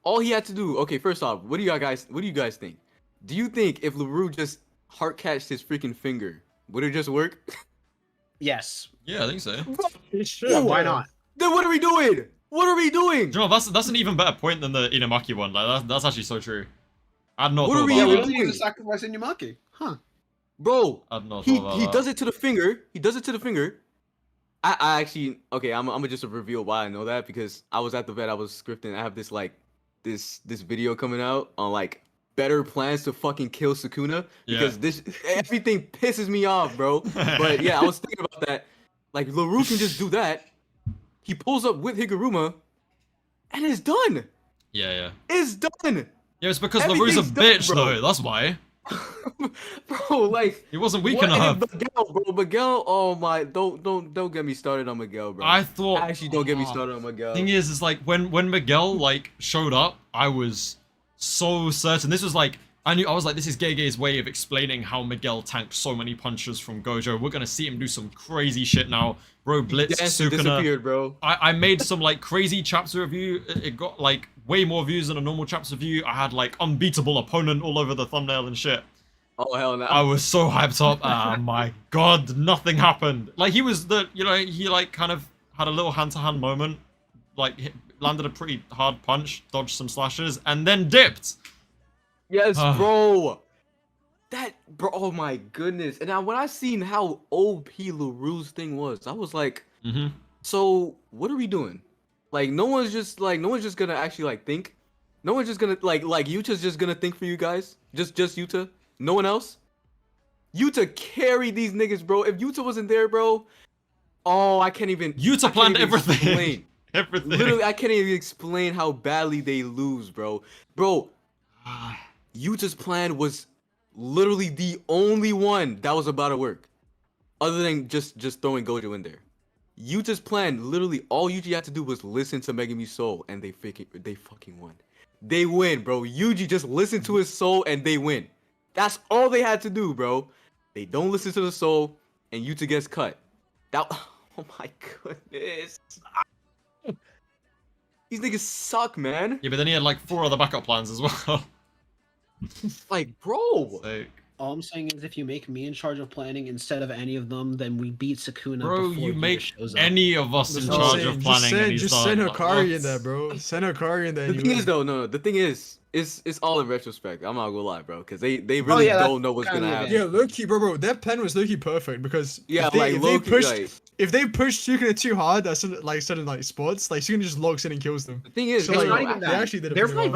All he had to do. Okay, first off, what do you guys think? Do you think if LaRue just heart catched his freaking finger, would it just work? Yes. Yeah, I think so. Yeah, why not? Then what are we doing? What are we doing? Do you know, that's an even better point than the Inumaki one. Like that's actually so true. I'd not What thought are we about Yeah, we that. don't doing? need to sacrifice Inumaki. Huh. Bro, I'd not he thought about he that. does it to the finger. He does it to the finger. I actually, okay, I'm gonna just reveal why I know that, because I was at the vet, I was scripting. I have this like this video coming out on like better plans to fucking kill Sukuna, because this everything pisses me off, bro. But yeah, I was thinking about that. Like LaRue can just do that. He pulls up with Higuruma, and it's done. Yeah. It's done. Yeah, it's because LaRue's a Everything's done, bitch, bro. though. That's why. Bro, like He wasn't weak what? enough. And Miguel, bro, Miguel. Oh my, don't get me started on Miguel, bro. I thought. Actually, don't get me started on Miguel. Thing is like when Miguel like showed up, I was so certain. This was like I was like, this is Gege's way of explaining how Miguel tanked so many punches from Gojo. We're gonna see him do some crazy shit now, bro. Blitz Danced and Sukuna. disappeared, bro. I made some like crazy chapter review. It got like way more views than a normal chapter review. I had like unbeatable opponent all over the thumbnail and shit. Oh hell no. I was so hyped up. Oh my god, nothing happened. Like he was he like kind of had a little hand-to-hand moment, like landed a pretty hard punch, dodged some slashes, and then dipped. Yes, bro. That, bro. Oh my goodness. And now when I seen how OP LaRue's thing was, I was like, so what are we doing? Like no one's just gonna actually like think. No one's just gonna like Yuta's just gonna think for you guys. Just Yuta. No one else. Yuta carried these niggas, bro. If Yuta wasn't there, bro, oh, I can't even. Yuta planned everything. Explain. Everything. Literally, I can't even explain how badly they lose, bro. Bro, Yuta's plan was literally the only one that was about to work, other than just throwing Gojo in there. Yuta's plan, literally, all Yuji had to do was listen to Megumi's soul, and they fucking won. They win, bro. Yuji just listened to his soul, and they win. That's all they had to do, bro. they don't listen to the soul, and Yuta gets cut. That oh my goodness. These niggas suck, man. Yeah, but then he had like 4 other backup plans as well. Like, bro. Like, All I'm saying is, if you make me in charge of planning instead of any of them, then we beat Sukuna. bro, before you Yuta make shows up. any of us in That's what I'm charge saying, of planning, and he's just send done. Like, Hakari in what? there, bro. Send Hakari in there. The and thing you is, win. though, no, the thing is, it's all in retrospect. I'm not gonna lie, bro, because they really yeah, that's don't know what's kind gonna of happen. Yeah, low-key, bro, that plan was low-key perfect because Yeah, if they, like if they low-key, pushed like, if they pushed Sukuna too hard at certain spots, like Sukuna just logs in and kills them. the thing is, So, It's like, not even they that. actually did it They're pretty well.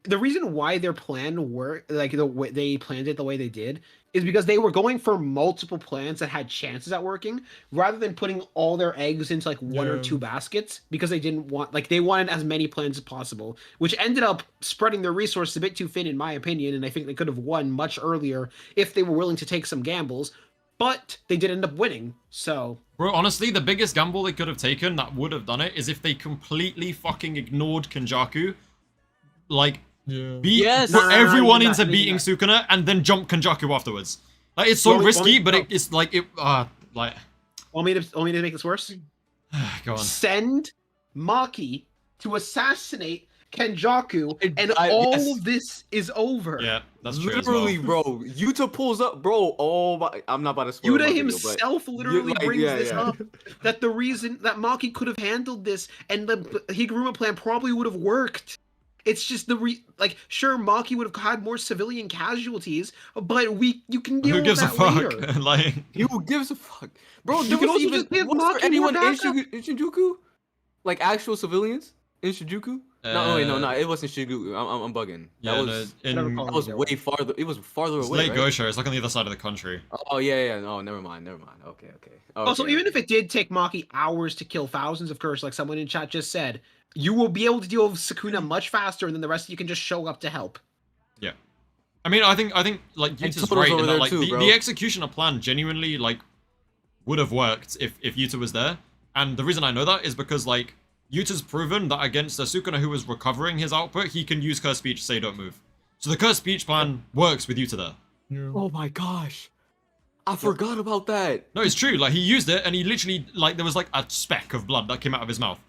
the reason why their plan worked, like the way they planned it the way they did, is because they were going for multiple plans that had chances at working, rather than putting all their eggs into like one or Yeah. 2 baskets, because they didn't want, like, they wanted as many plans as possible, which ended up spreading their resources a bit too thin, in my opinion. And I think they could have won much earlier if they were willing to take some gambles, but they did end up winning. So Bro, honestly, the biggest gamble they could have taken that would have done it is if they completely fucking ignored Kenjaku, like, Yeah. beat Yes. put Nah, nah, everyone nah, into nah, beating nah. Sukuna and then jump Kenjaku afterwards. Like, it's so Want me- want risky, me- but it's like want me to make this worse? go on. Send Maki to assassinate Kenjaku, and yes. of this is over. Yeah, that's true literally, as well. bro. Yuta pulls up, bro. Oh my, I'm not about to spoil my Yuta video, himself literally like, brings yeah, this yeah. up, that the reason that Maki could have handled this and the Higuruma plan probably would have worked. It's just sure, Maki would have had more civilian casualties, but you can deal Who with gives a that fuck? later. Like, But who gives a fuck, bro? You There can was also even just give was there Maki anyone more in backup. in Shinjuku, like actual civilians in Shinjuku? No, wait, no, it wasn't Shinjuku. I'm bugging. yeah, That was no, in, Never call that was either way way. farther. It was farther it's away. Lake Right? Gosho. It's like on the other side of the country. Oh yeah. Oh, never mind. Okay. Also, Okay, even okay. if it did take Maki hours to kill thousands of Curse, like someone in chat just said, you will be able to deal with Sukuna much faster, and then the rest of you can just show up to help. I mean, I think like And Yuta's Toto's right over in that there like too, the bro. execution of plan genuinely like would have worked if Yuta was there. And the reason I know that is because like Yuta's proven that against a Sukuna who was recovering his output, he can use Curse Speech to say don't move. So the Curse Speech plan works with Yuta there. Yeah. Oh my gosh, I forgot about that. No, it's true. Like he used it, and he literally like there was like a speck of blood that came out of his mouth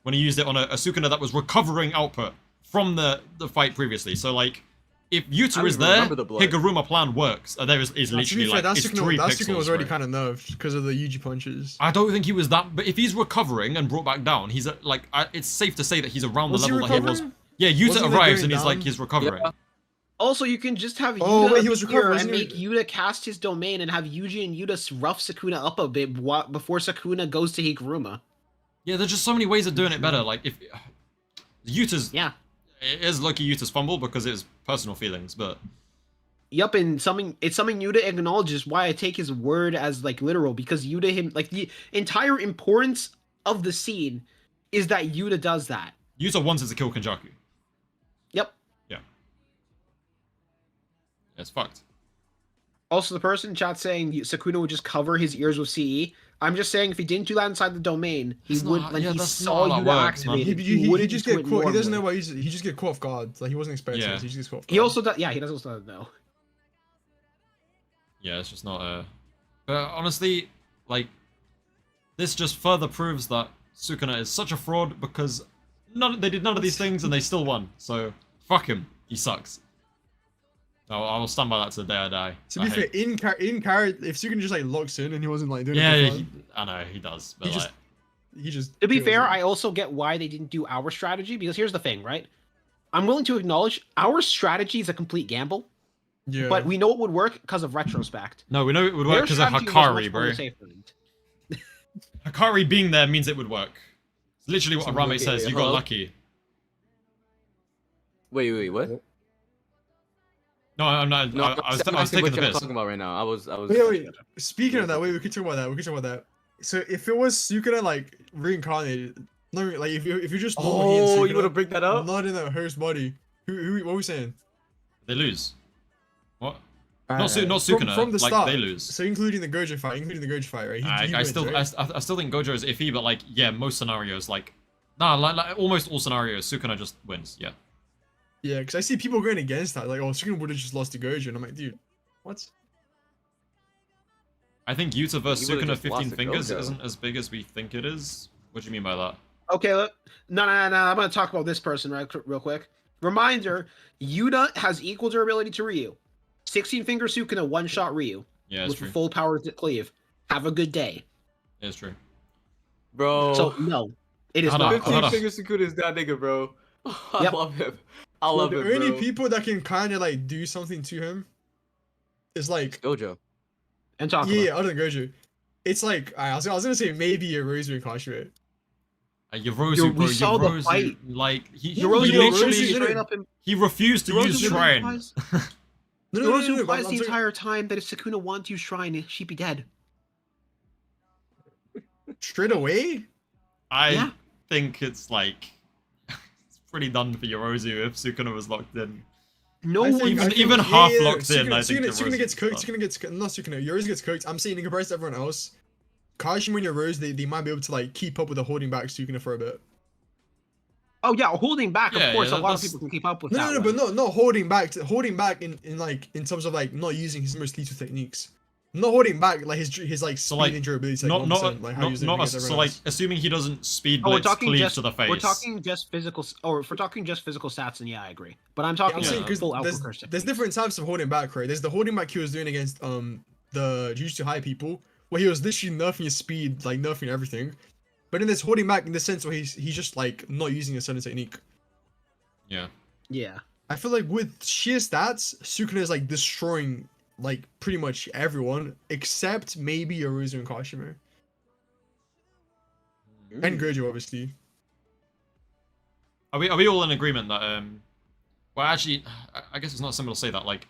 when he used it on a Sukuna that was recovering output from the fight previously. So like, if I Yuta don't is even there, remember the blood. Higuruma plan works. There is To be literally fair, like that it's 3 Sukuna pixels. was already right? kind of nerfed because of the Yuji punches. I don't think he was that. But if he's recovering and brought back down, he's it's safe to say that he's around Was the he level that he was. recovering? Yeah, Yuta Wasn't he arrives going and he's like down? he's recovering. Yeah. Also, you can just have Yuta Oh, wait, he was appear recovering, and wasn't make he? Yuta cast his domain and have Yuji and Yuta rough Sukuna up a bit before Sukuna goes to Higuruma. Yeah, there's just so many ways of doing it better. Like if Yuta's Yeah. it is lucky Yuta's fumble because it is personal feelings, but Yup, and it's something Yuta acknowledges, why I take his word as like literal, because the entire importance of the scene is that Yuta does that. Yuta wanted to kill Kenjaku. Yep. It's fucked. Also, the person in chat saying Sukuna would just cover his ears with CE. I'm just saying, if he didn't do that inside the domain, he That's would, not- like, yeah, he that's saw not how Yuta that works, man. activated. He wouldn't just do get it caught. He doesn't know normally. why he just get caught off guard. Like he wasn't expecting Yeah. it. So he just gets caught off guard. He also does, yeah, he does also know. Yeah, it's just not But honestly, like, this just further proves that Sukuna is such a fraud because they did none of these things and they still won. So fuck him. He sucks. I will stand by that to the day I die. To be fair, in character, if Sukuna just like locks in and he wasn't like doing yeah, it for fun, I know he does. But He just- like, he just. To be kills fair, it. I also get why they didn't do our strategy, because here's the thing, right? I'm willing to acknowledge our strategy is a complete gamble, Yeah. but we know it would work because of retrospect. no, we know it would work Their because of strategy was Hakari, much more bro. safer. Hakari being there means it would work. It's literally what Uraume Okay, says. You got hello? lucky. Wait, what? No, I'm not. No, I was I'm taking asking the what you're piss. talking about right now. I was. Wait. Speaking of that, we can talk about that. So if it was Sukuna like reincarnated, no, like if you just Oh, you want to bring that up? not in a host body, who what are we saying? They lose. What? Not Not Sukuna. from the like, start. they lose. So including the Gojo fight, right? He I wins, still, right? I still think Gojo is iffy, but like, yeah, most scenarios, like, nah, like almost all scenarios, Sukuna just wins. Yeah. Yeah, because I see people going against that, like, oh, Sukuna would have just lost to Gojo, and I'm like, dude, what? I think Yuta versus He would've Sukuna just lost 15 to fingers Gojo. isn't as big as we think it is. What do you mean by that? Okay, look. No. I'm gonna talk about this person real quick. Reminder: Yuta has equal durability to Ryu. 16 finger Sukuna one-shot Ryu Yeah, it's with true. full power to cleave. Have a good day. It's true. Bro. So no, it is Hold not. on, hold 15 on. finger Sukuna is that nigga, bro. I Yep. love him. I Well, love the him, only bro. people that can kind of like do something to him is like Gojo. And talk yeah, about. other than Gojo. It's like I was gonna say maybe a Rose and Kashimo. Yorozu, bro. we saw the Yorozu, fight. like he Yorozu Yorozu literally did it. straight up and he refused to Yorozu use literally Shrine. implies- No, Yorozu but implies I'm the talking- entire time that if Sukuna wanted to use Shrine, she'd be dead. straight away. I Yeah. think it's like it's pretty done for Yorozu if Sukuna was locked in. No I one. think- I even think- half yeah, locked in, I think Sukuna Yorozu gets is cooked. done. Sukuna gets not Sukuna. Yorozu gets cooked. I'm saying in comparison to everyone else, Kashimo and Yorozu they might be able to like keep up with the holding back Sukuna for a bit. Oh yeah, holding back. Yeah, Of course, yeah, a lot of that's- people can keep up with No, that. no, no, one. but not holding back. Holding back in like in terms of like not using his most lethal techniques. Not holding back like his like So, speed like, and durability. Like Not 1%, like how not he's doing not against so everyone like else. assuming he doesn't speed Oh, we're blitz talking cleave just to the face. we're talking just physical, or if we're talking just physical stats, then yeah, I agree. But I'm talking I'm Yeah. saying like because full output there's curse. different types of holding back, right? There's the holding back he was doing against the Jujutsu High people, where he was literally nerfing his speed, like nerfing everything. But then there's holding back in the sense where he's just like not using a certain technique. Yeah. Yeah. I feel like with sheer stats, Sukuna is like destroying like pretty much everyone except maybe Yorozu and Kashimo and Gojo, obviously. Are we all in agreement that well actually I guess it's not simple to say that, like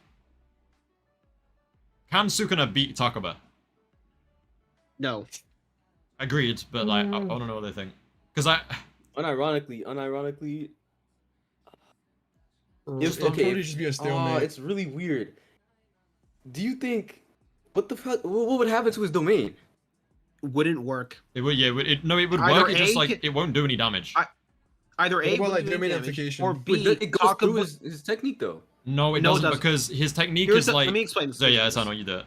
can Sukuna beat Takaba? No. Agreed, but like I want to know what they think. Because Unironically, It's It'll okay. probably just be a stalemate. it's really weird. Do you think what the fuck? What would happen to his domain? Wouldn't work. it would it would Either work, it just A like can- it won't do any damage. Either What A, about, like, wouldn't do domain any damage, amplification? or But B, it goes through Takaba. his technique though. No, it No, it doesn't, doesn't. because his technique Here's is the- like let me explain this. So yeah, that's how I know you do it.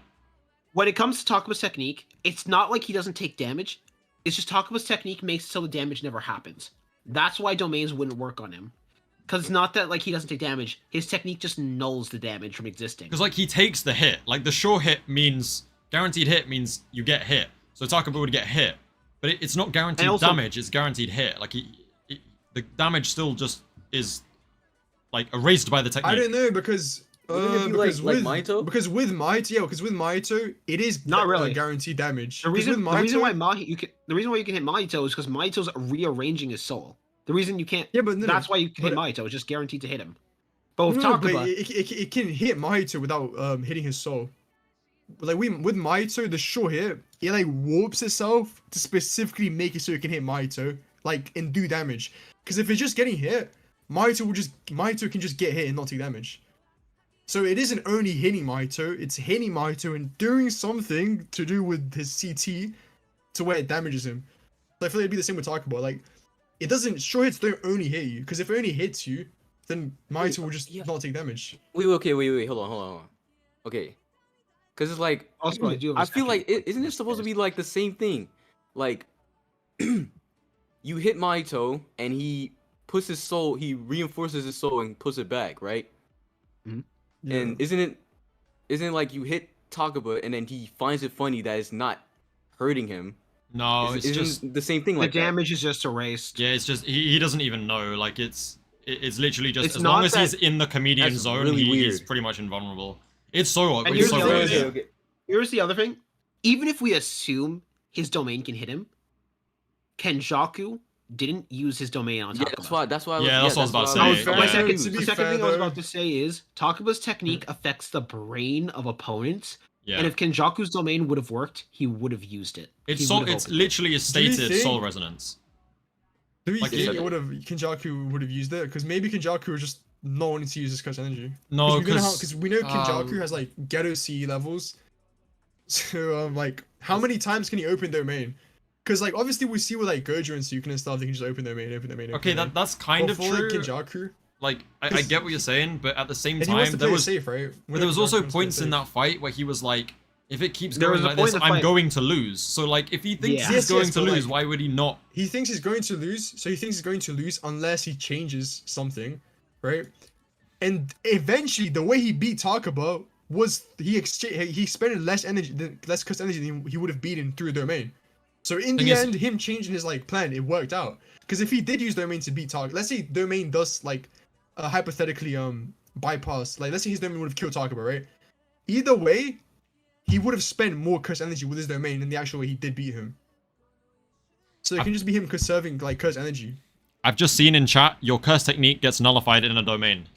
When it comes to Takaba's technique, it's not like he doesn't take damage. It's just Takaba's technique makes it so the damage never happens. That's why domains wouldn't work on him. Because it's not that like he doesn't take damage. His technique just nulls the damage from existing. Because like he takes the hit. Like the sure hit means guaranteed hit means you get hit. So Takaba would get hit, but it's not guaranteed also- damage. It's guaranteed hit. Like the damage still just is like erased by the technique. I don't know because Wouldn't it be because like with Mahito? because with Mahito, it is Not really. guaranteed damage. The 'Cause reason, with the reason Mahito- why the reason why you can hit Mahito is because Mahito's rearranging his soul. The reason you can't. yeah, but no, That's why you can hit but- Mahito. It's just guaranteed to hit him. But with no, but Takaba, it can hit Mahito without hitting his soul. Like with Mahito, the short hit, it like warps itself to specifically make it so it can hit Mahito, like and do damage. Because if it's just getting hit, Mahito can just get hit and not take damage. So it isn't only hitting Mahito, it's hitting Mahito and doing something to do with his CT to where it damages him. So I feel like it'd be the same with Takaba. Like it doesn't short hits don't only hit you, because if it only hits you, then Mahito will just yeah. not take damage. Wait, hold on. Okay, because it's like also I do. Have a I feel like second- isn't it supposed to be like the same thing? Like you hit Mahito and he puts his soul, he reinforces his soul and puts it back, right? Yeah. And isn't it like you hit Takaba and then he finds it funny that it's not hurting him? No, it's Isn't just the same thing the like that? damage is just erased. yeah, it's just he doesn't even know. Like it's literally just It's as long not as he's that- in the comedian That's zone, really he's weird. pretty much invulnerable. It's so And it's here's so the other weird. thing. Here's the other thing. Even if we assume his domain can hit him, Kenjaku didn't use his domain on Yeah, Takaba. that's why. Yeah, that's what I was about to I say. was- Yeah. my second, To be the second fair, thing I was though- about to say is Takaba's technique affects the brain of opponents, Yeah, and if Kenjaku's domain would have worked, he would have used it. it's He so would have it's opened it. literally a Do you stated think- soul resonance. Do we Like, think it- it would have Kenjaku would have used it? Because maybe Kenjaku was just not wanting to use his curse energy. No, Because we know Kenjaku um, has like ghetto CE levels. So like, how many times can he open domain? Because like obviously we see with like Gojo and Sukuna and stuff, they can just open domain. okay, that's kind of Before, true. like, Kenjaku, Like I get what you're saying, but at the same and he wants time to play there it was safe, right? but there was also points in that fight where he was like if it keeps There going was a like point this, in the I'm fight- going to lose. So like, if he thinks Yeah. he's Yes, going yes, to but, lose, like- why would he not? He thinks he's going to lose, so he thinks he's going to lose unless he changes something, right? And eventually, the way he beat Takaba was he spent less cursed energy than he would have beaten through a domain. So in Thing the is- end, him changing his like plan, it worked out. Because if he did use domain to beat Takaba, let's say domain does like hypothetically bypass, like let's say his domain would have killed Takaba, right? Either way, he would have spent more cursed energy with his domain than the actual way he did beat him. So it can just be him conserving like cursed energy. I've just seen in chat, your curse technique gets nullified in a domain.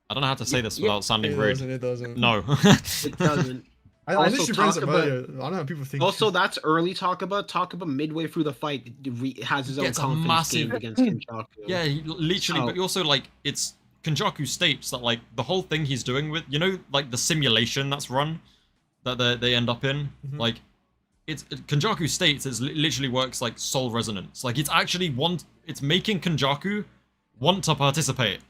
I don't know how to say this without sounding rude. It doesn't. No. It doesn't. I Also, literally brings up Takaba- earlier. I don't know how people think. Also, that's early Takaba. Takaba midway through the fight has his own Gets a confidence massive- gained against Kenjaku. Yeah, he literally, So- but also like it's Kenjaku states that like the whole thing he's doing with, you know, like the simulation that's run that they end up in, Mhm. like Kenjaku states it literally works like soul resonance. Like it's actually it's making Kenjaku want to participate.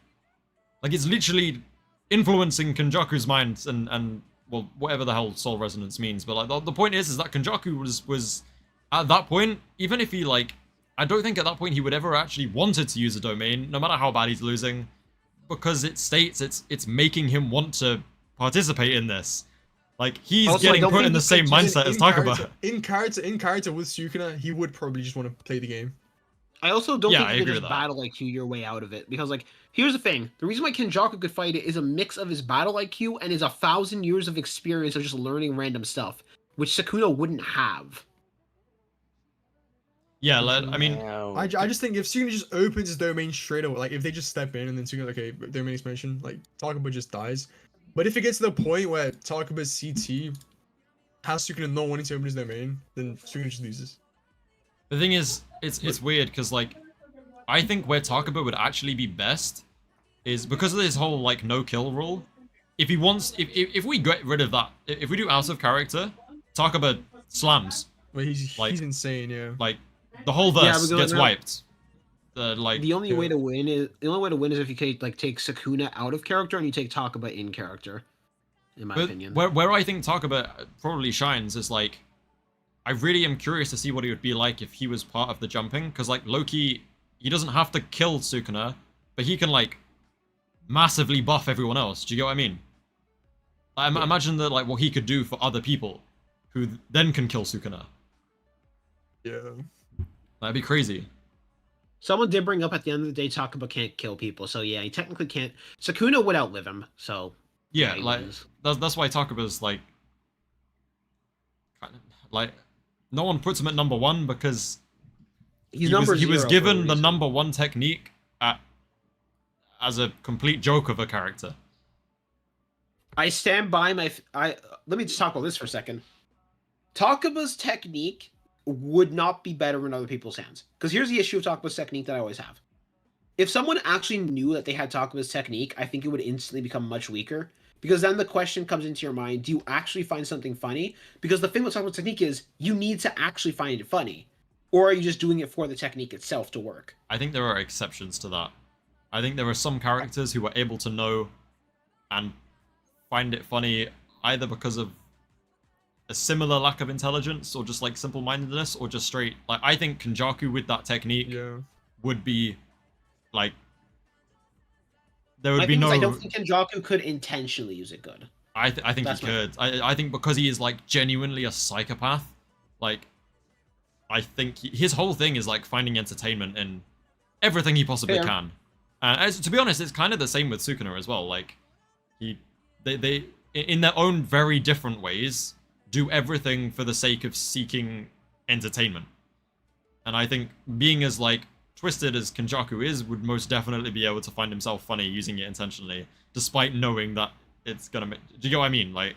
Like it's literally influencing Kenjaku's mind and well, whatever the hell soul resonance means. But like the point is that Kenjaku was at that point, even if he like, I don't think at that point he would ever actually wanted to use a domain, no matter how bad he's losing, because it states it's making him want to participate in this. Like he's Also, I getting don't put think in the he same Just mindset as Takaba. In character with Sukuna, he would probably just want to play the game. I also don't Yeah, I think you agree can just with that. battle IQ your way out of it, because like here's the thing: the reason why Kenjaku could fight it is a mix of his battle IQ and his 1,000 years of experience of just learning random stuff, which Sukuna wouldn't have. Yeah, I mean, I just think if Sukuna just opens his domain straight away, like if they just step in and then Sukuna, okay, domain expansion, like Takaba just dies. But if it gets to the point where Takaba's CT has Sukuna not wanting to open his domain, then Sukuna just loses. the thing is, it's weird because like, I think where Takaba would actually be best is because of this whole like no kill rule. If he wants, if we get rid of that, if we do out of character, Takaba slams. But he's Like- insane, yeah. Like the whole Yeah, verse because gets now- wiped. Like The only yeah. way to win is if you take Sukuna out of character and you take Takaba in character. In my but opinion. where I think Takaba probably shines is like, I really am curious to see what he would be like if he was part of the jumping, because like Loki, he doesn't have to kill Sukuna, but he can like massively buff everyone else. Do you get what I mean? Imagine that like what he could do for other people, who then can kill Sukuna. Yeah. That'd be crazy. Someone did bring up at the end of the day Takaba can't kill people, so yeah, he technically can't. Sukuna would outlive him, so Yeah, he like wins. that's why Takaba's like, kind of, like, no one puts him at number one because He's he number was zero for a given the reason. number one technique as a complete joke of a character. I stand by my. Let me just talk about this for a second. Takaba's technique would not be better in other people's hands. Because here's the issue of Takaba's technique that I always have. If someone actually knew that they had Takaba's technique, I think it would instantly become much weaker. Because then the question comes into your mind, do you actually find something funny? Because the thing with Takaba's technique is, you need to actually find it funny. Or are you just doing it for the technique itself to work? I think there are exceptions to that. I think there are some characters who are able to know and find it funny either because of a similar lack of intelligence or just like simple-mindedness or just straight. Like I think Kenjaku with that technique Yeah. would be like there would My be thing is, no. I don't think Kenjaku could intentionally use it good. I think That's he my- could. I think because he is like genuinely a psychopath. Like I think his whole thing is like finding entertainment in everything he possibly Fair. can. And to be honest, it's kind of the same with Sukuna as well. Like they in their own very different ways do everything for the sake of seeking entertainment. And I think being as like twisted as Kenjaku is would most definitely be able to find himself funny using it intentionally, despite knowing that it's gonna make. Do you get what I mean? Like,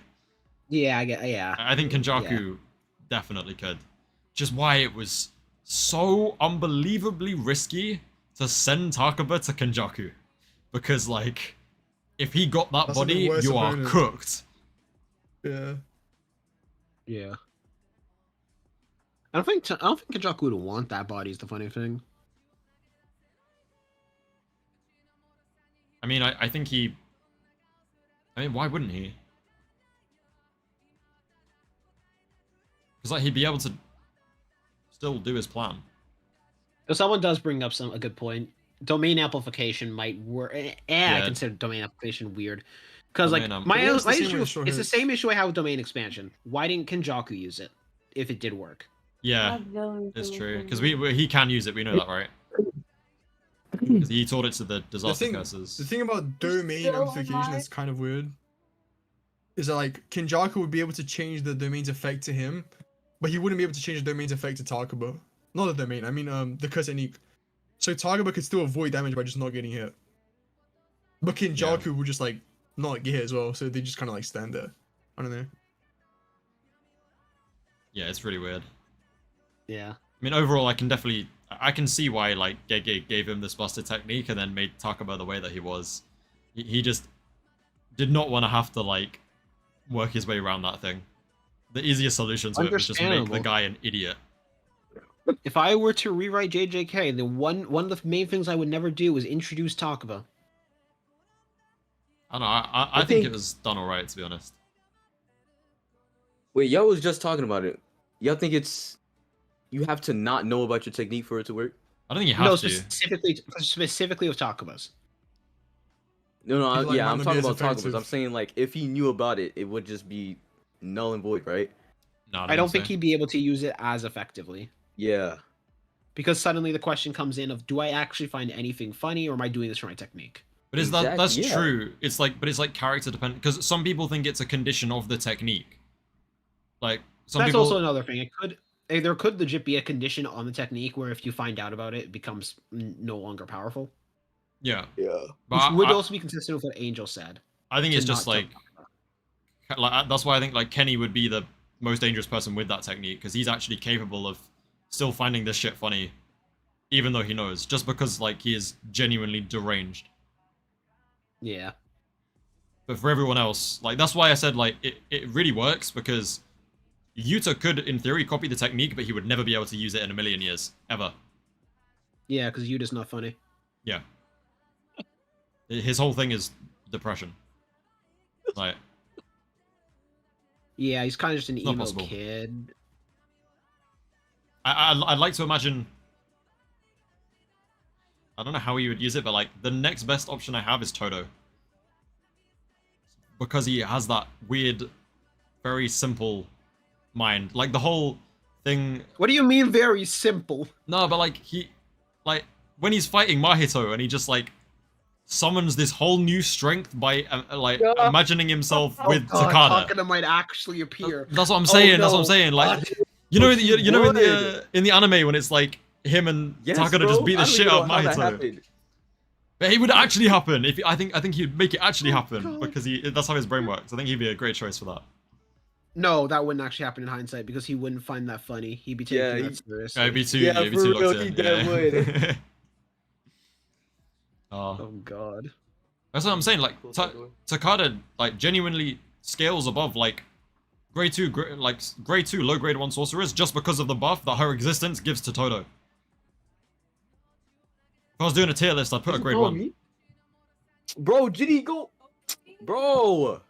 Yeah, yeah. I think Kenjaku definitely could. Just why it was so unbelievably risky to send Takaba to Kenjaku. Because, like, if he got that That's like the body, worst you are opponent. cooked. Yeah. Yeah. I don't think Kenjaku would want that body is the funny thing. I mean, I think he I mean, why wouldn't he? Because like he'd be able to still do his plan. So someone does bring up a good point. Domain amplification might work. I consider domain amplification weird. Because like my issue, it's the same issue I have with domain expansion. Why didn't Kenjaku use it if it did work? Yeah, it's true. Because he can use it. We know that, right? Because he taught it to the disaster curses. The thing about domain amplification that's kind of weird is that like Kenjaku would be able to change the domain's effect to him, but he wouldn't be able to change the domain's effect to Takaba. Not the domain. I mean the curse technique. So Takaba could still avoid damage by just not getting hit. But Kenjaku would just like not get hit as well, so they just kind of like stand there. I don't know. Yeah, it's really weird. Yeah. I mean, overall, I can see why like Gege gave him this busted technique and then made Takaba the way that he was. He just did not want to have to like work his way around that thing. The easiest solution to it was just make the guy an idiot. If I were to rewrite JJK, the one of the main things I would never do is introduce Takaba. I don't know. I think it was done alright, to be honest. Wait, y'all was just talking about it. Y'all think you have to not know about your technique for it to work? I don't think you have to. Specifically with Takaba's. No, I'm talking about Takaba's. I'm saying like if he knew about it, it would just be null and void, right? No, I don't think he'd be able to use it as effectively. Yeah. Because suddenly the question comes in of, do I actually find anything funny, or am I doing this for my technique? But that's true. It's like character dependent, because some people think it's a condition of the technique. Like that's also another thing. There could legit be a condition on the technique where if you find out about it, it becomes no longer powerful. Yeah. Yeah. But Which would also be consistent with what Angel said. I think it's just like that's why I think like Kenny would be the most dangerous person with that technique, because he's actually capable of still finding this shit funny, even though he knows, just because like he is genuinely deranged. Yeah. But for everyone else, like that's why I said like it really works, because Yuta could in theory copy the technique, but he would never be able to use it in a million years ever. Yeah, because Yuta's not funny. Yeah. His whole thing is depression. Like. Yeah, he's kind of just an emo kid. I'd like to imagine. I don't know how he would use it, but like the next best option I have is Todo, because he has that weird, very simple mind. Like the whole thing. What do you mean very simple? No, but like when he's fighting Mahito and he just like summons this whole new strength by imagining himself with Takada. Takada might actually appear. That's what I'm saying. That's what I'm saying. Like you know in the anime when it's like him and Takada just beat the shit out of Mahito. But it would actually happen if I think he'd make it actually happen because that's how his brain works. I think he'd be a great choice for that. No, that wouldn't actually happen in hindsight because he wouldn't find that funny. He'd be taking that seriously. He'd be too locked in. Yeah. Oh god. That's what I'm saying. Like Takada, like genuinely scales above like grade 2, low grade 1 sorcerers just because of the buff that her existence gives to Todo. If I was doing a tier list, I'd put a grade 1. Bro, did he go? Bro.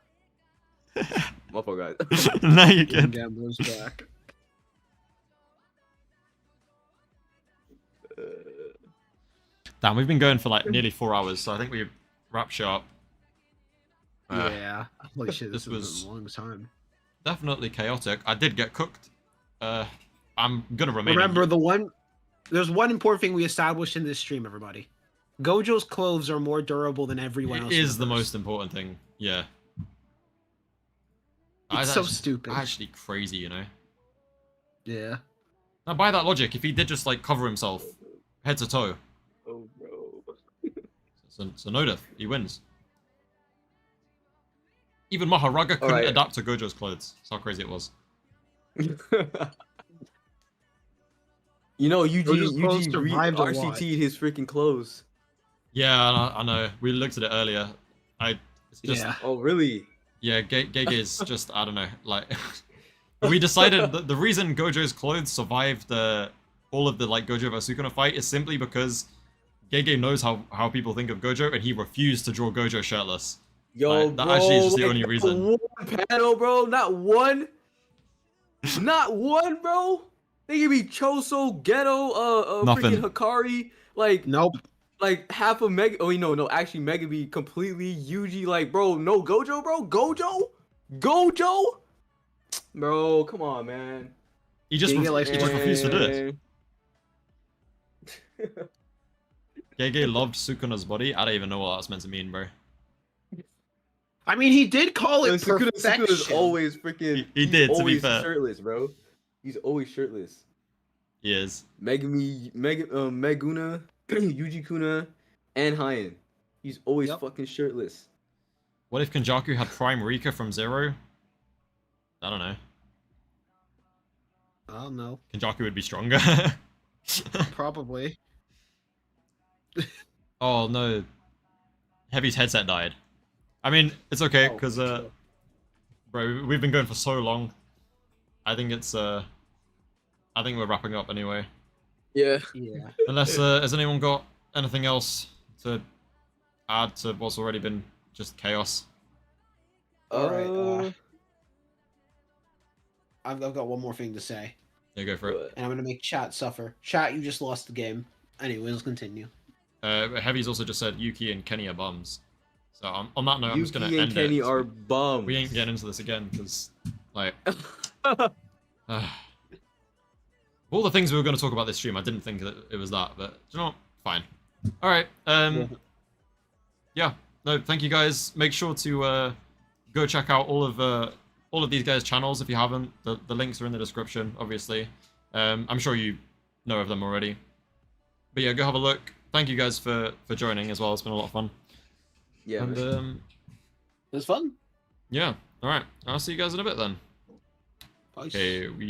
My poor guys. Now you can. Gambler's back. Damn, we've been going for like nearly 4 hours, so I think we wrap shit up. Yeah. Holy shit, this was a long time. Definitely chaotic. I did get cooked. I'm gonna remain. Remember there's one important thing we established in this stream, everybody. Gojo's clothes are more durable than everyone else. It is the most important thing. Yeah. It's so stupid. Actually crazy, you know. Yeah. Now, by that logic, if he did just like cover himself head to toe. Oh, bro. So no diff, he wins. Even Maharaga couldn't adapt to Gojo's clothes. That's how crazy it was. You know, Yuji RCT'd his freaking clothes. Yeah, I know. We looked at it earlier. It's just. Yeah. Oh, really? Yeah, Gege is just, I don't know, like, we decided that the reason Gojo's clothes survived all of the, like, Gojo vs Sukuna fight is simply because Gege knows how people think of Gojo, and he refused to draw Gojo shirtless. Yo, Like, that bro, actually is just the like, only not reason. one panel, bro. Not one. Not one, bro. They give me Choso, Ghetto, Nothing. freaking Hakari, like Nope. half of Mega. Oh, no, actually, Megumi completely. Yuji, like, bro, no Gojo, bro, Gojo, bro. Come on, man. He just Dang it, like, he just refused to do it. Man. Gege loved Sukuna's body. I don't even know what that's meant to mean, bro. I mean, he did call it Sukuna's perfection. always freaking. He he's did, to be always fair. shirtless, bro. He's always shirtless. He is. Megumi, Meguna, Yuji Kuna, and Hyan. He's always Yep. fucking shirtless. What if Kenjaku had Prime Rika from Zero? I don't know. I don't know. Kenjaku would be stronger. Probably. Oh no. Heavy's headset died. I mean, it's okay, Oh, because, sure. bro, we've been going for so long. I think it's, I think we're wrapping up anyway. Yeah. Yeah. Unless, has anyone got anything else to add to what's already been just chaos? Alright, I've got one more thing to say, Yeah, go for it. and I'm gonna make chat suffer. Chat, you just lost the game. Anyways, let's continue. Heavy's also just said Yuki and Kenny are bums. So on that note, I'm just gonna Yuki and end Kenny it. are bums. We ain't getting into this again, because, like... all the things we were going to talk about this stream, I didn't think that it was that, but you know what? Fine. Alright, yeah. No, thank you guys. Make sure to go check out all of these guys' channels if you haven't. The links are in the description, obviously. I'm sure you know of them already. But yeah, go have a look. Thank you guys for joining as well. It's been a lot of fun. Yeah. And It was fun. yeah. Alright. I'll see you guys in a bit then. Peace. Okay, we